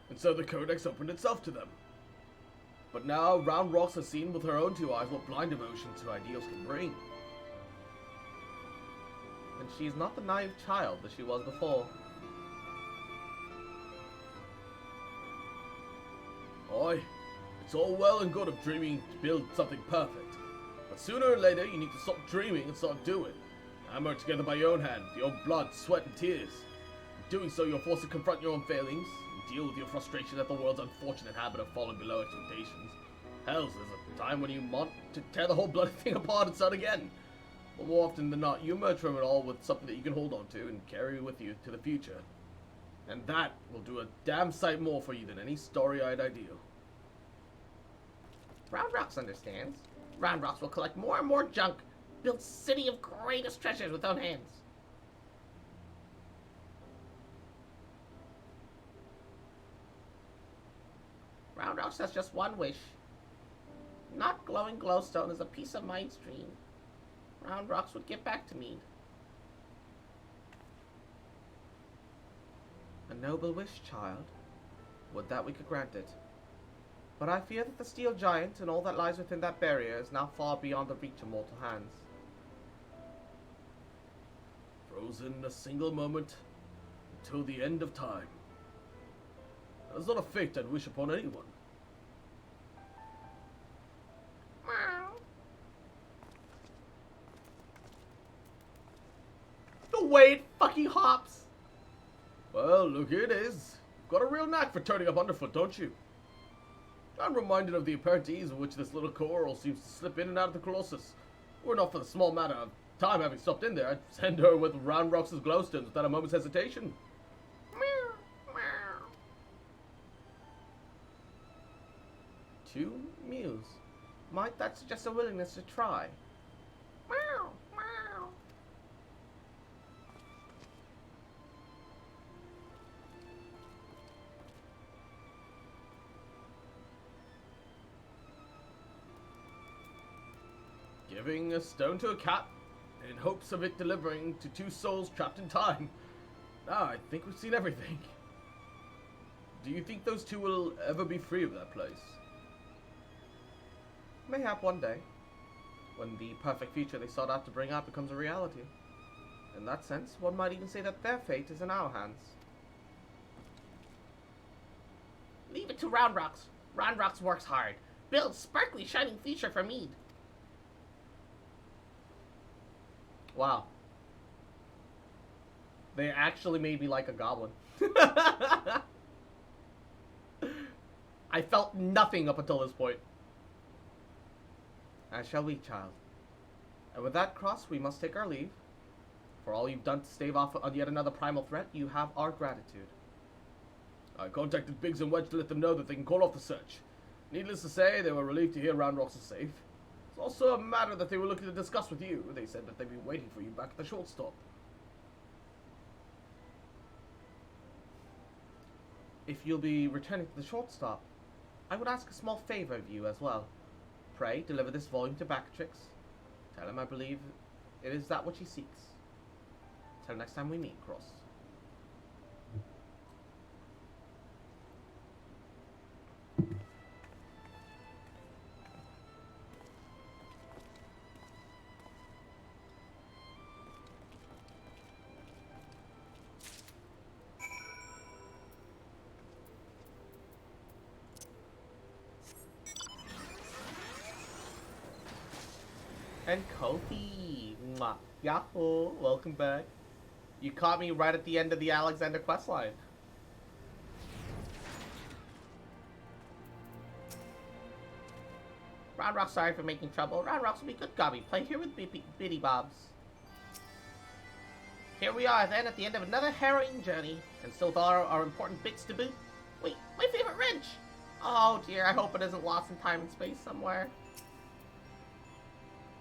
and so the Codex opened itself to them. But now, Round Rocks has seen with her own two eyes what blind devotion to ideals can bring. And she's not the naive child that she was before. Oi, it's all well and good of dreaming to build something perfect, but sooner or later you need to stop dreaming and start doing. Hammer it together by your own hand, with your own blood, sweat, and tears. In doing so, you're forced to confront your own failings, and deal with your frustration at the world's unfortunate habit of falling below expectations. Hell, there's a time when you want to tear the whole bloody thing apart and start again. But more often than not, you emerge from it all with something that you can hold on to and carry with you to the future. And that will do a damn sight more for you than any story-eyed ideal. Round Rocks understands. Round Rocks will collect more and more junk, build city of greatest treasures with own hands. Round Rocks has just one wish. Not glowing glowstone is a piece of mind stream. Round Rocks would get back to me. A noble wish, child. Would that we could grant it. But I fear that the steel giant and all that lies within that barrier is now far beyond the reach of mortal hands. Frozen in a single moment until the end of time. That is not a fate I'd wish upon anyone. The way it fucking hops! Well, look, here it is. You've got a real knack for turning up underfoot, don't you? I'm reminded of the apparent ease with which this little coral seems to slip in and out of the Colossus. Were not for the small matter of time having stopped in there, I'd send her with Round Rocks' glowstones without a moment's hesitation. To muse. Might that suggest a willingness to try? Giving a stone to a cat in hopes of it delivering to two souls trapped in time. Now, I think we've seen everything. Do you think those two will ever be free of that place? Mayhap one day, when the perfect future they sought out to bring out becomes a reality. In that sense, one might even say that their fate is in our hands. Leave it to Round Rocks. Round Rocks works hard. Builds sparkly, shining future for Mead. Wow. They actually made me like a goblin. I felt nothing up until this point. As shall we, child. And with that cross, we must take our leave. For all you've done to stave off on yet another primal threat, you have our gratitude. I contacted Biggs and Wedge to let them know that they can call off the search. Needless to say, they were relieved to hear Round Rocks is safe. It's also a matter that they were looking to discuss with you. They said that they'd be waiting for you back at the shortstop. If you'll be returning to the shortstop, I would ask a small favor of you as well. Pray, deliver this volume to Bactrix. Tell him I believe it is that which he seeks. Till next time we meet, Cross. And Kofi. Mwah. Yahoo. Welcome back. You caught me right at the end of the Alexander questline. Round Rock, sorry for making trouble. Round Rocks will be good, Gobby. Play here with Biddy Bobs. Here we are then at the end of another harrowing journey. And still with all our important bits to boot. Wait, my favorite wrench! Oh dear, I hope it isn't lost in time and space somewhere.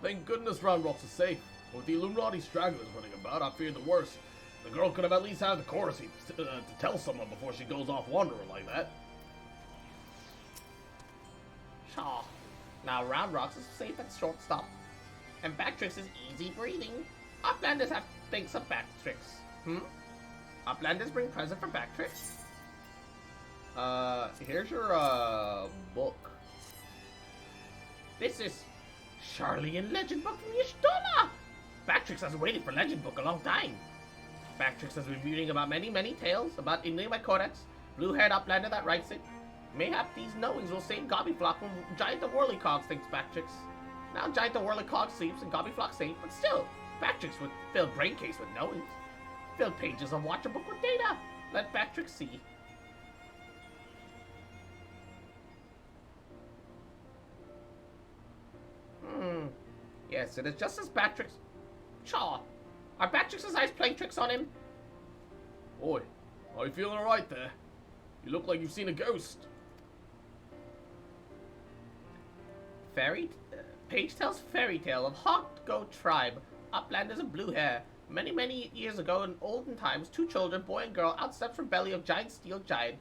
Thank goodness Round Rocks is safe. With the Illuminati stragglers running about, I feared the worst. The girl could have at least had the courtesy to tell someone before she goes off wandering like that. Shaw. Now Round Rocks is safe at shortstop. And Bactrix is easy breathing. Uplanders have thinks of Bactrix. Uplanders bring present for Bactrix. Here's your, book. This is Charlian Legend Book from Y'shtola. Bactrix has waited for Legend Book a long time. Bactrix has been reading about many tales about Enigma Codex, blue-haired Uplander that writes it. Mayhap these knowings will save Gobbyflock when Giant the Whirlycog thinks Bactrix. Now Giant the Whirlycog sleeps and Gobbyflock safe, but still, Bactrix would fill brain case with knowings. Fill pages of Watcher Book with data. Let Bactrix see. Yes, it is just as Bactrix. Shaw, are Bactrix's eyes playing tricks on him? Boy, are you feeling alright there? You look like you've seen a ghost. Page tells fairy tale of Hawk Goat tribe, Uplanders of blue hair. Many years ago in olden times, two children, boy and girl, outstepped from belly of giant steel giant.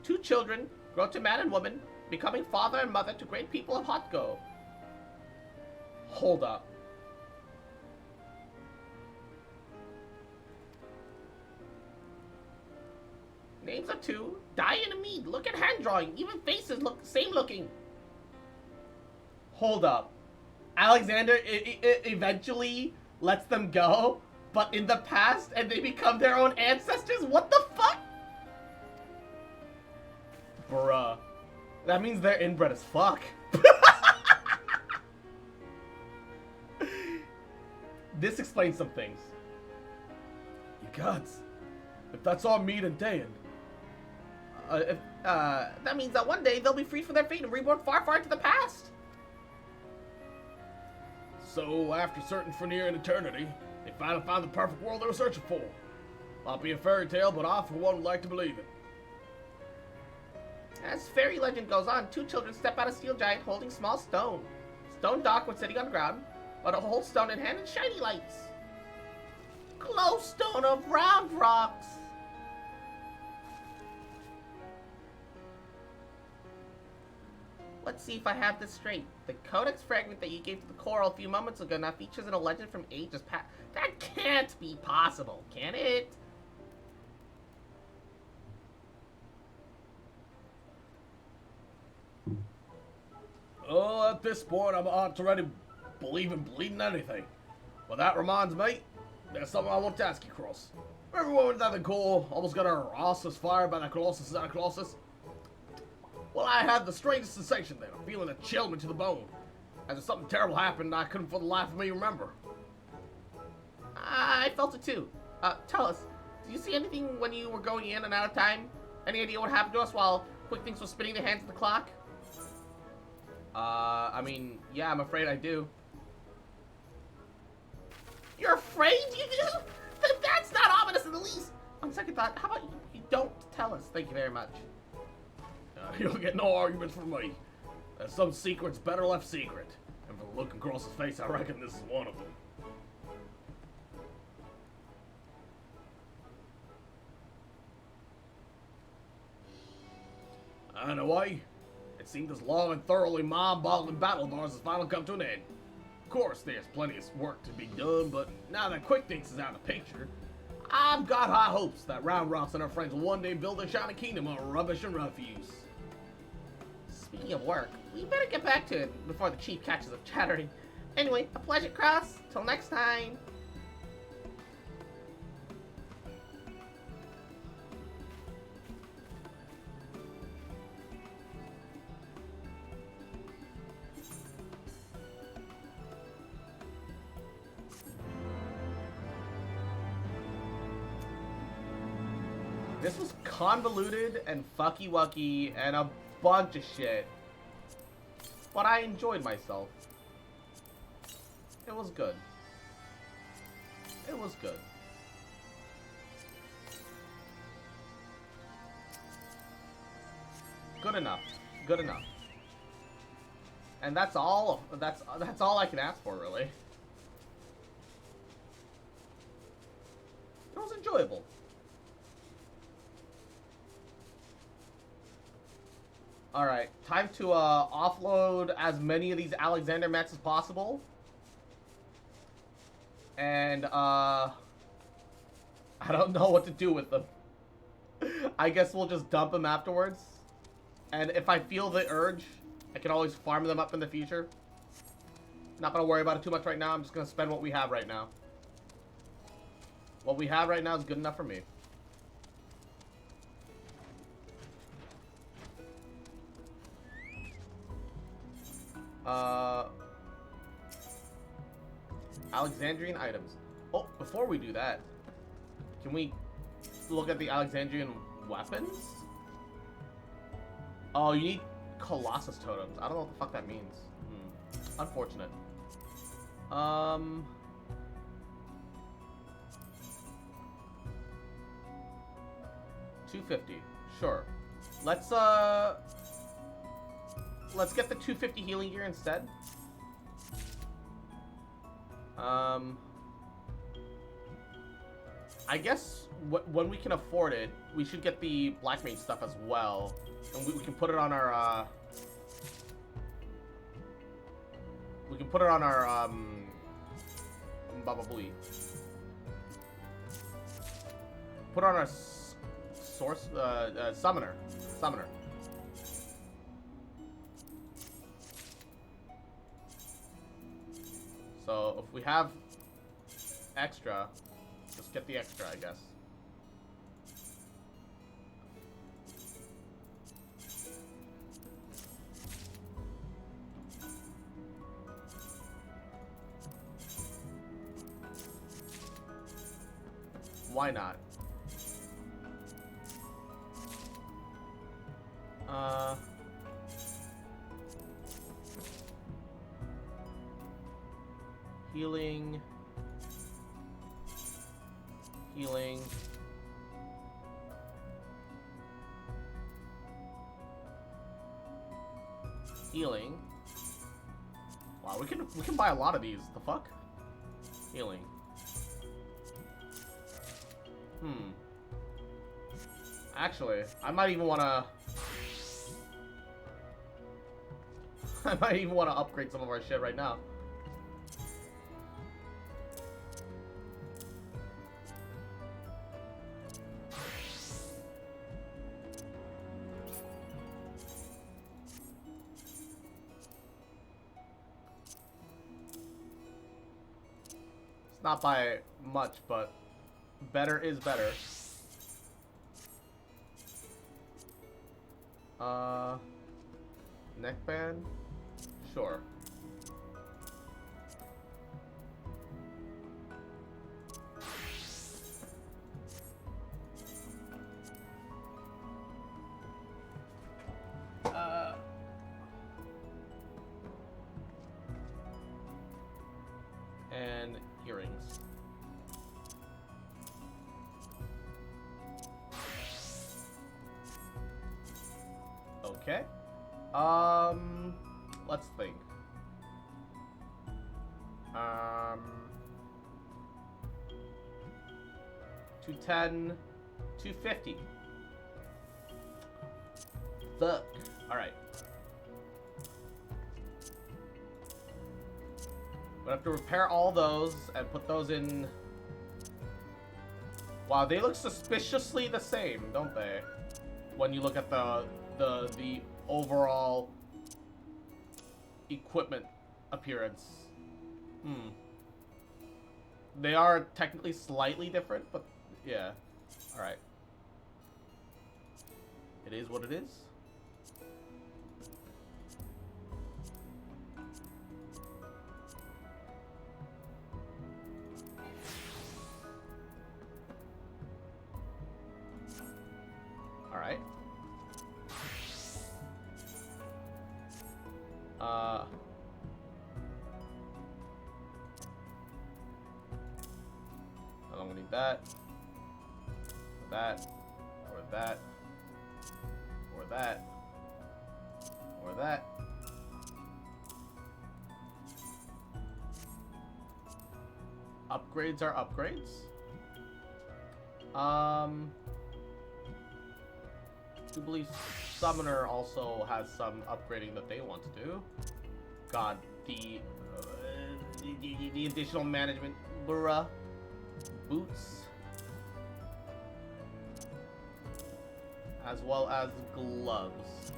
Two children grow to man and woman, becoming father and mother to great people of Hotgo. Hold up. Names of two, die in a mead. Look at hand drawing. Even faces look the same looking. Hold up. Alexander eventually lets them go, but in the past, and they become their own ancestors? What the fuck? Bruh. That means they're inbred as fuck. This explains some things. You gods. If that's all Mead and Dayan. That means that one day they'll be free from their fate and reborn far into the past. So, after searching for near an eternity, they finally found the perfect world they were searching for. Might be a fairy tale, but I, for one, would like to believe it. As fairy legend goes on, two children step out of steel giant holding small stone. Stone dark when sitting on the ground, but a whole stone in hand and shiny lights. Glowstone of Round Rocks. Let's see if I have this straight. The codex fragment that you gave to the coral a few moments ago now features in a legend from ages past. That can't be possible, can it? Oh, at this point, I'm not ready to believe in bleeding anything. Well, that reminds me, there's something I want to ask you, Cross. Remember when that Nicole almost got her asses fired by the Colossus out of Colossus? Well, I had the strangest sensation then, a feeling that chilled me to the bone. As if something terrible happened I couldn't for the life of me remember. I felt it too. Tell us, did you see anything when you were going in and out of time? Any idea what happened to us while Quick Things was spinning the hands of the clock? I mean, yeah, I'm afraid I do. You're afraid? That's not ominous in the least. On second thought, how about you don't tell us? Thank you very much. You'll get no arguments from me. There's some secrets better left secret. And from the look across his face, I reckon this is one of them. Anyway, it seemed this long and thoroughly mind-boggling battle of ours has finally come to an end. Of course, there's plenty of work to be done, but now that Quick Thinks is out of the picture, I've got high hopes that Round Rocks and our friends will one day build a shiny kingdom of rubbish and refuse. Speaking of work, we better get back to it before the chief catches us chattering. Anyway, a pleasure, Cross. Till next time. This was convoluted and fucky-wucky and a bunch of shit. But I enjoyed myself. It was good. It was good. Good enough. Good enough. And that's all I can ask for, really. It was enjoyable. Alright, time to offload as many of these Alexander mechs as possible. And I don't know what to do with them. I guess we'll just dump them afterwards. And if I feel the urge, I can always farm them up in the future. Not gonna worry about it too much right now. I'm just gonna spend what we have right now. What we have right now is good enough for me. Alexandrian items. Oh, before we do that, can we look at the Alexandrian weapons? Oh, you need Colossus totems. I don't know what the fuck that means. Unfortunate. 250. Sure. Let's get the 250 healing gear instead. I guess when we can afford it, we should get the Black Mage stuff as well. And we can put it on our, we can put it on our, Baba Booey. Put it on our source, summoner. So if we have extra, just get the extra, I guess. Why not? Healing. Wow, we can buy a lot of these. The fuck? Healing. Actually, I might even wanna upgrade some of our shit right now. It's not by much, but better is better. Neckband? Sure. And earrings. Okay. Let's think. 210, 250. Fuck. Alright. But I have to repair all those and put those in. Wow, they look suspiciously the same, don't they? When you look at the overall equipment appearance. They are technically slightly different, but yeah. Alright. It is what it is. Alright. I don't need that. Or that. Or that. Or that. Or that. Upgrades are upgrades. I do believe Summoner also has some upgrading that they want to do. God, the additional management, bruh. Boots. As well as gloves.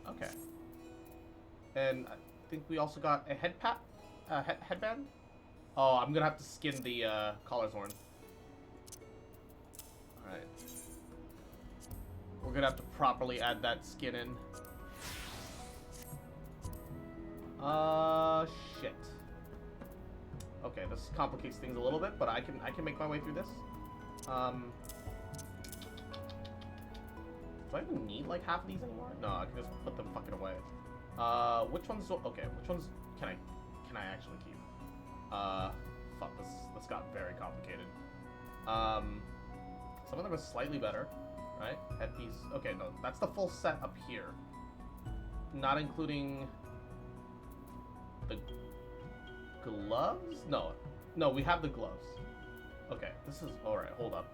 Okay. And I think we also got a headband? Oh, I'm gonna have to skin the collar's horn. Alright. We're gonna have to properly add that skin in. Shit. Okay, this complicates things a little bit, but I can make my way through this. Do I even need like half of these anymore? No, I can just put them fucking away. Which ones? Okay, which ones can I actually keep? Fuck, this got very complicated. Some of them are slightly better, right? Headpiece. Okay, no, that's the full set up here. Not including the gloves? No, we have the gloves. Okay, this is alright. Hold up.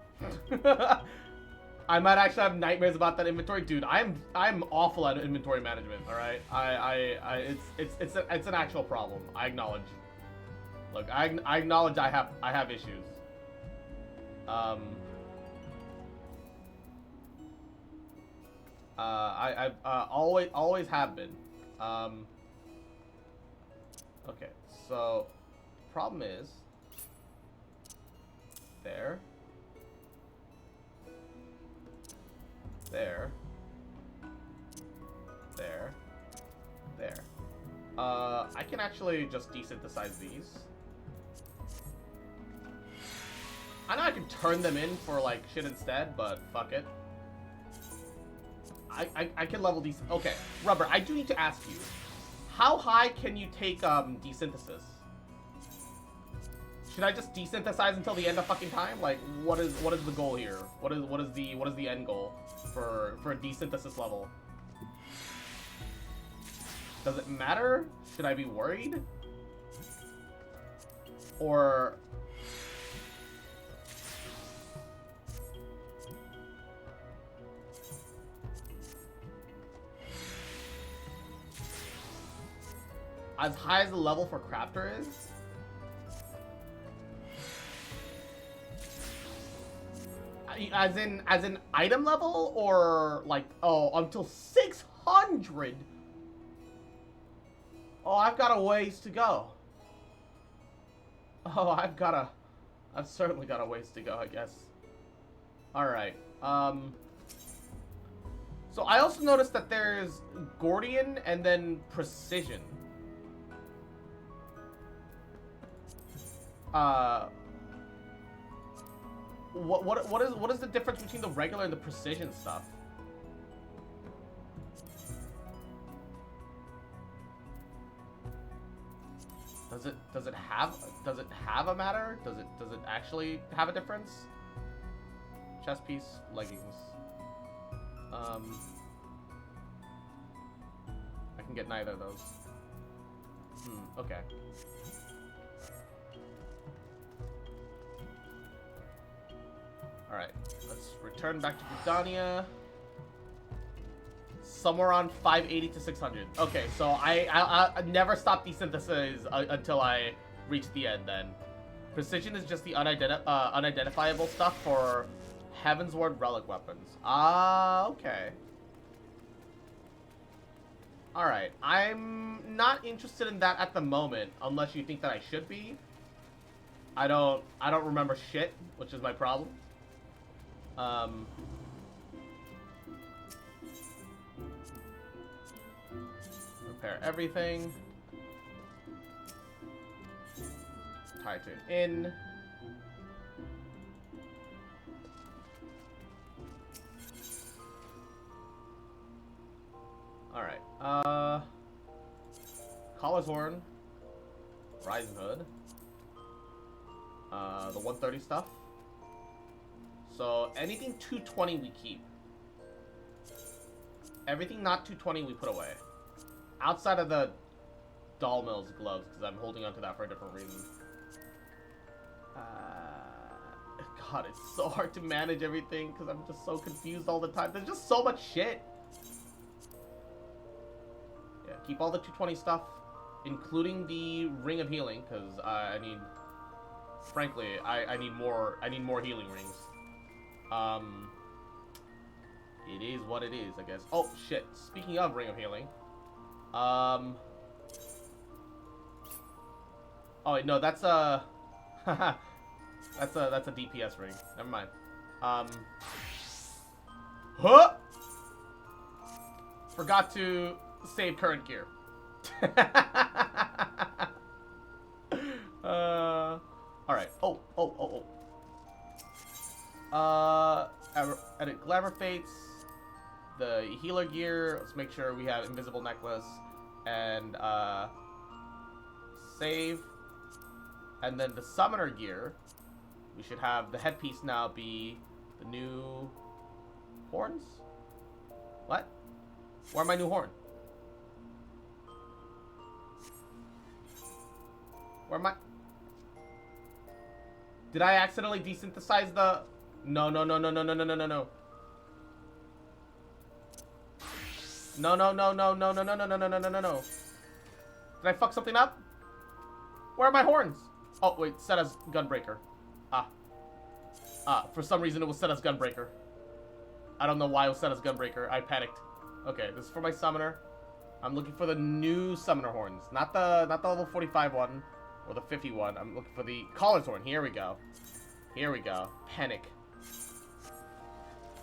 I might actually have nightmares about that inventory, dude. I'm awful at inventory management. All right, it's an actual problem. I acknowledge. Look, I acknowledge I have issues. I've always have been. Okay, so problem is there. There. I can actually just desynthesize these. I know I can turn them in for like shit instead, but fuck it. I can level these. Okay, Rubber, I do need to ask you, how high can you take desynthesis? Should I just desynthesize until the end of fucking time? Like, what is the goal here? What is the end goal for a desynthesis level? Does it matter? Should I be worried? Or as high as the level for Crafter is? As in item level, or like, oh, until 600? Oh, I've got a ways to go. Oh, I've certainly got a ways to go, I guess. Alright, so I also noticed that there's Gordian and then Precision. What is the difference between the regular and the Precision stuff? Does it have a matter? Does it actually have a difference? Chest piece, leggings. I can get neither of those. Okay. Alright, let's return back to Gridania. Somewhere on 580 to 600. Okay, so I never stop desynthesis until I reach the end then. Precision is just the unidentifiable stuff for Heavensward relic weapons. Ah, okay. Alright, I'm not interested in that at the moment, unless you think that I should be. I don't remember shit, which is my problem. Repair everything. Titan in. Alright, Collar's Horn. Rising Hood. The 130 stuff. So, anything 220 we keep. Everything not 220 we put away. Outside of the Doll Mills gloves, because I'm holding on to that for a different reason. God, it's so hard to manage everything, because I'm just so confused all the time. There's just so much shit. Yeah, keep all the 220 stuff, including the Ring of Healing, because I need... Frankly, I need more healing rings. It is what it is, I guess. Oh, shit. Speaking of Ring of Healing. Oh, wait, no, that's a... that's a DPS ring. Never mind. Huh? Forgot to save current gear. Alright. Edit Glamour Fates. The healer gear. Let's make sure we have Invisible Necklace. And, save. And then the Summoner gear. We should have the headpiece now be the new horns? What? Where are my new horn? Where am I? Did I accidentally desynthesize the... No. No. Did I fuck something up? Where are my horns? Oh, wait, set as Gunbreaker. For some reason it was set as Gunbreaker. I don't know why it was set as Gunbreaker. I panicked. Okay, this is for my summoner. I'm looking for the new summoner horns. Not the level 45 one. Or the 51. I'm looking for the Collar's Horn. Here we go. Panic.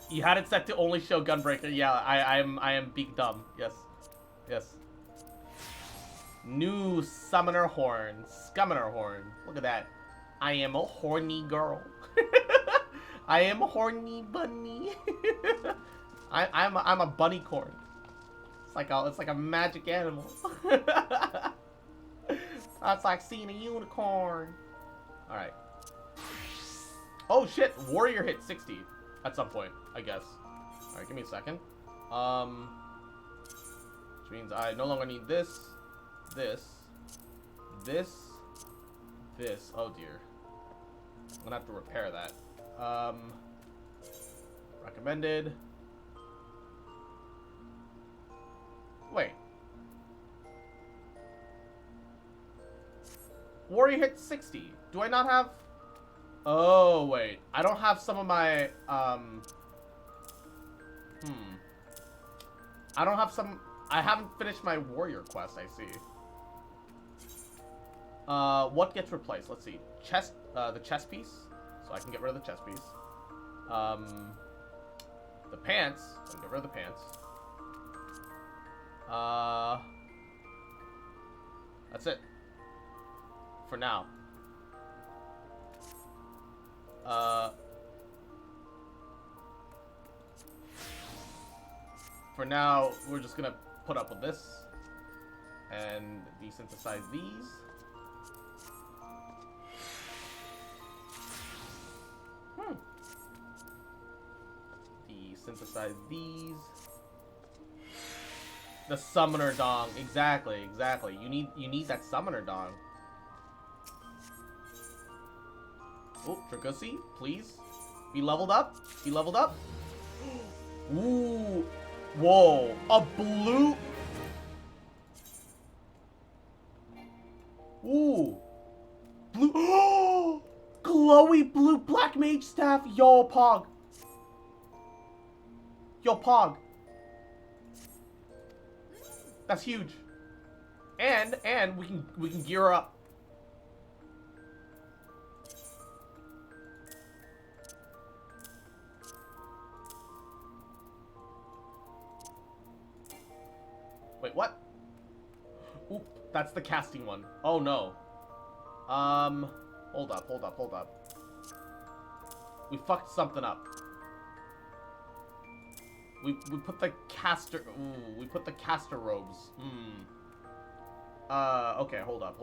You had it set to only show Gunbreaker. Yeah, I am being dumb. Yes. New Summoner Horn. Scummoner Horn. Look at that. I am a horny girl. I am a horny bunny. I'm a bunny corn. It's like a magic animal. That's like seeing a unicorn. Alright. Oh shit, Warrior hit 60 at some point, I guess. Alright, give me a second. Which means I no longer need this. Oh dear. I'm gonna have to repair that. Recommended. Wait. Warrior hit 60. Do I not have... Oh, wait. I don't have some of my, I don't have some... I haven't finished my warrior quest, I see. What gets replaced? Let's see. Chest, the chest piece. So I can get rid of the chest piece. The pants. I can get rid of the pants. That's it. For now. For now, we're just gonna put up with this and desynthesize these. Desynthesize these. The summoner dong. Exactly, exactly. You need that summoner dong. Oh, Dracosi, please. Be leveled up. Be leveled up. Ooh. Whoa. A blue. Ooh. Blue. Glowy blue black mage staff. Yo, Pog. Yo, Pog. That's huge. And we can gear up. Wait, what? Oop, that's the casting one. Oh no. Hold up. We fucked something up. We put the caster. Ooh, we put the caster robes. Okay, hold up.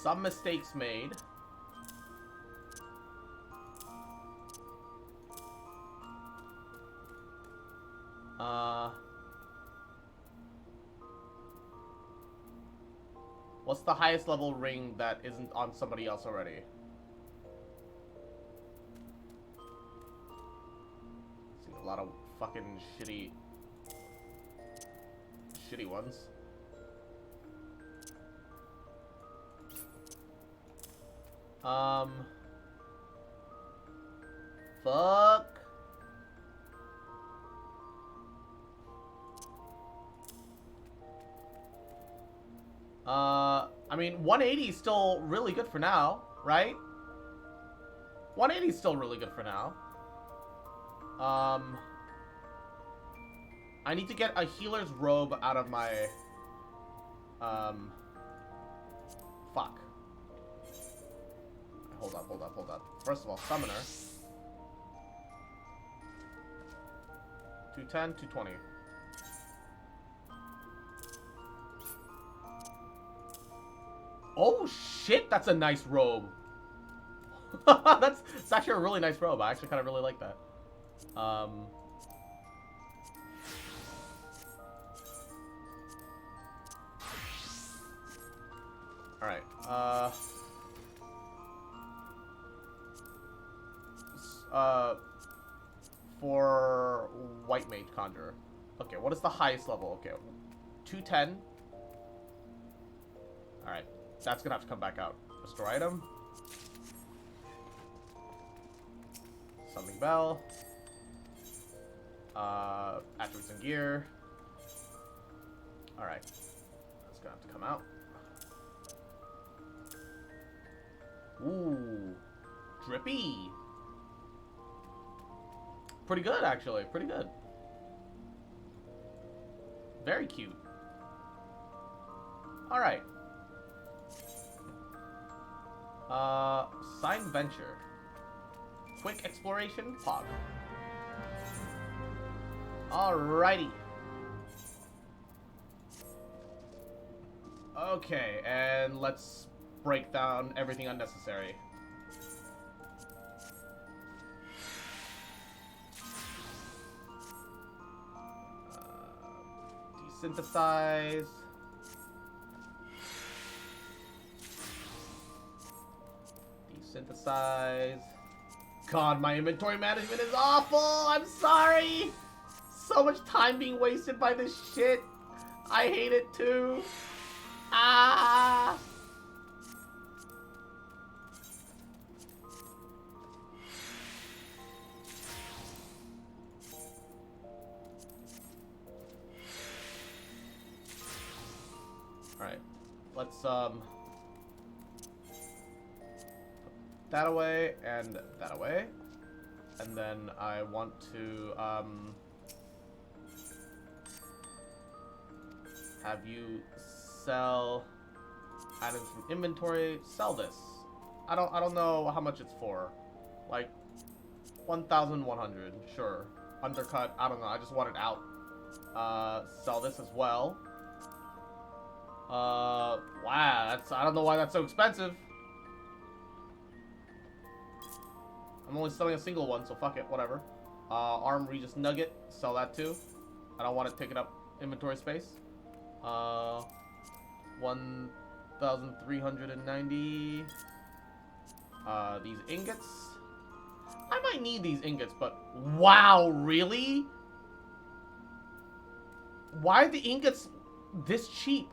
Some mistakes made. What's the highest level ring that isn't on somebody else already? See a lot of fucking shitty ones. Fuck. I mean, 180 is still really good for now, right? 180 is still really good for now. I need to get a healer's robe out of my, fuck. Hold up. First of all, summoner. 210, 220. Oh shit, that's a nice robe. That's actually a really nice robe. I actually kind of really like that. Alright, for White Mage Conjurer. Okay, what is the highest level? Okay, 210. Alright, that's gonna have to come back out. Restore item. Summoning Bell. Attributes and gear. Alright, that's gonna have to come out. Ooh, drippy. Pretty good, actually. Pretty good. Very cute. Alright. Sign Venture. Quick exploration, Pog. Alrighty. Okay, and let's break down everything unnecessary. Desynthesize. Desynthesize. God, my inventory management is awful! I'm sorry! So much time being wasted by this shit. I hate it too. Ah! Alright. Let's, put that away and that away. And then I want to, have you Sell items from inventory. Sell this. I don't know how much it's for. Like 1,100. Sure. Undercut. I don't know. I just want it out. Sell this as well. Wow. I don't know why that's so expensive. I'm only selling a single one, so fuck it. Whatever. Arm Regis Nugget. Sell that too. I don't want it taking up inventory space. 1,390. These ingots. I might need these ingots, but wow, really? Why are the ingots this cheap?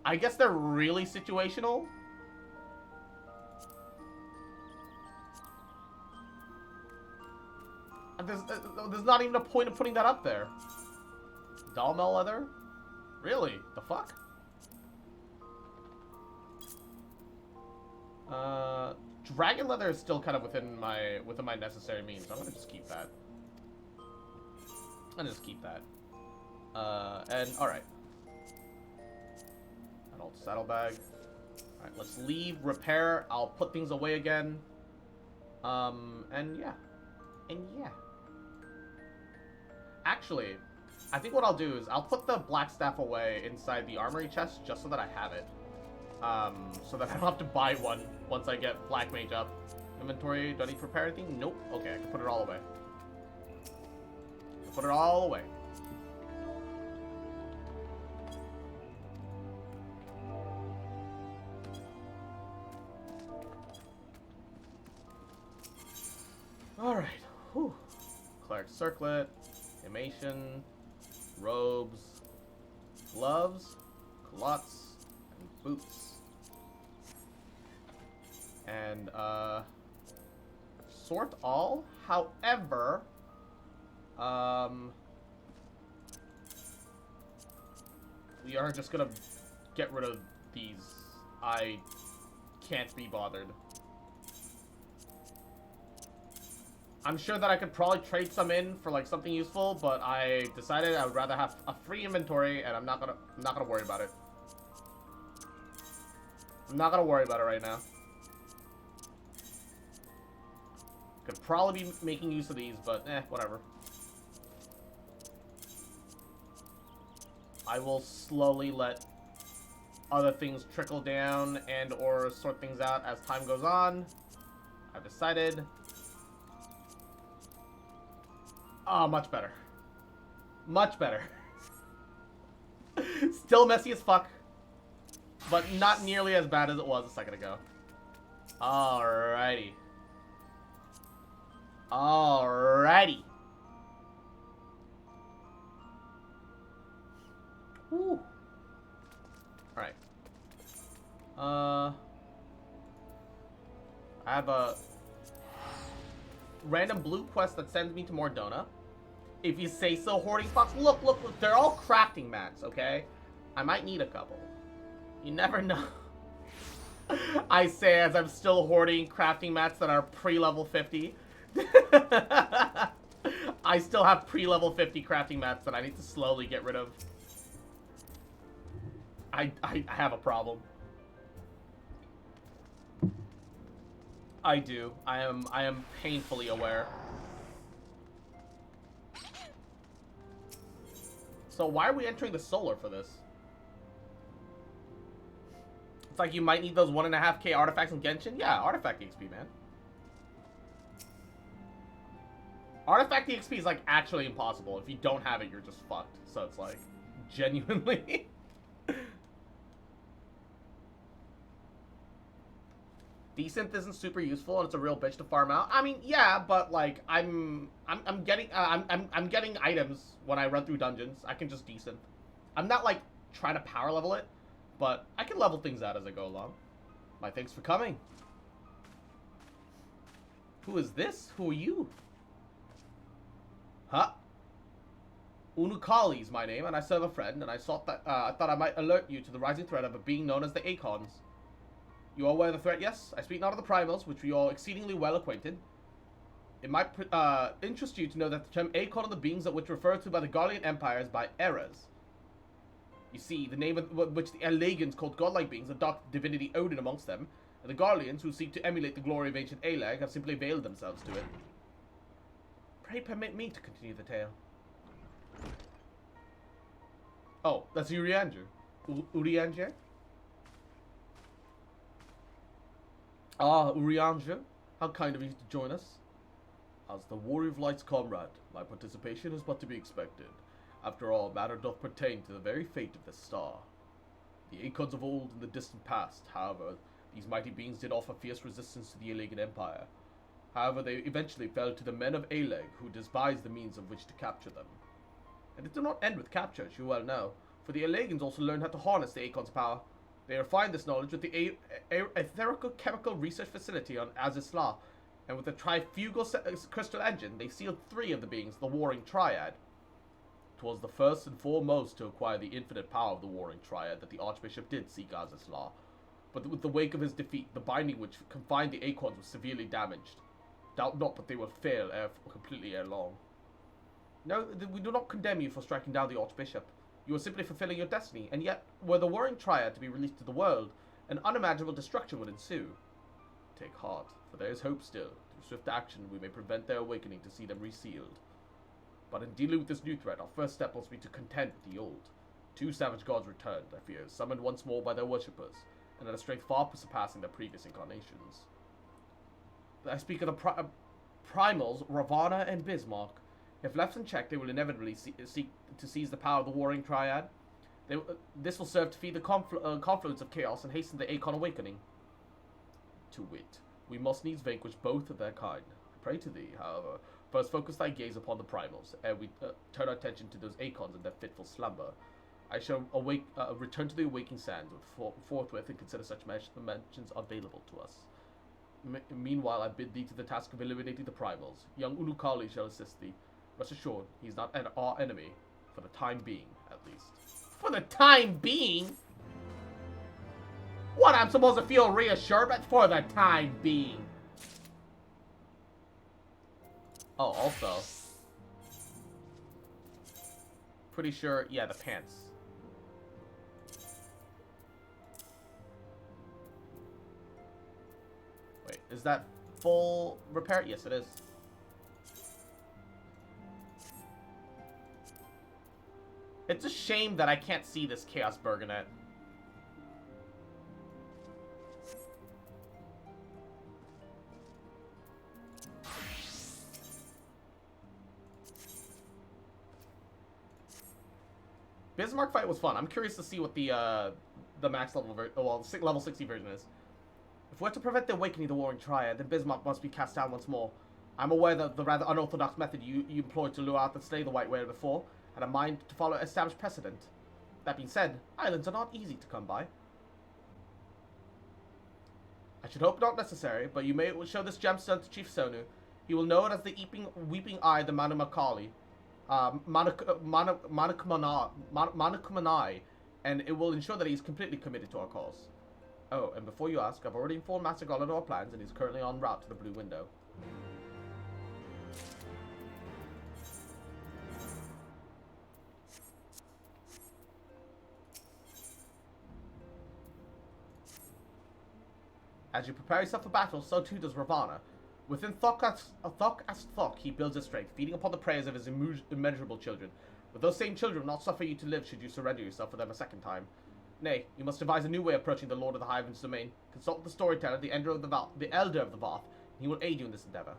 I guess they're really situational. There's not even a point of putting that up there. Dalmel leather? Really? The fuck? Dragon leather is still kind of within my necessary means. I'm gonna just keep that. I'm gonna just keep that. And alright. An old saddlebag. Alright, let's leave, repair. I'll put things away again. And yeah. Actually, I think what I'll do is I'll put the black staff away inside the armory chest just so that I have it. So that I don't have to buy one once I get Black Mage up. Inventory, do I need to prepare anything? Nope. Okay, I can put it all away. Put it all away. Alright. Whew. Cleric Circlet, Animation, robes, gloves, culottes, and boots. And, sort all. However, we are just gonna get rid of these. I can't be bothered. I'm sure that I could probably trade some in for like something useful, but I decided I would rather have a free inventory, and I'm not gonna worry about it. I'm not gonna worry about it right now. Could probably be making use of these, but whatever. I will slowly let other things trickle down and or sort things out as time goes on. I've decided. Oh, much better. Much better. Still messy as fuck, but not nearly as bad as it was a second ago. Alrighty. Alrighty. Whew. Alright. I have a random blue quest that sends me to Mordona. If you say so, hoarding fox. Look, they're all crafting mats, okay? I might need a couple. You never know. I say as I'm still hoarding crafting mats that are pre-level 50. I still have pre-level 50 crafting mats that I need to slowly get rid of. I have a problem. I do. I am painfully aware. So why are we entering the solar for this? It's like you might need those 1.5k artifacts in Genshin? Yeah, artifact XP, man. Artifact XP is like actually impossible. If you don't have it, you're just fucked. So it's like, genuinely. Desynth isn't super useful and it's a real bitch to farm out. I mean, yeah, but like I'm getting items when I run through dungeons. I can just desynth. I'm not like trying to power level it, but I can level things out as I go along. My thanks for coming. Who is this? Who are you? Huh? Unukali is my name, and I serve a friend, and I thought I might alert you to the rising threat of a being known as the Acons. You are aware of the threat, yes? I speak not of the primals, which we are exceedingly well acquainted. It might interest you to know that the term Acon are the beings that which referred to by the Garlean Empire is by eras. You see, the name of which the Elegans called godlike beings adopt divinity Odin amongst them, and the Garleans, who seek to emulate the glory of ancient Aleg, have simply veiled themselves to it. Pray permit me to continue the tale. Oh, that's Urianger. Urianger? Ah, Urianger, how kind of you to join us. As the Warrior of Light's comrade, my participation is but to be expected. After all, matter doth pertain to the very fate of this star. The Aeons of old in the distant past, however, these mighty beings did offer fierce resistance to the Elegan Empire. However, they eventually fell to the men of Aleg, who despised the means of which to capture them. And it did not end with capture, as you well know, for the Elegans also learned how to harness the Aeons' power. They refined this knowledge with the Etherical Chemical Research Facility on Azisla, and with the trifugal crystal engine, they sealed 3 of the beings, the Warring Triad. 'Twas the first and foremost to acquire the infinite power of the Warring Triad that the Archbishop did seek Azisla. But with the wake of his defeat, the binding which confined the Aeons was severely damaged. Doubt not but they will fail completely ere long. No, we do not condemn you for striking down the Archbishop. You are simply fulfilling your destiny, and yet, were the Warring Triad to be released to the world, an unimaginable destruction would ensue. Take heart, for there is hope still. Through swift action we may prevent their awakening to see them resealed. But in dealing with this new threat, our first step must be to contend with the old. 2 savage gods returned, I fear, summoned once more by their worshippers, and at a strength far surpassing their previous incarnations. I speak of the primals, Ravana and Bismarck. If left unchecked, they will inevitably seek to seize the power of the Warring Triad. This will serve to feed the confluence of chaos and hasten the Aeon awakening. To wit, we must needs vanquish both of their kind. I pray to thee, however, first focus thy gaze upon the primals, ere we turn our attention to those Aeons in their fitful slumber. I shall return to the awaking sands forthwith and consider such mentions available to us. Meanwhile, I bid thee to the task of eliminating the primals. Young Ulukali shall assist thee. Rest assured, he's not our enemy, for the time being, at least. For the time being? What, I'm supposed to feel reassured, but for the time being? Oh, also. Pretty sure, yeah, the pants. Wait, is that full repair? Yes, it is. It's a shame that I can't see this Chaos Bergonet. Bismarck fight was fun. I'm curious to see what the max level, level 60 version is. If we're to prevent the awakening of the Warring Triad, then Bismarck must be cast down once more. I'm aware that the rather unorthodox method you employed to lure out and slay the White Whale before had a mind to follow established precedent. That being said, islands are not easy to come by. I should hope not necessary, but you may show this gemstone to Chief Sonu. He will know it as the weeping eye of the Manumakali. Manakumanai, and it will ensure that he is completely committed to our cause. Oh, and before you ask, I've already informed Master Golem of our plans, and he's currently en route to the Blue Window. As you prepare yourself for battle, so too does Ravana. Within Thok as Thok, he builds his strength, feeding upon the prayers of his immeasurable children. But those same children will not suffer you to live should you surrender yourself for them a second time. Nay, you must devise a new way of approaching the Lord of the Hive's domain. Consult with the storyteller, the Elder of the Voth, and he will aid you in this endeavor.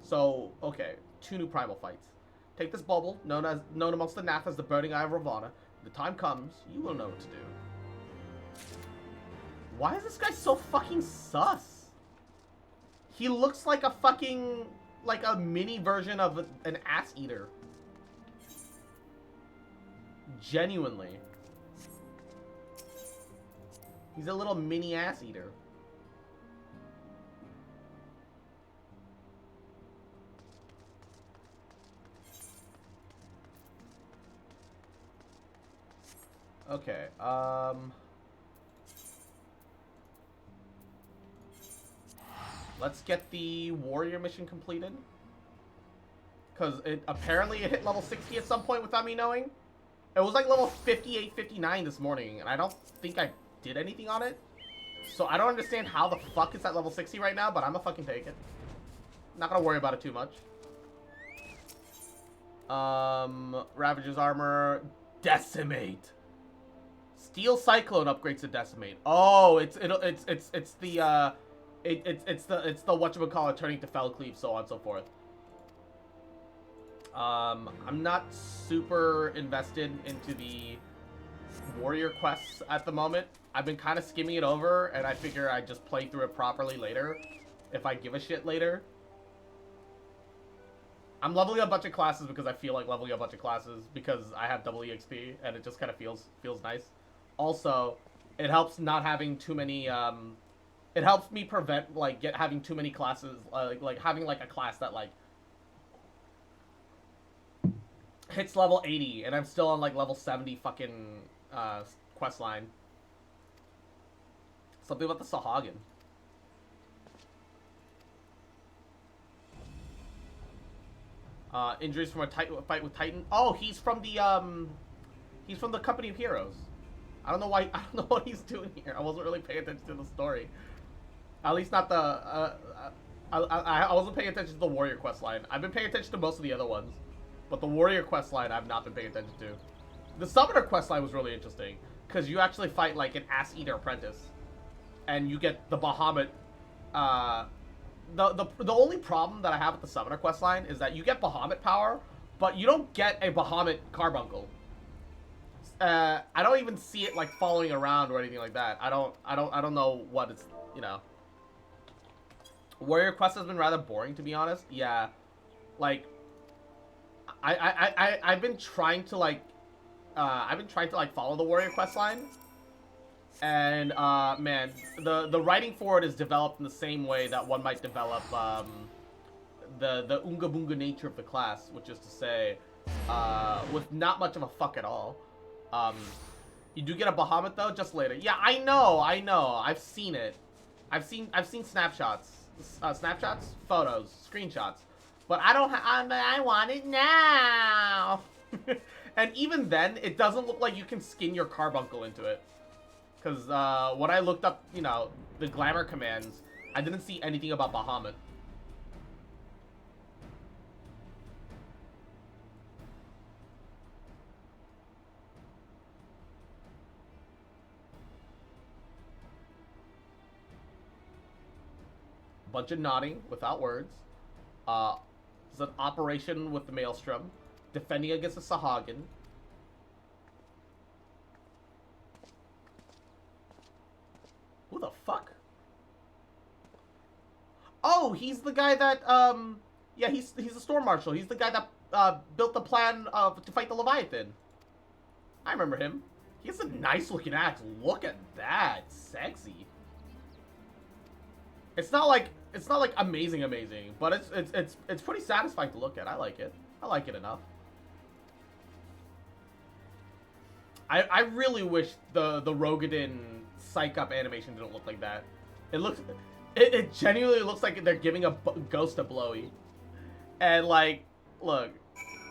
So, okay, 2 new primal fights. Take this bauble, known amongst the Nath as the Burning Eye of Ravana. When the time comes, you will know what to do. Why is this guy so fucking sus? He looks like a fucking, like a mini version of an ass eater. Genuinely. He's a little mini ass eater. Okay, let's get the warrior mission completed. Because apparently it hit level 60 at some point without me knowing. It was like level 58, 59 this morning, and I don't think I did anything on it. So I don't understand how the fuck it's at level 60 right now, but I'm gonna fucking take it. Not gonna worry about it too much. Ravager's armor, Decimate. Steel Cyclone upgrades to Decimate. Oh, it's the whatchamacallit turning to Fell Cleave, so on and so forth. I'm not super invested into the warrior quests at the moment. I've been kind of skimming it over, and I figure I just play through it properly later, if I give a shit later. I'm leveling a bunch of classes because I feel like leveling a bunch of classes because I have double EXP, and it just kind of feels nice. Also, it helps not having too many, it helps me prevent, like, having too many classes, like, having, like, a class that, like, hits level 80, and I'm still on, like, level 70 fucking, quest line. Something about the Sahagin. Injuries from a fight with Titan. Oh, he's from the Company of Heroes. I don't know why. I don't know what he's doing here. I wasn't really paying attention to the story. At least not the. I wasn't paying attention to the warrior quest line. I've been paying attention to most of the other ones, but the warrior quest line I've not been paying attention to. The summoner quest line was really interesting because you actually fight like an ass eater apprentice, and you get the Bahamut. The only problem that I have with the summoner quest line is that you get Bahamut power, but you don't get a Bahamut carbuncle. I don't even see it like following around or anything like that. I don't know what it's, you know. Warrior quest has been rather boring, to be honest. Yeah, like I've been trying to like follow the warrior quest line, and man, the writing for it is developed in the same way that one might develop the Unga Bunga nature of the class, which is to say, with not much of a fuck at all. You do get a Bahamut though, just later. Yeah, I know. I've seen it. I've seen snapshots, photos, screenshots. But I don't. I want it now. And even then, it doesn't look like you can skin your carbuncle into it. Because when I looked up, you know, the glamour commands, I didn't see anything about Bahamut. Bunch of nodding without words. It's an operation with the Maelstrom, defending against the Sahagin. Who the fuck? Oh, he's the guy that yeah, he's a storm marshal. He's the guy that built the plan to fight the Leviathan. I remember him. He has a nice looking axe. Look at that, sexy. It's not like amazing, but it's pretty satisfying to look at. I like it. I like it enough. I really wish the Rogadin psych up animation didn't look like that. It genuinely looks like they're giving a ghost a blowy. And like, look,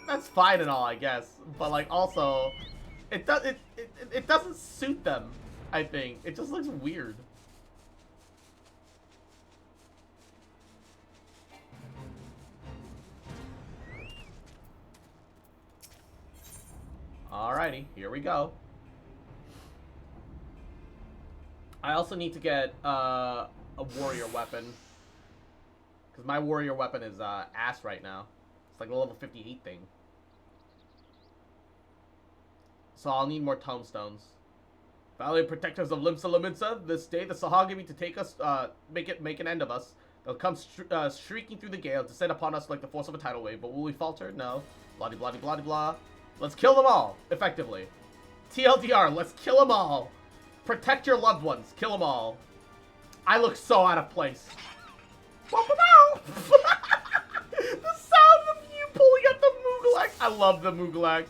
that's fine and all, I guess, but like also, it doesn't suit them. I think it just looks weird. Alrighty, here we go. I also need to get a warrior weapon, because my warrior weapon is ass right now. It's like a level 58 thing. So I'll need more tomestones. Valiant protectors of Limsa Laminsa, this day the Sahagin mean to take us, make an end of us. They'll come shrieking through the gale, descend upon us like the force of a tidal wave, but will we falter? No. Blah blah blah blah blah. Let's kill them all, effectively. TLDR, let's kill them all. Protect your loved ones. Kill them all. I look so out of place. The sound of you pulling at the Moogalax. I love the Moogalax.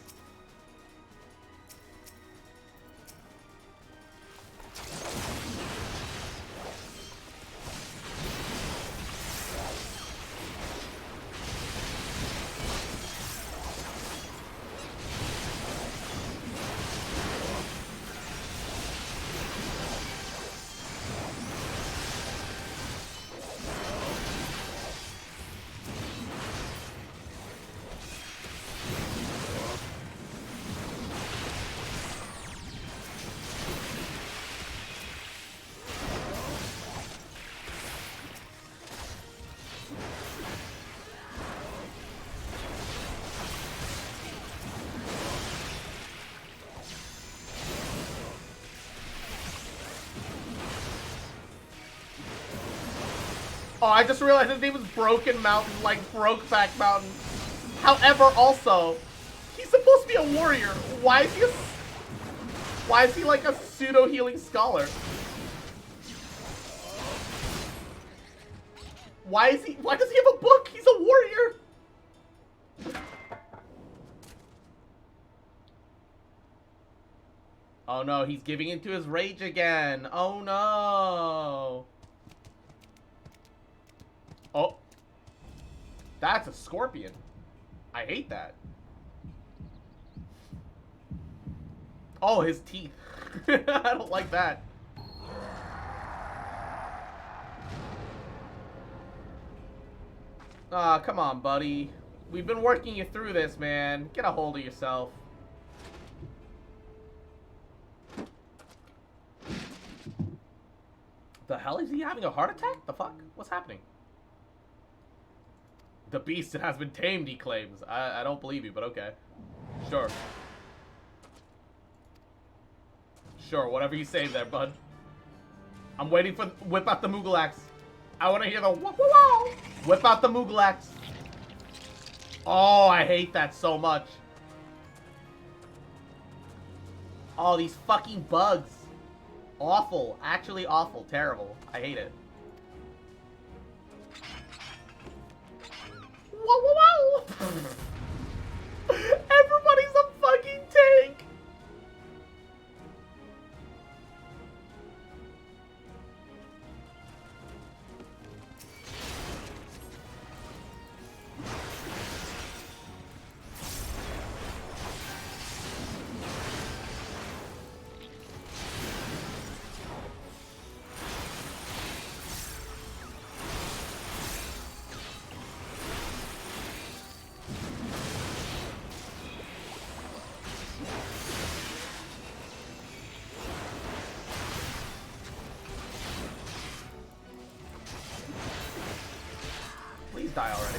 Oh, I just realized his name was Broken Mountain, like Brokeback Mountain. However, also, he's supposed to be a warrior. Why is he like a pseudo-healing scholar? Why does he have a book? He's a warrior. Oh no, he's giving into his rage again. Oh no. Oh. That's a scorpion. I hate that. Oh, his teeth. I don't like that. Ah, come on, buddy. We've been working you through this, man. Get a hold of yourself. The hell? Is he having a heart attack? The fuck? What's happening? The beast has been tamed, he claims. I don't believe you, but okay. Sure. Sure, whatever you say there, bud. I'm waiting for... Whip out the Moogalax. I want to hear the... Whoa, whoa, whoa. Whip out the Moogalax. Oh, I hate that so much. Oh, these fucking bugs. Awful. Actually awful. Terrible. I hate it. Whoa, whoa, whoa! Everybody's a fucking tank! Please die already.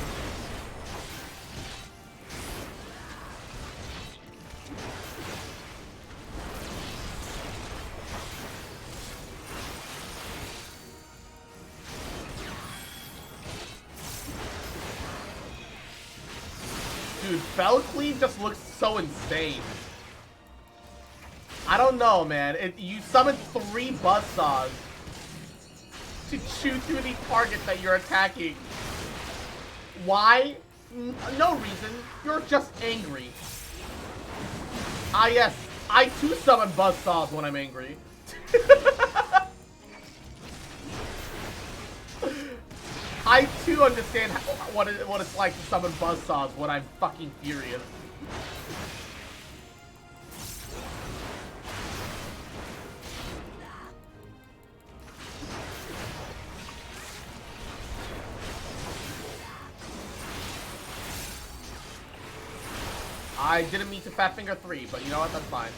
Dude, Felcleave just looks so insane. I don't know, man. You summon 3 buzzsaws to chew through the target that you're attacking. Why? No reason. You're just angry. Ah, yes. I too summon buzzsaws when I'm angry. I too understand what it's like to summon buzzsaws when I'm fucking furious. I didn't mean to Fat Finger 3, but you know what? That's fine.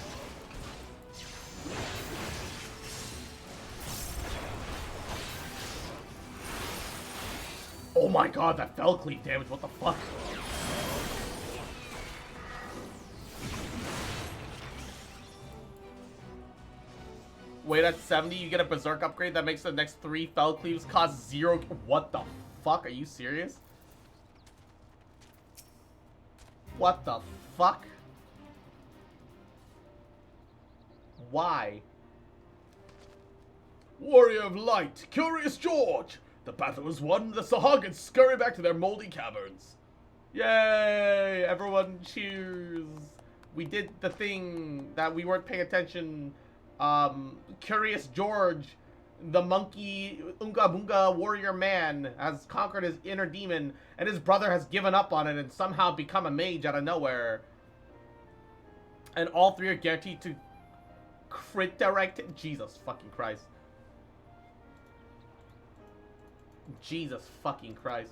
Oh my god, that Felcleave damage, what the fuck? Wait, at 70, you get a Berserk upgrade that makes the next 3 Felcleaves cost 0. What the fuck? Are you serious? What the fuck? Why? Warrior of Light, Curious George! The battle is won, the Sahagins scurry back to their moldy caverns. Yay! Everyone cheers. We did the thing that we weren't paying attention. Curious George, the monkey Unga Bunga warrior man, has conquered his inner demon, and his brother has given up on it and somehow become a mage out of nowhere. And all 3 are guaranteed to crit direct. Jesus fucking Christ. Jesus fucking Christ.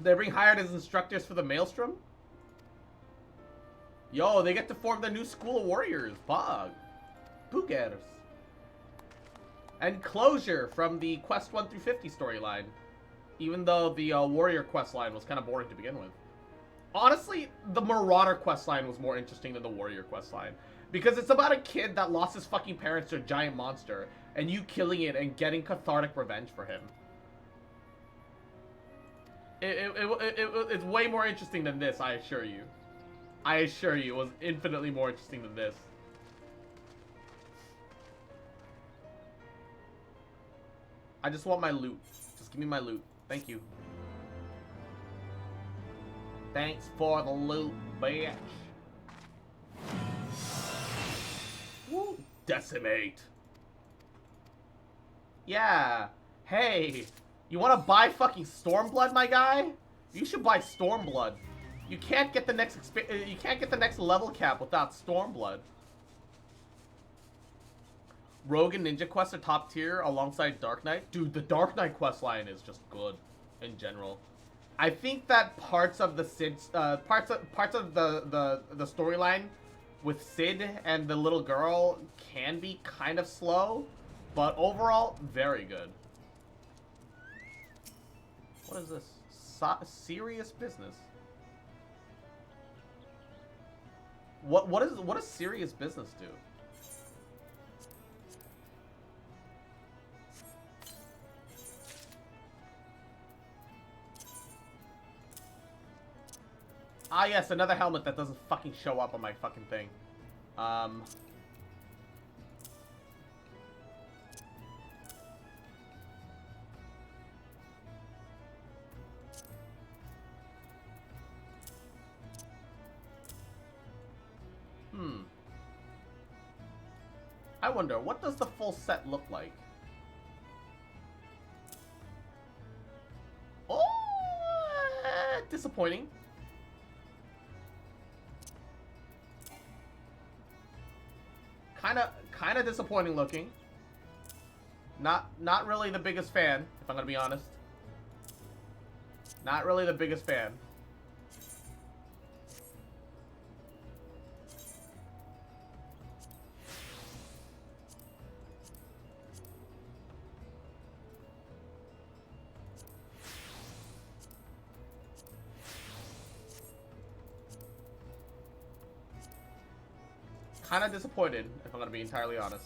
They bring hired as instructors for the Maelstrom? Yo, they get to form the new school of warriors. Bog. Boogers. And closure from the Quest 1 through 50 storyline. Even though the warrior quest line was kind of boring to begin with. Honestly, the Marauder questline was more interesting than the Warrior questline. Because it's about a kid that lost his fucking parents to a giant monster, and you killing it and getting cathartic revenge for him. It's way more interesting than this, I assure you. I assure you, it was infinitely more interesting than this. I just want my loot. Just give me my loot. Thank you. Thanks for the loot, bitch. Woo. Decimate. Yeah. Hey, you want to buy fucking Stormblood, my guy? You should buy Stormblood. You can't get the next you can't get the next level cap without Stormblood. Rogue and Ninja quests are top tier alongside Dark Knight. Dude, the Dark Knight quest line is just good in general. I think that parts of the parts of the storyline with Sid and the little girl can be kind of slow, but overall very good. What is this? Serious business. What does serious business do? Ah, yes, another helmet that doesn't fucking show up on my fucking thing. I wonder, what does the full set look like? Oh, disappointing. Kinda disappointing looking. Not really the biggest fan, if I'm gonna be honest. Not really the biggest fan. Kind of disappointed, if I'm gonna be entirely honest.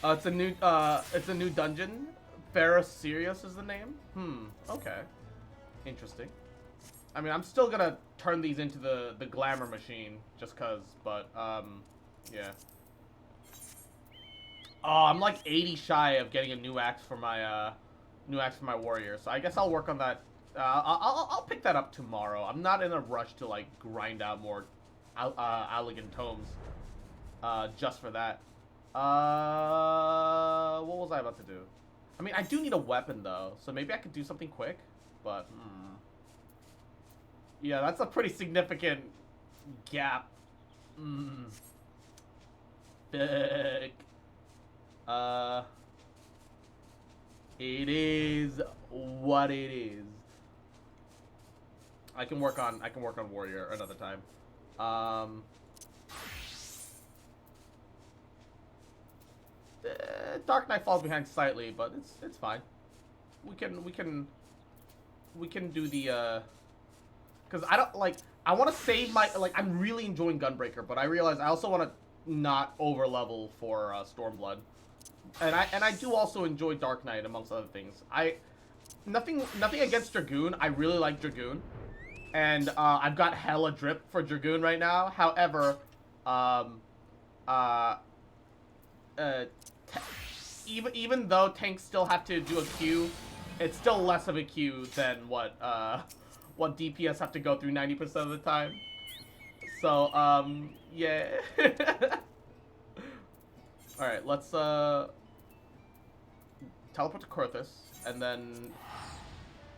It's a new dungeon. Ferris Sirius is the name. Okay. Interesting. I mean, I'm still gonna turn these into the glamour machine, just cause, but, yeah. Oh, I'm like 80 shy of getting a new axe for my, warrior, so I guess I'll work on that. I'll pick that up tomorrow. I'm not in a rush to like grind out more Allegan tomes just for that. What was I about to do? I mean, I do need a weapon though, so maybe I could do something quick, but yeah, that's a pretty significant gap. Thick. It is what it is. I can work on warrior another time. Dark Knight falls behind slightly, but it's fine. We can do the because I don't like. I want to save my I'm really enjoying Gunbreaker, but I realize I also want to not over level for Stormblood. And I do also enjoy Dark Knight amongst other things. Nothing against Dragoon. I really like Dragoon, and I've got hella drip for Dragoon right now. However, even though tanks still have to do a Q, it's still less of a Q than what DPS have to go through 90% of the time. So yeah. All right, let's teleport to Kurthus, and then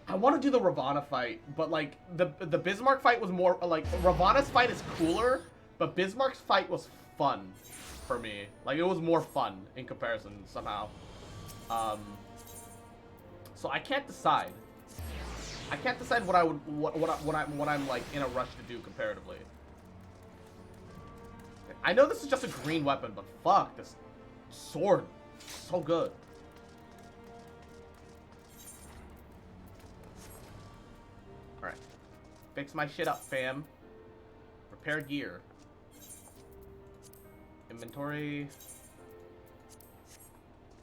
I want to do the Ravana fight, but like the Bismarck fight was more like Ravana's fight is cooler, but Bismarck's fight was fun for me. Like it was more fun in comparison somehow. So I can't decide. I can't decide what I'm like in a rush to do comparatively. I know this is just a green weapon, but fuck this. sword. So good. Alright. Fix my shit up, fam. Repair gear. Inventory.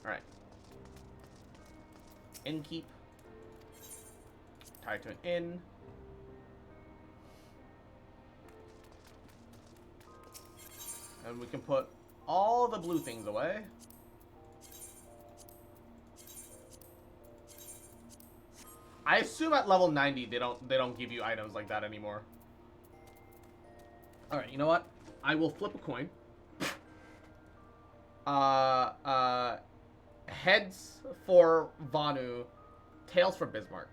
Alright. Innkeep. Tie to an inn. And we can put all the blue things away. I assume at level 90 they don't give you items like that anymore. Alright, you know what? I will flip a coin. Heads for Vanu, tails for Bismarck.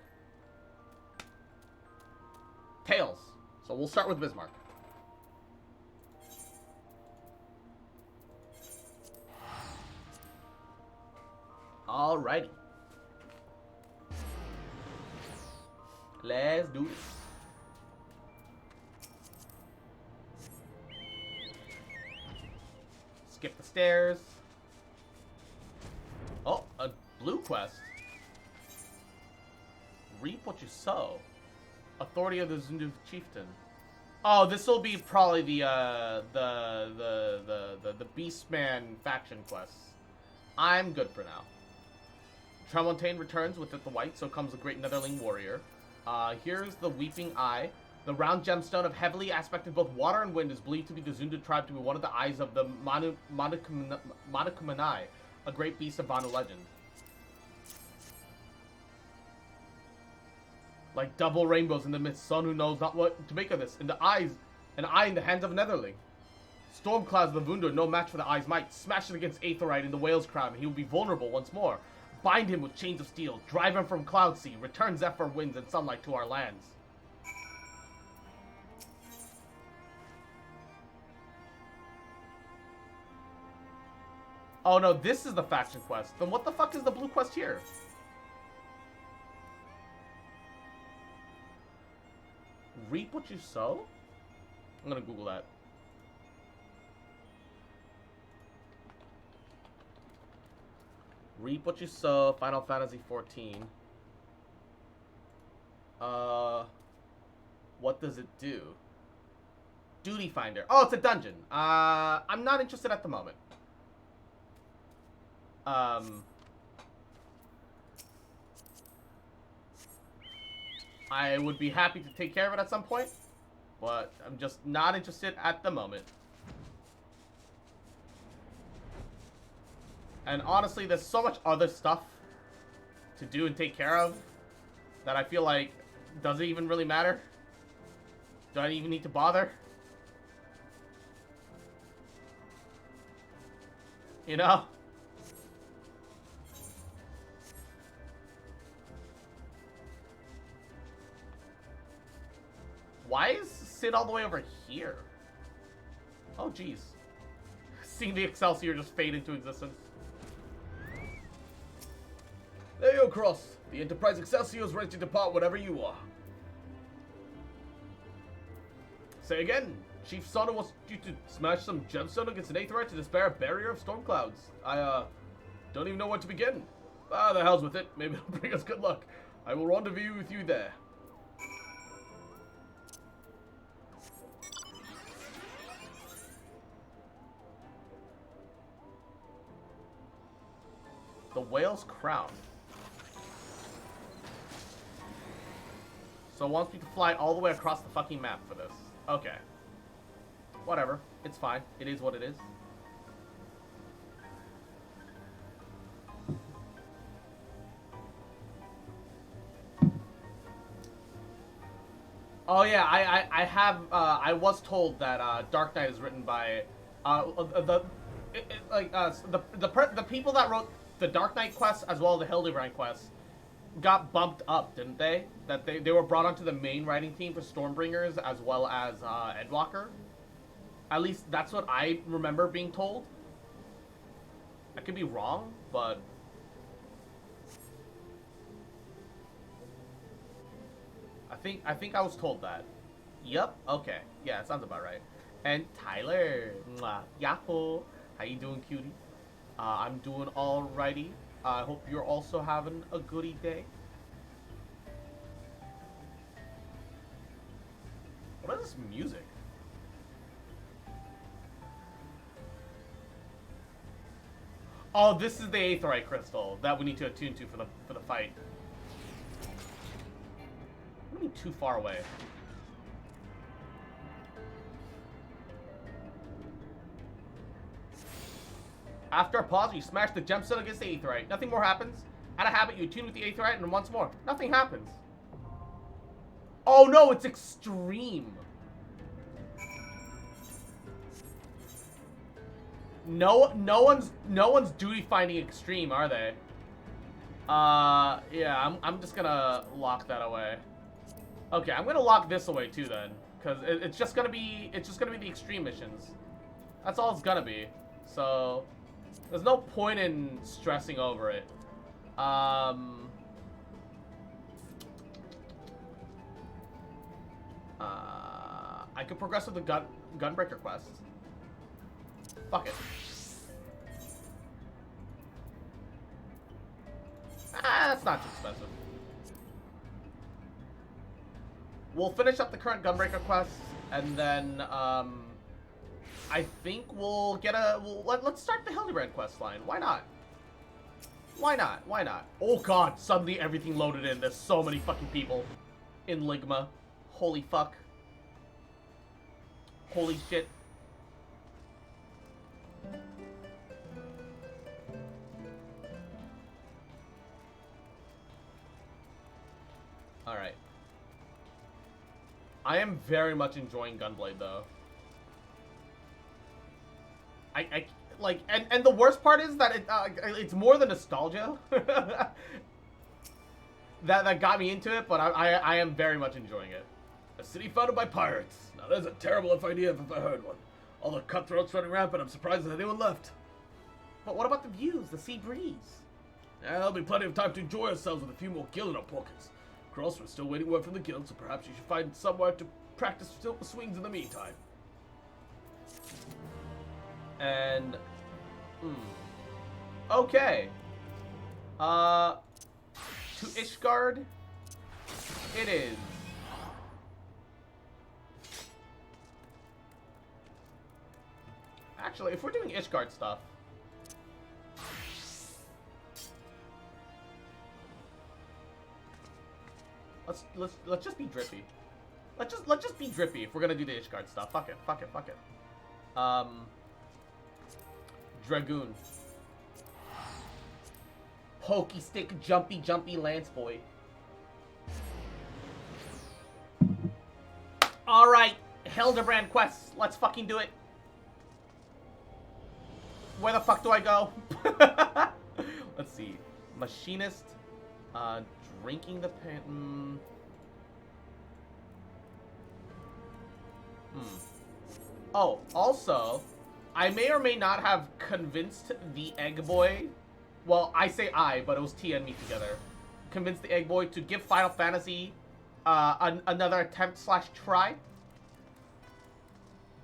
Tails. So we'll start with Bismarck. Alrighty. Let's do this. Skip the stairs. Oh, a blue quest. Reap what you sow. Authority of the Zundu chieftain. Oh, this will be probably the Beastman faction quests. I'm good for now. Tramontane returns with it the white, so comes the great Netherling warrior. Here's the Weeping Eye. The round gemstone of heavily aspected both water and wind is believed to be the Zundu tribe to be one of the eyes of the Manakumanai, a great beast of Vanu legend. Like double rainbows in the midst, son who knows not what to make of this. In the eyes, an eye in the hands of a Netherling. Storm clouds of the Vundu are no match for the eye's might. Smash it against Aetherite in the whale's crown, and he will be vulnerable once more. Bind him with chains of steel, drive him from Cloud Sea, return Zephyr winds and sunlight to our lands. Oh no, this is the faction quest. Then what the fuck is the blue quest here? Reap what you sow? I'm gonna Google that. Reap what you sow, Final Fantasy 14. What does it do? Duty Finder. Oh, it's a dungeon. I'm not interested at the moment. I would be happy to take care of it at some point, but I'm just not interested at the moment. And honestly, there's so much other stuff to do and take care of that I feel like, does it even really matter? Do I even need to bother? You know? Why is Sid all the way over here? Oh, jeez. Seeing the Excelsior just fade into existence. There you go, Cross. The Enterprise Excelsior is ready to depart whenever you are. Say again. Chief Sona wants you to smash some gemstone against an Aetherite to dispel a barrier of storm clouds. I, don't even know where to begin. Ah, the hell's with it. Maybe it'll bring us good luck. I will rendezvous with you there. The whale's crown. So it wants me to fly all the way across the fucking map for this. Okay. Whatever. It's fine. It is what it is. Oh yeah, I have I was told that Dark Knight is written by the people that wrote the Dark Knight quest as well as the Hildebrand quest got bumped up, didn't they? That they were brought onto the main writing team for Stormbringers as well as Endwalker. At least that's what I remember being told. I could be wrong, but I think I was told that. Yep. Okay. Yeah, it sounds about right. And Tyler, mwah, yahoo! How you doing, cutie? I'm doing alrighty. I hope you're also having a goody day. What is this music? Oh, this is the Aetheryte crystal that we need to attune to for the fight. What do you mean too far away? After a pause, you smash the gemstone against the Aetheryte. Nothing more happens. Out of habit, you attune with the Aetheryte, and once more, nothing happens. Oh no, it's extreme. No one's duty finding extreme, are they? Yeah, I'm just gonna lock that away. Okay, I'm gonna lock this away too then, because it's just gonna be the extreme missions. That's all it's gonna be. So there's no point in stressing over it. I could progress with the gunbreaker quest. Fuck it. That's not too expensive. We'll finish up the current gunbreaker quests, and then I think we'll get let's start the Hildebrand quest line. Why not? Why not? Why not? Oh god, suddenly everything loaded in. There's so many fucking people in Ligma. Holy fuck. Holy shit. Alright. I am very much enjoying Gunblade, though. I like, and the worst part is that it's more the nostalgia that got me into it, but I am very much enjoying it. A city founded by pirates. Now that's a terrible enough idea if I heard one. All the cutthroats running rampant, I'm surprised there's anyone left. But what about the views, the sea breeze? Yeah, there'll be plenty of time to enjoy ourselves with a few more gil in our pockets. Cross, we're still waiting word from the guild, so perhaps you should find somewhere to practice silver swings in the meantime. And okay. To Ishgard it is. Actually, if we're doing Ishgard stuff, let's just be drippy. Let's just be drippy if we're gonna do the Ishgard stuff. Fuck it, fuck it, fuck it. Dragoon. Pokey stick, jumpy lance boy. Alright, Hildebrand quests. Let's fucking do it. Where the fuck do I go? Let's see. Machinist. Drinking the pen. Oh, also, I may or may not have convinced the Egg Boy. Well, I say I, but it was Tia and me together. Convinced the Egg Boy to give Final Fantasy another attempt / try.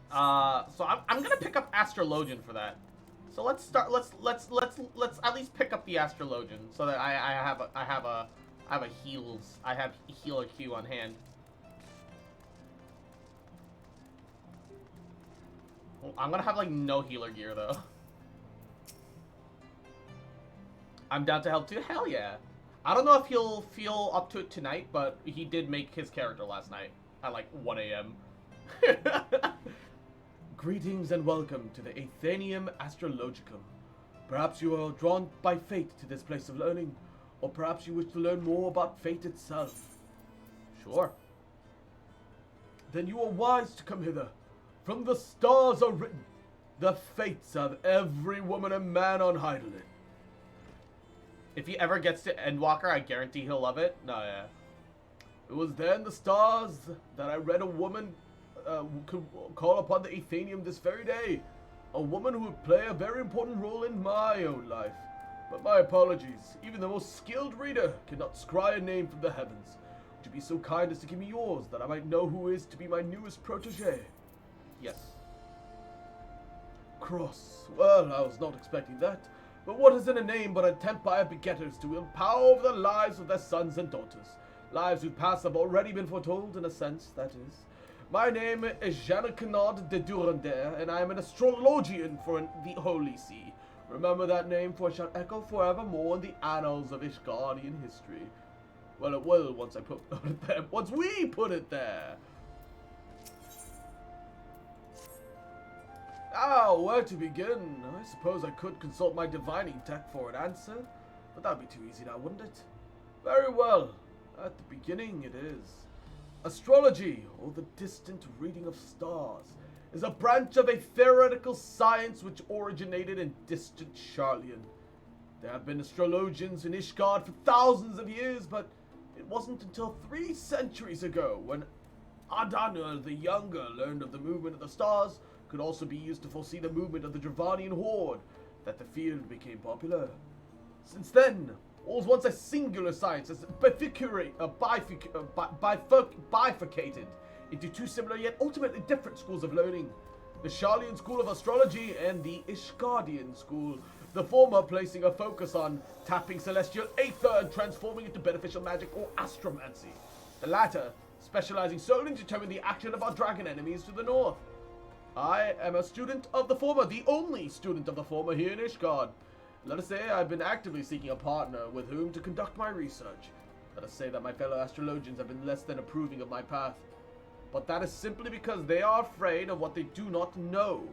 So I'm gonna pick up Astrologian for that. So let's start. Let's at least pick up the Astrologian so that I have a healer queue on hand. Well, I'm gonna have like no healer gear though. I'm down to help too. Hell yeah! I don't know if he'll feel up to it tonight, but he did make his character last night at like 1 a.m. Greetings and welcome to the Athenium Astrologicum. Perhaps you are drawn by fate to this place of learning, or perhaps you wish to learn more about fate itself. Sure. Then you are wise to come hither. From the stars are written the fates of every woman and man on Hydaelyn. If he ever gets to Endwalker, I guarantee he'll love it. No, yeah. It was there in the stars that I read a woman could call upon the Athenium this very day. A woman who would play a very important role in my own life. But my apologies, even the most skilled reader cannot scry a name from the heavens. Would you be so kind as to give me yours, that I might know who is to be my newest protege? Yes. Cross. Well, I was not expecting that. But what is in a name but an attempt by begetters to wield power over the lives of their sons and daughters? Lives whose paths have already been foretold, in a sense, that is. My name is Jeanne Canard de Durandere, and I am an astrologian for the Holy See. Remember that name, for it shall echo forevermore in the annals of Ishgardian history. Well, it will once I put it there. Once we put it there. Now, where to begin? I suppose I could consult my divining tech for an answer, but that'd be too easy now, wouldn't it? Very well. At the beginning it is. Astrology, or the distant reading of stars, is a branch of a theoretical science which originated in distant Charlian. There have been astrologians in Ishgard for thousands of years, but it wasn't until 3 centuries ago, when Adanur the Younger learned of the movement of the stars could also be used to foresee the movement of the Dravanian horde, that the field became popular. Since then, what was once a singular science has bifurcated into 2 similar yet ultimately different schools of learning. The Charlian school of astrology and the Ishgardian school, the former placing a focus on tapping celestial aether and transforming it to beneficial magic or astromancy. The latter specializing solely in determining the action of our dragon enemies to the north. I am a student of the former, the only student of the former here in Ishgard. Let us say I've been actively seeking a partner with whom to conduct my research. Let us say that my fellow astrologians have been less than approving of my path. But that is simply because they are afraid of what they do not know.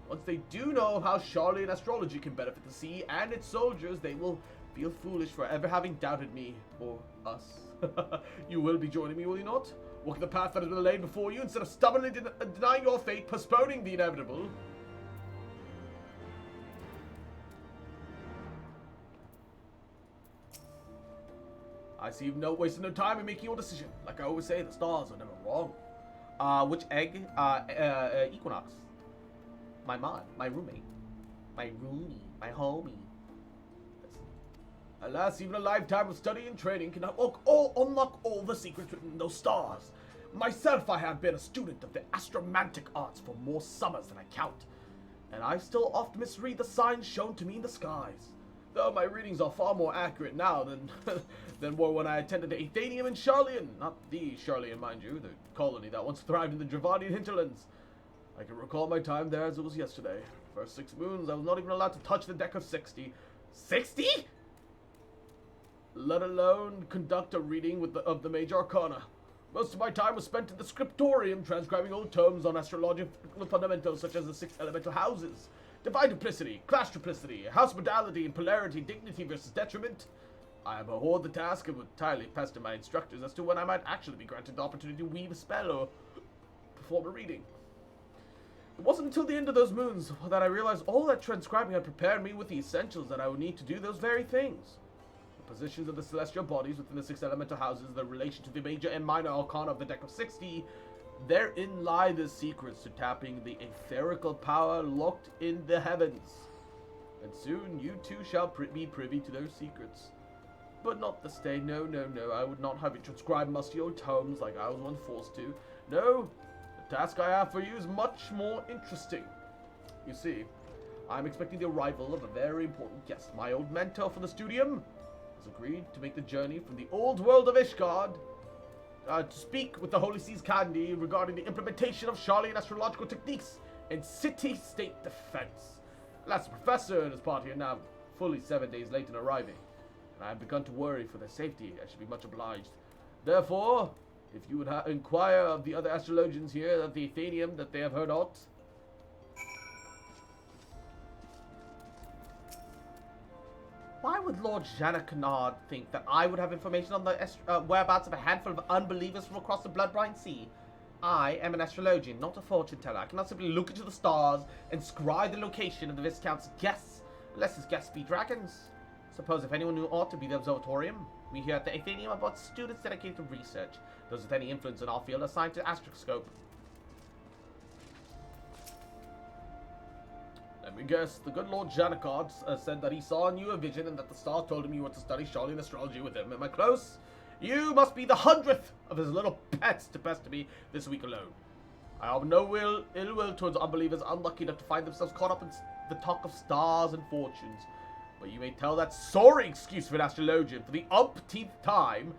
Once they do know how Charlian astrology can benefit the sea and its soldiers, they will feel foolish for ever having doubted me, or us. You will be joining me, will you not? Walking the path that has been laid before you instead of stubbornly denying your fate, postponing the inevitable. I see you've wasted no time in making your decision. Like I always say, the stars are never wrong. Which egg? Equinox. My mod, my roommate. My roomie, my homie. Alas, even a lifetime of study and training cannot unlock all the secrets written in those stars. Myself, I have been a student of the astromantic arts for more summers than I count, and I still oft misread the signs shown to me in the skies. Though my readings are far more accurate now than were when I attended the Athenium in Charlian. Not the Charlian, mind you, the colony that once thrived in the Dravanian hinterlands. I can recall my time there as it was yesterday. First 6 moons, I was not even allowed to touch the deck of 60. 60?! Let alone conduct a reading of the major arcana. Most of my time was spent in the scriptorium transcribing old tomes on astrological fundamentals such as the 6 elemental houses, divine duplicity, class triplicity, house modality and polarity, dignity versus detriment. I abhorred the task and would entirely pester my instructors as to when I might actually be granted the opportunity to weave a spell or perform a reading. It wasn't until the end of those moons that I realized all that transcribing had prepared me with the essentials that I would need to do those very things. The positions of the celestial bodies within the 6 elemental houses, the relation to the major and minor arcana of the deck of 60, therein lie the secrets to tapping the etherical power locked in the heavens. And soon you too shall be privy to those secrets. But not this day, no, I would not have you transcribe musty old tomes like I was once forced to. No, the task I have for you is much more interesting. You see, I'm expecting the arrival of a very important guest. My old mentor for the studium has agreed to make the journey from the old world of Ishgard to speak with the Holy Sea's Candy regarding the implementation of Charlian astrological techniques in city-state defense. Alas, the professor and his party are now fully 7 days late in arriving, and I have begun to worry for their safety. I should be much obliged. Therefore, if you would inquire of the other astrologians here at the Athenium that they have heard aught. Why would Lord Janna think that I would have information on the whereabouts of a handful of unbelievers from across the blood-brine sea? I am an astrologian, not a fortune teller. I cannot simply look into the stars and scry the location of the Viscount's guests, unless his guests be dragons. Suppose if anyone knew aught to be the observatorium. We here at the Athenium are but students dedicated to research. Those with any influence in our field are assigned to astroscope. Let me guess, the good Lord Janacard said that he saw in you a vision and that the star told him you were to study Charlian astrology with him. Am I close? You must be the 100th of his little pets to pester me this week alone. I have no ill will towards unbelievers unlucky enough to find themselves caught up in the talk of stars and fortunes. But you may tell that sorry excuse for an astrologian for the umpteenth time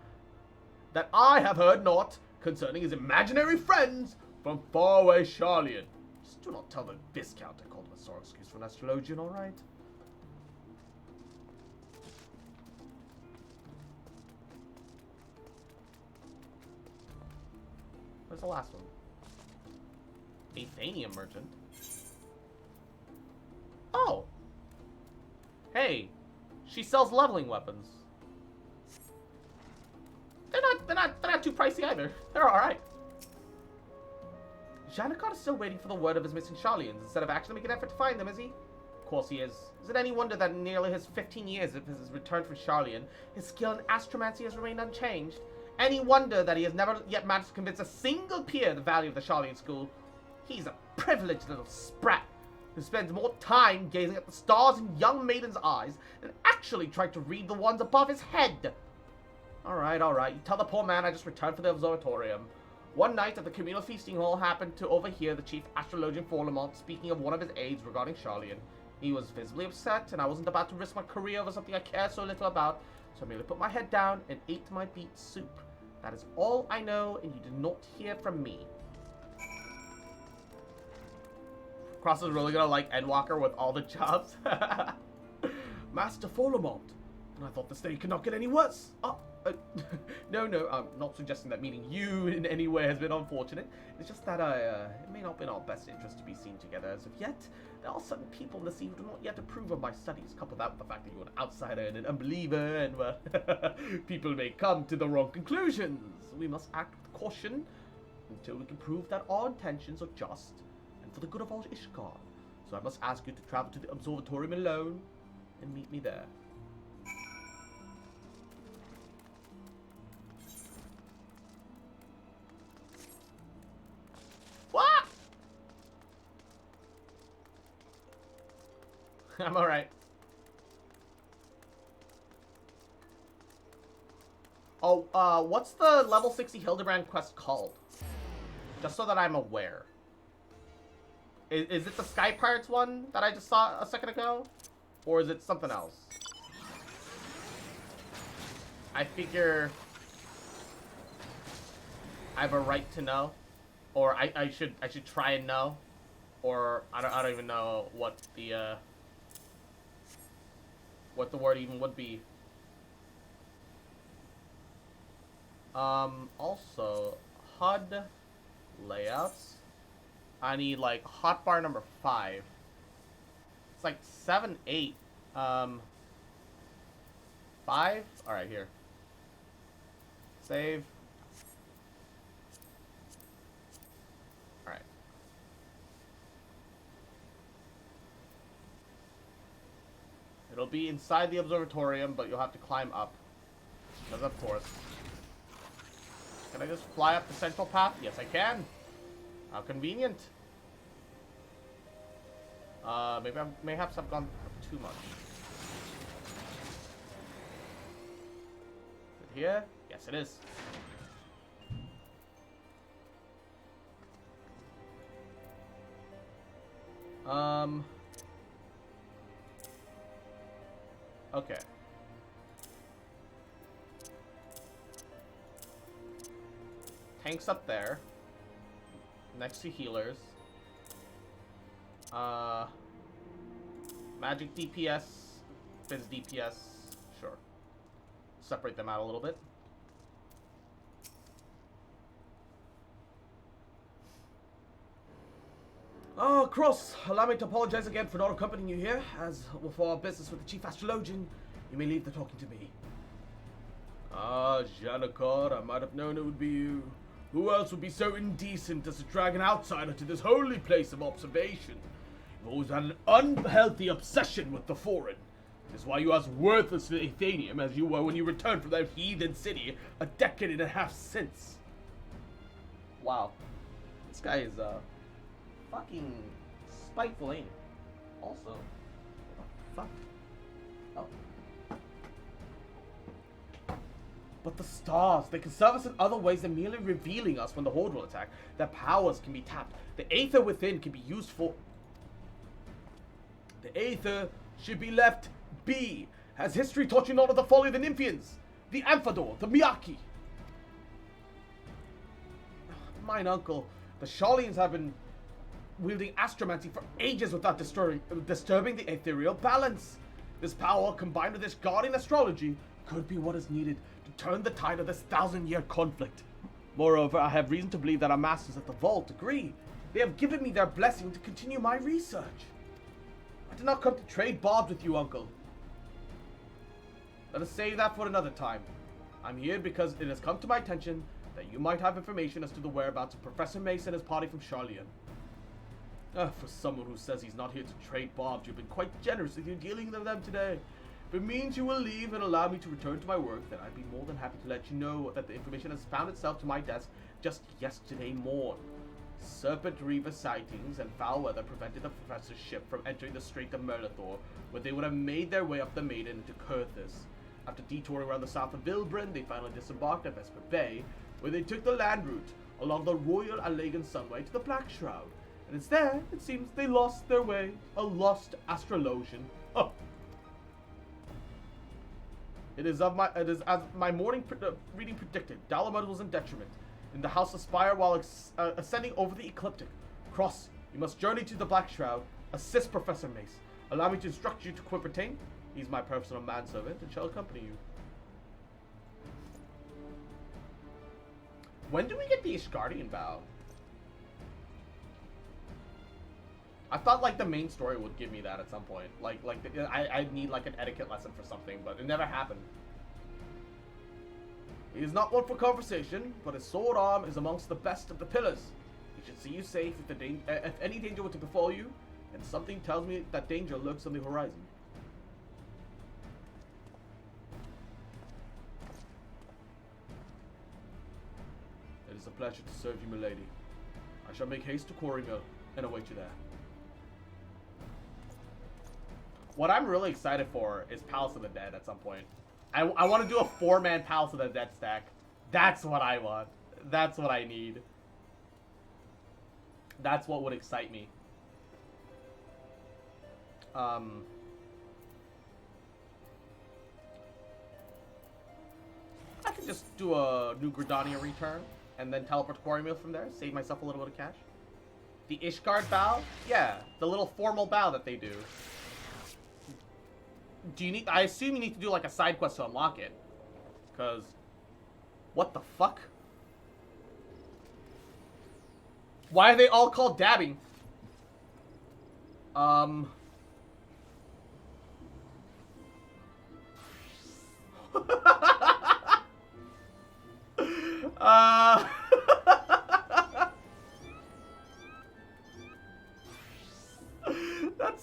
that I have heard naught concerning his imaginary friends from faraway Charlian. Just do not tell the Viscount I called him a sorry excuse for an astrologian, alright? Where's the last one? Athenium merchant. Oh! Hey! She sells leveling weapons. They're not too pricey either. They're alright. Janakot is still waiting for the word of his missing Charlians instead of actually making an effort to find them, is he? Of course he is. Is it any wonder that in nearly his 15 years of his return from Charlian, his skill in astromancy has remained unchanged? Any wonder that he has never yet managed to convince a single peer the value of the Charlian school? He's a privileged little sprat who spends more time gazing at the stars in young maidens' eyes than actually trying to read the ones above his head. Alright. You tell the poor man I just returned from the observatorium. One night at the communal feasting hall happened to overhear the chief astrologian Forlamont speaking of one of his aides regarding Charlian. He was visibly upset, and I wasn't about to risk my career over something I care so little about, so I merely put my head down and ate my beet soup. That is all I know, and you did not hear from me. Cross is really gonna like Endwalker with all the jobs. Master Forlamont, and I thought this day could not get any worse. No, I'm not suggesting that meeting you in any way has been unfortunate. It's just that it may not be in our best interest to be seen together as of yet. There are certain people in the sea who do not yet approve of my studies. Couple that with the fact that you're an outsider and an unbeliever, and well, people may come to the wrong conclusions. We must act with caution until we can prove that our intentions are just and for the good of all Ishgard. So I must ask you to travel to the observatorium alone and meet me there. What? I'm alright. Oh, what's the level 60 Hildebrand quest called? Just so that I'm aware. Is it the Sky Pirates one that I just saw a second ago? Or is it something else? I figure I have a right to know. Or I should try and know. Or I don't even know what the word even would be. Also, HUD layouts. I need like hotbar number 5. It's like 7, 8. 5? Alright, here. Save. Alright. It'll be inside the observatorium, but you'll have to climb up. Because of course. Can I just fly up the central path? Yes, I can. How convenient. Mayhaps I've gone too much. Is it here? Yes, it is. Okay. Tanks up there. Next to healers. Magic DPS. Fizz DPS. Sure. Separate them out a little bit. Ah, Cross, allow me to apologize again for not accompanying you here. As for our business with the Chief Astrologian, you may leave the talking to me. Ah, Janakot, I might have known it would be you. Who else would be so indecent as to drag an outsider to this holy place of observation? You've always had an unhealthy obsession with the foreign. This is why you're as worthless to Athenium as you were when you returned from that heathen city a decade and a half since. Wow. This guy is, fucking spiteful, ain't he? Also. What the fuck? Oh. But the stars, they can serve us in other ways than merely revealing us when the Horde will attack. Their powers can be tapped. The Aether within can be used for... The Aether should be left B. Has history taught you not of the folly of the Nymphians, the Amphador, the Miyaki? Mine uncle, the Sharlians have been wielding astromancy for ages without disturbing the ethereal balance. This power, combined with this guardian astrology, could be what is needed to turn the tide of this 1,000-year conflict. Moreover, I have reason to believe that our masters at the Vault agree. They have given me their blessing to continue my research. I did not come to trade barbs with you, uncle. Let us save that for another time. I'm here because it has come to my attention that you might have information as to the whereabouts of Professor Mace and his party from Charlian. For someone who says he's not here to trade barbs, you've been quite generous with your dealing with them today. If it means you will leave and allow me to return to my work, then I'd be more than happy to let you know that the information has found itself to my desk just yesterday morn. Serpent Reaver sightings and foul weather prevented the professor's ship from entering the Strait of Merlithor, where they would have made their way up the Maiden into Kurthus. After detouring around the south of Vilbrin, they finally disembarked at Vesper Bay, where they took the land route along the Royal Allegan Sunway to the Black Shroud. And it's there, it seems, they lost their way. A lost astrologian. Oh. It is as my morning reading predicted. Dalamud was in detriment in the House of Spire while ascending over the ecliptic. Cross, you must journey to the Black Shroud. Assist Professor Mace. Allow me to instruct you to Quimpertain. He's my personal manservant and shall accompany you. When do we get the Ishgardian vow? I thought like the main story would give me that at some point. I'd need like an etiquette lesson for something, but it never happened. He is not one for conversation, but his sword arm is amongst the best of the pillars. He should see you safe if any danger were to befall you, and something tells me that danger lurks on the horizon. It is a pleasure to serve you, milady. I shall make haste to Quarrymill and await you there. What I'm really excited for is Palace of the Dead at some point. I want to do a 4-man Palace of the Dead stack. That's what I want. That's what I need. That's what would excite me. I could just do a New Gridania return and then teleport to Quarrymill from there. Save myself a little bit of cash. The Ishgard bow? Yeah, the little formal bow that they do. Do you need? I assume you need to do like a side quest to unlock it. Cause, what the fuck? Why are they all called dabbing? That's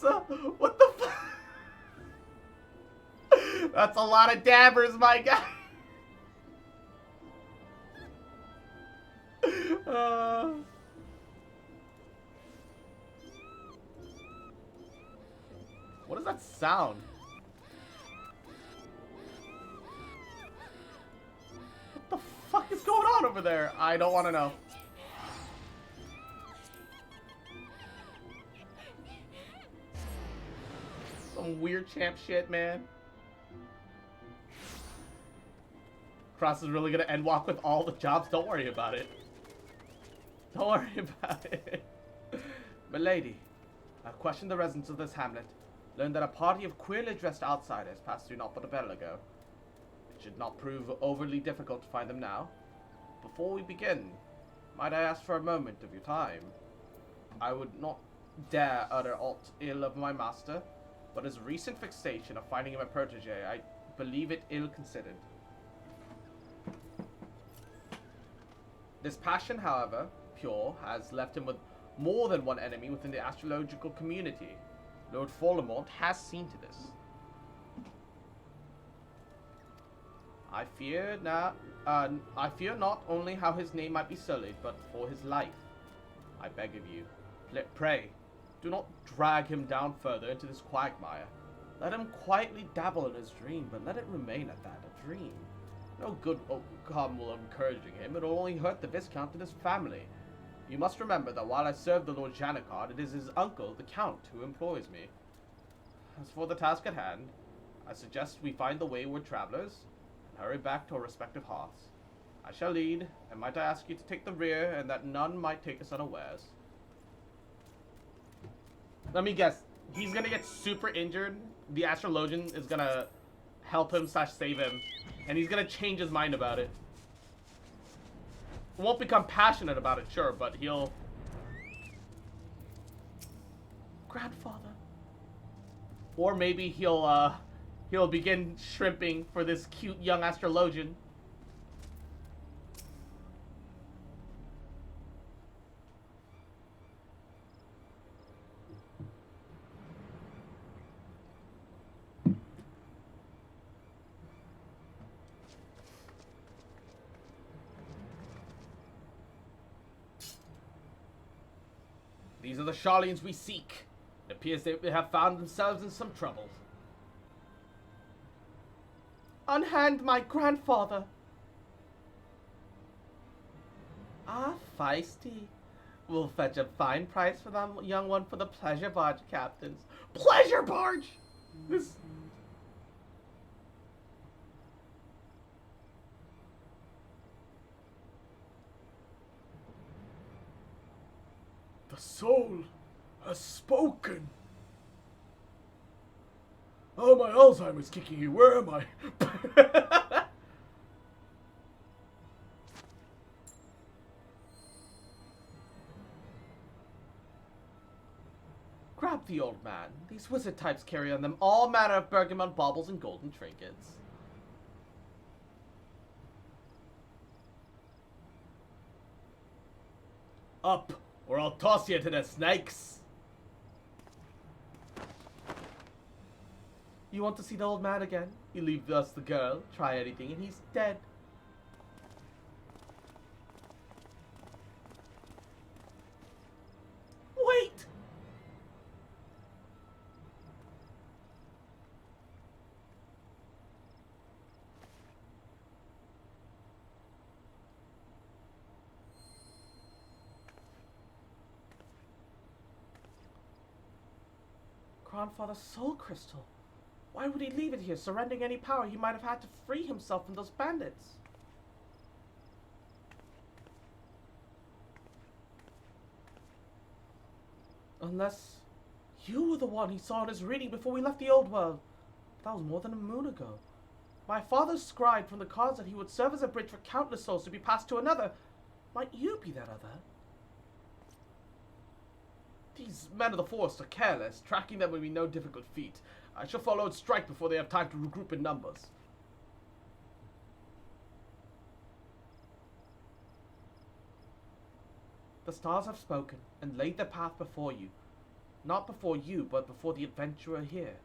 what the fuck? That's a lot of dabbers, my guy. What does that sound? What the fuck is going on over there? I don't want to know. Some weird champ shit, man. Cross is really gonna end walk with all the jobs. Don't worry about it. Don't worry about it. Milady, I've questioned the residents of this hamlet. Learned that a party of queerly dressed outsiders passed through not but a bell ago. It should not prove overly difficult to find them now. Before we begin, might I ask for a moment of your time? I would not dare utter aught ill of my master, but his recent fixation of finding him a protege, I believe it ill-considered. This passion, however, pure, has left him with more than one enemy within the astrological community. Lord Follemont has seen to this. I fear not only how his name might be sullied, but for his life. I beg of you, pray, do not drag him down further into this quagmire. Let him quietly dabble in his dream, but let it remain at that, a dream. No good outcome will encouraging him. It will only hurt the Viscount and his family. You must remember that while I serve the Lord Jannicard, it is his uncle, the Count, who employs me. As for the task at hand, I suggest we find the wayward travelers and hurry back to our respective hearths. I shall lead, and might I ask you to take the rear, and that none might take us unawares. Let me guess. He's gonna get super injured. The astrologian is gonna help him / save him. And he's gonna change his mind about it. Won't become passionate about it, sure, but he'll... Grandfather. Or maybe he'll begin shrimping for this cute young astrologian. These are the Charlians we seek. It appears they have found themselves in some trouble. Unhand my grandfather. Ah, feisty. We'll fetch a fine price for them, young one, for the pleasure barge captains. Pleasure barge! This... The soul has spoken. Oh, my Alzheimer's kicking in. Where am I? Grab the old man. These wizard types carry on them all manner of bergamot baubles and golden trinkets. Up, or I'll toss you to the snakes. You want to see the old man again? You leave us the girl, try anything, and he's dead. Wait! Grandfather's soul crystal. Why would he leave it here, surrendering any power he might have had to free himself from those bandits? Unless you were the one he saw in his reading before we left the old world. That was more than a moon ago. My father scribed from the cards that he would serve as a bridge for countless souls to be passed to another. Might you be that other? These men of the forest are careless. Tracking them will be no difficult feat. I shall follow and strike before they have time to regroup in numbers. The stars have spoken and laid their path before you. Not before you, but before the adventurer here.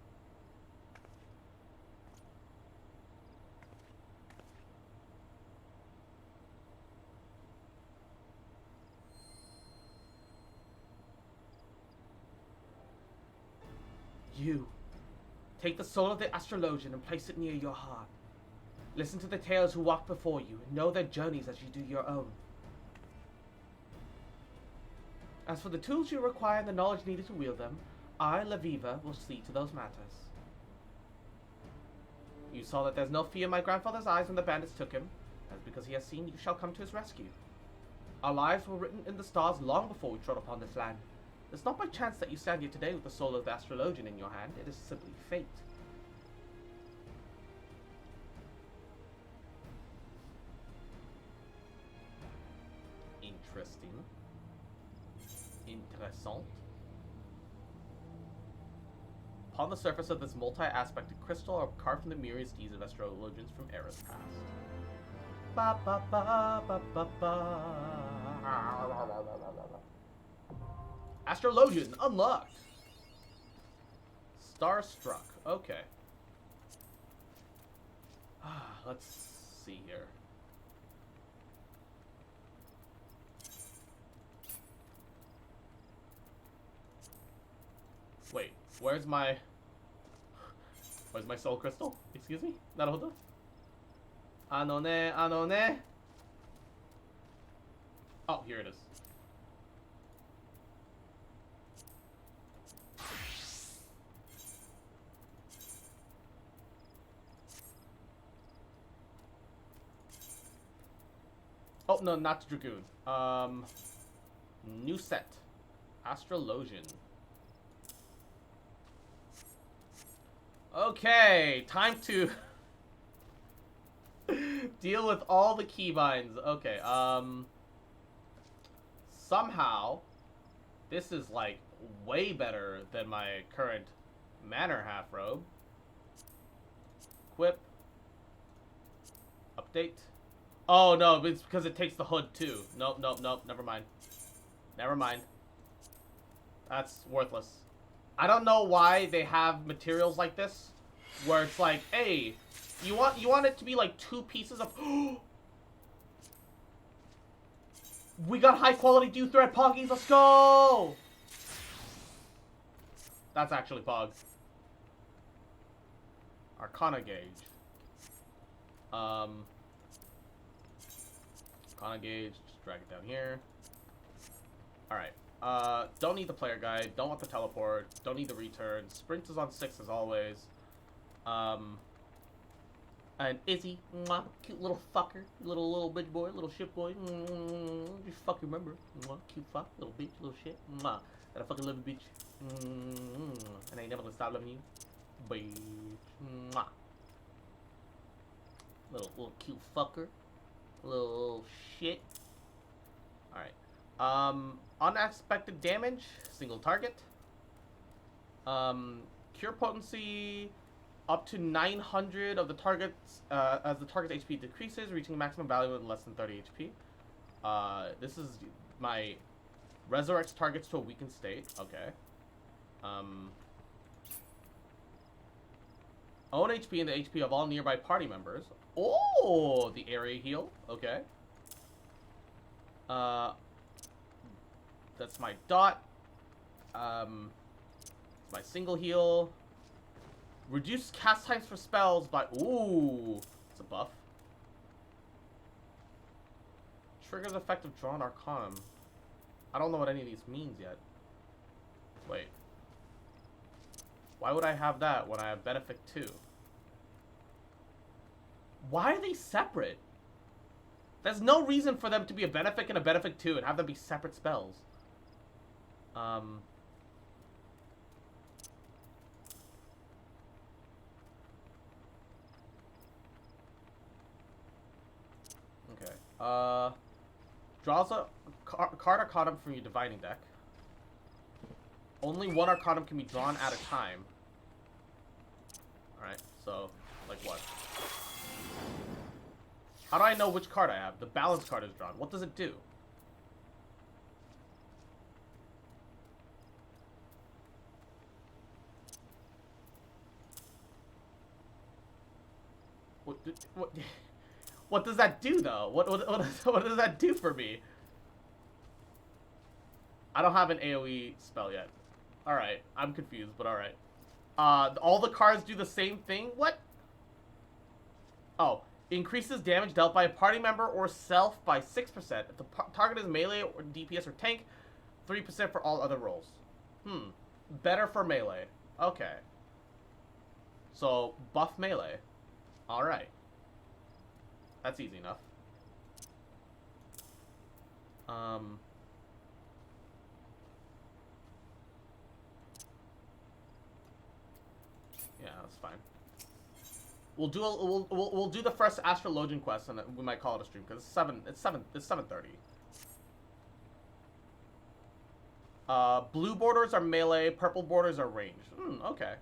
You. Take the soul of the astrologian and place it near your heart. Listen to the tales who walked before you and know their journeys as you do your own. As for the tools you require and the knowledge needed to wield them, I, Laviva, will see to those matters. You saw that there's no fear in my grandfather's eyes when the bandits took him, as because he has seen you shall come to his rescue. Our lives were written in the stars long before we trod upon this land. It's not by chance that you stand here today with the soul of the astrologian in your hand. It is simply fate. Interesting. Interessant. Upon the surface of this multi-aspected crystal are carved from the myriad deeds of astrologians from eras past. Ba ba ba ba ba ba. Astrologian unlocked. Starstruck. Okay. Let's see here. Wait, where's my soul crystal? Excuse me? Naruhodo? Ano ne, ano ne? Oh, here it is. Oh, no, not Dragoon. New set. Astrologian. Okay, time to deal with all the keybinds. Okay, somehow, this is, like, way better than my current Manor half robe. Equip. Update. Oh, no, it's because it takes the hood, too. Nope, nope, nope, never mind. Never mind. That's worthless. I don't know why they have materials like this, where it's like, hey, you want it to be like 2 pieces of... We got high quality dew thread poggies, let's go! That's actually pogs. Arcana gauge. Arcana gauge, just drag it down here. Alright. Don't need the player guide, don't want the teleport, don't need the return. Sprint is on 6 as always. And Izzy, mwah, cute little fucker, little bitch boy, little shit boy. You fucking remember, mwah, cute fuck, little bitch, little shit. Mwah, that I fucking love you, bitch. And I ain't never gonna stop loving you, bitch. Mwah. Little cute fucker, little shit. All right. Unexpected damage, single target. Cure potency up to 900 of the target's as the target's HP decreases, reaching a maximum value of less than 30 HP. This is my resurrects targets to a weakened state. Okay. Own HP and the HP of all nearby party members. Oh, the area heal. Okay. That's my dot. My single heal. Reduce cast times for spells by... Ooh. It's a buff. Triggers effect of Drawn Arcanum. I don't know what any of these means yet. Wait. Why would I have that when I have Benefic 2? Why are they separate? There's no reason for them to be a Benefic and a Benefic 2 and have them be separate spells. Okay. Draws a card Arcanum from your Divining deck. Only one Arcanum can be drawn at a time. Alright, so, like what? How do I know which card I have? The balance card is drawn. What does it do? What does that do, though? What does that do for me? I don't have an AoE spell yet. Alright, I'm confused, but alright. All the cards do the same thing? What? Oh, increases damage dealt by a party member or self by 6%. If the target is melee or DPS or tank, 3% for all other rolls. Better for melee. Okay. So, buff melee. Alright. That's easy enough. Yeah, that's fine. We'll do we'll do the first Astrologian quest, and we might call it a stream because it's 7:30. Blue borders are melee, purple borders are ranged. Okay.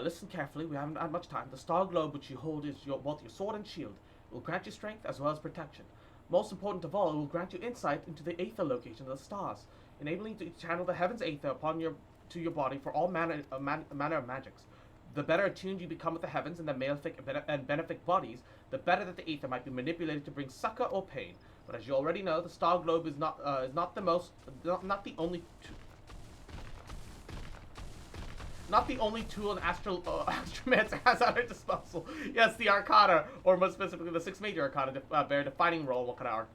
Listen carefully, we haven't had much time. The star globe which you hold is both your sword and shield. It will grant you strength as well as protection. Most important of all, it will grant you insight into the aether location of the stars, enabling you to channel the heavens aether to your body for all manner of magics. The better attuned you become with the heavens and the malefic and benefic bodies, the better that the aether might be manipulated to bring succor or pain. But as you already know, the star globe is not the only tool an astromancer has at her disposal. Yes, the Arcana, or more specifically the 6 major Arcana, bear a defining role. What kind of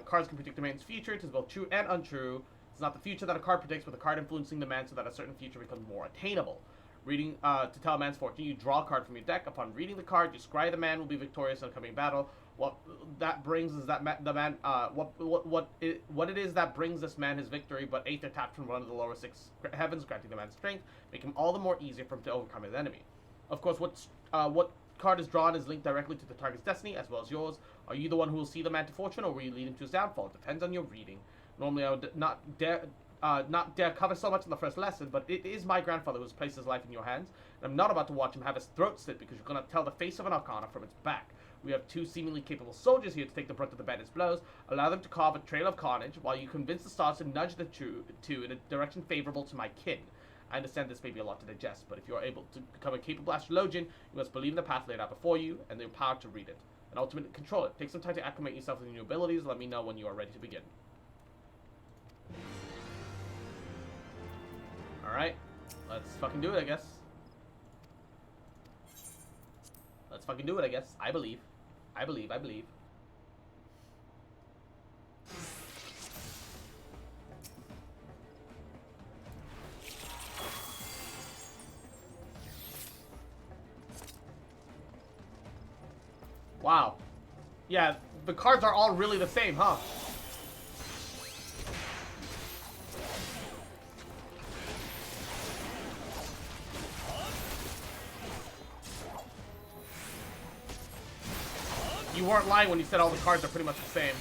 cards can predict a man's future. It is both true and untrue. It's not the future that a card predicts, but the card influencing the man so that a certain future becomes more attainable. Reading to tell a man's fortune, you draw a card from your deck. Upon reading the card, you scry the man will be victorious in a coming battle. What that brings is that the man what it is that brings this man his victory, but Aether tapped from one of the lower 6 heavens, granting the man strength, make him all the more easier for him to overcome his enemy. Of course, what card is drawn is linked directly to the target's destiny as well as yours. Are you the one who will see the man to fortune, or will you lead him to his downfall? It depends on your reading. Normally, I would not dare cover so much in the first lesson, but it is my grandfather who has placed his life in your hands, and I'm not about to watch him have his throat slit because you're going to tell the face of an arcana from its back. We have 2 seemingly capable soldiers here to take the brunt of the bandit's blows. Allow them to carve a trail of carnage, while you convince the stars to nudge the two in a direction favorable to my kin. I understand this may be a lot to digest, but if you are able to become a capable astrologian, you must believe in the path laid out before you, and the power to read it, and ultimately control it. Take some time to acclimate yourself to the new abilities. Let me know when you are ready to begin. Alright, let's fucking do it, I guess. Let's fucking do it, I guess. I believe. I believe. Wow. Yeah, the cards are all really the same, huh? You weren't lying when you said all the cards are pretty much the same.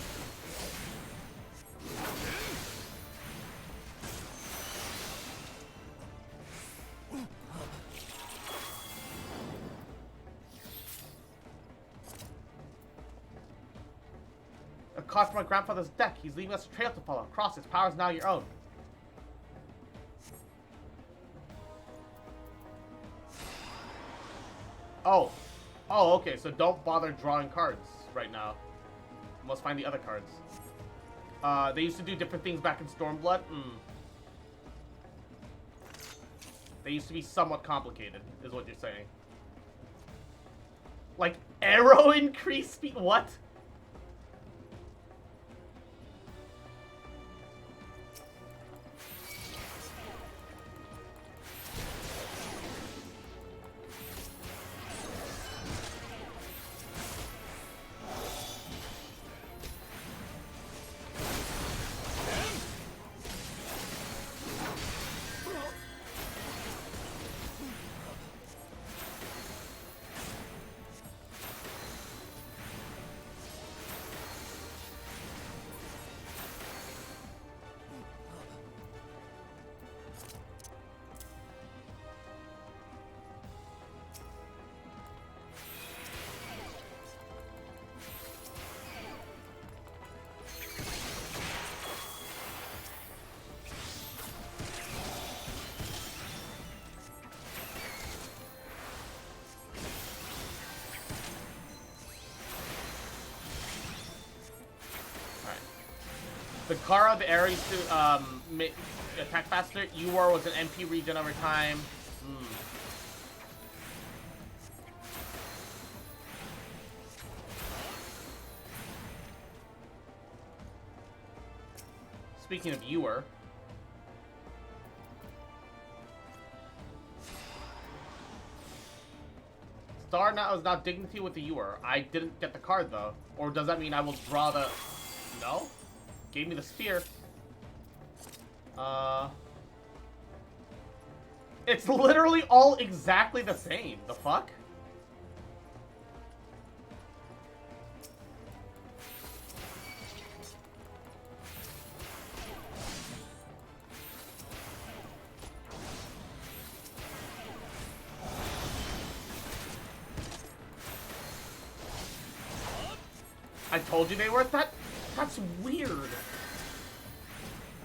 A card from my grandfather's deck. He's leaving us a trail to follow. Cross its power is now your own. Oh. Oh, okay, so don't bother drawing cards right now. You must find the other cards. They used to do different things back in Stormblood. They used to be somewhat complicated, is what you're saying. Like, arrow increase speed? What? The Kara, the Ares to attack faster. Ewar was an MP regen over time. Speaking of Ewar, Star now is now Dignity with the Ewar. I didn't get the card though. Or does that mean I will draw the... No? Gave me the spear. It's literally all exactly the same. The fuck? I told you they were that. That's weird.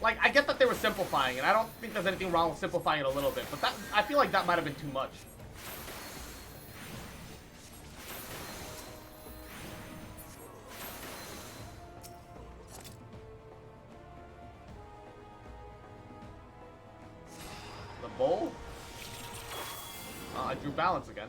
Like, I get that they were simplifying, and I don't think there's anything wrong with simplifying it a little bit, but that, I feel like that might have been too much. The bowl? I drew balance again.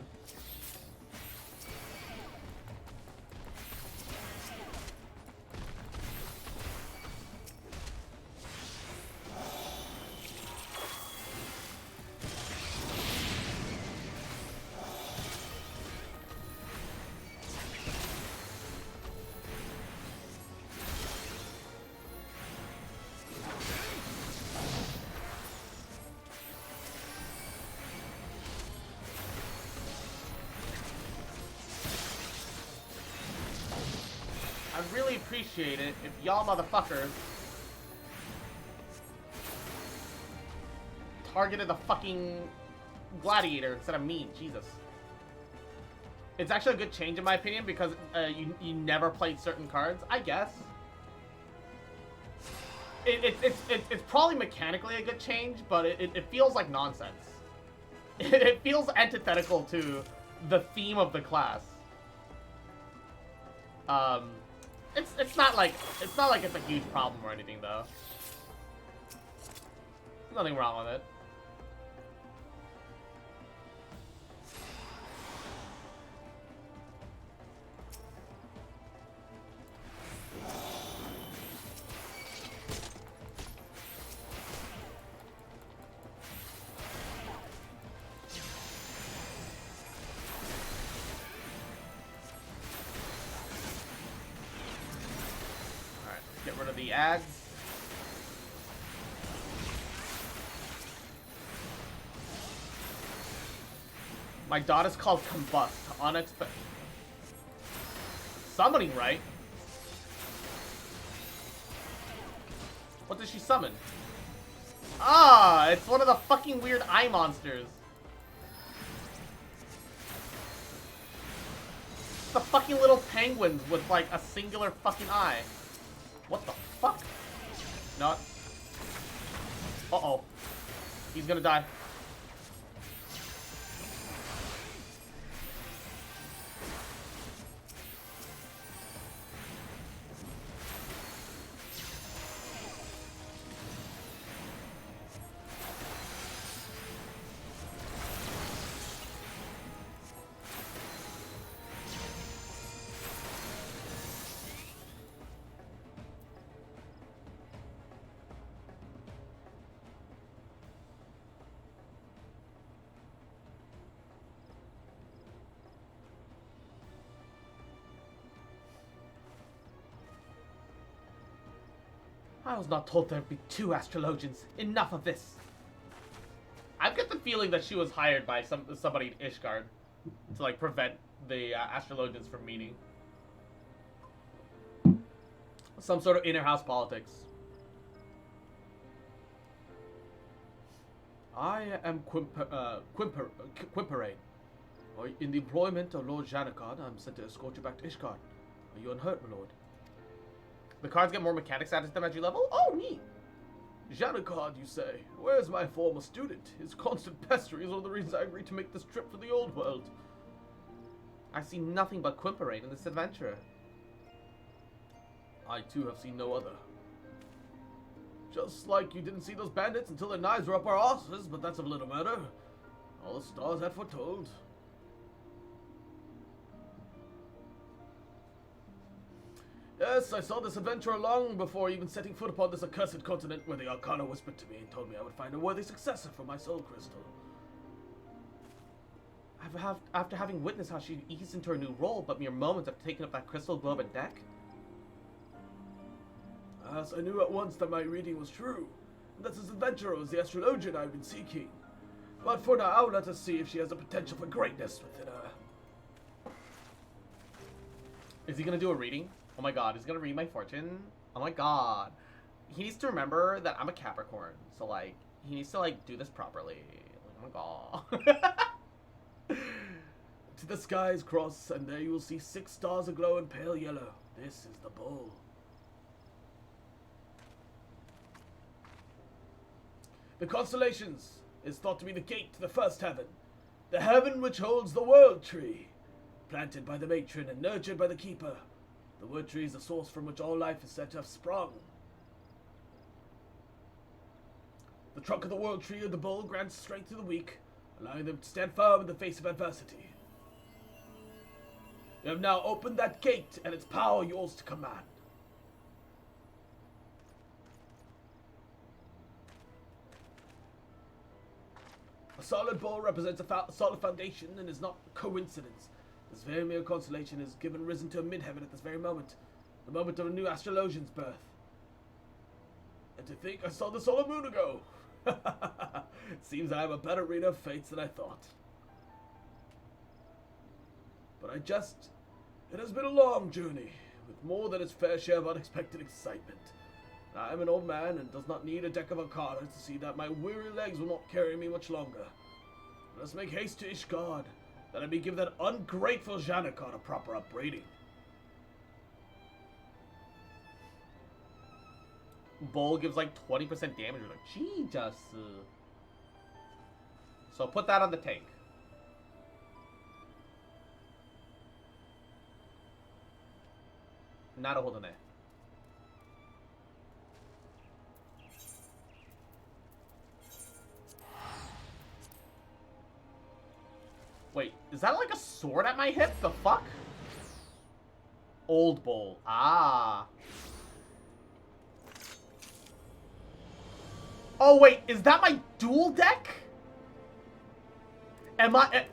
I'd really appreciate it if y'all motherfuckers targeted the fucking gladiator instead of me. Jesus. It's actually a good change in my opinion because you never played certain cards, I guess. It's probably mechanically a good change, but it feels like nonsense. It feels antithetical to the theme of the class. It's not like it's a huge problem or anything though. Nothing wrong with it. Get rid of the ads. My dot is called Combust. Unexpected. Summoning, right? What does she summon? Ah, it's one of the fucking weird eye monsters. It's the fucking little penguins with like a singular fucking eye. What the fuck? Not. Uh-oh. He's gonna die. I was not told there'd be 2 astrologians. Enough of this. I've got the feeling that she was hired by somebody in Ishgard to like prevent the astrologians from meeting. Some sort of inner house politics. I am Quimperane. In the employment of Lord Janakard, I'm sent to escort you back to Ishgard. Are you unhurt, my lord? The cards get more mechanics added to them as you level? Oh, neat. Janakard, you say? Where's my former student? His constant pestering is one of the reasons I agreed to make this trip for the old world. I see nothing but Quimperane in this adventurer. I too have seen no other. Just like you didn't see those bandits until their knives were up our asses, but that's of little matter. All the stars had foretold. Yes, I saw this adventurer long before even setting foot upon this accursed continent, where the Arcana whispered to me and told me I would find a worthy successor for my soul crystal. After having witnessed how she eased into her new role, but mere moments after taking up that crystal globe and deck? As I knew at once that my reading was true, and that this adventurer was the astrologian I've been seeking. But for now, let us see if she has the potential for greatness within her. Is he gonna do a reading? Oh my god, he's gonna read my fortune? Oh my god. He needs to remember that I'm a Capricorn, so like, he needs to like do this properly. Like, oh my god. To the skies cross, and there you will see 6 stars aglow in pale yellow. This is the bull. The constellations is thought to be the gate to the first heaven, the heaven which holds the world tree, planted by the matron and nurtured by the keeper. The word tree is the source from which all life is said to have sprung. The trunk of the world tree of the bull grants strength to the weak, allowing them to stand firm in the face of adversity. You have now opened that gate, and its power yours to command. A solid bull represents a solid foundation and is not coincidence. This very mere constellation is given risen to a midheaven at this very moment, the moment of a new astrologian's birth. And to think I saw the solar moon ago! Seems I am a better reader of fates than I thought. But it has been a long journey. with more than its fair share of unexpected excitement. I am an old man and does not need a deck of Arcana to see that my weary legs will not carry me much longer. Let us make haste to Ishgard, that I may give that ungrateful Janakon a proper upbraiding. Bowl gives like 20% damage. We're like, Jesus. So put that on the tank. Not a hold on it. Wait, is that like a sword at my hip? The fuck? Old Bowl. Ah. Oh wait, is that my dual deck? Am I?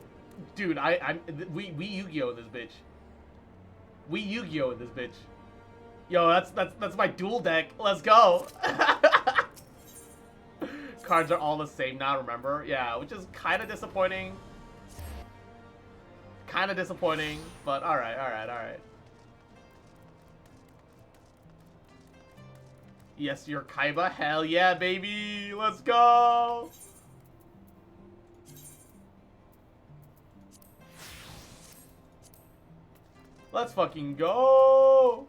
Dude, we Yu-Gi-Oh in this bitch. We Yu-Gi-Oh in this bitch. Yo, that's my dual deck. Let's go. Cards are all the same now. Remember? Yeah, which is kind of disappointing. Kind of disappointing, but all right. Yes, you're Kaiba. Hell yeah, baby. Let's go. Let's fucking go.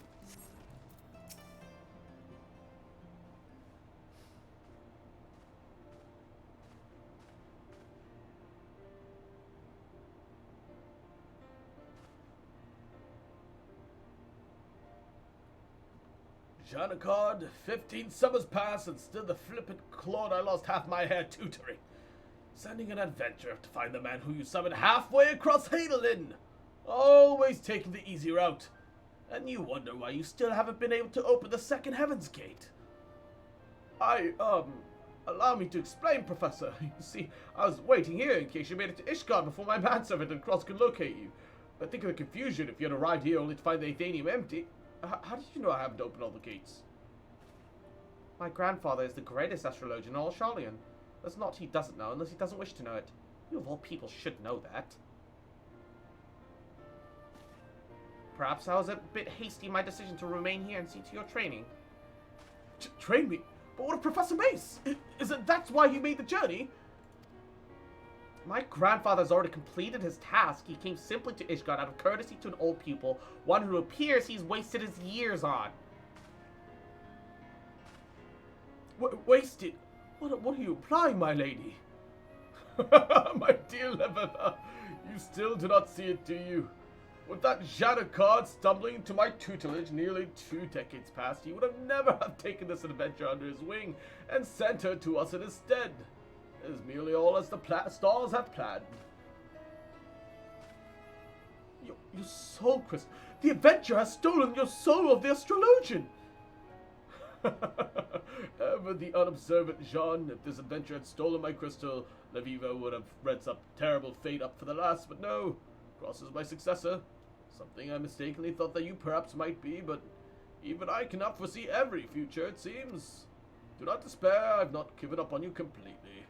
Janakard, 15 summers pass and still the flippant clod I lost half my hair tutoring. Sending an adventurer to find the man who you summoned halfway across Hadelin. Always taking the easy route. And you wonder why you still haven't been able to open the second Heaven's Gate. Allow me to explain, Professor. You see, I was waiting here in case you made it to Ishgard before my manservant and Cross could locate you. I think of the confusion if you had arrived here only to find the Athenium empty. How did you know I haven't opened all the gates? My grandfather is the greatest astrologer in all Sharlayan. There's not he doesn't know unless he doesn't wish to know it. You of all people should know that. Perhaps I was a bit hasty in my decision to remain here and see to your training. Train me? But what of Professor Mace? Is it that's why you made the journey? My grandfather's already completed his task. He came simply to Ishgard out of courtesy to an old pupil, one who appears he's wasted his years on. Wasted? What are you implying, my lady? My dear Levena, you still do not see it, do you? With that Janakard stumbling into my tutelage nearly 2 decades past, he would have never have taken this adventure under his wing and sent her to us in his stead. It is merely all as the stars have planned. Your soul, Chris. The adventure has stolen your soul of the astrologian. Ever the unobservant Jean. If this adventure had stolen my crystal, Leviva would have read some terrible fate up for the last. But no, Cross is my successor. Something I mistakenly thought that you perhaps might be, but even I cannot foresee every future, it seems. Do not despair, I've not given up on you completely.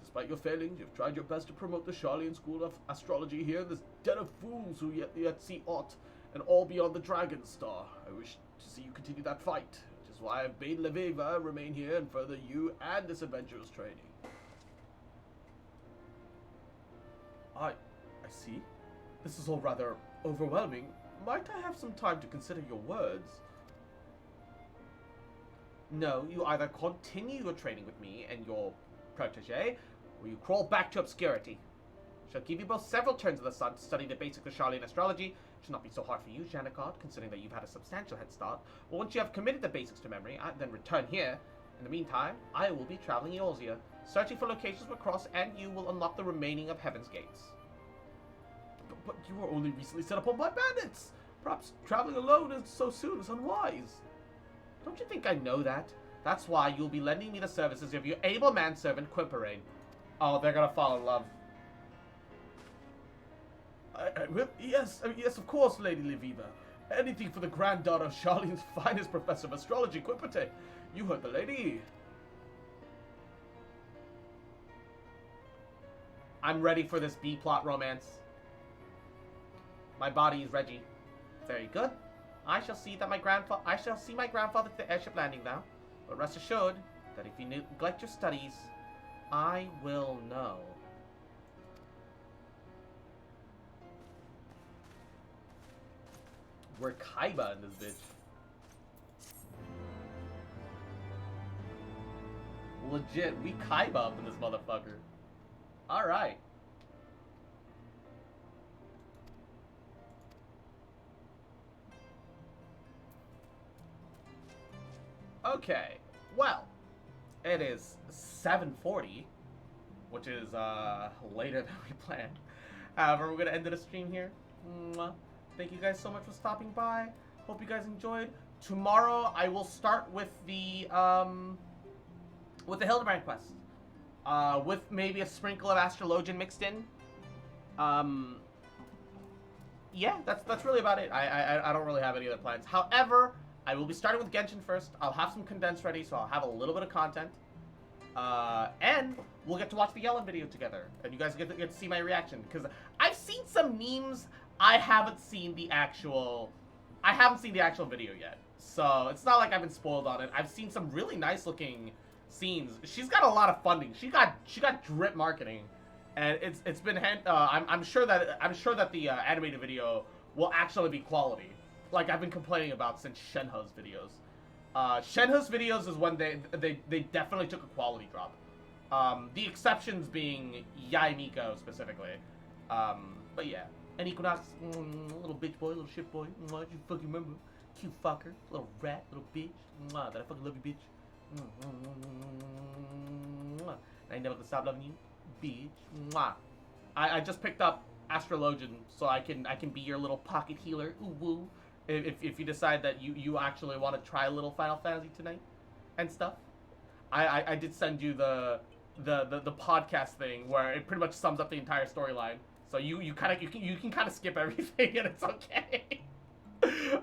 Despite your failings, you've tried your best to promote the Sharlayan school of astrology here in this den of fools who yet see aught, and all beyond the Dragon Star. I wish to see you continue that fight, which is why I've bade Leveva remain here and further you and this adventurer's training. I see. This is all rather overwhelming. Might I have some time to consider your words? No, you either continue your training with me and your protege, or you crawl back to obscurity. Shall give you both several turns of the sun to study the basics of Sharlayan astrology. It should not be so hard for you, Janakard, considering that you've had a substantial head start. But once you have committed the basics to memory, then return here. In the meantime, I will be traveling Eorzea, searching for locations for Cross, and you will unlock the remaining of Heaven's Gates. But you were only recently set upon by bandits. Perhaps traveling alone so soon is unwise. Don't you think I know that? That's why you'll be lending me the services of your able manservant, Quimperane. Oh, they're gonna fall in love. Yes, of course, Lady Leviva. Anything for the granddaughter of Sharlayan's finest professor of astrology, Quimperane. You heard the lady. I'm ready for this B-plot romance. My body is Reggie. Very good. I shall see my grandfather at the airship landing now. But rest assured that if you neglect your studies, I will know. We're Kaiba in this bitch. Legit, we Kaiba up in this motherfucker. Alright. Okay, well, it is 7:40, which is later than we planned. However, we're gonna end the stream here. Mwah. Thank you guys so much for stopping by. Hope you guys enjoyed. Tomorrow I will start with the Hildebrand quest, with maybe a sprinkle of Astrologian mixed in. Yeah, that's really about it. I don't really have any other plans. However, I will be starting with Genshin first. I'll have some condensed ready, so I'll have a little bit of content. And we'll get to watch the Yellen video together, and you guys get to see my reaction, because I've seen some memes. I haven't seen the actual video yet, so it's not like I've been spoiled on it. I've seen some really nice looking scenes. She's got a lot of funding. She got drip marketing, and it's been I'm sure that the animated video will actually be quality, like I've been complaining about since Shenhe's videos. Shenhe's videos is when they definitely took a quality drop. The exceptions being Yai Miko specifically. But yeah. And Equinox, little bitch boy, little shit boy. What you fucking remember? Cute fucker, little rat, little bitch. That I fucking love you, bitch. I ain't never gonna stop loving you, bitch. I just picked up Astrologian, so I can be your little pocket healer. Ooh woo. If you decide that you actually want to try a little Final Fantasy tonight and stuff. I did send you the podcast thing where it pretty much sums up the entire storyline. So you can kind of skip everything and it's okay.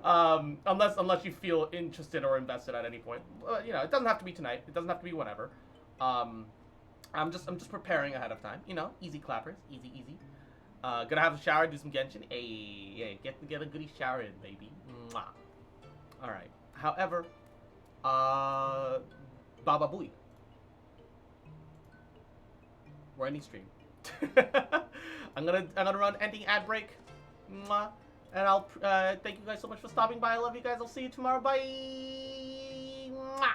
Unless you feel interested or invested at any point. You know, it doesn't have to be tonight. It doesn't have to be whenever. I'm just preparing ahead of time. You know, easy clappers, easy. Gonna have a shower, do some Genshin. Hey, get a goody shower in, baby. Mwah. All right. However, Baba Booey. We're ending stream. I'm gonna run ending ad break. Mwah. And I'll thank you guys so much for stopping by. I love you guys. I'll see you tomorrow. Bye. Mwah.